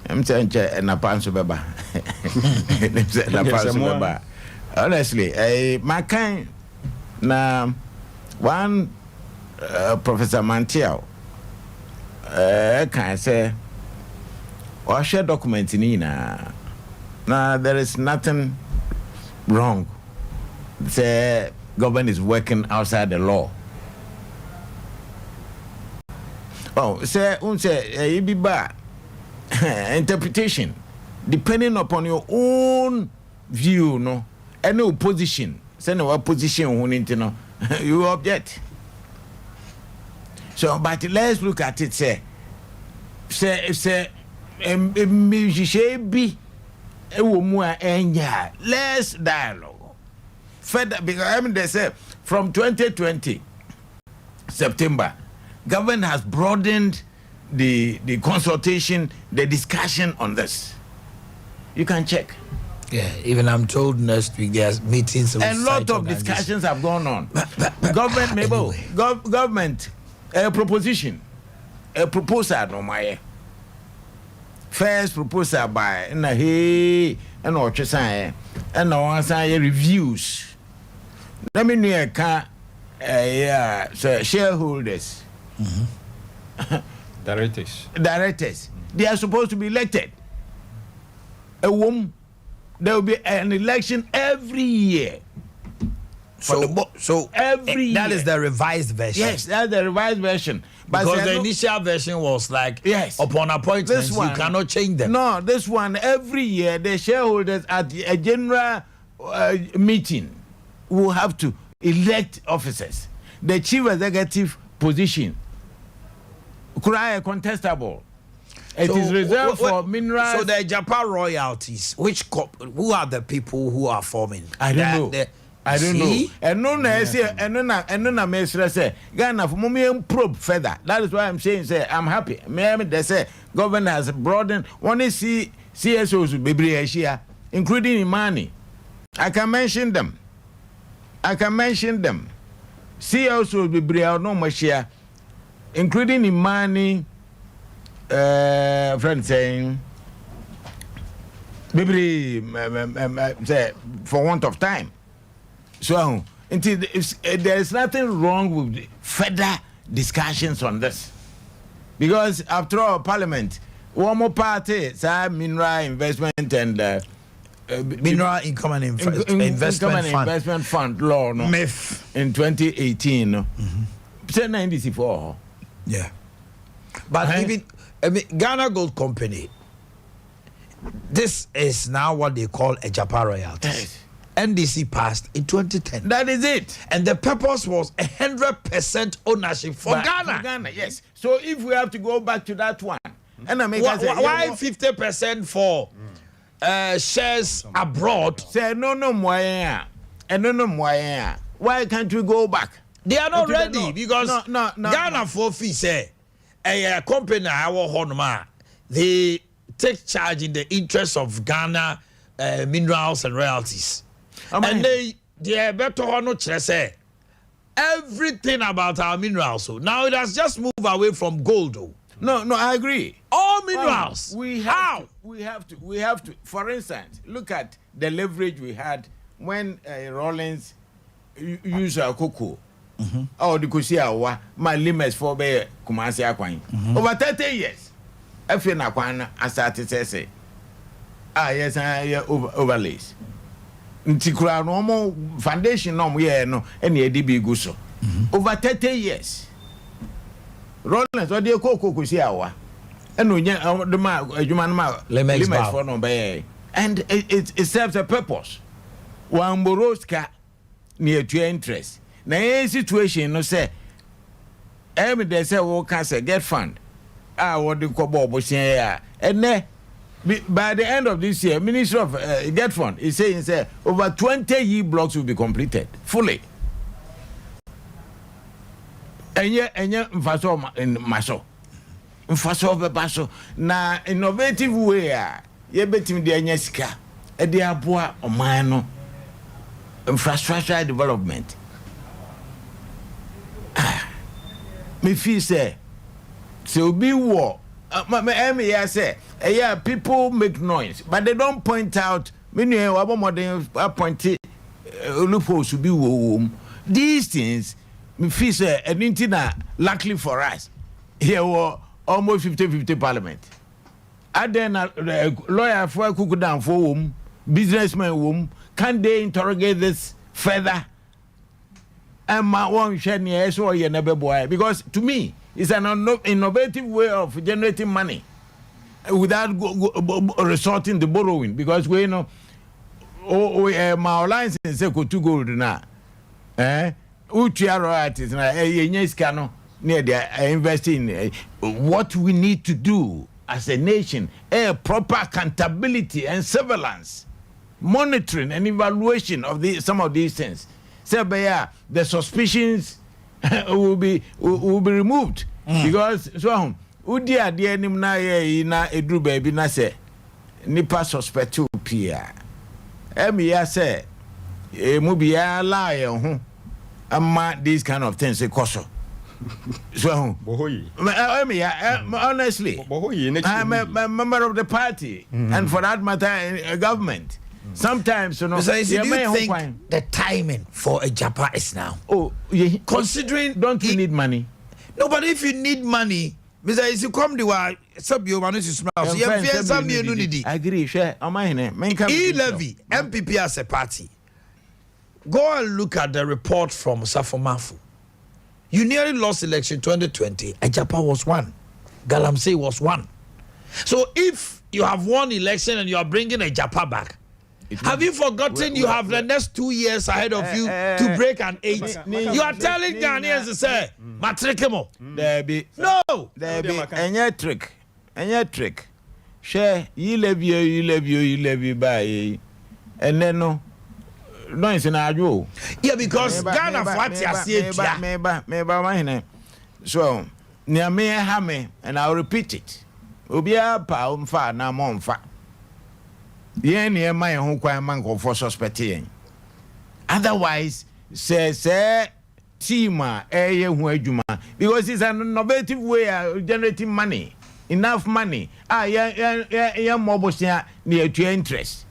[SPEAKER 5] I'm saying Napanso Baba. Honestly, my kind na one Professor Mantiao. Can say or share documents in now there is nothing wrong. The government is working outside the law. Say be bad interpretation depending upon your own view, no, any opposition, say no opposition you object. So, but let's look at it. Say, let's dialogue. Further, because they say from 2020 September, government has broadened the consultation, the discussion on this. You can check.
[SPEAKER 3] Yeah, even I'm told next week there's meetings.
[SPEAKER 5] A lot of discussions have gone on. Government, anyway. Government. A proposition, a proposal no my first proposal by and what you say and no one say reviews. Let me know shareholders
[SPEAKER 14] Directors.
[SPEAKER 5] They are supposed to be elected. There will be an election every year.
[SPEAKER 3] So
[SPEAKER 5] every year.
[SPEAKER 3] That is the revised version.
[SPEAKER 5] Yes, that's the revised version. But
[SPEAKER 3] because the initial version was like, upon appointments, you cannot change them.
[SPEAKER 5] No, this one, every year, the shareholders at a general meeting will have to elect officers. The chief executive position, contestable. It is reserved for minerals.
[SPEAKER 3] So the Japan royalties, who are the people who are forming?
[SPEAKER 5] I don't know. I don't know. And no mesra say Ghana for moment probe further. That is why I'm saying say I'm happy. They say government has broadened. One is CSOs bebree here, including Imani. I can mention them. CSOs bebree no machia, including Imani. Friend saying bebree say for want of time. So, there is nothing wrong with further discussions on this. Because after all, Parliament, one more party, mineral investment and
[SPEAKER 3] mineral income and investment
[SPEAKER 5] fund law no,
[SPEAKER 3] MIF
[SPEAKER 5] in 2018. No? Say 94.
[SPEAKER 3] Yeah. But even Ghana Gold Company, this is now what they call a Japan royalty.
[SPEAKER 5] Yes.
[SPEAKER 3] NDC passed in 2010.
[SPEAKER 5] That is it.
[SPEAKER 3] And the purpose was 100% ownership for Ghana.
[SPEAKER 5] For Ghana, yes. So if we have to go back to that one, and I make
[SPEAKER 3] why 50% for shares abroad?
[SPEAKER 5] Say no moyen. Why can't we go back?
[SPEAKER 3] They are not ready because Ghana for fee say a company our honma they take charge in the interest of Ghana minerals and royalties. And they better no say everything about our minerals. So now it has just moved away from gold.
[SPEAKER 5] No, I agree.
[SPEAKER 3] All minerals.
[SPEAKER 5] We have to. For instance, look at the leverage we had when Rollins used our cocoa. Oh, the Kusia, my limits for be Kumasi Aquine. Over 30 years. I feel Aquana, I started to say, yes, I overlays. Ntikura normal foundation no no any DB guso. Over 30 years. Rollins or the cocoa kusiawa. And we the ma limits for no bay. And it serves a purpose. One boroska near to your interest. Now any situation no say they say we can say get fund. What the kobo bosia and by the end of this year, Minister of Get Fund is saying over 20 year blocks will be completed fully. And yet, mfaso in maso, mfaso bebaso na innovative way. Ye betim de anyasika, e de aboa omano infrastructure development. Me feel say be war. Say, yeah, people make noise, but they don't point out. Many appointed loopholes to be these things. Me feel say, and luckily for us, here were almost 50-50 parliament. And then lawyer for cook down for businessmen can they interrogate this further? And my one share so you never boy because to me. It's an innovative way of generating money without resorting to borrowing because we know my alliance is to gold now. Royalties now near the investing. What we need to do as a nation, proper accountability and surveillance, monitoring and evaluation of some of these things. So, the suspicions will be removed because so udi ade nim na ye na edru baby na say nipa suspect pia ya say mu bia la ye ho amma these kind of things koso so
[SPEAKER 14] bohoyi
[SPEAKER 5] honestly I'm a member of the party and for that matter government. Sometimes, you know,
[SPEAKER 3] so do you think the timing for a Japan is now?
[SPEAKER 5] Oh, yeah.
[SPEAKER 3] Considering
[SPEAKER 5] don't you need money?
[SPEAKER 3] No, but if you need money, Mr. Isi come the way Sabio Manus smells. You have some unity.
[SPEAKER 5] I agree, share Omanhene.
[SPEAKER 3] E-Levy, MPP as a party. Go and look at the report from Safomafu. You nearly lost election 2020. Ajapa was one. Galamsey was one. So if you have won election and you are bringing Ajapa back, have you forgotten you have the next 2 years ahead of you to break an 8? You are telling Ghanaians to say, Matrikemo. No.
[SPEAKER 5] There be any trick. Share, you levy by. And then no it's in our
[SPEAKER 3] yeah, because Ghana for what you say.
[SPEAKER 5] So, near me, Hame, and I'll repeat it. Ubia pa umfa na monfa. Ye near my home man go for suspecting. Otherwise, say team because it's an innovative way of generating money, enough money. Yeah, mobile near to interest.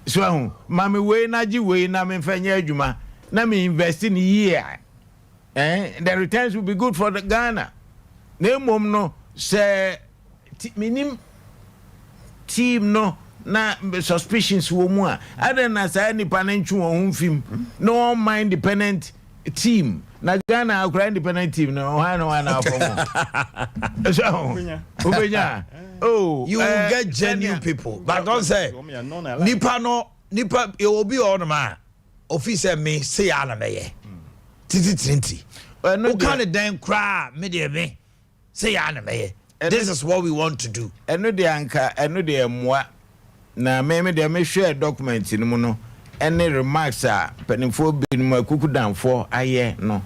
[SPEAKER 5] So, Mammy way na ji way na me fanya juma na me invest in year. The returns will be good for the Ghana. Ne mom no say minim team no na suspicions wo mu a other na say ni panenchu won film no mind independent team na Ghana akra independent team no one for so ubenya
[SPEAKER 3] you will get genuine people but don't say nipa it will be on ma officer me say ana meye titi who can then cry me say ana meye this is what we want to do
[SPEAKER 5] eno de anka eno de emwa na me de share documents ni mu no any remarks a penifo bi no akukudanfo aye no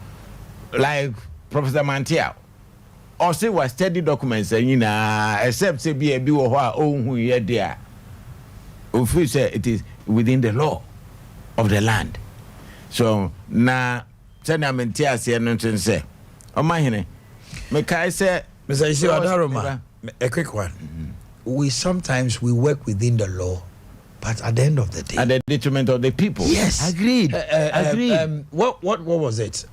[SPEAKER 5] like Professor Mantia or say was steady documents na except say bi wo ho a ohun ye there office say it is within the law of the land so na tena Mantia say no tin say Omanhene me kai say
[SPEAKER 3] Mr. Isi Adaroma, a quick one. We sometimes work within the law, but at the end of the day,
[SPEAKER 5] at the detriment of the people.
[SPEAKER 3] Yes,
[SPEAKER 5] agreed. Agreed.
[SPEAKER 3] What was it?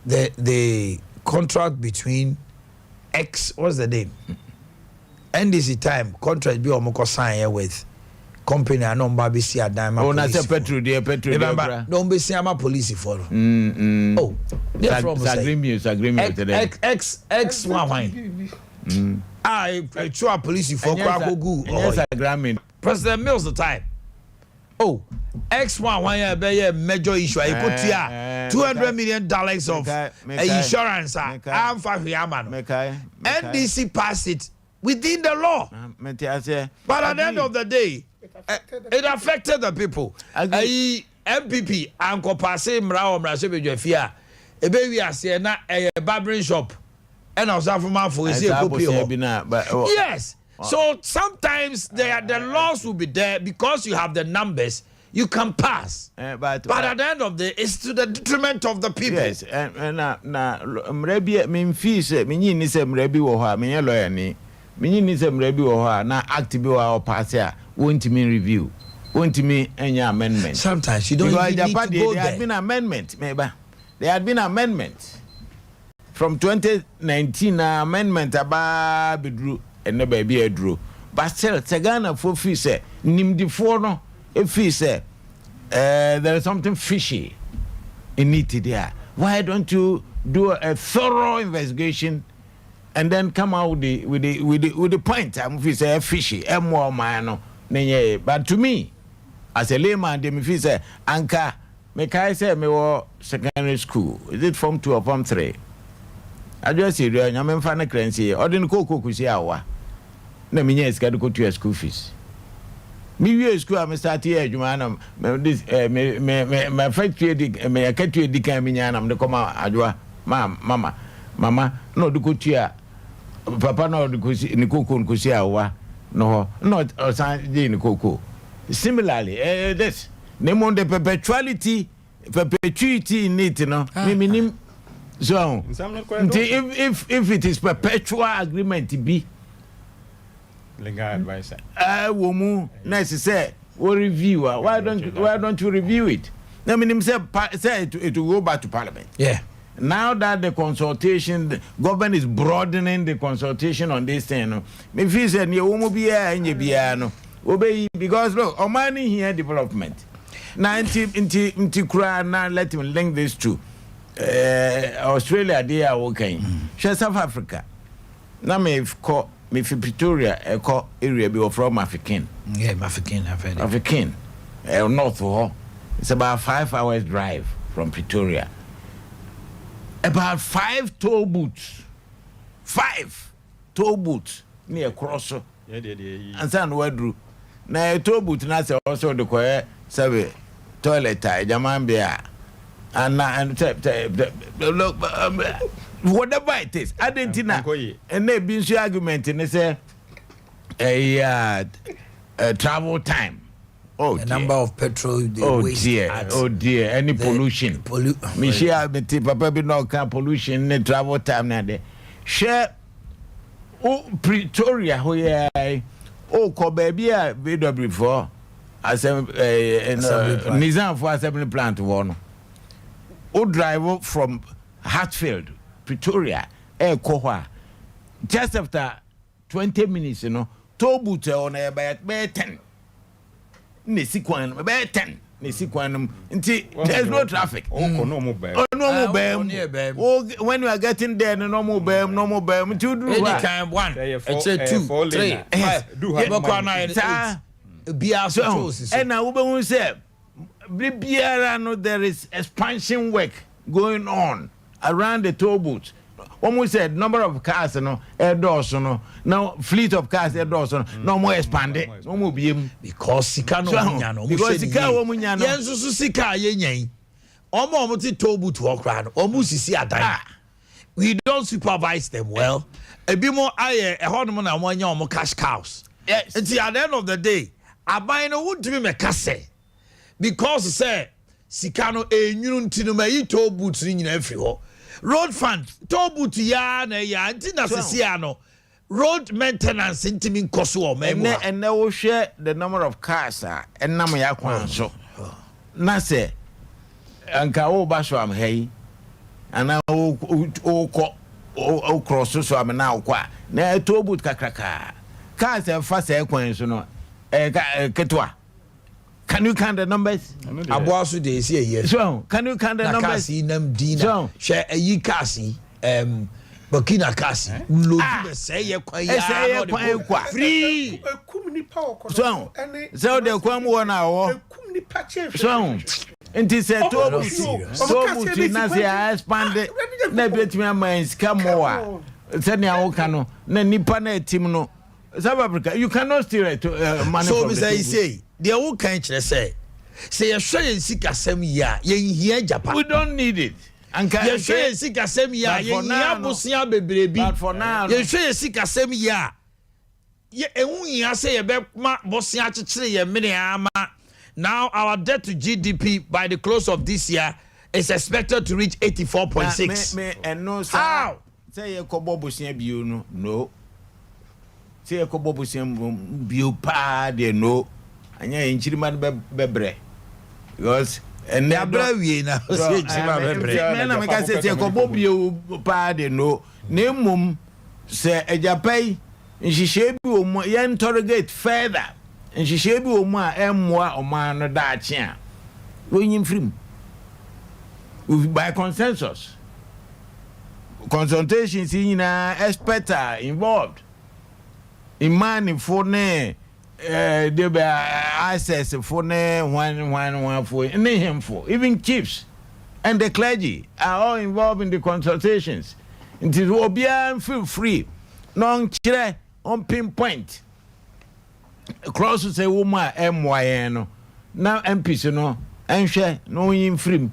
[SPEAKER 3] The contract between what's the name? NDC time contract be omoko sign with company anon baby see adama.
[SPEAKER 5] Oh, na say petrol there.
[SPEAKER 3] Don't be see ama police for. Oh,
[SPEAKER 5] agreement today.
[SPEAKER 3] X one. I try police for go.
[SPEAKER 5] Yes, agreement.
[SPEAKER 3] President Mills the time. Oh, X1 1 year be major issue. I put here $200 million of insurance. I'm for NDC passed it within the law. But at the end of the day, it affected the people. MPP anko passe mra se be dwafia e be wi ase na barbering shop and osafoma for say copy. Yes. So sometimes the laws will be there because you have the numbers you can pass. But at the end of the day, it's to the detriment of the people.
[SPEAKER 5] Yes. And na mrebi me fees me ni se mrebi wo ha me lawyer ni me ni se mrebi wo ha na act bi wo pass a won't me review. Won't me any amendment.
[SPEAKER 3] Sometimes you don't even need to go there.
[SPEAKER 5] There had been amendment, maybe. There had been amendment from 2019. Amendment about bedru and the baby a drew. But still, Tagana for fee say nimdi for no. If he say there is something fishy in it there, why don't you do a thorough investigation and then come out with the point? If he say fishy, more man. But to me, as a layman, they me say, Anka, me kai say me wo secondary school. Is it Form 2 or Form 3? I just say, I'm in fan currency. Or didn't go kusi awa. Na me nyes got to go to your school fees. Me we school am start here, Jumana. This my factory me I get to a dika me nyanam de come adwa. Mama, no do go to ya. Papa no do kusi ni koko kusi awa. No, not in Coco. Similarly, this name on the perpetuity in it, you know. So, if it is perpetual agreement to be
[SPEAKER 14] legal advice,
[SPEAKER 5] woman, necessary, or reviewer. Why don't you review it? I mean, himself say it will go back to Parliament.
[SPEAKER 3] Yeah.
[SPEAKER 5] now that the consultation, the government is broadening the consultation on this thing, no, me feel say you won't be here, no, obey because look, Omanhene here development. Now, into cry now. Let him link this to Australia. They are okay. South Africa. Now me call me for Pretoria. Call area be from African.
[SPEAKER 3] Yeah, African. I've heard it.
[SPEAKER 5] African. North of it's about 5 hours drive from Pretoria. About 5 toll booths. 5 toll booths near Crosso.
[SPEAKER 14] Yeah.
[SPEAKER 5] And San Wadru. Now a toll booth na say also the quiet sabe toilet Jamambia. And look whatever it is. I didn't know. And they been argument and they say a travel time. Oh,
[SPEAKER 3] the number of petrol they waste.
[SPEAKER 5] Oh dear, any pollution. Michelle, Papa be no can pollution, ne travel time na de. Share Pretoria who ko baby a VW for Nizam for assembly plant one. O drive from Hartfield, Pretoria, just after 20 minutes, you know, toll booth on by 10. Nesikwan by 10. Nesikwan. There's no traffic.
[SPEAKER 14] No mobile.
[SPEAKER 5] When you are getting there, no mobile.
[SPEAKER 3] Anytime one. It's a 2, 3, 5. Do have
[SPEAKER 5] and now we say, there is expansion work going on around the toll booths. When we said number of cars, air doors, now fleet of cars, air doors, no more expanded, no more beam
[SPEAKER 3] because Sikano, because Sikano, Yansu Sika Yen, almost toll booth walk around, almost see a die. We don't supervise them well. A bit more a hormone and 1 year more cash cows. Yes, and at the end of the day, I buy no wood to me a casse because say Sikano a new tinuma toll booths in everywhere. Road fund, toll booth ya na ya antina sesiano. Road maintenance intimin koso memo.
[SPEAKER 5] And they will share the number of cars and number ya kwanso. Na say anka o baso am hey ana o cross so am na kwa na toll booth kakraka. Cars e fa say kwanso no ketwa. Can you count the numbers?
[SPEAKER 3] Abuasu de say yes.
[SPEAKER 5] So, can you count the numbers?
[SPEAKER 3] Kasi nam dina. Share a yi kasi Burkina Kasi. Load the say ye kwa free.
[SPEAKER 5] So the kwam wona wo. So, nti say to na say expand na betimi amans come more. Say na wo kanu na nipa na team no. South Africa, you cannot steal it money.
[SPEAKER 3] So me say the whole country say you share sika sem ya here Japan.
[SPEAKER 5] We don't need it.
[SPEAKER 3] You share sika sem ya here bosia bebrebe.
[SPEAKER 5] But for now,
[SPEAKER 3] you share sika sem ya ye ehun ya say ye be ma bosia chichire ye mene ama. Now our debt to GDP by the close of this year is expected to reach 84.6.
[SPEAKER 5] And no how say ye ko bosia bio no. Say ko bosia bio pa de no. Anya inchiriman bebre because and
[SPEAKER 3] abra wie na say inchiriman bebre
[SPEAKER 5] na me ka say ko bobio pa de no na mum say ejapai nhihye bi o mu ye interrogate further nhihye bi o mu a emmoa o man no da ache a wonyim frim by consensus consultations nyina experts are involved imani for ne there be access for one for him for even chiefs and the clergy are all involved in the consultations. It is obia feel free. Non chire on pinpoint. Cross to say woman MYN no. Now MPs no enhwe no yin free.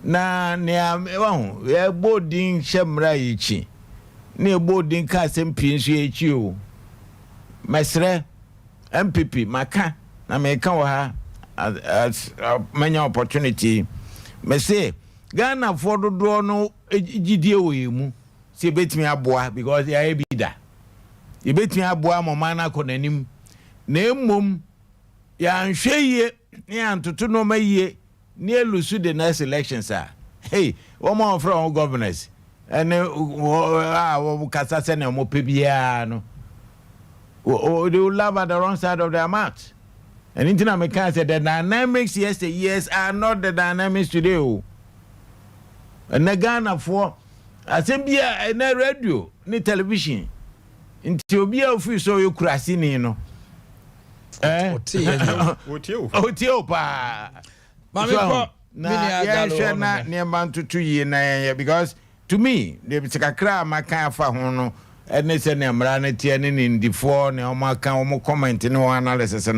[SPEAKER 5] Na ne we boarding shemra yichi. Ne boarding ka sempi nso yichi o. Mesre MPP maka na meka wa ha as many opportunity me say Ghana for do no gidie we mu say betimi aboa because ya ebida e betimi aboa mama na konanim na emmom ya nhweye ne antoto no maye ne elusu the next elections hey, one more from governors. And Kasa send them piano. They will laugh at the wrong side of their mouth. And International said the dynamics years are not the dynamics today. And the Ghana for Assembly and radio, ni television. Until be a few so you crashing, you know. Pa. Because to me, the Sakra Maka Fahono, and they say, I'm running in the phone, or comment, no analysis.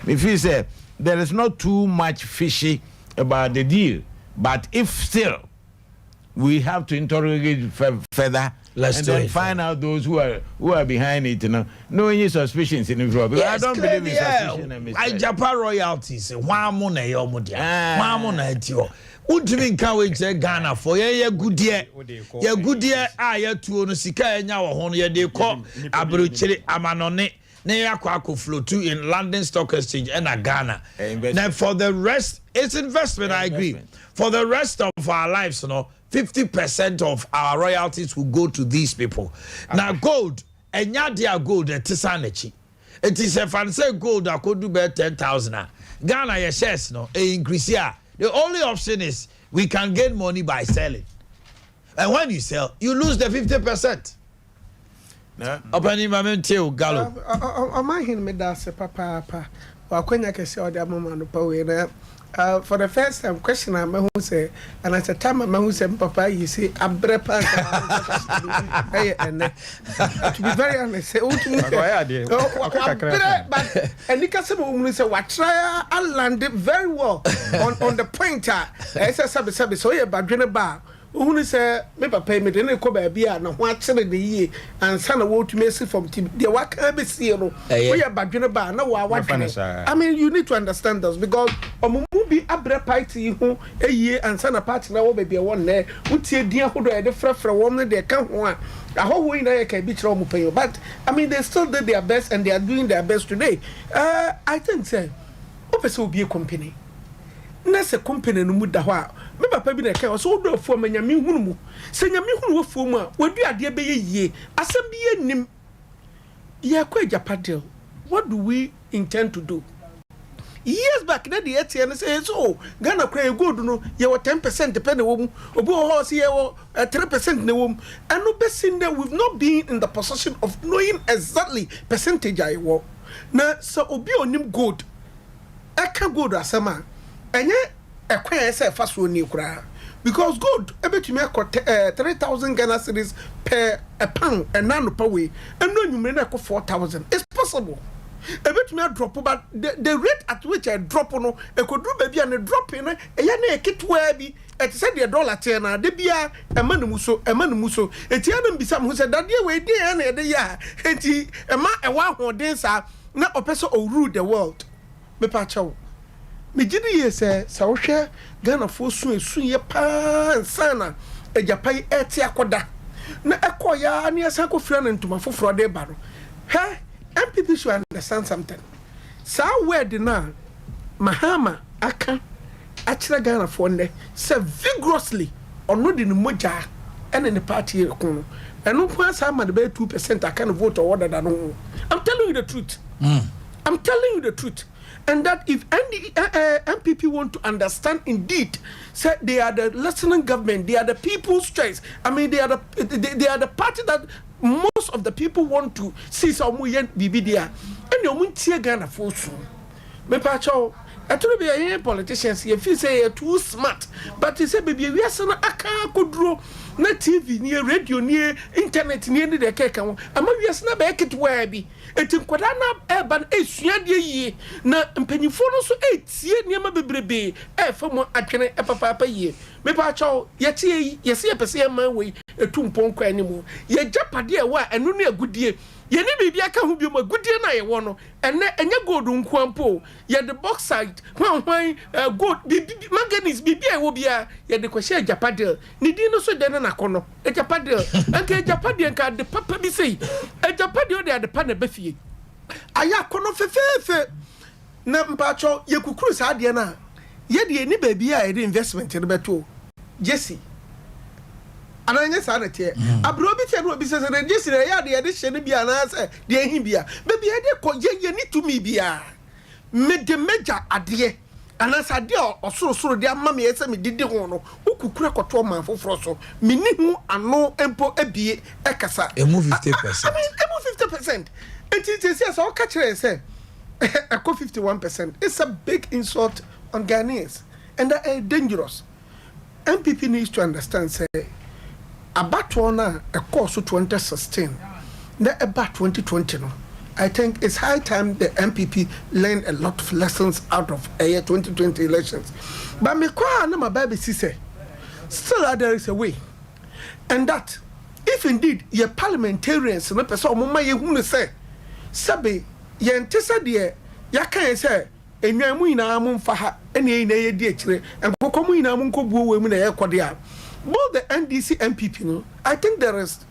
[SPEAKER 5] If you say there is not too much fishy about the deal, but if still we have to interrogate further. And then find out those who are behind it, you know. No any suspicions in the group. Yes, I don't believe in suspicion.
[SPEAKER 3] I Japan royalties. One money, your mudia. One money, Udrin Kawich Ghana for ye good year. Ye good year. I to no sika and yaw hon ye de call Abruchili Amanone. Neya Kwako flow too in London Stock Exchange and Ghana. Now for the rest, it's investment. I agree. For the rest of our lives, you know. 50% of our royalties will go to these people. Now, gold, and yadia gold, it is a fancy gold that could do better 10,000. Ghana, your shares, no, increase here. The only option is we can gain money by selling. And when you sell, you lose the 50%. Opening my mental gallo.
[SPEAKER 15] Omanhene me that's papa. Wakwenya kese odi amama no pawe. For the first time, question I'm who say, and at the time I'm who say, Papa, you see, I'm brepa. And to be very honest, but and Nicasimo say, what try I landed very well on the pointer. As I said, so yeah, but dinner bar. Who say, maybe pay me the Nicoba beer and what's in the year and son of what to mess from the work every seal. We are back in a bar. No, what I mean, you need to understand us because a movie a bread party who a year and son of party now baby one there would say, dear, who are the fresh from woman they can't want. A whole way they can be trauma pay. But I mean, they still did their best and they are doing their best today. I think, sir, Opus will be a company. Nessa company no muda hwa me papa bi na ka so do fo ma nyame hunu mu se nyame hunu wo fo mu a wadu ade be ye asem bi enim ye kwa japadel. What do we intend to do? Years back na the ATN say so Ghana kwa gold no ye 10% depend wo mu obi ho se ye 3% na wo mu and no person that we've not been in the possession of knowing exactly percentage I wo na so obi onim gold aka gold asama enye ekwan say fa so ni kura because gold ebetumi akọ 3,000 Ghana cedis per a pound and nano per way and no numere na 4,000. It's possible. Ebetumi drop but the rate at which I drop no e could do baby and a drop in e ya na ekitwa bi et say the dollar ten na de bia e manu so eti adam bisa mo say that dey we dey na de ya enti e ma e wa hoden sa na opeso rule the world me pa chawo me gidi ye say wo hwe Ghana fo sun ye pa sana e japai eti akoda na ekoya na yesa ko fira na ntuma foforo de ba no he MPP should understand something. So where the na Mahama aka achira Ghana for ne say vigorously or no the moja and in the party kono and no pass am the 2% I can vote or order than no. I'm telling you the truth. I'm telling you the truth. And that if any MPP want to understand indeed, say they are the listening government, they are the people's choice. I mean, they are the party that most of the people want to see some BB there. And you won't see Ghana for soon. Me pacho, I told you be a politicians. If you say you're too smart, but you say baby we are sana aka kodro na TV near radio near internet near the cake. I'm we are sana back it where be. Eti nkwada na eban esua de yie na mpanyifo no so etie niam bebrebe famo atwene papa yie me pa chaw yetie yesi epese ma we etu mponkwa animu ye japade e wa enu na agudie ye ni bibia ka hu biom agudie na ye wo no ene enye gold nkwampo ye the bauxite hwan gold manganese bibia e wo bia ye de kwahye japade ni di no so de na kono e japade anke japade nka de papa bi sei e japade o de pa na bafie aya kono fefefe na mpacho ye kukuru sa de na ye de ni babia e de investment ne beto Jesse ananya sa na tie abro bi tie no bi se na Jesse na ya de hye ne bia na se de ehi bia baby e de ko ye ni tumi bia me de meja ade anasa de osoro de ama me ese me didi ho no ukukura koto man foforo so me ni hu ano empo abie ekasa
[SPEAKER 3] emu 50%.
[SPEAKER 15] I mean emu 50%. It says all catch say I call 51%. It's a big insult on Ghanaians and that is dangerous. MPP needs to understand say about one a course of 2016 that about 2020 no. I think it's high time the MPP learn a lot of lessons out of a year 2020 elections. But me kwa na my baby say still there is a way. And that if indeed your parliamentarians no person mo ma ye hu say sabe ye ntesa de ya kan say enwan mu ina mo mfa ha ene ina ye di akire enkoko mu ina mo nkobuo we mu na ye kode a both the NDC MPP no I think there is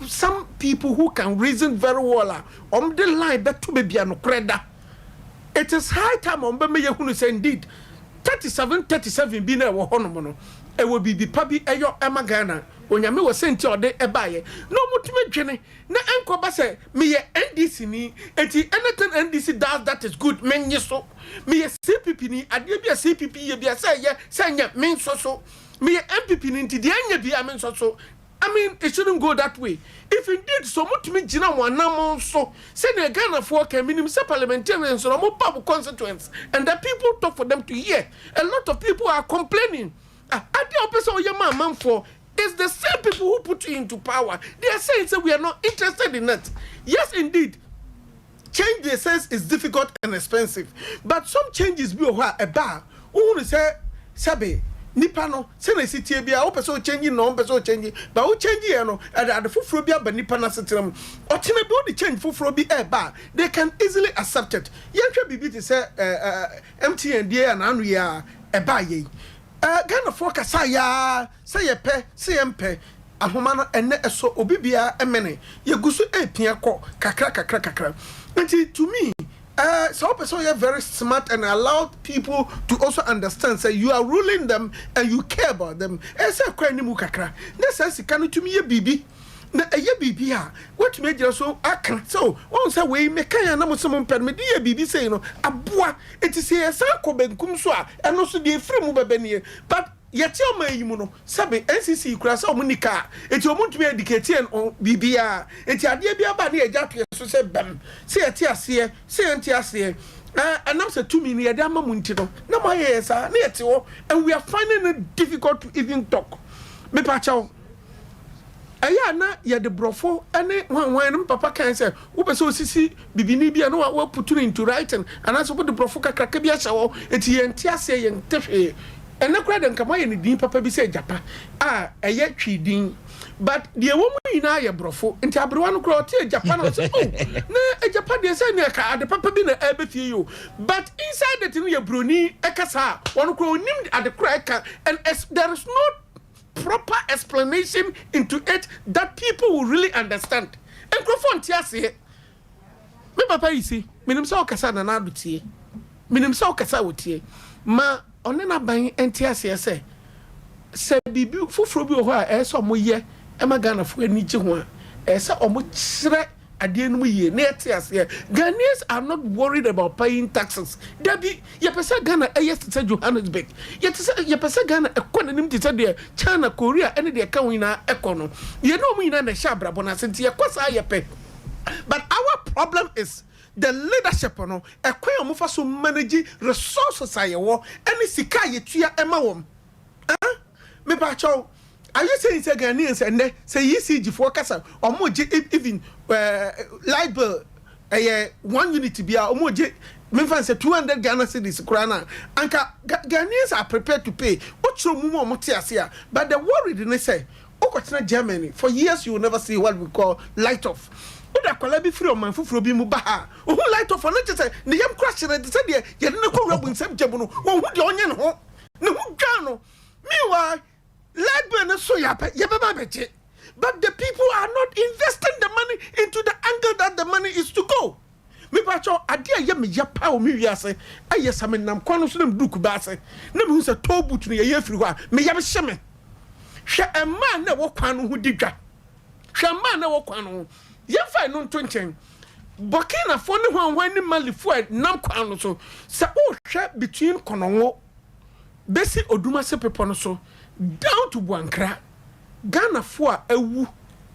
[SPEAKER 15] some people who can reason very well on the line that to be no creda. It is high time on be ye say indeed 37 bi na wo hono no e will be pabi eyo emagana onyame wo senti ode ebaye no mutime dwene na enkoba say me ye NDC ni enti anything NDC does that is good menye so me ye CPP ni ade bia CPP ye bia say ye nya men so me ye MPP ni enti de anya bia men so I mean, it shouldn't go that way. If indeed so much me jina wanamo so say the Ghana for minimum parliamentarians so more powerful constituents and the people talk for them to hear. A lot of people are complaining. At the opposite of your man for it's the same people who put you into power. They are saying so we are not interested in that. Yes, indeed. Change they says is difficult and expensive. But some changes be a bar. Who say sabe nipa no se na sitie bia o person change no o person change but o change here no at the fufuro bia ba nipa na setram o tena be o the change fufuro bi e ba they can easily accept it yentwa bibi te say MTN dia na anu ya e ba ye Ghana for kasa ya say ye pe say empe ahoma no ene eso obi bia emene ye gusu epia ko kakra until to me so person you're very smart and allow people to also understand say you are ruling them and you care about them esa kwa ni mu kakra na sense kan to me ye bibi na ye bibi a what me jira so aka so won say we me kan na mo so mo pere me ye bibi say no aboa it is say esa ko benkum so a eno so de free mu baba nie but yeti o man yi mu no sabe NCC kura sa o munika eti o muntu be educate on bibia eti ade bia ba na eja to so se bam se yeti ase se yenti ase anam se 2 million yede ama munti no na ma ye sa na yeti wo and we are finding it difficult to even talk me pa chaw aya na yede brofo ene wan papa kan se wo be so sisi bibini bia no wa put into writing and as wo de brofo kakaka bia sha wo eti yenti ase yenti hwe and na kura den kama ye ni din papa bi say japa eye twidin but the woman ina ye brofo nti abrewa no kura o japa no say oh na japa de say na ka ade papa bi na ebe fie you but inside the thing ye broni ekasa won kura onim ade kura eka and there is no proper explanation into it that people will really understand and crofon tia say me papa yi say minim say okasa na adu tie minim say okasa wotie ma onena ban entiase se bibi fufuro bi ho a eso mo ye e magana fo ani gi ho a ese omo kire ade enu ye na etiase Ghanaians are not worried about paying taxes dabi ye pesa Ghana se Johannesburg ye pesa Ghana ekonomi ti se de China Korea ene de ka wina ekono ye no mu ina na sha brabo na senti ye kwasa ye pe but our problem is the leadership no ekwan omufa so manage resources ayewo any sika yetua ema wom me pa chow are you saying say Ghanaians and say ECG for kasa omoje even libel 1 unit bia omoje me fan say 200 Ghana cedis krana anka Ghanaians are prepared to pay otro mu omote ase a but the worry they say okotena Germany for years you will never see what we call light off. Oda kwala bi free o man fufuro bi mu ba ha o hu light off no che say ne yam crash na de say de ye ne ko rabu nsam jemu no won hu de onye ne ho ne hu dwa no meanwhile light bill no so ya be ba beche but the people are not investing the money into the angle that the money is to go me pacho ade aye me ya pa o me wiase aye same nam kwano so nam duku ba ase na me hu se tobutu no ye firi ho a me ya be hye me hwe emma na wo kwano ho didwa hwe emma na wo kwano ye fa no nto nchen Burkina Faso ne hwan ni Malifo nam kwano so se o hwe between Konongo besi Odumase people no so down to Buankra Ghana for ewu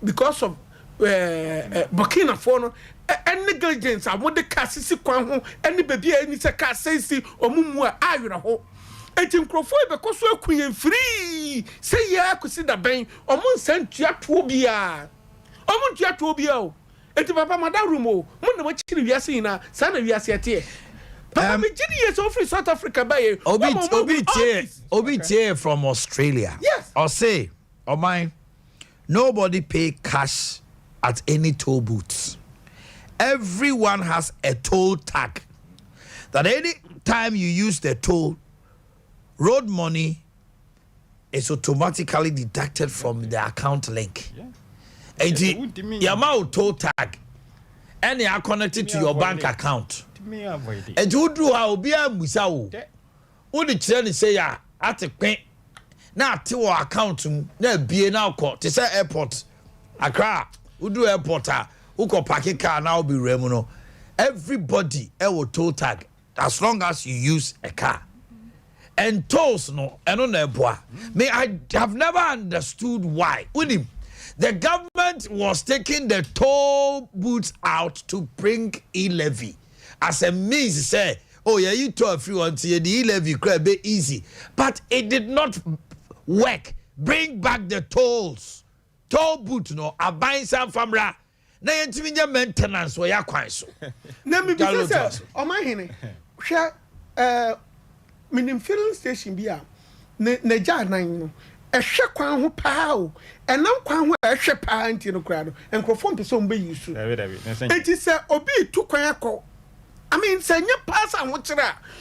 [SPEAKER 15] because of Burkina Faso no negligence amode kasisi kwan ho ene baby ani se kasisi omumu a awira ho enti nkrofo e bekoso akuyen free say ya kusi da ben omun santua to bia omun tua to bia o enti papa madarumo mun na machiri wiase ina sa na wiase ate papa me gidi yes of South Africa by
[SPEAKER 3] obi tie from Australia.
[SPEAKER 15] Yes.
[SPEAKER 3] Or say mine nobody pay cash at any toll booths. Everyone has a toll tag that any time you use the toll, road money is automatically deducted from the account link. And the amount toll tag and they are connected to your bank account. And you do how be a musao. Who the train say ya at a pen now to our account na be now court to say airport Accra who do airport who ko parking car now be remuno. Everybody will toll tag as long as you use a car. And tolls no and on bois. May I have never understood why. With him, the government was taking the toll booths out to bring e-levy as a means to say, oh yeah, you toll free one the e-levy could be easy, but it did not work. Bring back the tolls. Toll booth no a buying some famra. Na yentimi maintenance wo ya kwan so.
[SPEAKER 15] Na me bi say Omanhene. Hwe minim filling station bi a na ja nan no. Ehwe kwan ho pa o. Enam kwan ho ehwe pa anti no kra no. Enkrofo mpeso mbe yisu. Enti say obi tu kwan akọ. I mean, say nye pass and what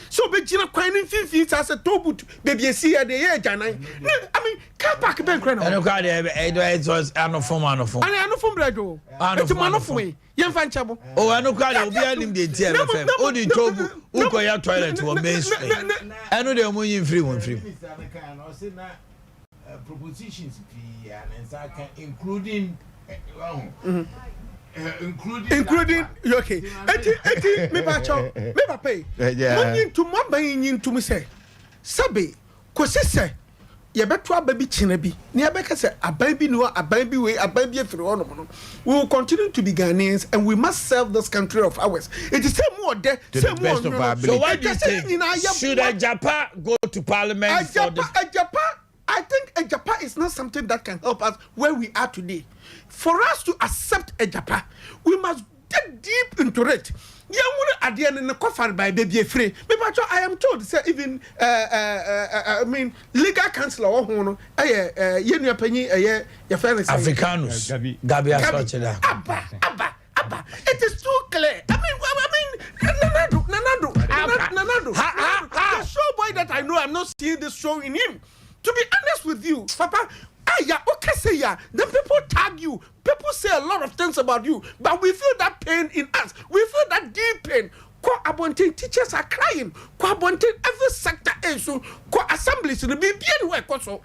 [SPEAKER 15] so be jina kwan in 50 as a tobut baby see ya de ye jana. I mean, car park ben kran.
[SPEAKER 3] And ka it was anofom.
[SPEAKER 15] And anofom bredo. It's manofom. Yen fan chabo.
[SPEAKER 3] Oh, anu ka de obi anim de tie FM. O di tobu ukoya toilet wo mainstream. Anu de omo yin free one free.
[SPEAKER 5] Propositions including
[SPEAKER 15] including okay eti me ba cho me ba pay monyin to mo ban yin to me say sabe ko sese ye beto ababi china bi ne ye beka say aban bi no aban bi we aban bi afiri ono no we will continue to be Ghanaians and we must serve this country of ours. It is same more there same more.
[SPEAKER 3] So why do you think should a Japan go to parliament for this?
[SPEAKER 15] I think a Japan is not something that can help us where we are today. For us to accept a Japan, we must dig deep into it. At the end in the coffin by baby free. I am told, say even I mean legal counselor or who you penny your friend is
[SPEAKER 3] Africanus. Gabia Abba.
[SPEAKER 15] It is too clear. I mean, Nanado. The show boy that I know, I'm not seeing this show in him. To be honest with you, Papa, okay, say yeah. Then people tag you. People say a lot of things about you, but we feel that pain in us. We feel that deep pain. Teachers are crying. Every sector is so. Assemblies in the BBN so.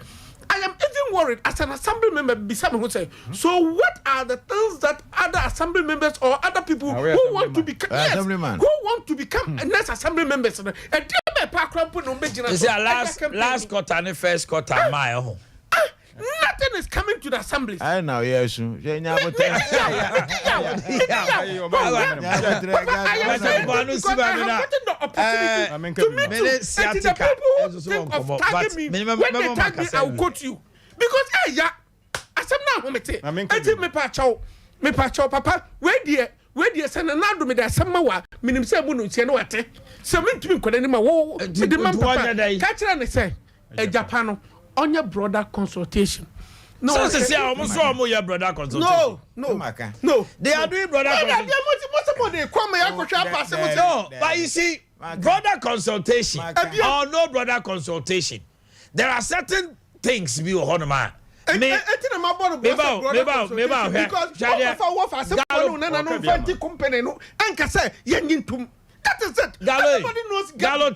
[SPEAKER 15] I am even worried as an assembly member. Who say, so what are the things that other assembly members or other people who want to become next assembly members?
[SPEAKER 3] Last quarter and first quarter mile.
[SPEAKER 15] Nothing is coming to the assembly.
[SPEAKER 5] I know, yes.
[SPEAKER 15] I'll go to you. Because, I said, now, me pacho, papa, where dear son, and now do me that summer, minim sabunu, sianoate. Some to me, could any more, the man, catch it and say, a Japano. On your brother consultation.
[SPEAKER 3] No, so say almost all your brother consultation.
[SPEAKER 15] No.
[SPEAKER 3] They are doing brother consultation. No, but you see, brother consultation or no brother consultation, there are certain things we honor.
[SPEAKER 9] Me
[SPEAKER 3] that is it. Everybody knows Gallo.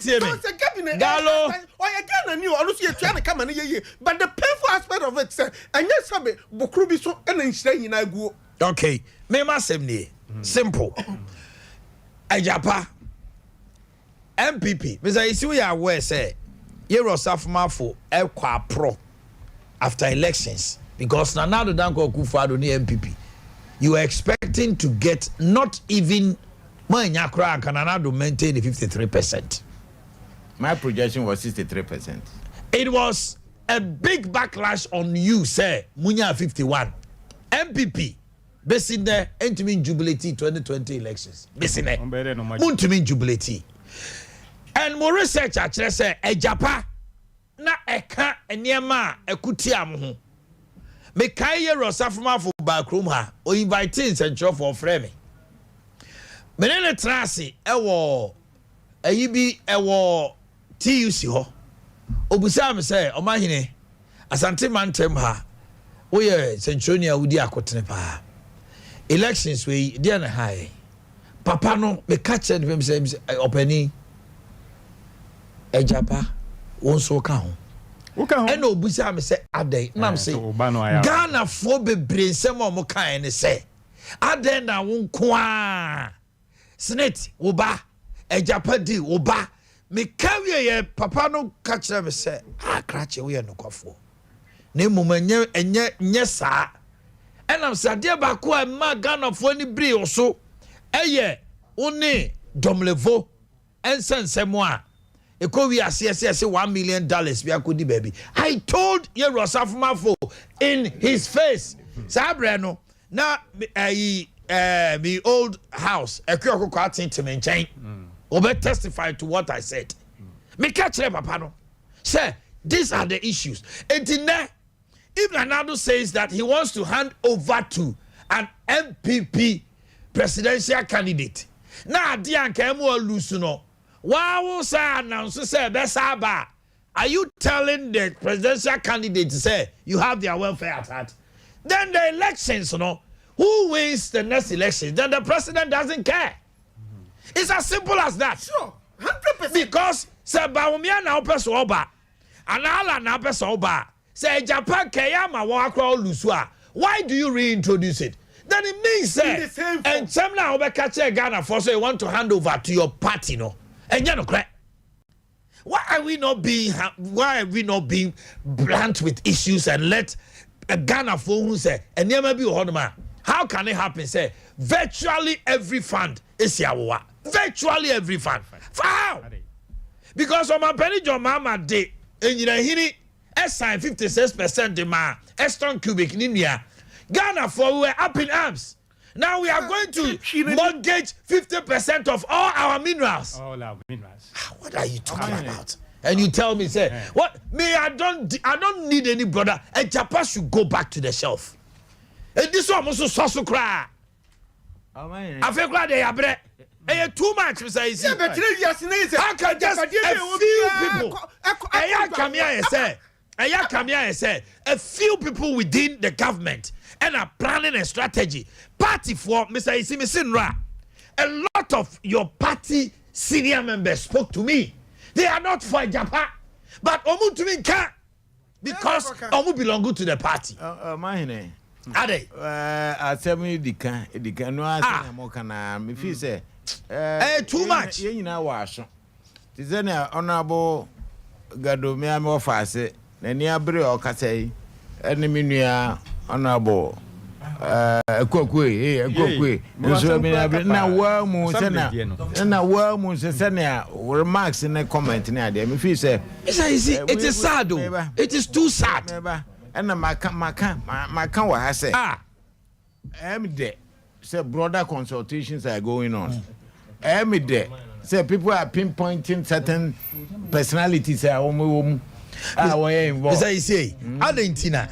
[SPEAKER 9] But
[SPEAKER 3] the painful aspect of it, sir, and yes, I Bokrubi so and I go.
[SPEAKER 5] Okay, me massively simple. Ajapa MPP. Mr. Isi are aware say Yerosafma for Elqua Pro after elections because now the Danko Kufado ni MPP. You are expecting to get not even Manyakra can Anado maintain the 53%. My projection was 63%.
[SPEAKER 3] It was a big backlash on you, sir. Munya 51. MPP. Basing there, Intimin Jubility 2020 elections. Basing there. Muntimin Jubility. And more research actually say, a Japa na eka enyema ekutiam ho. Me kaye Rosafuma for backroom ha o inviting central for framing. Menene trase ewo ayibi ewo TUC ho. Obusa me say Omanhene Asante mantem ha. Oye centronia wudi akotene pa. Elections we dey na high. Papa no me catch them say openi Ejapa won so ka ho. And obusa me say adai nam say Ghana fo bebre nsem o mo kan ne say adai na won ko a Senate oba Ejapa di oba me kawie ye papa no catch them say krache we no kwafo na emum enye saa enam say adai ba ko a ma Ghana fo ni bre oso eye one domlevo ensensemo a Ekowi say $1 million be akodi baby. I told Yerosafmafo in his face. Sabre no na me old house ekoko kwatin to menchen. Obe testify to what I said. Me catch papa no. Say these are the issues. And if Nanado says that he wants to hand over to an MPP presidential candidate. Na Adea Akye Abia lose no. Wow, sir, now say Besaba. Are you telling the presidential candidate to say you have their welfare at heart? Then the elections, who wins the next election? Then the president doesn't care. It's as simple as that. Sure, 100%.
[SPEAKER 5] Because say Baumia now person oba, and Allah now person oba. Say Japan Kayama wakwa lusua. Why do you reintroduce it? Then it means say and some now catch Ghana for so you want to hand over to your party, And you know, why are we not being blunt with issues and let a Ghana phone who say and never be a how can it happen? Say virtually every fund is yawa. Virtually every fund. How? Because on my penny John Mama day and you know he sign 56% demand Eston cubic Ninia Ghana for we're up in arms. Now we are going to mortgage 50% of all our minerals.
[SPEAKER 14] All our minerals.
[SPEAKER 5] What are you talking about? And you tell me, say, what? Me, I don't need any brother. And Japan should go back to the shelf. And this one also so cry. I feel glad they are bread. And too much, Mr. Isi. How can just a few people? I come here and say, a few people within the government and are planning a strategy. Party for Mr. Isi Sinra. A lot of your party senior members spoke to me. They are not for Japan, but Omu to me can't because Omu belong to the party. Omanhene. Ade. I tell me the can no answer more can me feel say too much.
[SPEAKER 15] You know wash. Is any honorable Gado me am office na ni abre o kasai enemy nua honorable ekokwe nso me na wa mu se na wa mu se na remarks in the comment na there me feel say
[SPEAKER 5] it is sad though. It is too sad.
[SPEAKER 15] And maka wa ha say there say broader consultations are going on. There say people are pinpointing certain personalities are involved.
[SPEAKER 5] Mr. Isi, Adentina,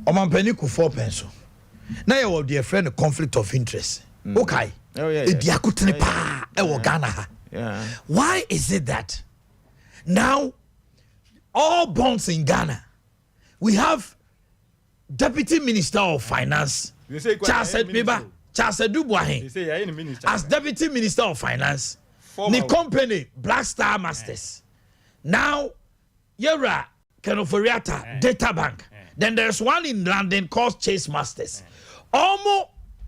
[SPEAKER 5] Omanhene Kufuor pencil. Now you have their friend a conflict of interest. Okay.
[SPEAKER 15] Oh yeah.
[SPEAKER 5] Why is it that now all bonds in Ghana we have
[SPEAKER 3] Deputy Minister of Finance, Charles Dubois, as Deputy Minister of Finance, the company Black Star Masters. Now, Yera Kenoforiata Data Bank. Then there's one in London called Chase Masters. Almost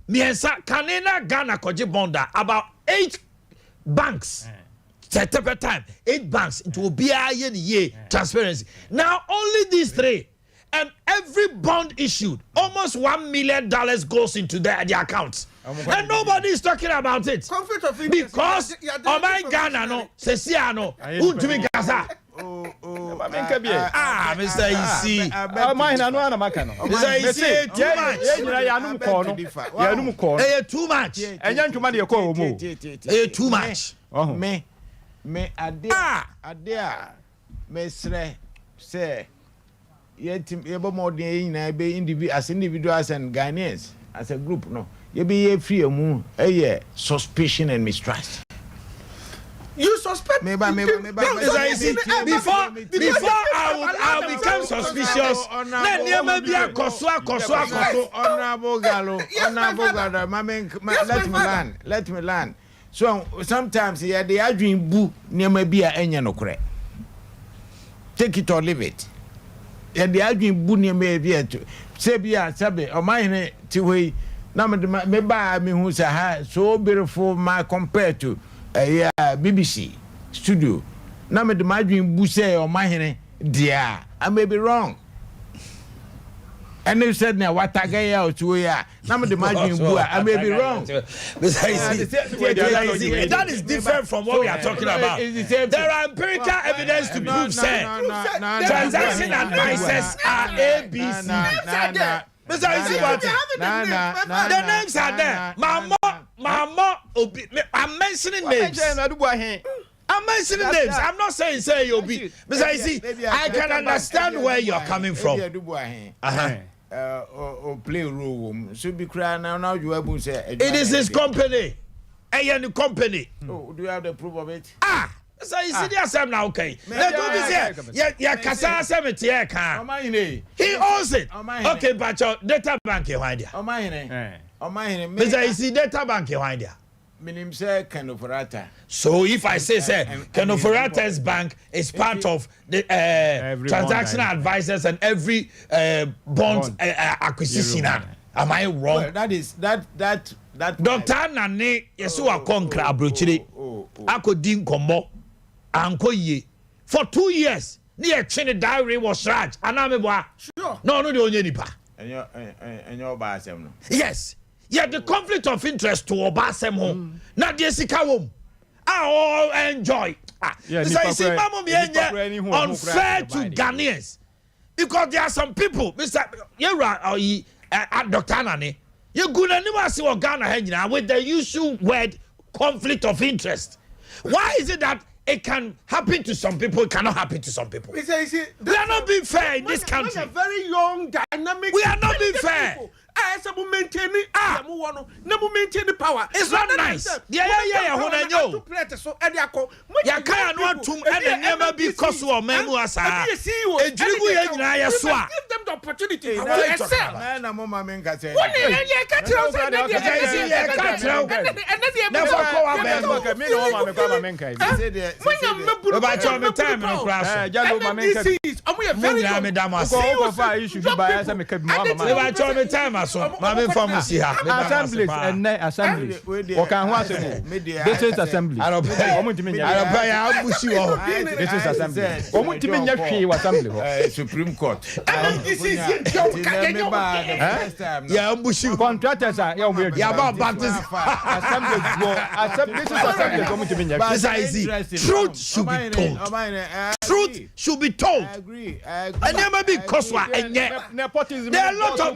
[SPEAKER 3] Miensa Kanena Ghana Koji Bonda, about 8 banks. Set up a time, 8 banks. It will be a year transparency. Now only these 3. And every bond issued, almost $1 million goes into their accounts. And nobody is talking about it. Conflict of interest. Because Oman Ghana no, Sesiano, Untumi Gaza. Mr. Isi. Too much. Too much.
[SPEAKER 5] Me Adea mesre say yet more as individuals and Ghanaians as a group no you be a free suspicion and mistrust.
[SPEAKER 15] You suspect me
[SPEAKER 3] before I'll become suspicious. Then you may be a
[SPEAKER 5] honorable Gallo, let me learn. So sometimes the adwin bu near be a enya no kre. Take it or leave it. The adwin bu near me be to say be a sabe Omanhene tiwe na me ba me hu say so beautiful my compared to BBC studio. Na me the adwin bu say Omanhene dia I may be wrong. And they said, "Now what I get out to ya? Now the margin I may be wrong."
[SPEAKER 3] That is different from what we are talking about. There are empirical evidence to prove say transaction advisors are ABC. Mr. The names are there. Mama, I'm mentioning names. I'm mentioning names. I'm not saying say you'll be. Mr. Isi, I can understand where you're coming from.
[SPEAKER 5] Play room. Should be crying now. You have say
[SPEAKER 3] it is his company. A company.
[SPEAKER 5] Oh, do you have the proof of it?
[SPEAKER 3] So you see the now, okay? He owns it. Okay, but your data bank behind there. Mr. Isi, data bank behind there. So if I say Kenoforata's bank is part of the transactional advisors and every bond acquisition, am I wrong?
[SPEAKER 5] Well, that
[SPEAKER 3] Dr. Nane Yesuwa Konkra Abrochire Akodin Kombo Anko Ye for 2 years. Near Chine diary was Raj Anamebwa. Sure. No, the only nipa.
[SPEAKER 5] And your basem.
[SPEAKER 3] Yes. Yeah, the conflict of interest to Obasem home. Not the Sika home. I all enjoy. Unfair to Ghanaians. Because there are some people, Mr. Yera or Dr. Nane, you're good anywhere see what Ghana Henya with the usual word conflict of interest. Why is it that it can happen to some people, it cannot happen to some people? We are not being fair in this country.
[SPEAKER 15] We are very young, dynamic.
[SPEAKER 3] We are not being fair.
[SPEAKER 15] It's
[SPEAKER 3] not nice.
[SPEAKER 15] Give them the opportunity to excel.
[SPEAKER 14] Assemblies and assemblies. What can one say? This is assembly. I don't pay. This is assembly. Assembly.
[SPEAKER 5] Supreme Court.
[SPEAKER 14] Contractors are
[SPEAKER 3] about baptism.
[SPEAKER 14] This is assembly.
[SPEAKER 3] Truth should be told. Truth should be told.
[SPEAKER 5] I agree.
[SPEAKER 3] And never be Koswa and
[SPEAKER 14] nepotism.
[SPEAKER 3] There are a lot of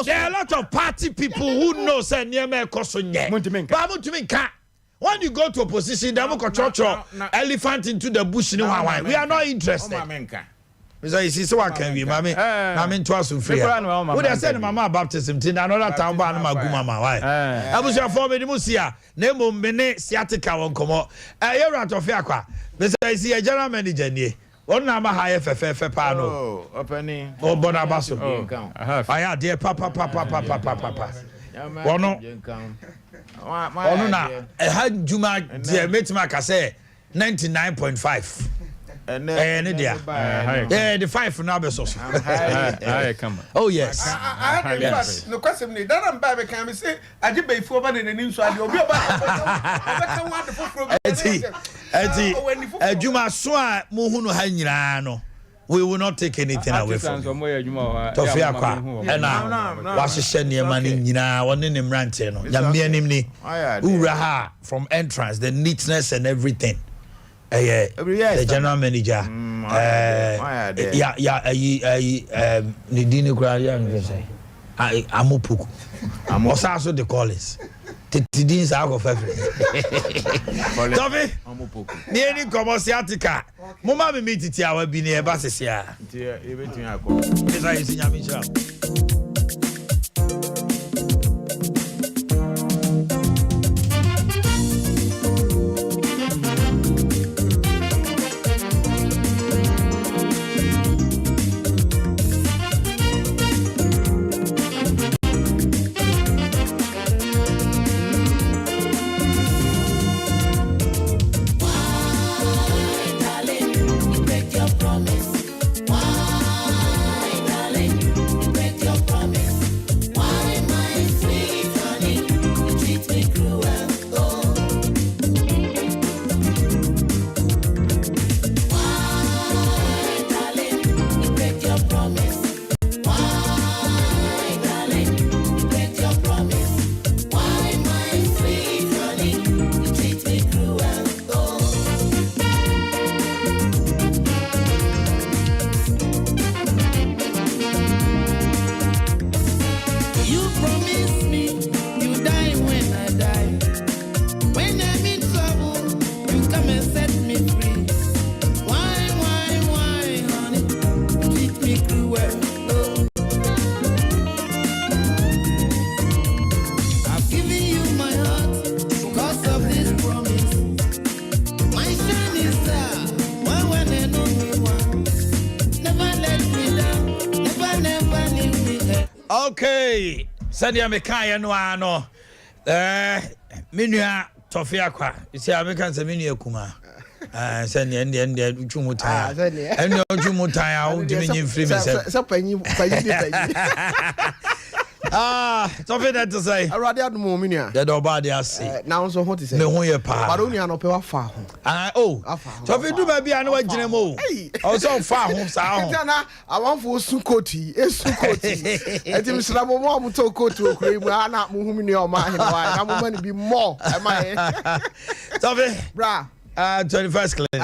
[SPEAKER 3] there are a lot of party people who know say Niame Kosonye. When you go to opposition, they will control elephant into the bush. We are not interested. Mr. Isi, so what can we, Mammy? I'm into us free. Would I send Mama baptism to another town by Maguma? Why? I was your former Musia, Nemo Mene Siatica won't come out. A year out of Yakwa. Mr. Isi, a general manager. One number high FFF pano.
[SPEAKER 5] Oh, opening.
[SPEAKER 3] Oh, Bonabaso. I had dear papa. One na I had Juma dear Metmaka say 99.5. Yeah, the 5 for Nabesos. Oh, yes.
[SPEAKER 15] The question is that I'm baby can say I did pay for in the news.
[SPEAKER 3] Juma Swa Muhuno Hanyano. We will not take anything away from you. Tofia kwa. Ena. Washishe ni mani nyina wone ni mrante no. Yamia nimni. Uraha from entrance, the neatness and everything. The general manager. Nidini kwa ya ngese. Amopuku. Osaso the callers. Tidin sa go fefe. Tobi. Ni eni commerciatica. Mo ma me titi awa bi ne e ba sese a.
[SPEAKER 5] Ti e betun akọ.
[SPEAKER 3] Esa yi sinya mi chira. Okay, Sadia Mekaya no ano. Minua Tofia kwa. You see American say minua kuma. Send and Jumuta. And no Jumuta, I won't give you free myself. Something that to say.
[SPEAKER 16] I rather had more minia.
[SPEAKER 3] The nobody has say.
[SPEAKER 16] Now so what is it?
[SPEAKER 3] Me who your pa.
[SPEAKER 16] But only an opera far.
[SPEAKER 3] So if you do maybe I know what Jinemo. Also far home sound.
[SPEAKER 16] I want for Sukoti. Sukoti. I think Mr. Momo to go to Kribana Muhumini or mine. I'm going to be more. Am I?
[SPEAKER 3] Sophie.
[SPEAKER 16] Bra.
[SPEAKER 3] 21st clinic.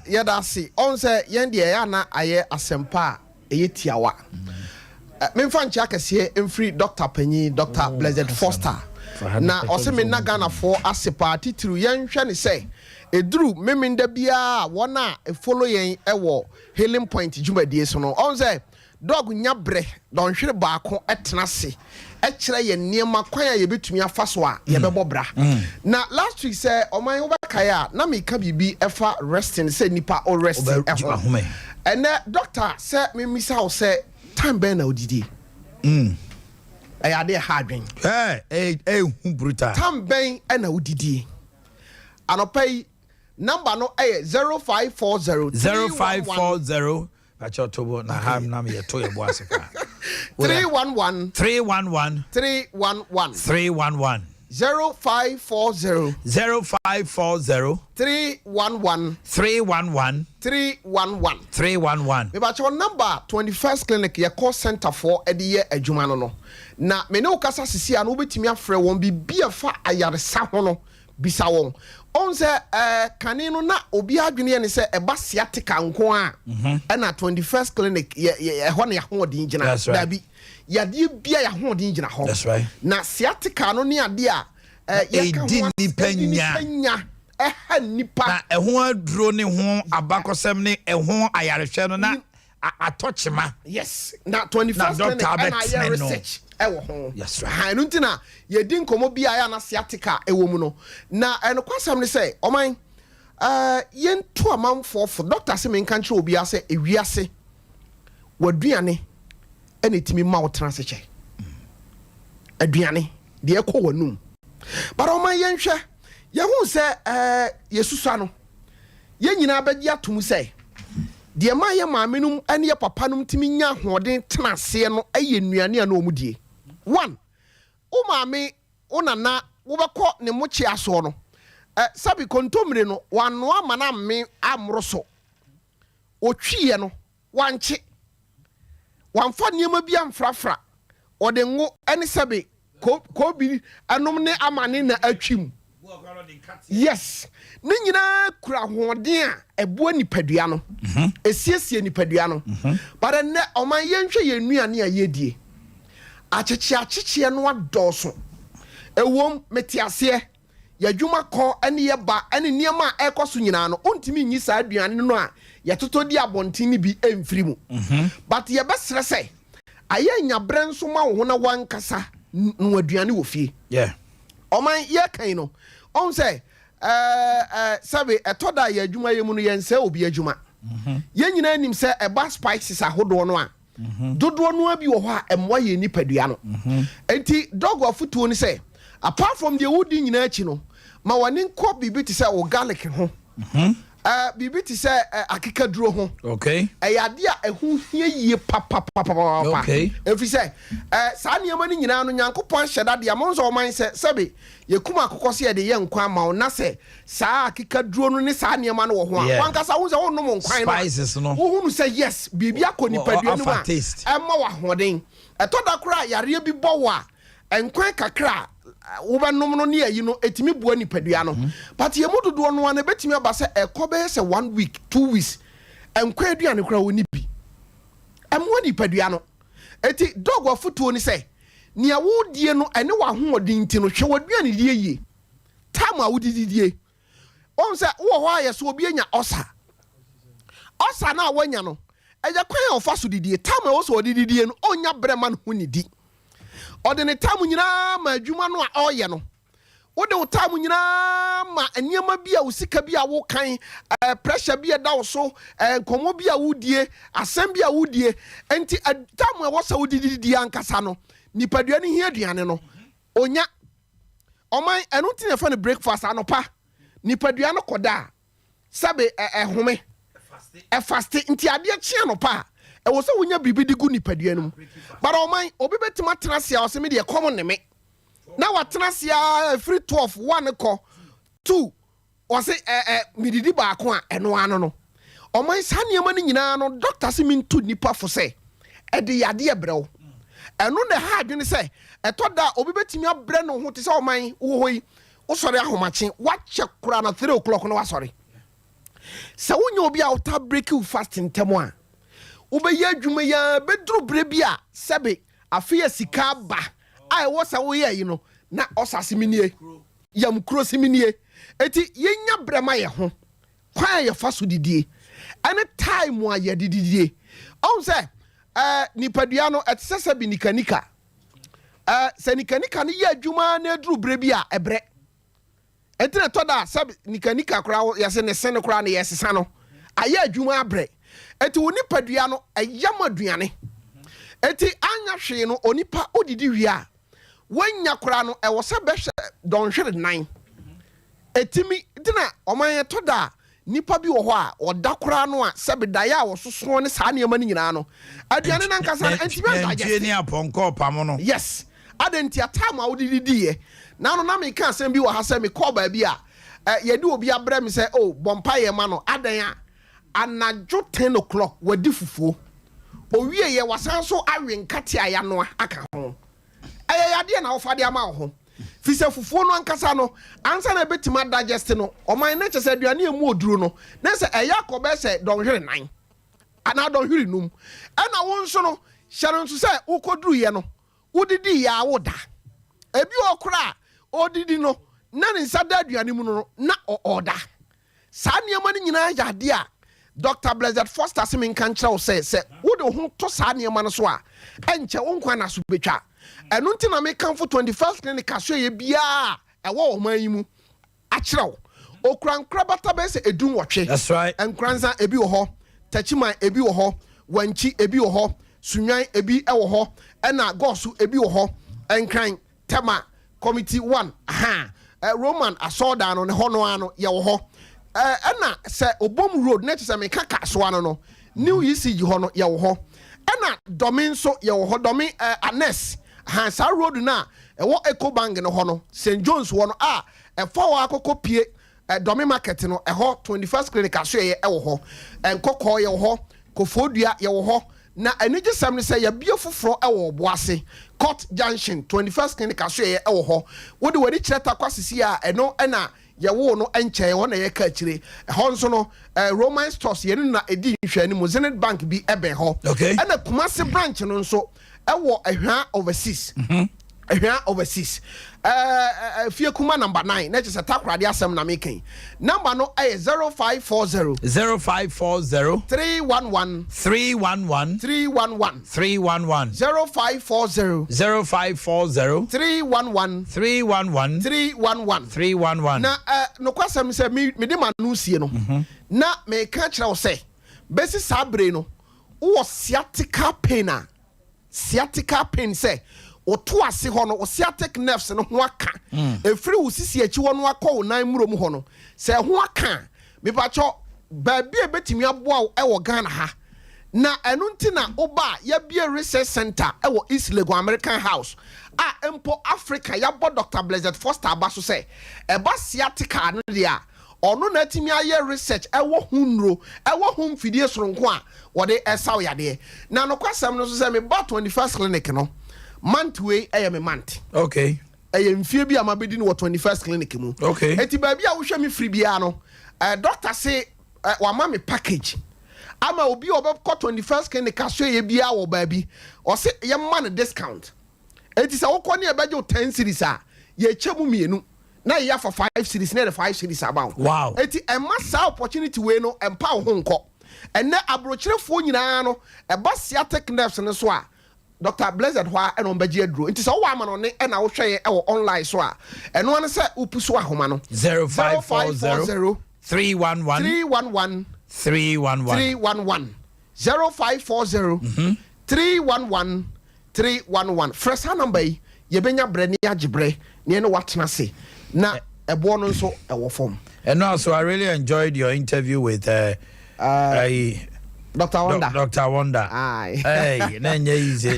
[SPEAKER 16] Yeah, that's it. On say Yandiana, I asempa Etiawa. Memfan Chakasie and free Dr. Penny, Dr. Blessed Foster. Now, also me Nagana for as a party through young Shani say. A drew Mimin de Bia, wana a following a war, Hailing Point, Juma Diesono. On say, dog nyabre, don't share back on at Nasi. Actually, near my choir, you bet me a faswa, Yabobra. Now, last week, say, O my Obakaya, Nami Kabi Efa resting, say Nipa or resting. And doctor said, me miss house say, time ben now didi. I had a hard drink.
[SPEAKER 3] Brutal.
[SPEAKER 16] Time ben and now didi. And I pay number no 0540
[SPEAKER 3] 0540. Pachotobo na ham na me to your boss.
[SPEAKER 16] 311
[SPEAKER 3] 311
[SPEAKER 16] 311
[SPEAKER 3] 311
[SPEAKER 16] 0540
[SPEAKER 3] 0540
[SPEAKER 16] 311
[SPEAKER 3] 311
[SPEAKER 16] 311
[SPEAKER 3] 311.
[SPEAKER 16] Me ba your number 21st clinic your call center for ediye adwuma no. Na me ne okasa sisi an obetimi afre won bibia fa ayaresa ho no bisa won. On say kanino na obi adwene ne say eba sciatica nko a na 21st clinic ye ho na ho odin gina dabi yade bia ya ho odin gina ho.
[SPEAKER 3] That's right.
[SPEAKER 16] Na sciatica no ne ade a
[SPEAKER 3] edi nipanya
[SPEAKER 16] nipa
[SPEAKER 3] na eho aduro ne ho abakosem ne eho ayarehwe no na atochema.
[SPEAKER 16] Yes. Na 21st clinic na research
[SPEAKER 3] yes right.
[SPEAKER 16] Ha nuntina ye din komo bia ya na sciatica ewo mu no. Na eno kwasam ne say oman yen to amount for doctor se men kan obi ase ewiase waduane ene timi ma wotrase che aduane de ekọ wanum but o man yen hwe ye hu se yesusa no yen nyina bagi atom se de ma ye maamenum ene ye papanum timi nya hoden tenase no aye nuane na omudie one o maame o nana wo bekọ ne mochi aso no sabi kontomre no wano amana me amroso otwiye no wanche wanfa niema bia mfrafra ode ngo ene sabi ko bi anom ne amane na atwim yes ne nyina kura hoden a ebo nipadua no esiesie nipadua no bare ne oman yenhwe yenuane a yedie acheche no adoso ewom metiase yadwuma ko ene ye ba ene niema ekoso nyina no ontimi nyi saa aduane no a yetoto di abontini bi emfiri mu but ye besere se aye nyabre nso ma wo na wankasa no aduane wo fie oman ye kan no on say sabe etoda ye adwuma ye mu no ye nse obi adwuma ye nyina nim se eba spices ahodo no a dodo no abi wo ho a emwa ye nipadua no enti dog of futuo ni say apart from the woody nyina achi no ma wani nko bibi ti say o garlic ho bibi ti say akekaduro ho
[SPEAKER 3] okay
[SPEAKER 16] ayade a ehu hie yie papa
[SPEAKER 3] okay
[SPEAKER 16] every say saa niema ni nyina no nyankopon hyeda de amonso o man say sebe yekuma akokose ye de ye nkwa ma na say saa akekaduro no ni saa niema no wo ho a wankasa wo say wo no nkwan no
[SPEAKER 3] spices no
[SPEAKER 16] wo hu say yes bibi akoni padua no ma emma wa hoden etoda kura yare bi bowa enkwan kakra wobanom no ne ayi no etimi bua nipadua no but ye mododo no na betimi aba se ekobe se 1 week 2 weeks enkwa aduane kura woni bi emwa nipadua no eti dog wa futuo ni se nia wodie no ene wa hoodin ti no hwe waduane die yie tam a wodididie on se wo ho aye so obi anya osa na wanya no eja kwan ofa so didie tam a wo so odididie no onya brema no ho nidi odene tamu nyina ma adwuma no a oye no wode wo tamu nyina ma eniema bia usika bia wo kan pressure bia da wo so nkomo bia wudie asem bia wudie enti tamu a wo sa wudididi ankasa no nipadua ni hia aduane no onya oman enu ti na fa ne breakfast anopa nipadua no koda sabe ehome fast nti ade chi anopa ewo so wonya bibi digu nipadua no but oman obi betima tenasia o se me de common ne me na wa tenasia free 12 1 ko 2 o se mididi ba ko a eno ano no oman sa niema ni nyina no doctor se mintu nipa fo se e de yade ebrew eno ne ha adwene se etoda obi betimi abre no ho te se oman wo hoyi wo sori ahomache wa che kura na 3 o'clock no wa sori se wonya obi a uta break you fasting temo a ubeye adwuma ya bedru brebia sebe afia sika ba ai wo sa wo ye yi no na osase minie yam kro siminie eti yenya brema ye ho kwa ye fa so didie any time a ye didie on say nipadua no etese bi nikanika se nikanika ne ye adwuma na edru brebia ebre entina toda sebe nikanika kra ye se ne sen kra na ye sesa no aye adwuma abre eti onipa dua no ayam aduane eti anya hwe no onipa odidi wi a wanya kora no ewo se be hwe don hwere nan etimi dina oman toda nipa bi wo ho a oda kora no a se be daya a wo soso ne saa ne mani nyina no aduane nan kasa entimi
[SPEAKER 3] anje ni aponko pam no
[SPEAKER 16] yes adenti atam a odidi die na no na me ka asem bi wo ha se me call ba bi a yedi obi abra me se oh bompa ye ma no adan a anajo 10 o'clock wadi fufuo owie ye wasan so awe nkate aya no aka ho ayade na ofade ama ho fise fufuo no ankasa no ansa na betima digest no oman na chese aduane emu oduro no na se eya ko be se don hwere nan ana don hwere num ana won so no hyare nso se ukoduru ye no udidi ya woda ebi okra odidi no na ne nsada aduane mu no na oda sa niema ni nyina yade a Dr. Blessed Foster Simin Kanchra say wo de ho to sa niema no so a enche wonkwa na so betwa eno nti na me kan for 21st clinic so ye bia e wo oman yi mu a kyerɛw okran krabata be se edun wotwe.
[SPEAKER 3] That's right.
[SPEAKER 16] Enkranza ebi wo ho, tachiman ebi wo ho, wanchi ebi wo ho, sunwan ebi e wo ho, ena gosu ebi wo ho, enkran tema committee 1 Roman asoda no ne ho no ano ye wo ho. Ena se obom road na se me kaka so ano no new ECG ho no ye wo ho. Ena domin so ye wo ho domin anes sa road na e wo Eco Bank no ho no St John's wo no e fa wa akoko pie domin market no e ho 21st clinic aso ye wo ho enkoko ye wo ho kofodua ye wo ho na enije sam ne say ya bie foforo e wo Boase Court Junction 21st clinic aso ye wo ho wo de wadi kireta kwasisi a eno ena ye wo no enche wo na ye ka kire ho nso no Roman stores ye na edi nhwani mu Zenith Bank bi ebe ho ena Kumasi branch no nso e wo ehwa overseas ehwa overseas fie kuma number 9 na just takrade asem na making number no 0540
[SPEAKER 3] 0540
[SPEAKER 16] 311
[SPEAKER 3] 311
[SPEAKER 16] 311
[SPEAKER 3] 311
[SPEAKER 16] 0540
[SPEAKER 3] 0540
[SPEAKER 16] 311
[SPEAKER 3] 311
[SPEAKER 16] 311
[SPEAKER 3] 311
[SPEAKER 16] na no kwasem se me de manu sie no na me ka kire wo se besi sabre no wo sciatica pain say oto ase ho no sciatic nerves no ho aka efiri usisi achi ho no akọ nan murom ho no se ho aka me pa cho ba bia betimi aboa e wo Ghana ha na enu ntina oba ya bia research center e wo East Lagos American House empo Africa ya bo Dr. Blessed Foster abaso se e ba sciatica no dia ono na timi aye research e wo hunro e wo hum fidie soronko a wo de esaw yade na no kwasam no so se me ba 21st clinic no month way me month
[SPEAKER 3] okay
[SPEAKER 16] mfie bi amabedi no 21st clinic mu
[SPEAKER 3] okay
[SPEAKER 16] eti ba bia wo hwe me free bia no doctor say wa ma me package ama obi obekọ 21st clinic aso ye bia wo ba bi o say ye man discount eti say wo kọ ne e beje 10 series a ye chemu mienu na ye for 5 series na the 5 series about
[SPEAKER 3] wow
[SPEAKER 16] eti e massa opportunity we no empa wo ho nkọ enne abrochirefo nyina no e ba sciatic nerves ne so a Dr. Blessed Hwa and on Baji Drew. It is a woman and I will share our online so. And one said Upuswa Homano
[SPEAKER 3] 0540 311
[SPEAKER 16] 311
[SPEAKER 3] 311
[SPEAKER 16] 311 0540 311 311. First number Yebenya Brenia Jibre, near what say. Na a bonus so a form.
[SPEAKER 3] And also, I really enjoyed your interview with
[SPEAKER 16] Dr. Wanda.
[SPEAKER 3] Dr. Wanda.
[SPEAKER 16] Aye.
[SPEAKER 3] Hey, nanya easy.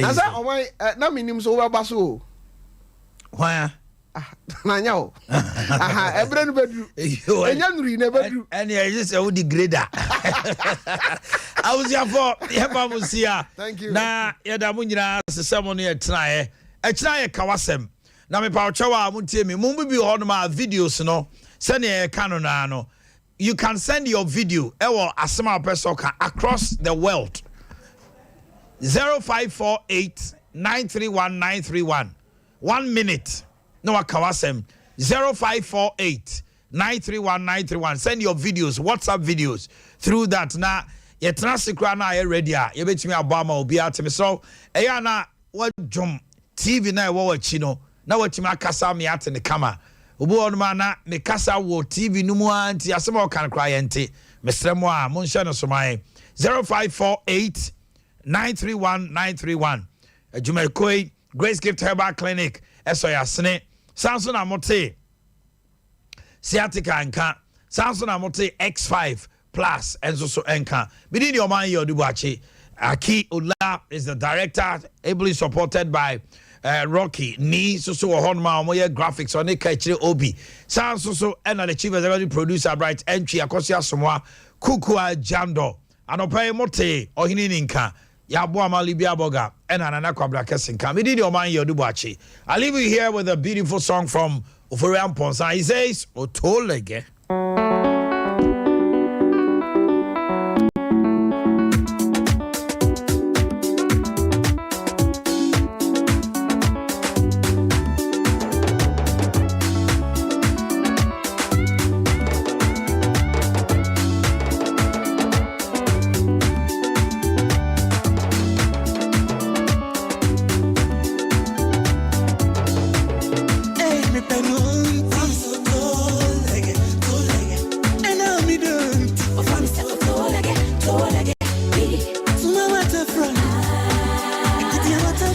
[SPEAKER 16] Asa omai na minim so wa baso.
[SPEAKER 3] Why?
[SPEAKER 16] Nanya o. Aha, ebre no bedru. Enya nuri na bedru.
[SPEAKER 3] And you just a woody grader. I was here for Yabamusia.
[SPEAKER 16] Thank you.
[SPEAKER 3] Na yada munyina ceremony try. E try kawasem. Na me pa chawa muntie me. Mumbi bi ho no ma videos no. Send e kanu na no. You can send your video across the world. 0548 931 931. 1 minute. No akawasem. 0548 931 931. Send your videos, WhatsApp videos through that. Na ye transikra na ye ready a ye betimi abama obi atimi so eya na what jom TV na wo chino na watimi akasa me atene kama. Obu onuma na me kasa wo TV numu anti asema o kan kra yente mesremo a mon hye no soman 0548 931 931 Jumerkoi Grace Gift Herbal Clinic eso ya sene Samson amote sciatica anka Samson amote X5 plus enzo so enka bidin your man your Boakye Akye Abia is the director ably supported by Rocky ni so honma omoye graphics on ekachire obi san so and the chief executive producer bright entry akosia somwa kukua jando anopai mote ohini ninka ya bo amalibia boga and anana kwabra kesinka me did your man your Boakye. I leave you here with a beautiful song from Oforian Ponsa. He says otolege